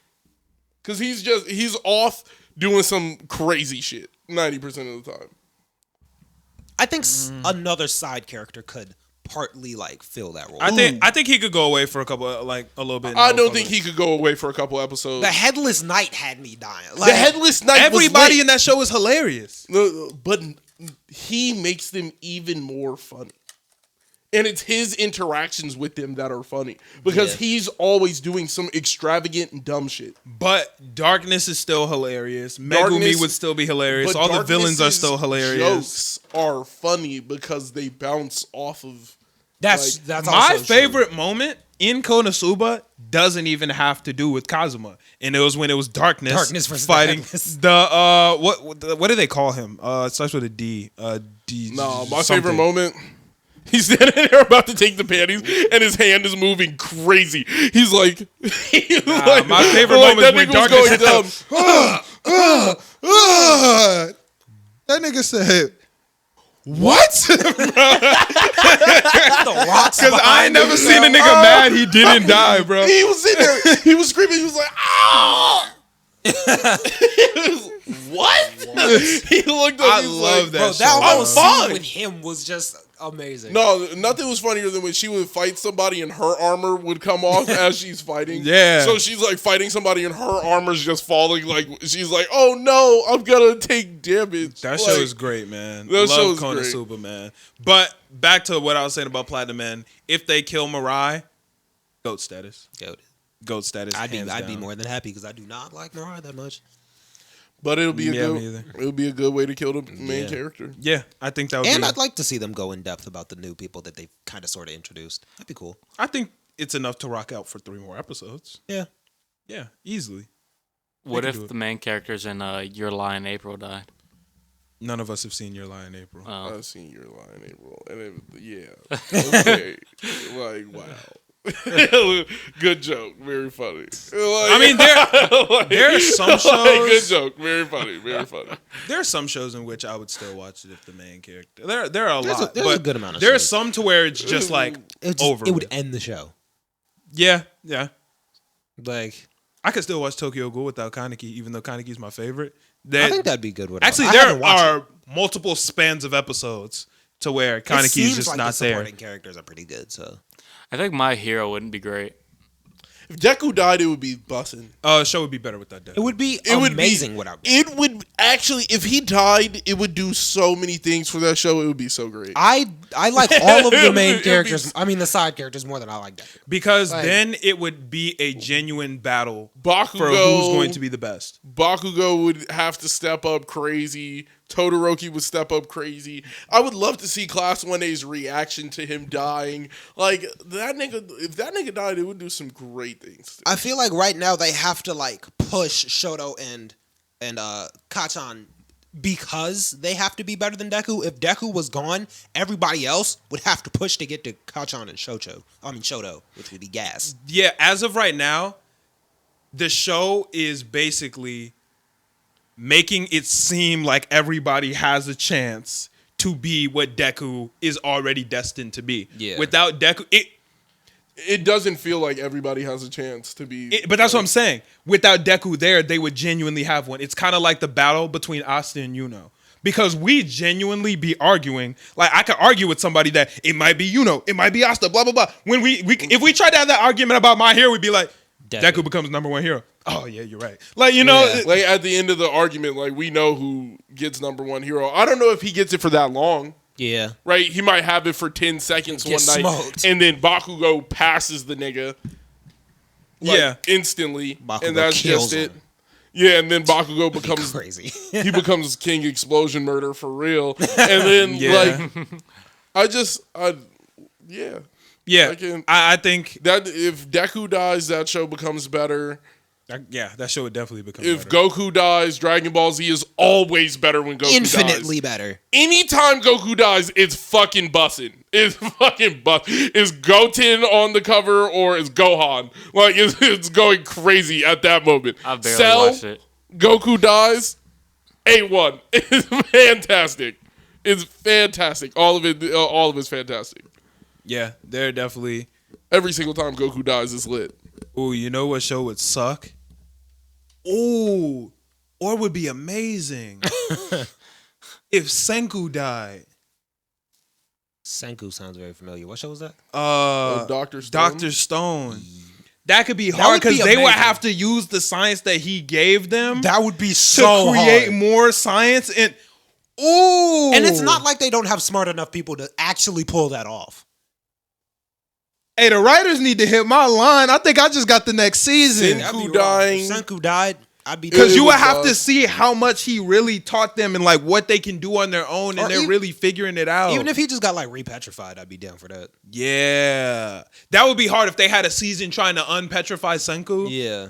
Speaker 4: because he's off doing some crazy shit 90% of the time.
Speaker 2: I think another side character could partly like fill that role.
Speaker 1: I think he could go away for a couple, like a little bit.
Speaker 4: I don't think he could go away for a couple episodes.
Speaker 2: The Headless Knight had me dying.
Speaker 4: The Headless Knight.
Speaker 1: Everybody in that show is hilarious.
Speaker 4: but he makes them even more funny. And it's his interactions with them that are funny because he's always doing some extravagant and dumb shit.
Speaker 1: But Darkness is still hilarious.
Speaker 4: Darkness-
Speaker 1: Megumi would still be hilarious.
Speaker 4: But
Speaker 1: All the villains are
Speaker 4: Darkness's
Speaker 1: still hilarious.
Speaker 4: Jokes are funny because they bounce off of.
Speaker 2: That's
Speaker 4: Like,
Speaker 2: also
Speaker 1: My
Speaker 2: true.
Speaker 1: favorite moment in Konosuba doesn't even have to do with Kazuma, and it was when it was Darkness,
Speaker 2: Darkness versus
Speaker 1: fighting
Speaker 2: Darkness.
Speaker 1: what do they call him? It starts with a D. D.
Speaker 4: No, my
Speaker 1: something.
Speaker 4: favorite moment He's standing there about to take the panties, and his hand is moving crazy. He's like,
Speaker 1: my favorite moment is when Dark
Speaker 4: going dumb.
Speaker 2: That nigga said,
Speaker 1: What?
Speaker 2: the rocks.
Speaker 1: Because I ain't never seen a nigga mad he didn't die, bro.
Speaker 4: He was in there. He was screaming. He was like, ah! What? He looked up.
Speaker 1: I
Speaker 4: He was
Speaker 1: love
Speaker 4: like,
Speaker 1: that
Speaker 2: Bro,
Speaker 1: show.
Speaker 2: that
Speaker 4: I'm
Speaker 2: whole
Speaker 4: fine.
Speaker 2: scene with him was just amazing.
Speaker 4: No, nothing was funnier than when she would fight somebody and her armor would come off as she's fighting.
Speaker 1: Yeah.
Speaker 4: So she's like fighting somebody and her armor's just falling. Like she's like, oh no, I'm gonna take damage.
Speaker 1: That
Speaker 4: Like,
Speaker 1: show is great, man.
Speaker 4: That show
Speaker 1: Love
Speaker 4: is
Speaker 1: Kona
Speaker 4: great.
Speaker 1: Super, man. But back to what I was saying about Platinum Men. If they kill Mirai, GOAT status. GOAT status.
Speaker 2: I'd be
Speaker 1: down.
Speaker 2: more than happy because I do not like Mariah that much.
Speaker 4: But it'll be
Speaker 1: Yeah, me either.
Speaker 4: it'll be a good way to kill the main
Speaker 2: Yeah.
Speaker 4: character.
Speaker 1: Yeah, I think that would
Speaker 2: And
Speaker 1: be.
Speaker 2: I'd like to see them go in depth about the new people that they've kind of sort of introduced. That'd be cool.
Speaker 1: I think it's enough to rock out for 3 more episodes.
Speaker 2: Yeah.
Speaker 1: Yeah, easily.
Speaker 3: What
Speaker 1: can do
Speaker 3: if
Speaker 1: it.
Speaker 3: the main characters in Your Lie in April died?
Speaker 1: None of us have seen Your Lie in April.
Speaker 3: Oh.
Speaker 4: I've seen your line, April, and okay, like wow. Good joke, very funny.
Speaker 1: I mean, there are some shows.
Speaker 4: Good joke, very funny, very funny.
Speaker 1: There are some shows in which I would still watch it if the main character. There are a
Speaker 2: There's a-
Speaker 1: lot.
Speaker 2: there's a
Speaker 1: but
Speaker 2: good amount of
Speaker 1: There are
Speaker 2: shows.
Speaker 1: some to where it's just like over.
Speaker 2: It would
Speaker 1: with.
Speaker 2: end the show.
Speaker 1: Yeah.
Speaker 2: Like,
Speaker 1: I could still watch Tokyo Ghoul without Kaneki, even though Kaneki's my favorite.
Speaker 2: I think that'd be good. Without.
Speaker 1: Actually,
Speaker 2: I
Speaker 1: there
Speaker 2: haven't watched
Speaker 1: are
Speaker 2: it.
Speaker 1: multiple spans of episodes to where
Speaker 2: It
Speaker 1: Kaneki's
Speaker 2: seems
Speaker 1: just
Speaker 2: like
Speaker 1: not
Speaker 2: the
Speaker 1: there.
Speaker 2: supporting characters are pretty good. So
Speaker 3: I think My Hero wouldn't be great.
Speaker 4: If Deku died, it would be bussin'.
Speaker 1: Show would be better with that. Death.
Speaker 2: it would be
Speaker 4: It would
Speaker 2: amazing
Speaker 4: be,
Speaker 2: without.
Speaker 4: It would actually, if he died, it would do so many things for that show. It would be so great.
Speaker 2: I like all of the
Speaker 4: It'd
Speaker 2: main
Speaker 4: be-
Speaker 2: characters. I mean, the side characters more than I like Deku.
Speaker 1: Because
Speaker 2: Like-
Speaker 1: then it would be a genuine battle
Speaker 4: Bakugo,
Speaker 1: for who's going to be the best.
Speaker 4: Bakugo would have to step up crazy. Todoroki would step up crazy. I would love to see Class 1A's reaction to him dying. Like, that nigga, if that nigga died, it would do some great things.
Speaker 2: I feel like right now they have to like push Shoto and Kachan because they have to be better than Deku. If Deku was gone, everybody else would have to push to get to Kachan and Shoto, which would be gas.
Speaker 1: Yeah, as of right now, the show is basically making it seem like everybody has a chance to be what Deku is already destined to be.
Speaker 2: Yeah.
Speaker 1: Without Deku,
Speaker 4: It doesn't feel like everybody has a chance to be.
Speaker 1: but that's what I'm saying. Without Deku there, they would genuinely have one. It's kind of like the battle between Asta and Yuno. Because we genuinely be arguing. Like, I could argue with somebody that it might be Yuno, it might be Asta, blah, blah, blah. When if we tried to have that argument about My Hero, we'd be like, Deku becomes number 1 hero. Oh, yeah, you're right. Like, you know.
Speaker 2: Yeah.
Speaker 4: Like, at the end of the argument, like, we know who gets number 1 hero. I don't know if he gets it for that long.
Speaker 2: Yeah.
Speaker 4: Right? He might have it for 10 seconds one
Speaker 2: Get
Speaker 4: night.
Speaker 2: smoked.
Speaker 4: And then Bakugo passes the nigga. Like,
Speaker 1: Yeah.
Speaker 4: instantly.
Speaker 2: Bakugo
Speaker 4: and that's
Speaker 2: kills
Speaker 4: just it.
Speaker 2: him.
Speaker 4: Yeah, and then Bakugo becomes
Speaker 2: Crazy.
Speaker 4: he becomes King Explosion Murder for real. And then
Speaker 1: Yeah.
Speaker 4: yeah.
Speaker 1: Yeah,
Speaker 4: can-
Speaker 1: I think
Speaker 4: That if Deku dies, that show becomes better.
Speaker 1: that show would definitely become
Speaker 4: If
Speaker 1: better.
Speaker 4: Goku dies, Dragon Ball Z is always better when Goku
Speaker 2: Infinitely
Speaker 4: dies.
Speaker 2: better.
Speaker 4: Anytime Goku dies, it's fucking bussin'. It's fucking Is Goten on the cover or is Gohan? Like, it's going crazy at that moment.
Speaker 3: I barely
Speaker 4: Cell,
Speaker 3: watched it.
Speaker 4: Goku dies, A1. It's fantastic. It's fantastic. All of it's fantastic.
Speaker 1: Yeah, they're definitely.
Speaker 4: Every single time Goku dies, it's lit.
Speaker 1: Ooh, you know what show would suck? Ooh, or would be amazing if Senku died.
Speaker 2: Senku sounds very familiar. What show was that?
Speaker 4: Dr. Stone?
Speaker 1: Dr. Stone. That could be
Speaker 2: That
Speaker 1: hard
Speaker 2: would be
Speaker 1: because they would
Speaker 2: amazing.
Speaker 1: have to use the science that he gave them
Speaker 2: That would be
Speaker 1: to
Speaker 2: so
Speaker 1: create
Speaker 2: hard.
Speaker 1: more science. And ooh,
Speaker 2: And it's not like they don't have smart enough people to actually pull that off.
Speaker 1: Hey, the writers need to hit my line. I think I just got the next season.
Speaker 4: Senku
Speaker 2: I'd be wrong.
Speaker 4: dying.
Speaker 2: If Senku died, I'd be
Speaker 1: Because
Speaker 4: It
Speaker 1: you would
Speaker 4: was,
Speaker 1: have to see how much he really taught them and like what they can do on their own,
Speaker 2: Or
Speaker 1: and they're
Speaker 2: even-
Speaker 1: really figuring it out.
Speaker 2: Even if he just got like repetrified, I'd be down for that.
Speaker 1: Yeah, that would be hard if they had a season trying to unpetrify Senku.
Speaker 2: Yeah.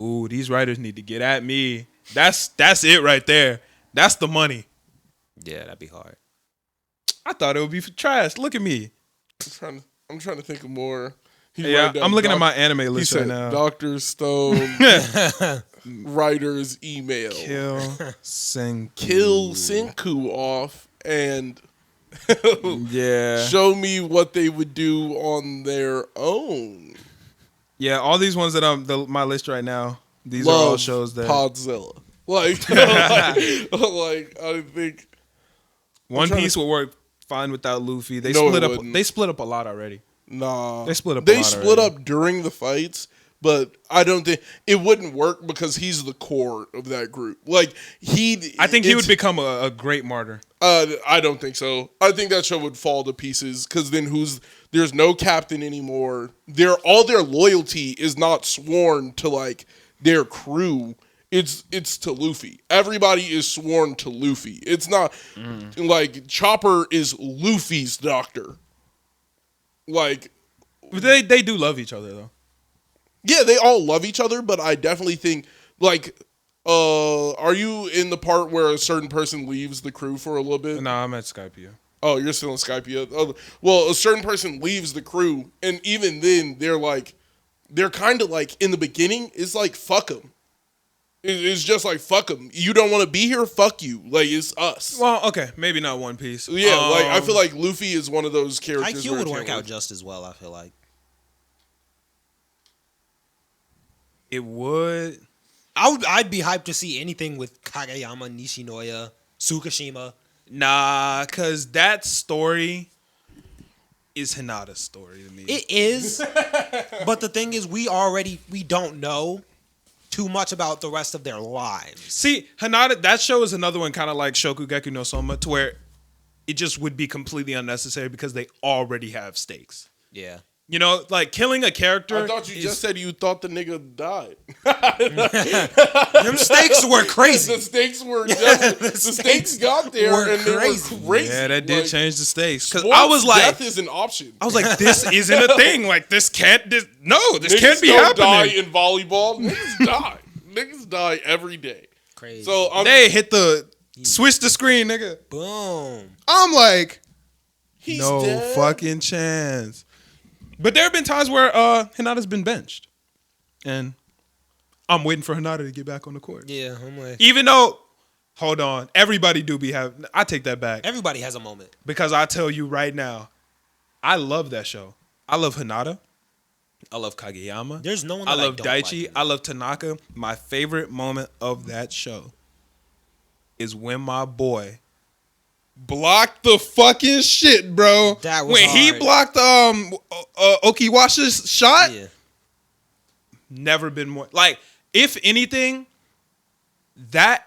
Speaker 1: Ooh, these writers need to get at me. That's it right there. That's the money.
Speaker 2: Yeah, that'd be hard.
Speaker 1: I thought it would be trash. Look at me.
Speaker 4: I'm trying to think of more.
Speaker 1: Yeah, I'm looking at my anime
Speaker 4: He
Speaker 1: list
Speaker 4: said
Speaker 1: right now.
Speaker 4: Dr. Stone writer's email.
Speaker 1: Kill Senku.
Speaker 4: Kill Senku off and
Speaker 1: Yeah.
Speaker 4: show me what they would do on their own.
Speaker 1: Yeah, all these ones that my list right now, these are all shows that
Speaker 4: Podzilla. Like I think
Speaker 1: One Piece will work fine without Luffy. They
Speaker 4: No,
Speaker 1: split
Speaker 4: it
Speaker 1: up.
Speaker 4: wouldn't.
Speaker 1: They split up a lot already.
Speaker 4: nah.
Speaker 1: They split up.
Speaker 4: They split up during the fights, but I don't think it wouldn't work because he's the core of that group. Like
Speaker 1: I think he would become a great martyr.
Speaker 4: I don't think so. I think that show would fall to pieces because then there's no captain anymore. All their loyalty is not sworn to like their crew. It's to Luffy. Everybody is sworn to Luffy. It's not like Chopper is Luffy's doctor. Like
Speaker 1: They do love each other though.
Speaker 4: yeah, they all love each other, but I definitely think like are you in the part where a certain person leaves the crew for a little bit?
Speaker 1: No, I'm at Skypea.
Speaker 4: Oh, you're still in Skypea. Oh, well, a certain person leaves the crew, and even then, they're kind of like in the beginning. It's like fuck them. It's just like fuck them. You don't want to be here. Fuck you. Like it's us.
Speaker 1: Well, okay, maybe not One Piece.
Speaker 4: Yeah, like I feel like Luffy is one of those characters.
Speaker 2: IQ
Speaker 4: where
Speaker 2: would
Speaker 4: it
Speaker 2: work
Speaker 4: can't
Speaker 2: out just as well. I feel like
Speaker 1: it would.
Speaker 2: I'd be hyped to see anything with Kageyama, Nishinoya, Tsukishima.
Speaker 1: Nah, cause that story is Hinata's story to me.
Speaker 2: It is, but the thing is, we don't know too much about the rest of their lives.
Speaker 1: See, Hinata, that show is another one kind of like Shokugeki no Soma, to where it just would be completely unnecessary because they already have stakes.
Speaker 2: Yeah.
Speaker 1: You know, like killing a character.
Speaker 4: I thought you just said you thought the nigga died.
Speaker 2: Them stakes were crazy.
Speaker 4: The stakes were just, the stakes got there
Speaker 2: were
Speaker 4: and
Speaker 2: crazy.
Speaker 4: they were crazy.
Speaker 1: Yeah, that did
Speaker 4: Like,
Speaker 1: change the stakes. Because
Speaker 4: sports
Speaker 1: I was like,
Speaker 4: death is an option.
Speaker 1: I was like, this isn't a thing. Like, this can't be
Speaker 4: Niggas don't
Speaker 1: happening.
Speaker 4: die in volleyball. Niggas die. Niggas die every day.
Speaker 2: Crazy.
Speaker 4: So
Speaker 1: They hit switch the screen, nigga.
Speaker 2: Boom.
Speaker 1: I'm like,
Speaker 4: he's
Speaker 1: no
Speaker 4: dead.
Speaker 1: fucking chance. But there have been times where Hinata's been benched. And I'm waiting for Hinata to get back on the court.
Speaker 2: Yeah, I'm like,
Speaker 1: Even though, hold on, everybody do be having, I take that back.
Speaker 2: everybody has a moment.
Speaker 1: Because I tell you right now, I love that show. I love Hinata. I love Kageyama.
Speaker 2: There's no one
Speaker 1: I
Speaker 2: that
Speaker 1: love
Speaker 2: don't
Speaker 1: Daichi.
Speaker 2: like.
Speaker 1: I love Tanaka. My favorite moment of that show is when my boy blocked the fucking shit, bro.
Speaker 2: That was
Speaker 1: when he
Speaker 2: hard.
Speaker 1: blocked Okiwasha's shot.
Speaker 2: Yeah.
Speaker 1: Never been more like, if anything, that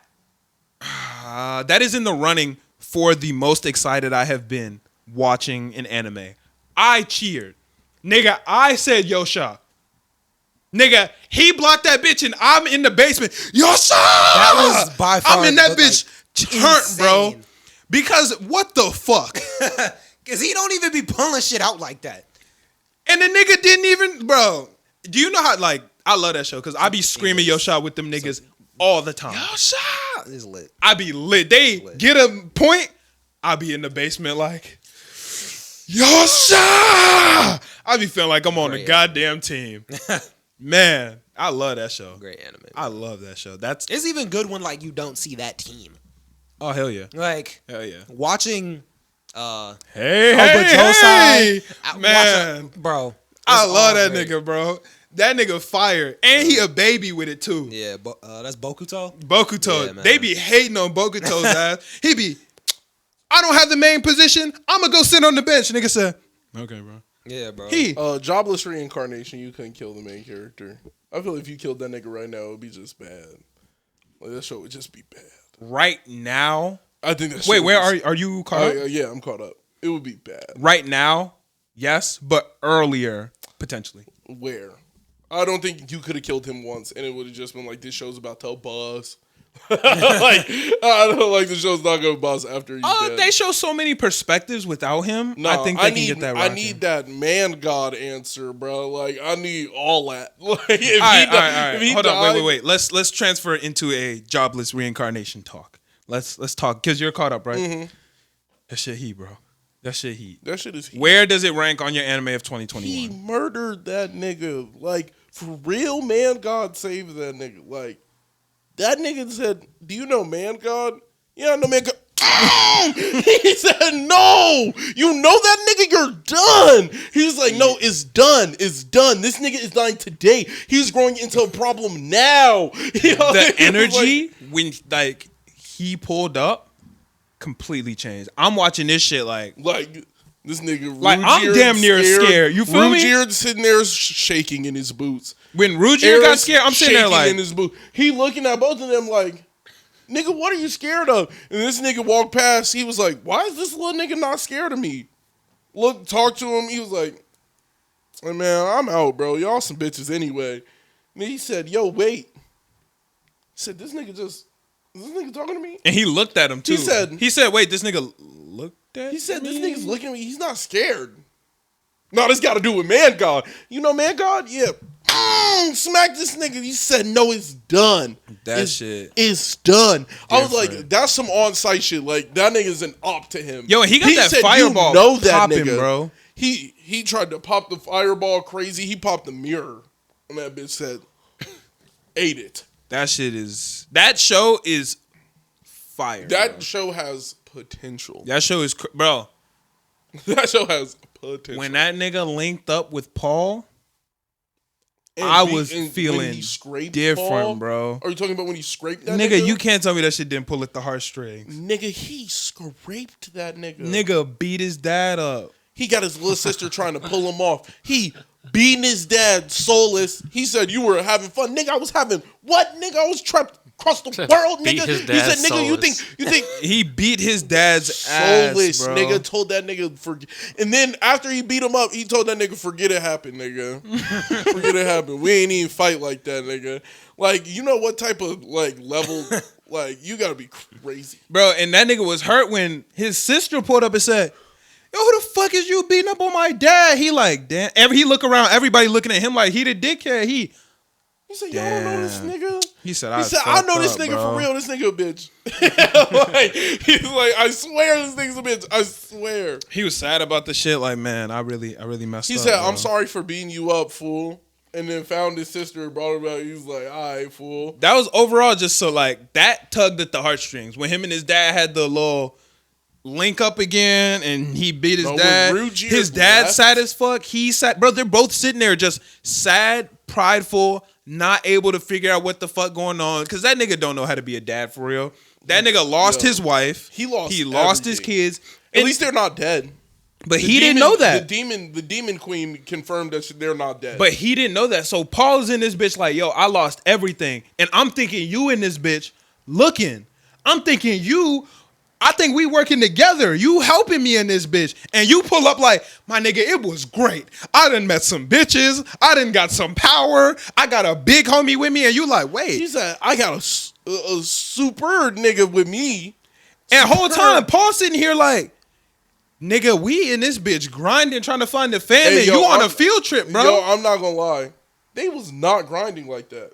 Speaker 1: is in the running for the most excited I have been watching an anime. I cheered. Nigga, I said Yosha. Nigga, he blocked that bitch and I'm in the basement. Yosha!
Speaker 2: That was by far
Speaker 1: I'm in that
Speaker 2: the,
Speaker 1: bitch turnt, bro. Because what the fuck?
Speaker 2: Because he don't even be pulling shit out like that.
Speaker 1: And the nigga didn't even, bro. Do you know how, like, I love that show because I be screaming Yosha with them niggas all the time.
Speaker 2: Yosha! It's lit.
Speaker 1: I be lit. They get a point, I be in the basement like, Yosha! I be feeling like I'm on the goddamn team. Man, I love that show.
Speaker 2: Great anime.
Speaker 1: I love that show.
Speaker 2: It's even good when like you don't see that team.
Speaker 1: Oh, hell yeah.
Speaker 2: Like
Speaker 1: Hell yeah.
Speaker 2: watching
Speaker 1: Hey,
Speaker 2: Obajosai,
Speaker 1: man.
Speaker 2: bro.
Speaker 1: I
Speaker 2: it's
Speaker 1: love
Speaker 2: all
Speaker 1: that
Speaker 2: great.
Speaker 1: nigga, bro. That nigga fire. And he a baby with it too.
Speaker 2: Yeah, that's Bokuto.
Speaker 1: Bokuto.
Speaker 2: Yeah, man.
Speaker 1: They be hating on Bokuto's ass. He be, I don't have the main position. I'm going to go sit on the bench. Nigga said, okay, bro.
Speaker 2: Yeah, bro.
Speaker 4: Jobless Reincarnation, you couldn't kill the main character. I feel if you killed that nigga right now, it would be just bad. Like, that show would just be bad.
Speaker 1: Right now.
Speaker 4: I think that
Speaker 1: Wait,
Speaker 4: show
Speaker 1: where
Speaker 4: was-
Speaker 1: are you caught up?
Speaker 4: Yeah, I'm caught up. It would be bad.
Speaker 1: Right now, yes, but earlier, potentially.
Speaker 4: Where? I don't think you could have killed him once, and it would have just been like, this show's about to buzz. Like, I don't like the show's not gonna buzz after he's dead.
Speaker 1: They show so many perspectives without him.
Speaker 4: No,
Speaker 1: I think they can get that right.
Speaker 4: I need that man god answer, bro. Like, I need all that. Like, if
Speaker 1: All
Speaker 4: he
Speaker 1: right. Hold
Speaker 4: died,
Speaker 1: on, wait. Let's transfer into a jobless reincarnation talk. Let's talk because you're caught up, right?
Speaker 4: Mm-hmm.
Speaker 1: That shit, bro. That shit heat.
Speaker 4: That shit is heat.
Speaker 1: Where does it rank on your anime of
Speaker 4: He
Speaker 1: 2021?
Speaker 4: murdered that nigga. Like, for real, Man God saved that nigga. Like, that nigga said, do you know Man God? Yeah, I know Man God. He said, no, you know that nigga, you're done. He was like, no, it's done. It's done. This nigga is dying today. He's growing into a problem now. You know,
Speaker 1: The energy when like he pulled up completely changed. I'm watching this shit like
Speaker 4: this nigga,
Speaker 1: like I'm damn near scared. You feel me?
Speaker 4: Rugier sitting there shaking in his boots.
Speaker 1: When Rugier got scared, I'm sitting there
Speaker 4: shaking
Speaker 1: like
Speaker 4: in his boots. He looking at both of them like, nigga, what are you scared of? And this nigga walked past. He was like, why is this little nigga not scared of me? Look, talk to him. He was like, hey, man, I'm out, bro. Y'all some bitches anyway. And he said, yo, wait. He said, is this nigga talking to me?
Speaker 1: and he looked at him too.
Speaker 4: He said,
Speaker 1: wait, this nigga looked at
Speaker 4: He said,
Speaker 1: me?
Speaker 4: this nigga's looking at me. He's not scared. No, this got to do with Man God. You know Man God? Yeah. Smack this nigga. He said, no, it's done. It's done. I was like, that's some on-site shit. Like, that nigga's an op to him.
Speaker 1: Yo, he got that
Speaker 4: said,
Speaker 1: fireball
Speaker 4: you know that
Speaker 1: popping,
Speaker 4: nigga.
Speaker 1: bro.
Speaker 4: He tried to pop the fireball crazy. He popped the mirror. And that bitch said, ate it.
Speaker 1: That show is fire.
Speaker 4: That
Speaker 1: bro.
Speaker 4: show has potential.
Speaker 1: That show is, bro.
Speaker 4: That show has potential.
Speaker 1: When that nigga linked up with Paul,
Speaker 4: And
Speaker 1: I
Speaker 4: when
Speaker 1: was feeling
Speaker 4: he scraped
Speaker 1: different,
Speaker 4: Paul,
Speaker 1: bro.
Speaker 4: Are you talking about when he scraped that
Speaker 1: Nigga,
Speaker 4: nigga?
Speaker 1: you can't tell me that shit didn't pull at the heartstrings.
Speaker 4: Nigga, he scraped that nigga.
Speaker 1: Nigga beat his dad up.
Speaker 4: He got his little sister trying to pull him off. He beating his dad soulless. He said, you were having fun. Nigga, I was having what? Nigga, I was trapped across the world,
Speaker 3: Beat
Speaker 4: nigga.
Speaker 3: his
Speaker 4: He
Speaker 3: dad
Speaker 4: said, nigga, you think
Speaker 1: He beat his dad's ass,
Speaker 4: soulless,
Speaker 1: bro.
Speaker 4: nigga, told that nigga forget. And then after he beat him up, he told that nigga, forget it happened, nigga. Forget it happened. We ain't even fight like that, nigga. Like, you know what type of, like, level, like, you gotta be crazy.
Speaker 1: Bro, and that nigga was hurt when his sister pulled up and said, yo, who the fuck is you beating up on my dad? He like, damn. He look around, everybody looking at him like he the dickhead. He
Speaker 4: said, y'all don't know this nigga?
Speaker 1: He said,
Speaker 4: I know this nigga
Speaker 1: bro.
Speaker 4: for real. This nigga a bitch. Like, he's like, I swear this nigga's a bitch. I swear.
Speaker 1: He was sad about the shit. Like, man, I really messed up.
Speaker 4: He said,
Speaker 1: bro.
Speaker 4: I'm sorry for beating you up, fool. And then found his sister and brought her back. He was like, all right, fool.
Speaker 1: That was overall just so like that tugged at the heartstrings when him and his dad had the little link up again and he beat his dad. His dad sad as fuck. He sad, bro. They're both sitting there just sad, prideful, not able to figure out what the fuck going on because that nigga don't know how to be a dad for real. That nigga lost his wife. He lost his kids.
Speaker 4: At least they're not dead.
Speaker 1: But he didn't know that.
Speaker 4: The demon queen confirmed that they're not dead.
Speaker 1: But he didn't know that. So Paul's in this bitch like, yo, I lost everything. And I'm thinking you in this bitch looking. I'm thinking I think we working together. You helping me in this bitch. And you pull up like, my nigga, it was great. I done met some bitches. I done got some power. I got a big homie with me. And you like, wait.
Speaker 4: He said, I got a super nigga with me.
Speaker 1: And the whole time, Paul sitting here like, nigga, we in this bitch grinding, trying to find the family.
Speaker 4: Hey, yo,
Speaker 1: you on a field trip, bro.
Speaker 4: Yo, I'm not gonna lie. They was not grinding like that.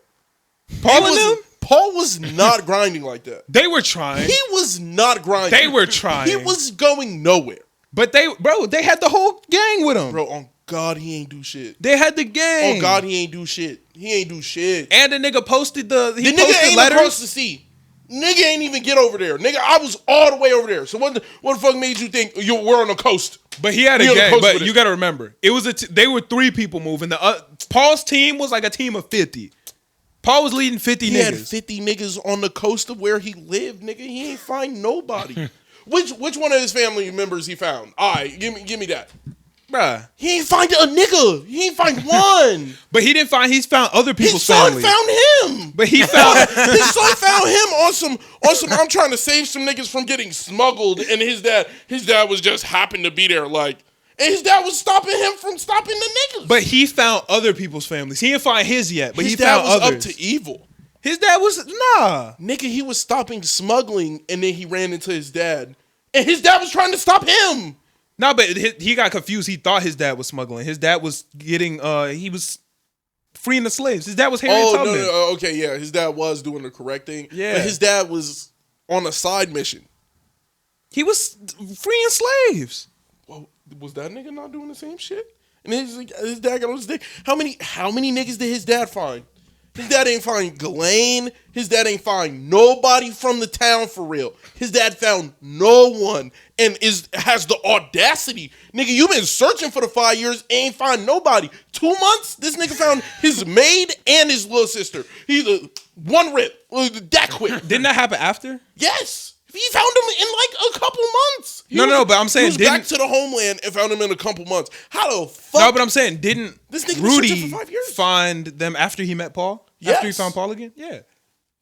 Speaker 1: Paul
Speaker 4: was not grinding like that.
Speaker 1: They were trying.
Speaker 4: He was not grinding.
Speaker 1: They were trying.
Speaker 4: He was going nowhere.
Speaker 1: But they had the whole gang with him.
Speaker 4: Bro, on God, he ain't do shit.
Speaker 1: They had the gang.
Speaker 4: On God, he ain't do shit. He ain't do shit.
Speaker 1: And the nigga posted the
Speaker 4: nigga ain't
Speaker 1: letters.
Speaker 4: across the sea. Nigga ain't even get over there. Nigga, I was all the way over there. So what the fuck made you think we're on the coast?
Speaker 1: But he had a gang. But you got to remember, it was they were 3 people moving. Paul's team was like a team of 50. Paul was leading 50 niggas.
Speaker 4: He had 50 niggas on the coast of where he lived, nigga. He ain't find nobody. Which one of his family members he found? All right, give me that.
Speaker 1: Bruh.
Speaker 4: He ain't find a nigga. He ain't find one.
Speaker 1: But he didn't find, he's found other people's families.
Speaker 4: His son found him.
Speaker 1: But he found
Speaker 4: his son found him on some I'm trying to save some niggas from getting smuggled, and his dad was just happened to be there, like, and his dad was stopping him from stopping the niggas.
Speaker 1: But he found other people's families. He didn't find his yet, but
Speaker 4: his
Speaker 1: he
Speaker 4: dad
Speaker 1: found
Speaker 4: was
Speaker 1: others.
Speaker 4: up to evil.
Speaker 1: His dad was
Speaker 4: Nigga, he was stopping smuggling, and then he ran into his dad, and his dad was trying to stop him.
Speaker 1: No, but he got confused. He thought his dad was smuggling. His dad was getting, he was freeing the slaves. His dad was Harriet Tubman.
Speaker 4: No, okay, yeah. His dad was doing the correct thing.
Speaker 1: Yeah.
Speaker 4: But his dad was on a side mission.
Speaker 1: He was freeing slaves.
Speaker 4: well, was that nigga not doing the same shit? And his dad got on his dick. How many niggas did his dad find? His dad ain't find Ghislaine. His dad ain't find nobody from the town for real. His dad found no one and has the audacity. Nigga, you been searching for the 5 years, ain't find nobody. 2 months, this nigga found his maid and his little sister. He's one rip. That quick.
Speaker 1: Didn't that happen after?
Speaker 4: Yes. He found him in like a couple months.
Speaker 1: No, but I'm saying
Speaker 4: he was back to the homeland and found him in a couple months. How the fuck?
Speaker 1: No, but I'm saying didn't
Speaker 4: this nigga been searching
Speaker 1: Rudy
Speaker 4: for 5 years?
Speaker 1: find them after he met Paul?
Speaker 4: Yes.
Speaker 1: After he found Paul again? Yeah.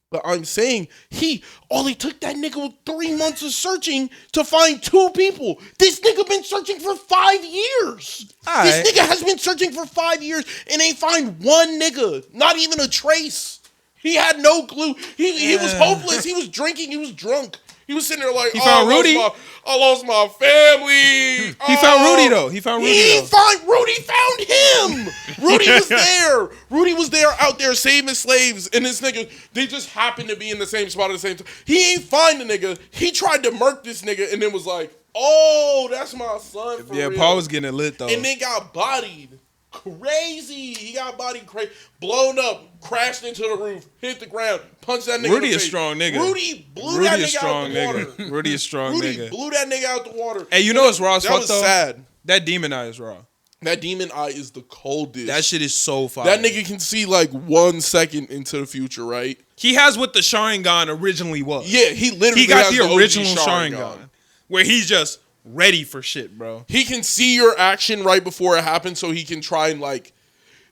Speaker 4: But I'm saying he took that nigga with 3 months of searching to find 2 people. This nigga been searching for 5 years.
Speaker 1: All
Speaker 4: this
Speaker 1: right.
Speaker 4: nigga has been searching for 5 years and ain't find one nigga. Not even a trace. He had no clue. He was hopeless. He was drinking. He was drunk. He was sitting there like,
Speaker 1: He found Rudy.
Speaker 4: I lost my family.
Speaker 1: He found Rudy though. He found Rudy though.
Speaker 4: Rudy found him. Rudy was there. Rudy was there out there saving slaves. And this nigga, they just happened to be in the same spot at the same time. He ain't find the nigga. He tried to murk this nigga and then was like, oh, that's my son for real.
Speaker 1: Paul was getting lit though.
Speaker 4: And then got bodied. Crazy. He got bodied crazy. Blown up. Crashed into the roof. Hit the ground. Punched that nigga
Speaker 1: Rudy
Speaker 4: in the
Speaker 1: a
Speaker 4: face.
Speaker 1: strong nigga.
Speaker 4: Rudy blew that nigga out the water.
Speaker 1: Rudy a strong
Speaker 4: Rudy
Speaker 1: nigga.
Speaker 4: blew that nigga out the water.
Speaker 1: Hey, you know what's raw as
Speaker 4: that
Speaker 1: fuck
Speaker 4: was
Speaker 1: though?
Speaker 4: sad.
Speaker 1: That demon eye is raw.
Speaker 4: That demon eye is the coldest.
Speaker 1: That shit is so fire.
Speaker 4: That nigga can see like 1 second into the future, right?
Speaker 1: He has what the Sharingan originally was.
Speaker 4: Yeah, he literally
Speaker 1: He got
Speaker 4: has
Speaker 1: the
Speaker 4: OG
Speaker 1: original Sharingan. Where he's just ready for shit, bro.
Speaker 4: He can see your action right before it happens, so he can try and like.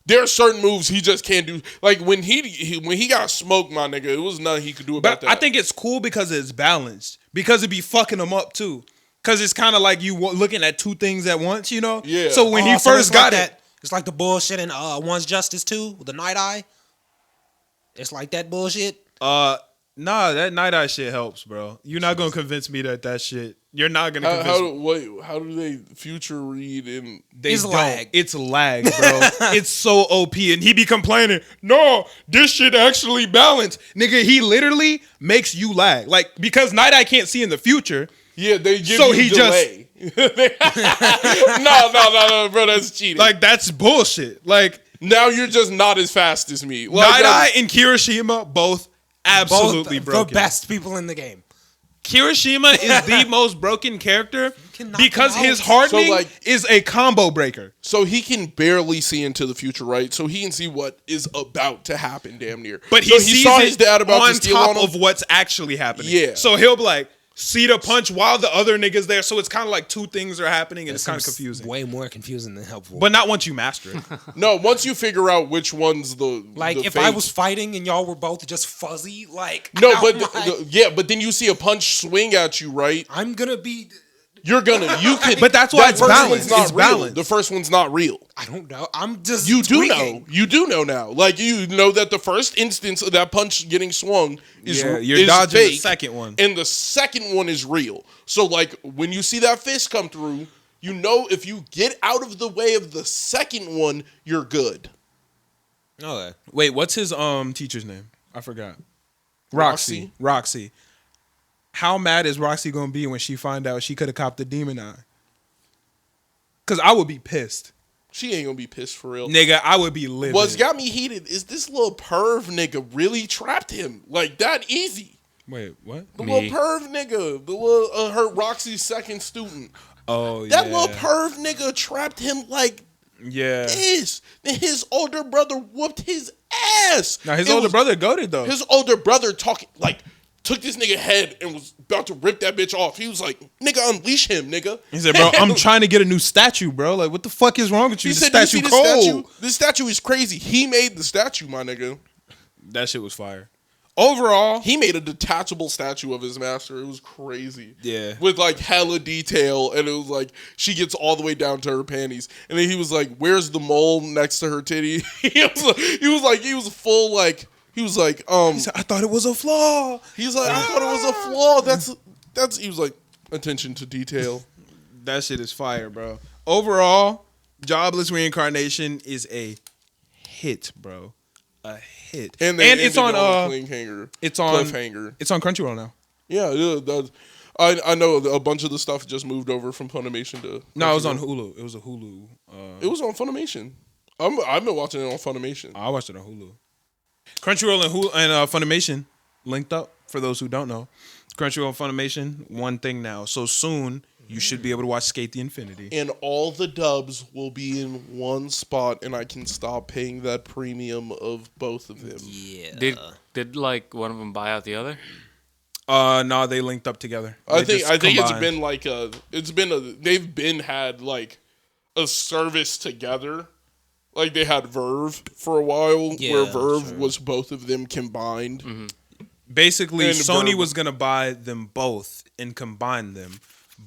Speaker 4: There are certain moves he just can't do. Like when he got smoked, my nigga, it was nothing he could do about
Speaker 1: But
Speaker 4: that.
Speaker 1: I think it's cool because it's balanced. Because it be fucking him up too. Because it's kind of like you looking at 2 things at once, you know?
Speaker 4: Yeah.
Speaker 1: So when he
Speaker 2: So
Speaker 1: first
Speaker 2: it's
Speaker 1: got
Speaker 2: like
Speaker 1: it.
Speaker 2: that, it's like the bullshit in One's Justice 2 with the Night Eye. It's like that bullshit.
Speaker 1: Nah, that Night Eye shit helps, bro. You're not going to convince me that shit. You're not going to convince me.
Speaker 4: How do they future read and
Speaker 2: It's lag.
Speaker 1: It's lag, bro. It's so OP. And he be complaining, no, this shit actually balanced. Nigga, he literally makes you lag. Like, because Night Eye can't see in the future.
Speaker 4: yeah, they give
Speaker 1: So
Speaker 4: you
Speaker 1: he
Speaker 4: delay. No, bro, that's cheating.
Speaker 1: Like, that's bullshit. Like,
Speaker 4: now you're just not as fast as me. Like,
Speaker 1: Night Eye and Kirishima both absolutely
Speaker 2: Both
Speaker 1: broken.
Speaker 2: the best people in the game.
Speaker 1: Kirishima is the most broken character
Speaker 2: can knock
Speaker 1: because
Speaker 2: him out.
Speaker 1: his hardening
Speaker 4: So, like-
Speaker 1: is a combo breaker.
Speaker 4: So he can barely see into the future, right? So he can see what is about to happen, damn near.
Speaker 1: But
Speaker 4: So
Speaker 1: he sees
Speaker 4: saw
Speaker 1: it
Speaker 4: his dad about
Speaker 1: on
Speaker 4: to steal
Speaker 1: top
Speaker 4: on him.
Speaker 1: of what's actually happening.
Speaker 4: Yeah.
Speaker 1: So he'll be like, see the punch while the other nigga's there. So it's kind of like 2 things are happening and it's kind of confusing.
Speaker 2: Way more confusing than helpful.
Speaker 1: But not once you master it.
Speaker 4: No, once you figure out which one's the
Speaker 2: like
Speaker 4: the
Speaker 2: if
Speaker 4: fake.
Speaker 2: I was fighting and y'all were both just fuzzy, like
Speaker 4: No,
Speaker 2: how
Speaker 4: but
Speaker 2: am I-
Speaker 4: yeah, but then you see a punch swing at you, right?
Speaker 2: I'm gonna be.
Speaker 4: You could.
Speaker 1: But that's why
Speaker 4: that
Speaker 1: it's
Speaker 4: first
Speaker 1: balanced.
Speaker 4: one's not
Speaker 1: It's
Speaker 4: real.
Speaker 1: balanced.
Speaker 4: The first one's not real.
Speaker 2: I don't know. I'm just.
Speaker 4: You do
Speaker 2: tweaking.
Speaker 4: know. You do know now. Like you know that the first instance of that punch getting swung is
Speaker 1: Yeah, you're
Speaker 4: is
Speaker 1: dodging the
Speaker 4: fake,
Speaker 1: second one.
Speaker 4: and the second one is real. So like when you see that fist come through, you know if you get out of the way of the second one, you're good.
Speaker 1: Okay. Wait, what's his teacher's name? I forgot. Roxy. How mad is Roxy gonna be when she find out she could have copped the demon eye? Cause I would be pissed.
Speaker 4: She ain't gonna be pissed for real.
Speaker 1: Nigga, I would be livid.
Speaker 4: What's got me heated is this little perv nigga really trapped him like that easy.
Speaker 1: Wait, what?
Speaker 4: The
Speaker 3: Me.
Speaker 4: little perv nigga, the little her Roxy's second student.
Speaker 1: Oh,
Speaker 4: That
Speaker 1: yeah.
Speaker 4: little perv nigga trapped him like
Speaker 1: Yeah.
Speaker 4: this. Then his older brother whooped his ass.
Speaker 1: Now his
Speaker 4: It
Speaker 1: older
Speaker 4: was-
Speaker 1: brother goated though.
Speaker 4: His older brother took this nigga head and was about to rip that bitch off. He was like, "Nigga, unleash him, nigga."
Speaker 1: He said, "Bro, I'm trying to get a new statue, bro. Like, what the fuck is wrong with you?
Speaker 4: He
Speaker 1: The
Speaker 4: said, "You
Speaker 1: statue
Speaker 4: see this
Speaker 1: cold."
Speaker 4: statue? This statue is crazy. He made the statue, my nigga.
Speaker 1: That shit was fire. Overall,
Speaker 4: He made a detachable statue of his master. It was crazy.
Speaker 1: Yeah.
Speaker 4: With like hella detail. And it was like, she gets all the way down to her panties. And then he was like, "Where's the mole next to her titty?" he was full like,
Speaker 1: he said, I thought it was a flaw.
Speaker 4: he's like, "I thought it was a flaw." That's, he was like, attention to detail.
Speaker 1: That shit is fire, bro. Overall, Jobless Reincarnation is a hit, bro. A hit.
Speaker 4: And
Speaker 1: it's on
Speaker 4: cliffhanger.
Speaker 1: it's on
Speaker 4: Cliffhanger.
Speaker 1: It's on Crunchyroll now.
Speaker 4: Yeah, it does. I know a bunch of the stuff just moved over from Funimation to.
Speaker 1: No, it was on Hulu. It was a Hulu.
Speaker 4: It was on Funimation. I've been watching it on Funimation.
Speaker 1: I watched it on Hulu. Crunchyroll and Hulu and Funimation linked up. For those who don't know, Crunchyroll and Funimation, one thing now. So soon you should be able to watch Skate the Infinity.
Speaker 4: And all the dubs will be in one spot, and I can stop paying that premium of both of them.
Speaker 2: Yeah.
Speaker 3: Did like one of them buy out the other?
Speaker 1: No, they linked up together.
Speaker 4: I think it's
Speaker 1: combined.
Speaker 4: been like they've been had like a service together. Like they had Verve for a while, where Verve was both of them combined.
Speaker 3: Mm-hmm.
Speaker 1: Basically,
Speaker 4: And
Speaker 1: Sony
Speaker 4: Verve.
Speaker 1: was gonna buy them both and combine them,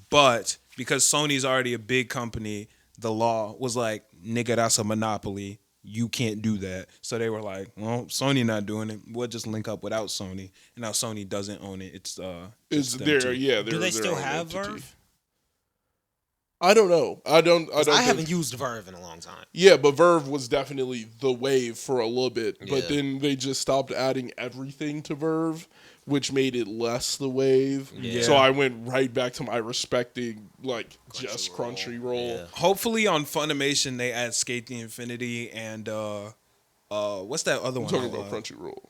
Speaker 1: but because Sony's already a big company, the law was like, "Nigga, that's a monopoly. You can't do that." So they were like, "Well, Sony not doing it. We'll just link up without Sony." And now Sony doesn't own it. It's just them
Speaker 4: There,
Speaker 1: two.
Speaker 4: yeah.
Speaker 5: Do they still have Verve?
Speaker 4: I don't know. I don't.
Speaker 2: I haven't used Verve in a long time.
Speaker 4: Yeah, but Verve was definitely the wave for a little bit.
Speaker 2: Yeah.
Speaker 4: But then they just stopped adding everything to Verve, which made it less the wave.
Speaker 2: Yeah.
Speaker 4: So I went right back to my respecting, like, just Crunchyroll.
Speaker 2: Yeah.
Speaker 1: Hopefully on Funimation they add Skate the Infinity and what's that other
Speaker 4: I'm
Speaker 1: one?
Speaker 4: talking about Crunchyroll.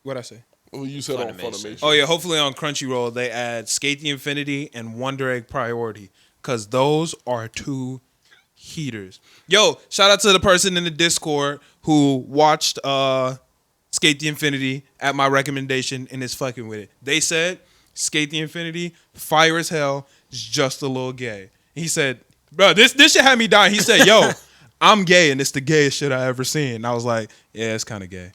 Speaker 1: What'd I say?
Speaker 4: Well, you said on
Speaker 2: Funimation.
Speaker 4: Funimation.
Speaker 1: Oh yeah, hopefully on Crunchyroll they add Skate the Infinity and Wonder Egg Priority, because those are two heaters. Yo, shout out to the person in the Discord who watched Skate the Infinity at my recommendation and is fucking with it. They said Skate the Infinity, fire as hell, is just a little gay. He said, bro, this shit had me dying. He said, yo, I'm gay and it's the gayest shit I ever seen. And I was like, yeah, it's kind of gay.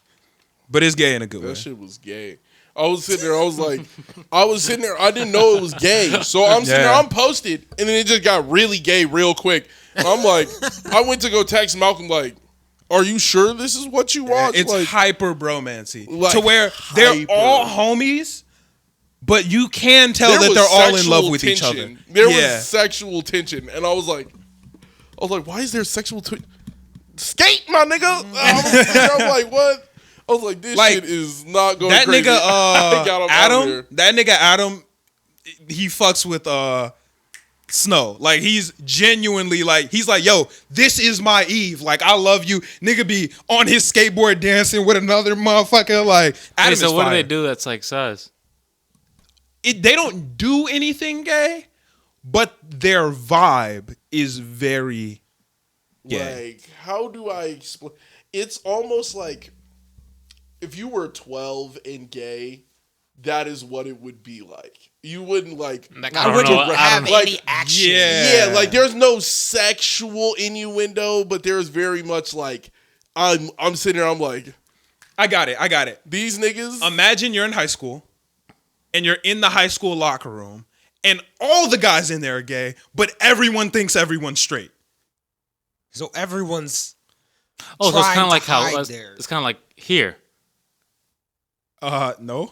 Speaker 1: But it's gay in a good way.
Speaker 4: That shit was gay. I was sitting there. I didn't know it was gay. So I'm sitting there. I'm posted, and then it just got really gay real quick. And I'm like, I went to go text Malcolm like, "Are you sure this is what you want?"
Speaker 1: It's
Speaker 4: like,
Speaker 1: hyper bromancy
Speaker 4: like
Speaker 1: to where they're
Speaker 4: hyper.
Speaker 1: all homies, but you can tell
Speaker 4: there
Speaker 1: that
Speaker 4: was
Speaker 1: they're all in
Speaker 4: sexual
Speaker 1: love with each other.
Speaker 4: tension. There was sexual tension, and I was like, why is there sexual tension? Skate, my nigga. I'm like, what? I was like, this
Speaker 1: Like,
Speaker 4: shit is not going
Speaker 1: That
Speaker 4: crazy.
Speaker 1: nigga
Speaker 4: I got him out of
Speaker 1: Adam,
Speaker 4: there.
Speaker 1: that nigga Adam, he fucks with Snow. Like he's genuinely like, he's like, yo, this is my Eve. Like I love you. Nigga be on his skateboard dancing with another motherfucker. Like Adam
Speaker 3: Hey, so
Speaker 1: is
Speaker 3: what do
Speaker 1: fire.
Speaker 3: they do that's like sus?
Speaker 1: They don't do anything gay, but their vibe is very gay.
Speaker 4: Like, how do I explain? It's almost like if you were 12 and gay, that is what it would be like. You wouldn't like.
Speaker 3: I wouldn't
Speaker 2: have
Speaker 4: like,
Speaker 2: any action.
Speaker 1: Yeah.
Speaker 4: Yeah, like there's no sexual innuendo, but there's very much like I'm sitting there. I'm like,
Speaker 1: I got it.
Speaker 4: these niggas.
Speaker 1: Imagine you're in high school and you're in the high school locker room and all the guys in there are gay, but everyone thinks everyone's straight.
Speaker 2: So everyone's
Speaker 3: Oh, so it's
Speaker 2: trying
Speaker 3: kind of
Speaker 2: to
Speaker 3: like how
Speaker 2: hide
Speaker 3: it's
Speaker 2: theirs.
Speaker 3: kind of like here.
Speaker 1: No.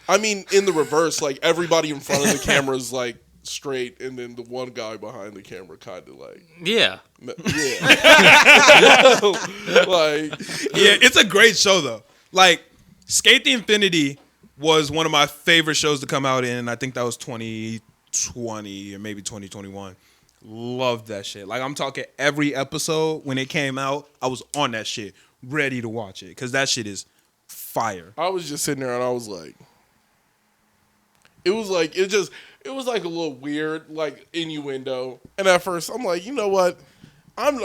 Speaker 4: I mean, in the reverse, like everybody in front of the camera is like straight, and then the one guy behind the camera kind of like,
Speaker 3: Yeah.
Speaker 4: yeah, like
Speaker 1: Yeah, it's a great show though. Like Skate the Infinity was one of my favorite shows to come out in. I think that was 2020 or maybe 2021. Loved that shit. Like I'm talking every episode when it came out, I was on that shit, ready to watch it because that shit is fire.
Speaker 4: I was just sitting there and I was like, it was like a little weird, like innuendo. And at first I'm like, you know what? I'm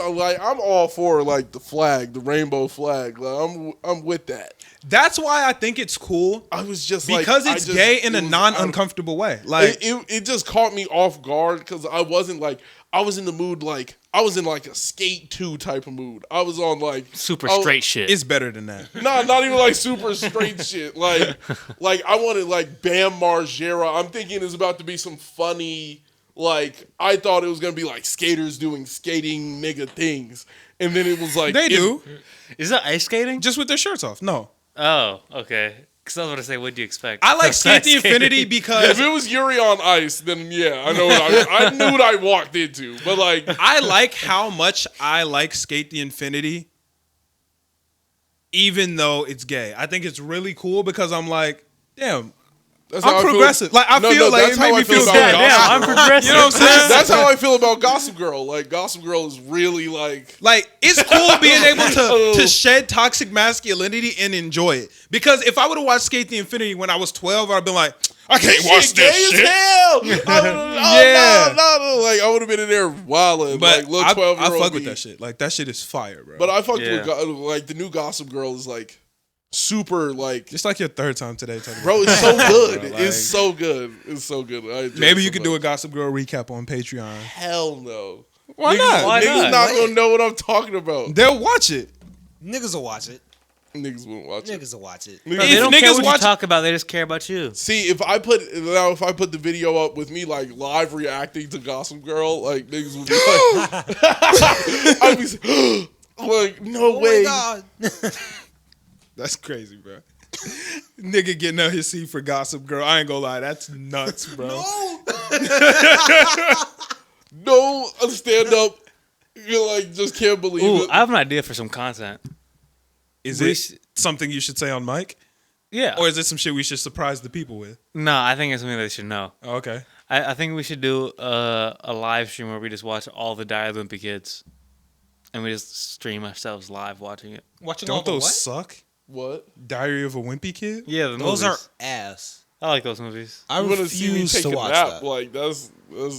Speaker 4: all for like the flag, the rainbow flag. Like, I'm with that.
Speaker 1: That's why I think it's cool
Speaker 4: I was just
Speaker 1: because
Speaker 4: like,
Speaker 1: it's gay in a non-uncomfortable way. Like
Speaker 4: it just caught me off guard because I wasn't like I was in the mood like I was in like a Skate 2 type of mood. I was on like
Speaker 3: Super straight shit.
Speaker 1: it's better than that.
Speaker 4: not even like super straight shit. Like I wanted like Bam Margera. I'm thinking it's about to be some funny. Like I thought it was gonna be like skaters doing skating nigga things, and then it was like
Speaker 1: They do
Speaker 3: Is that ice skating?
Speaker 1: just with their shirts off. No,
Speaker 3: Oh, okay. Because I was going to say, what do you expect?
Speaker 1: I like Skate the
Speaker 3: Ice skating.
Speaker 1: Infinity because
Speaker 4: If it was Yuri on Ice, then yeah, I know I knew what I walked into. But like,
Speaker 1: I like how much I like Skate the Infinity, even though it's gay. I think it's really cool because I'm like, damn,
Speaker 4: That's how
Speaker 1: I'm progressive. Like I feel like
Speaker 4: that's
Speaker 1: it
Speaker 4: how
Speaker 1: made
Speaker 4: I
Speaker 1: me
Speaker 4: feel
Speaker 1: feel
Speaker 4: about
Speaker 1: good.
Speaker 4: Gossip
Speaker 3: Damn, I'm
Speaker 4: Girl.
Speaker 3: progressive.
Speaker 1: You know what I'm saying?
Speaker 4: That's how I feel about Gossip Girl. Like Gossip Girl is really like
Speaker 1: It's cool being able to shed toxic masculinity and enjoy it. Because if I would have watched Skate the Infinity when I was 12, I'd been like, I can't watch
Speaker 4: gay
Speaker 1: this
Speaker 4: as
Speaker 1: shit.
Speaker 4: hell.
Speaker 1: Yeah.
Speaker 4: No. Like I would have been in there wilding.
Speaker 1: But
Speaker 4: like little 12-year-old
Speaker 1: I fuck with
Speaker 4: me.
Speaker 1: that shit. Like that shit is fire, bro.
Speaker 4: But I fucked
Speaker 3: Yeah.
Speaker 4: with like the new Gossip Girl is like super like.
Speaker 1: just like your third time today, Tony.
Speaker 4: Bro, it's so good.
Speaker 1: Bro, like-
Speaker 4: It's so good. It's so good. I enjoy
Speaker 1: Maybe
Speaker 4: it
Speaker 1: you
Speaker 4: so
Speaker 1: could do a
Speaker 4: much.
Speaker 1: Gossip Girl recap on Patreon.
Speaker 4: Hell no.
Speaker 1: Why not?
Speaker 3: Why
Speaker 4: Niggas
Speaker 3: not?
Speaker 4: not gonna know what I'm talking about.
Speaker 1: They'll watch it.
Speaker 2: Niggas will watch it.
Speaker 4: Niggas won't watch it.
Speaker 2: Niggas will watch it.
Speaker 3: Bro,
Speaker 1: If
Speaker 3: they don't care
Speaker 1: niggas
Speaker 3: what
Speaker 1: watch-
Speaker 3: you talk about. They just care about you.
Speaker 4: See, if I put the video up with me like live reacting to Gossip Girl, like niggas would be like, I'd be like, no
Speaker 2: Oh
Speaker 4: way.
Speaker 2: my god.
Speaker 1: That's crazy, bro. Nigga getting out his seat for Gossip Girl. I ain't gonna lie, that's nuts, bro.
Speaker 4: No, stand up. You like just can't believe
Speaker 3: Ooh,
Speaker 4: it.
Speaker 3: I have an idea for some content.
Speaker 1: Is
Speaker 3: We
Speaker 1: it
Speaker 3: sh-
Speaker 1: something you should say on mic?
Speaker 3: Yeah.
Speaker 1: Or is it some shit we should surprise the people with?
Speaker 3: No, I think it's something they should know.
Speaker 1: Oh, okay.
Speaker 3: I think we should do a live stream where we just watch all the Die Olympic kids, and we just stream ourselves live watching it.
Speaker 2: Watching all
Speaker 1: Don't
Speaker 2: the
Speaker 1: those
Speaker 2: what?
Speaker 1: suck?
Speaker 4: What?
Speaker 1: Diary of a Wimpy Kid?
Speaker 3: Yeah, the
Speaker 2: Those
Speaker 3: movies.
Speaker 2: are ass.
Speaker 3: I like those movies.
Speaker 2: I
Speaker 4: You want to see me
Speaker 2: refuse
Speaker 4: take
Speaker 2: to
Speaker 4: a
Speaker 2: watch
Speaker 4: nap?
Speaker 2: that.
Speaker 4: Like that's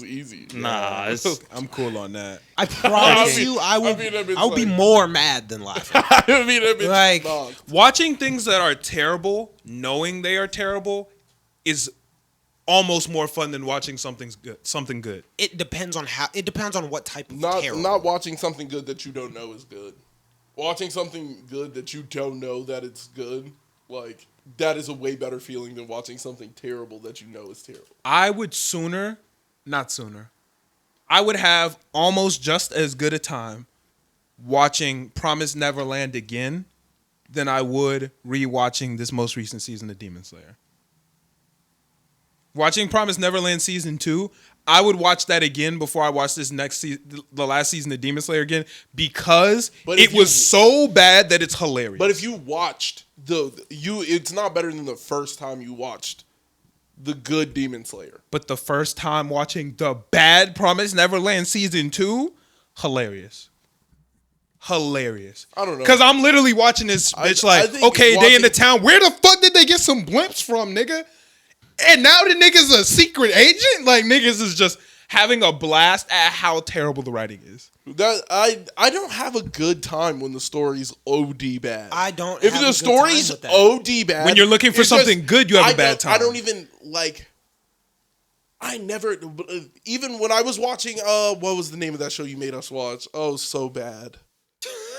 Speaker 4: easy.
Speaker 3: Nah, it's,
Speaker 1: I'm cool on that.
Speaker 2: I promise
Speaker 4: I mean-
Speaker 2: you, I will.
Speaker 4: I mean, that bitch
Speaker 2: I will be
Speaker 4: like-
Speaker 2: more mad than laughing.
Speaker 4: I mean, that bitch
Speaker 2: Like-
Speaker 4: knocked.
Speaker 1: Watching things that are terrible, knowing they are terrible, is almost more fun than watching something good.
Speaker 2: It depends on how. It depends on what type of
Speaker 4: Not
Speaker 2: terrible.
Speaker 4: not watching something good that you don't know is good. Watching something good that you don't know that it's good, like that is a way better feeling than watching something terrible that you know is terrible.
Speaker 1: I would I would have almost just as good a time watching Promised Neverland again than I would rewatching this most recent season of Demon Slayer. Watching Promised Neverland season 2, I would watch that again before I watch this the last season of Demon Slayer again, because
Speaker 4: But if
Speaker 1: it was
Speaker 4: you-
Speaker 1: so bad that it's hilarious.
Speaker 4: But if you watched it's not better than the first time you watched the good Demon Slayer.
Speaker 1: But the first time watching the bad Promised Neverland season 2, hilarious. Hilarious.
Speaker 4: I don't know.
Speaker 1: Because I'm literally watching this bitch
Speaker 4: I
Speaker 1: like,
Speaker 4: think
Speaker 1: okay, they in the
Speaker 4: watching-
Speaker 1: town. Where the fuck did they get some blimps from, nigga? And now the nigga's a secret agent? Like, niggas is just having a blast at how terrible the writing is.
Speaker 4: That I don't have a good time when the story's OD bad.
Speaker 2: I don't
Speaker 4: If
Speaker 2: have a
Speaker 4: the
Speaker 2: good
Speaker 4: story's
Speaker 2: time with that.
Speaker 4: OD bad,
Speaker 1: When you're looking for
Speaker 4: it's
Speaker 1: something good, you have a
Speaker 4: I
Speaker 1: bad
Speaker 4: don't-
Speaker 1: time.
Speaker 4: I don't even like. I never even when I was watching what was the name of that show you made us watch? Oh, so bad.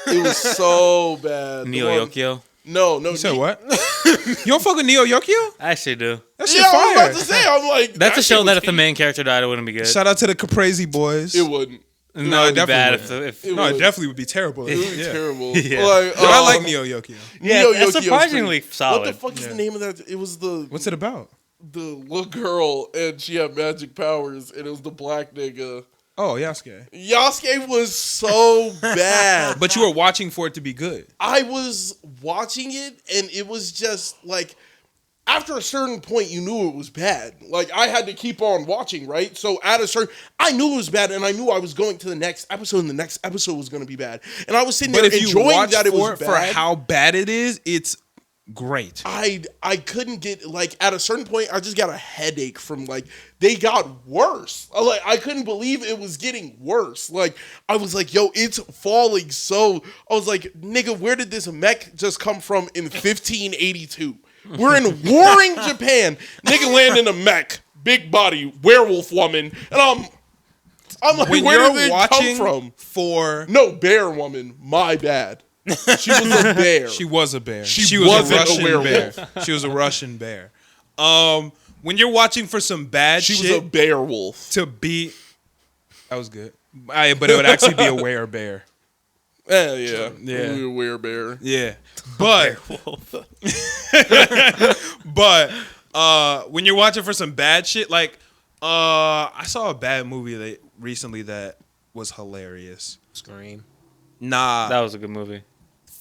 Speaker 4: It was so bad.
Speaker 3: Neo
Speaker 4: The one-
Speaker 3: Yokio.
Speaker 4: No.
Speaker 1: You said what? You don't fuck with Neo Yokio?
Speaker 3: I actually do.
Speaker 1: That shit
Speaker 4: Yeah, I was
Speaker 1: fire.
Speaker 4: about to say. I'm like
Speaker 3: That's a
Speaker 4: shit
Speaker 3: show
Speaker 4: was
Speaker 3: that if the
Speaker 4: heat.
Speaker 3: main character died, it wouldn't be good.
Speaker 1: Shout out to the Caprese boys.
Speaker 4: It wouldn't.
Speaker 3: No, it'd be
Speaker 1: definitely
Speaker 3: bad
Speaker 1: wouldn't.
Speaker 3: if
Speaker 4: It
Speaker 1: No, it
Speaker 4: would.
Speaker 1: definitely would be terrible.
Speaker 4: It was
Speaker 1: Yeah.
Speaker 4: terrible.
Speaker 3: Yeah.
Speaker 4: Like,
Speaker 1: But I like Neo Yokio.
Speaker 3: Yeah,
Speaker 4: Neo
Speaker 3: that's
Speaker 4: Yokio's
Speaker 3: surprisingly
Speaker 4: pretty-
Speaker 3: solid.
Speaker 4: What the fuck is the name of that? It was the
Speaker 1: What's it about?
Speaker 4: little girl and she had magic powers and it was the black nigga.
Speaker 1: Oh, Yasuke.
Speaker 4: Yasuke was so bad.
Speaker 1: But you were watching for it to be good.
Speaker 4: I was watching it and it was just like after a certain point you knew it was bad. Like I had to keep on watching, right? So at a certain I knew it was bad and I knew I was going to the next episode and the next episode was going to be bad. And I was sitting
Speaker 1: But
Speaker 4: there
Speaker 1: if you
Speaker 4: enjoying
Speaker 1: watch
Speaker 4: that it
Speaker 1: for
Speaker 4: was
Speaker 1: it
Speaker 4: bad.
Speaker 1: for how bad it is, it's great.
Speaker 4: I couldn't get like at a certain point I just got a headache from like they got worse. Like I couldn't believe it was getting worse. Like I was like, yo, it's falling so I was like, nigga, where did this mech just come from in 1582? We're in warring Japan. Nigga land in a mech, big body, werewolf woman, and I'm like,
Speaker 1: When
Speaker 4: where
Speaker 1: you're
Speaker 4: did it
Speaker 1: watching
Speaker 4: come from?
Speaker 1: for
Speaker 4: No, bear woman, my bad. She was a bear.
Speaker 1: she was a bear.
Speaker 4: She
Speaker 1: was
Speaker 4: wasn't a
Speaker 1: Russian
Speaker 4: werewolf.
Speaker 1: bear. She was a Russian bear. When you're watching for some bad
Speaker 4: She was
Speaker 1: shit
Speaker 4: a bear wolf.
Speaker 1: to be, that was good. But it would actually be a werebear.
Speaker 4: Yeah.
Speaker 1: Yeah.
Speaker 4: We were bear.
Speaker 1: Yeah, but when you're watching for some bad shit, like I saw a bad movie recently that was hilarious.
Speaker 2: Scream.
Speaker 1: Nah,
Speaker 3: That was a good movie.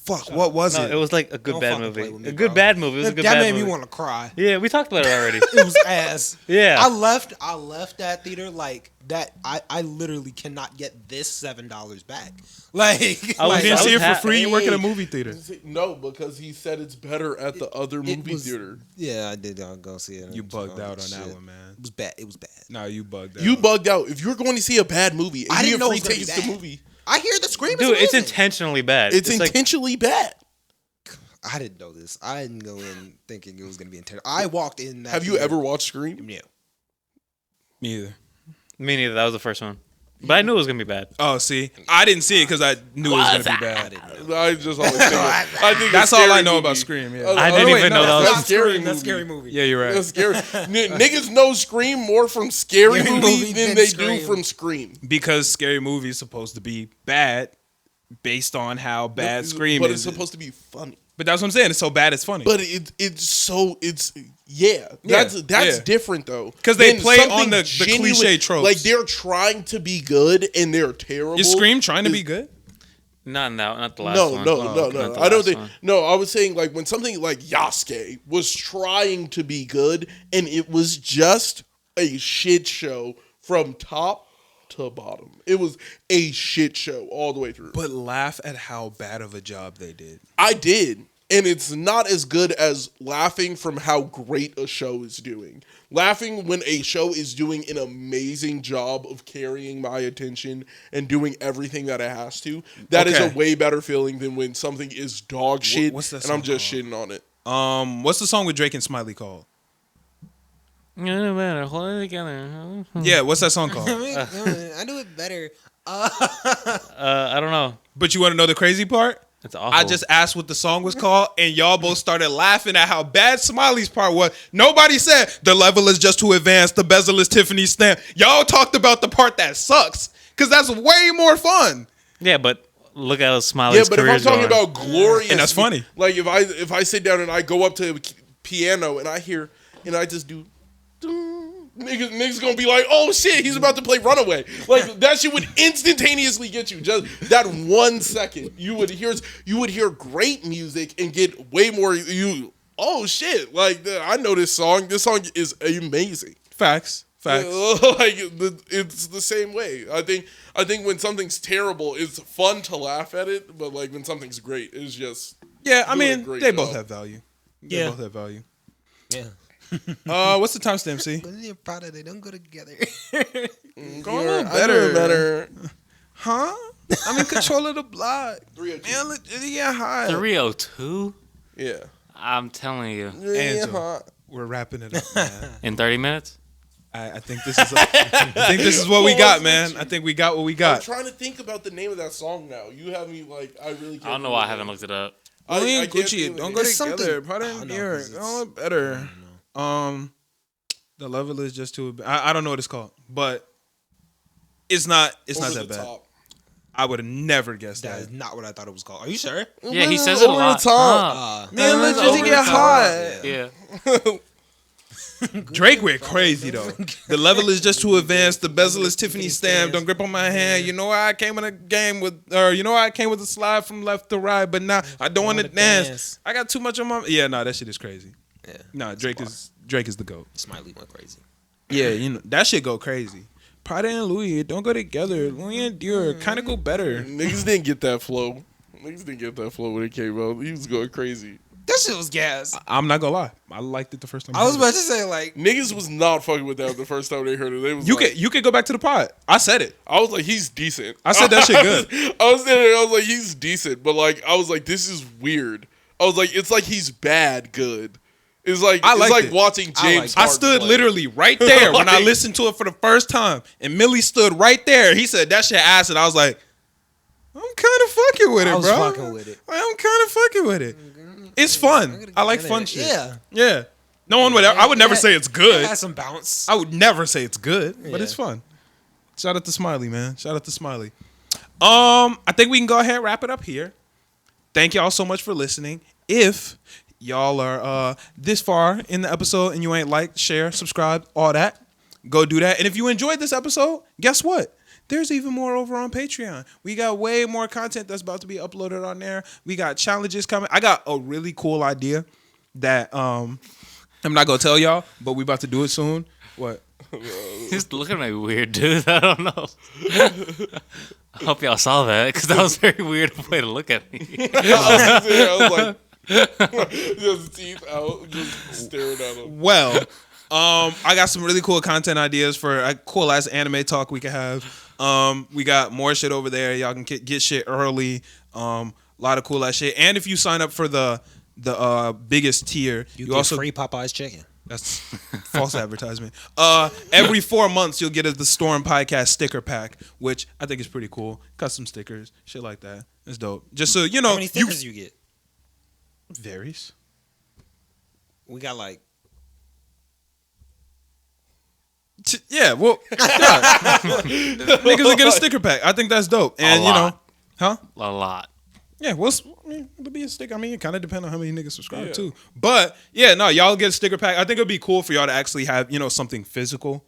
Speaker 1: Fuck, what was
Speaker 3: No,
Speaker 1: it?
Speaker 3: it was like a good
Speaker 2: Don't
Speaker 3: bad
Speaker 2: fucking
Speaker 3: movie.
Speaker 2: play with me,
Speaker 3: A good
Speaker 2: bro.
Speaker 3: bad movie. It was a good
Speaker 2: That
Speaker 3: bad
Speaker 2: made
Speaker 3: movie.
Speaker 2: me want to cry.
Speaker 3: Yeah, we talked about it already.
Speaker 2: It was ass.
Speaker 3: Yeah.
Speaker 2: I left that theater like that. I literally cannot get this $7 back. Like,
Speaker 3: I was-
Speaker 1: You didn't see it for
Speaker 3: ha-
Speaker 1: free? You work in a movie theater.
Speaker 4: No, because he said it's better at the other movie
Speaker 2: was-
Speaker 4: theater.
Speaker 2: yeah, I did go see it.
Speaker 1: You bugged out on that
Speaker 2: Shit.
Speaker 1: one, man.
Speaker 2: It was bad. It was bad.
Speaker 1: Nah, you bugged out.
Speaker 4: You bugged out. If you're going to see a bad movie and
Speaker 2: I
Speaker 4: you
Speaker 2: didn't
Speaker 4: get
Speaker 2: know
Speaker 4: free
Speaker 2: it was gonna be
Speaker 4: tickets to the
Speaker 2: bad.
Speaker 4: movie,
Speaker 2: I hear the scream.
Speaker 3: Dude, it's
Speaker 2: amazing.
Speaker 3: intentionally bad.
Speaker 4: it's
Speaker 3: like,
Speaker 4: intentionally bad.
Speaker 2: I didn't know this. I didn't go in thinking it was gonna be intense. I walked in. That
Speaker 4: Have you
Speaker 2: theater-
Speaker 4: ever watched Scream?
Speaker 2: Yeah.
Speaker 1: Me either.
Speaker 3: me neither. That was the first one. But I knew it was gonna be bad.
Speaker 1: Oh, see, I didn't see it because I knew it was gonna be bad.
Speaker 4: I just always think I think
Speaker 1: That's
Speaker 4: a
Speaker 1: all I
Speaker 4: scary
Speaker 1: know
Speaker 4: movie.
Speaker 1: about Scream. Yeah,
Speaker 3: I didn't even know that was-
Speaker 4: that's
Speaker 2: Not
Speaker 4: a scary
Speaker 2: Scream, that's
Speaker 4: movie.
Speaker 2: scary movie.
Speaker 1: yeah, you're right.
Speaker 4: That's scary. Niggas know Scream more from Scary
Speaker 2: Scary
Speaker 4: Movie
Speaker 2: Movie
Speaker 4: than
Speaker 2: than
Speaker 4: they
Speaker 2: Scream.
Speaker 4: do from Scream.
Speaker 1: Because Scary Movie is supposed to be bad, based on how bad Scream
Speaker 4: but
Speaker 1: is.
Speaker 4: it's supposed to be funny.
Speaker 1: But that's what I'm saying. It's so bad, it's funny.
Speaker 4: But that's
Speaker 1: yeah.
Speaker 4: different though.
Speaker 1: 'Cause they
Speaker 4: than
Speaker 1: play
Speaker 4: something
Speaker 1: on the
Speaker 4: genuine-
Speaker 1: cliche tropes.
Speaker 4: Like they're trying to be good and they're terrible.
Speaker 1: Is Scream trying to be good?
Speaker 3: Not now, not the last
Speaker 4: No,
Speaker 3: one.
Speaker 4: no,
Speaker 3: Oh,
Speaker 4: no,
Speaker 3: okay,
Speaker 4: no.
Speaker 3: not the
Speaker 4: I don't
Speaker 3: last
Speaker 4: think.
Speaker 3: one.
Speaker 4: No, I was saying like when something like Yasuke was trying to be good and it was just a shit show from top to bottom. It was a shit show all the way through.
Speaker 1: But laugh at how bad of a job they did.
Speaker 4: I did. And it's not as good as laughing from how great a show is doing. Laughing when a show is doing an amazing job of carrying my attention and doing everything that it has to. That is a
Speaker 1: Okay.
Speaker 4: way better feeling than when something is dog shit
Speaker 1: what's that
Speaker 4: and I'm
Speaker 1: song
Speaker 4: just
Speaker 1: called?
Speaker 4: shitting on it.
Speaker 1: What's the song with Drake and Smiley called?
Speaker 3: No matter, hold it together.
Speaker 1: Yeah, what's that song called?
Speaker 2: I do it better.
Speaker 3: I don't know.
Speaker 1: But you want to know the crazy part?
Speaker 3: It's awful.
Speaker 1: I just asked what the song was called, and y'all both started laughing at how bad Smiley's part was. Nobody said the level is just too advanced, the bezel is Tiffany stamp. Y'all talked about the part that sucks, because that's way more fun.
Speaker 3: Yeah, but look at how Smiley's
Speaker 4: Yeah, but if I'm
Speaker 3: career's
Speaker 4: talking
Speaker 3: going.
Speaker 4: about glorious,
Speaker 1: And that's funny.
Speaker 4: Like if I sit down and I go up to a piano and I hear and I just do, niggas gonna be like, oh shit, he's about to play Runaway. Like that shit would instantaneously get you just that 1 second. You would hear great music and get way more. Oh shit, like I know this song. This song is amazing.
Speaker 1: Facts.
Speaker 4: Like it's the same way. I think when something's terrible, it's fun to laugh at it, but like when something's great, it's just
Speaker 1: Yeah, I
Speaker 4: doing a
Speaker 1: mean,
Speaker 4: great
Speaker 1: they both
Speaker 4: job.
Speaker 1: have value. They
Speaker 2: Yeah.
Speaker 1: both have value.
Speaker 2: Yeah.
Speaker 1: What's the timestamp, C?
Speaker 2: When you're proud of they don't go together.
Speaker 1: Go a little
Speaker 4: I do it better.
Speaker 1: Huh? I'm in control of the block.
Speaker 4: 302.
Speaker 1: Man, look, yeah, high.
Speaker 3: 302?
Speaker 4: Yeah.
Speaker 3: I'm telling you.
Speaker 1: Angel, we're wrapping it up, man.
Speaker 3: In 30 minutes?
Speaker 1: I think this is. I think this is what we got, man. I think we got what we
Speaker 4: I'm
Speaker 1: got.
Speaker 4: trying to think about the name of that song now. You have me like I really can't.
Speaker 3: I don't know why I haven't looked it up.
Speaker 1: Only
Speaker 4: I
Speaker 1: in
Speaker 4: can't
Speaker 1: Gucci.
Speaker 4: think
Speaker 1: Don't
Speaker 4: of
Speaker 1: go
Speaker 4: it.
Speaker 2: It's
Speaker 1: together.
Speaker 2: something-
Speaker 1: Put
Speaker 2: I
Speaker 1: in
Speaker 2: don't know,
Speaker 1: here.
Speaker 2: 'cause it's-
Speaker 1: Go better. The level is just too. I don't know what it's called, but it's not. It's
Speaker 4: Over
Speaker 1: not
Speaker 4: the
Speaker 1: that bad.
Speaker 4: top.
Speaker 1: I would have never guessed
Speaker 2: That
Speaker 1: that.
Speaker 2: is not what I thought it was called. Are you sure?
Speaker 3: Yeah, he says it a
Speaker 4: Over the
Speaker 3: lot.
Speaker 4: top.
Speaker 1: Man, let's
Speaker 3: over
Speaker 1: just
Speaker 3: the
Speaker 1: get
Speaker 3: top.
Speaker 1: hot.
Speaker 3: Yeah.
Speaker 1: Drake went crazy though. The level is just too advanced. The bezel is Tiffany stamp. Don't grip on my hand. You know why I came in a game with, or you know why I came with a slide from left to right, but now I don't want to dance. I got too much on my. Yeah, nah, that shit is crazy.
Speaker 2: Yeah.
Speaker 1: Nah, Drake is the goat.
Speaker 2: Smiley went crazy.
Speaker 1: Yeah, you know that shit go crazy. Prada and Louis don't go together. Louis and Dior kind of go better.
Speaker 4: Niggas didn't get that flow. Niggas didn't get that flow when it came out. He was going crazy.
Speaker 2: That shit was gas.
Speaker 1: I'm not gonna lie, I liked it the first time.
Speaker 2: I was
Speaker 1: heard
Speaker 2: about to say like,
Speaker 4: Niggas was not fucking with that the first time they heard it. They was
Speaker 1: it.
Speaker 4: like,
Speaker 1: You could go back to the pod. I said it.
Speaker 4: I was like, he's decent.
Speaker 1: I said that shit good.
Speaker 4: I was there. I was like, he's decent, but like, I was like, this is weird. I was like, it's like he's bad good. It's like
Speaker 1: I liked
Speaker 4: it's like
Speaker 1: it.
Speaker 4: watching James.
Speaker 1: I
Speaker 4: Harden
Speaker 1: stood
Speaker 4: play.
Speaker 1: literally right there when I
Speaker 4: Like-
Speaker 1: listened to it for the first time, and Millie stood right there. He said that shit ass, and I was like, I'm kind of fucking with it,
Speaker 2: I was
Speaker 1: bro.
Speaker 2: fucking with it.
Speaker 1: I'm kind of fucking with it. It's fun. I like fun shit.
Speaker 2: Yeah.
Speaker 1: Yeah. No one would. I would never say it's
Speaker 2: It
Speaker 1: good.
Speaker 2: had some bounce.
Speaker 1: I would never say it's good, but
Speaker 2: Yeah.
Speaker 1: it's fun. Shout out to Smiley, man. Shout out to Smiley. I think we can go ahead and wrap it up here. Thank y'all so much for listening. If y'all are this far in the episode and you ain't like, share, subscribe, all that, go do that. And if you enjoyed this episode, guess what? there's even more over on Patreon. We got way more content that's about to be uploaded on there. We got challenges coming. I got a really cool idea that I'm not gonna tell y'all, but we about to do it soon. What?
Speaker 3: He's looking at me weird, dude. I don't know. I hope y'all saw that because that was a very weird way to look at me.
Speaker 4: I was like, just teeth out, just staring at him.
Speaker 1: Well, I got some really cool content ideas for a cool ass anime talk we could have. We got more shit over there. Y'all can get shit early. A lot of cool ass shit. And if you sign up for the biggest tier,
Speaker 2: you get also free Popeye's chicken.
Speaker 1: That's false advertisement. Every 4 months, you'll get the Storm Podcast sticker pack, which I think is pretty cool. Custom stickers, shit like that. It's dope. Just so you know,
Speaker 2: how many stickers you get?
Speaker 1: Varies.
Speaker 2: We got like.
Speaker 1: Yeah, well, niggas will get a sticker pack. I think that's dope. And you know, huh?
Speaker 3: A lot.
Speaker 1: Yeah, well, it'll be a sticker. I mean, it kind of depends on how many niggas subscribe too. But yeah, no, y'all get a sticker pack. I think it'd be cool for y'all to actually have, something physical.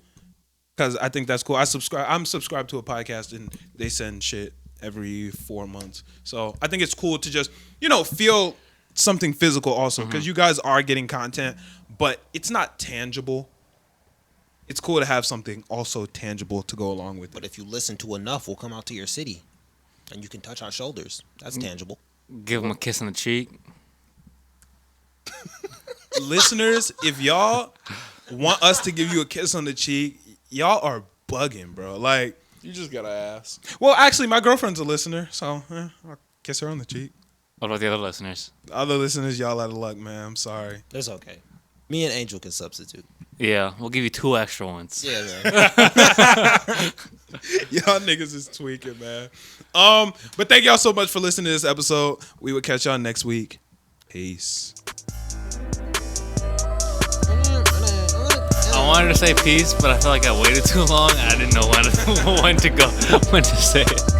Speaker 1: Because I think that's cool. I'm subscribed to a podcast and they send shit every 4 months. So I think it's cool to just, feel something physical also. Because you guys are getting content, but it's not tangible. It's cool to have something also tangible to go along with it.
Speaker 2: But if you listen to enough, we'll come out to your city. And you can touch our shoulders. That's tangible.
Speaker 3: Give them a kiss on the cheek.
Speaker 1: Listeners, if y'all want us to give you a kiss on the cheek, y'all are bugging, bro. Like,
Speaker 4: you just gotta ask.
Speaker 1: Well, actually, my girlfriend's a listener, so I'll kiss her on the cheek.
Speaker 3: What about the other listeners?
Speaker 1: Other listeners, y'all out of luck, man. I'm sorry.
Speaker 2: It's okay. Me and Angel can substitute.
Speaker 3: Yeah, we'll give you 2 extra ones.
Speaker 2: Yeah, man.
Speaker 1: Y'all niggas is tweaking, man. But thank y'all so much for listening to this episode. We will catch y'all next week. Peace.
Speaker 3: I wanted to say peace, but I felt like I waited too long. I didn't know when to say it.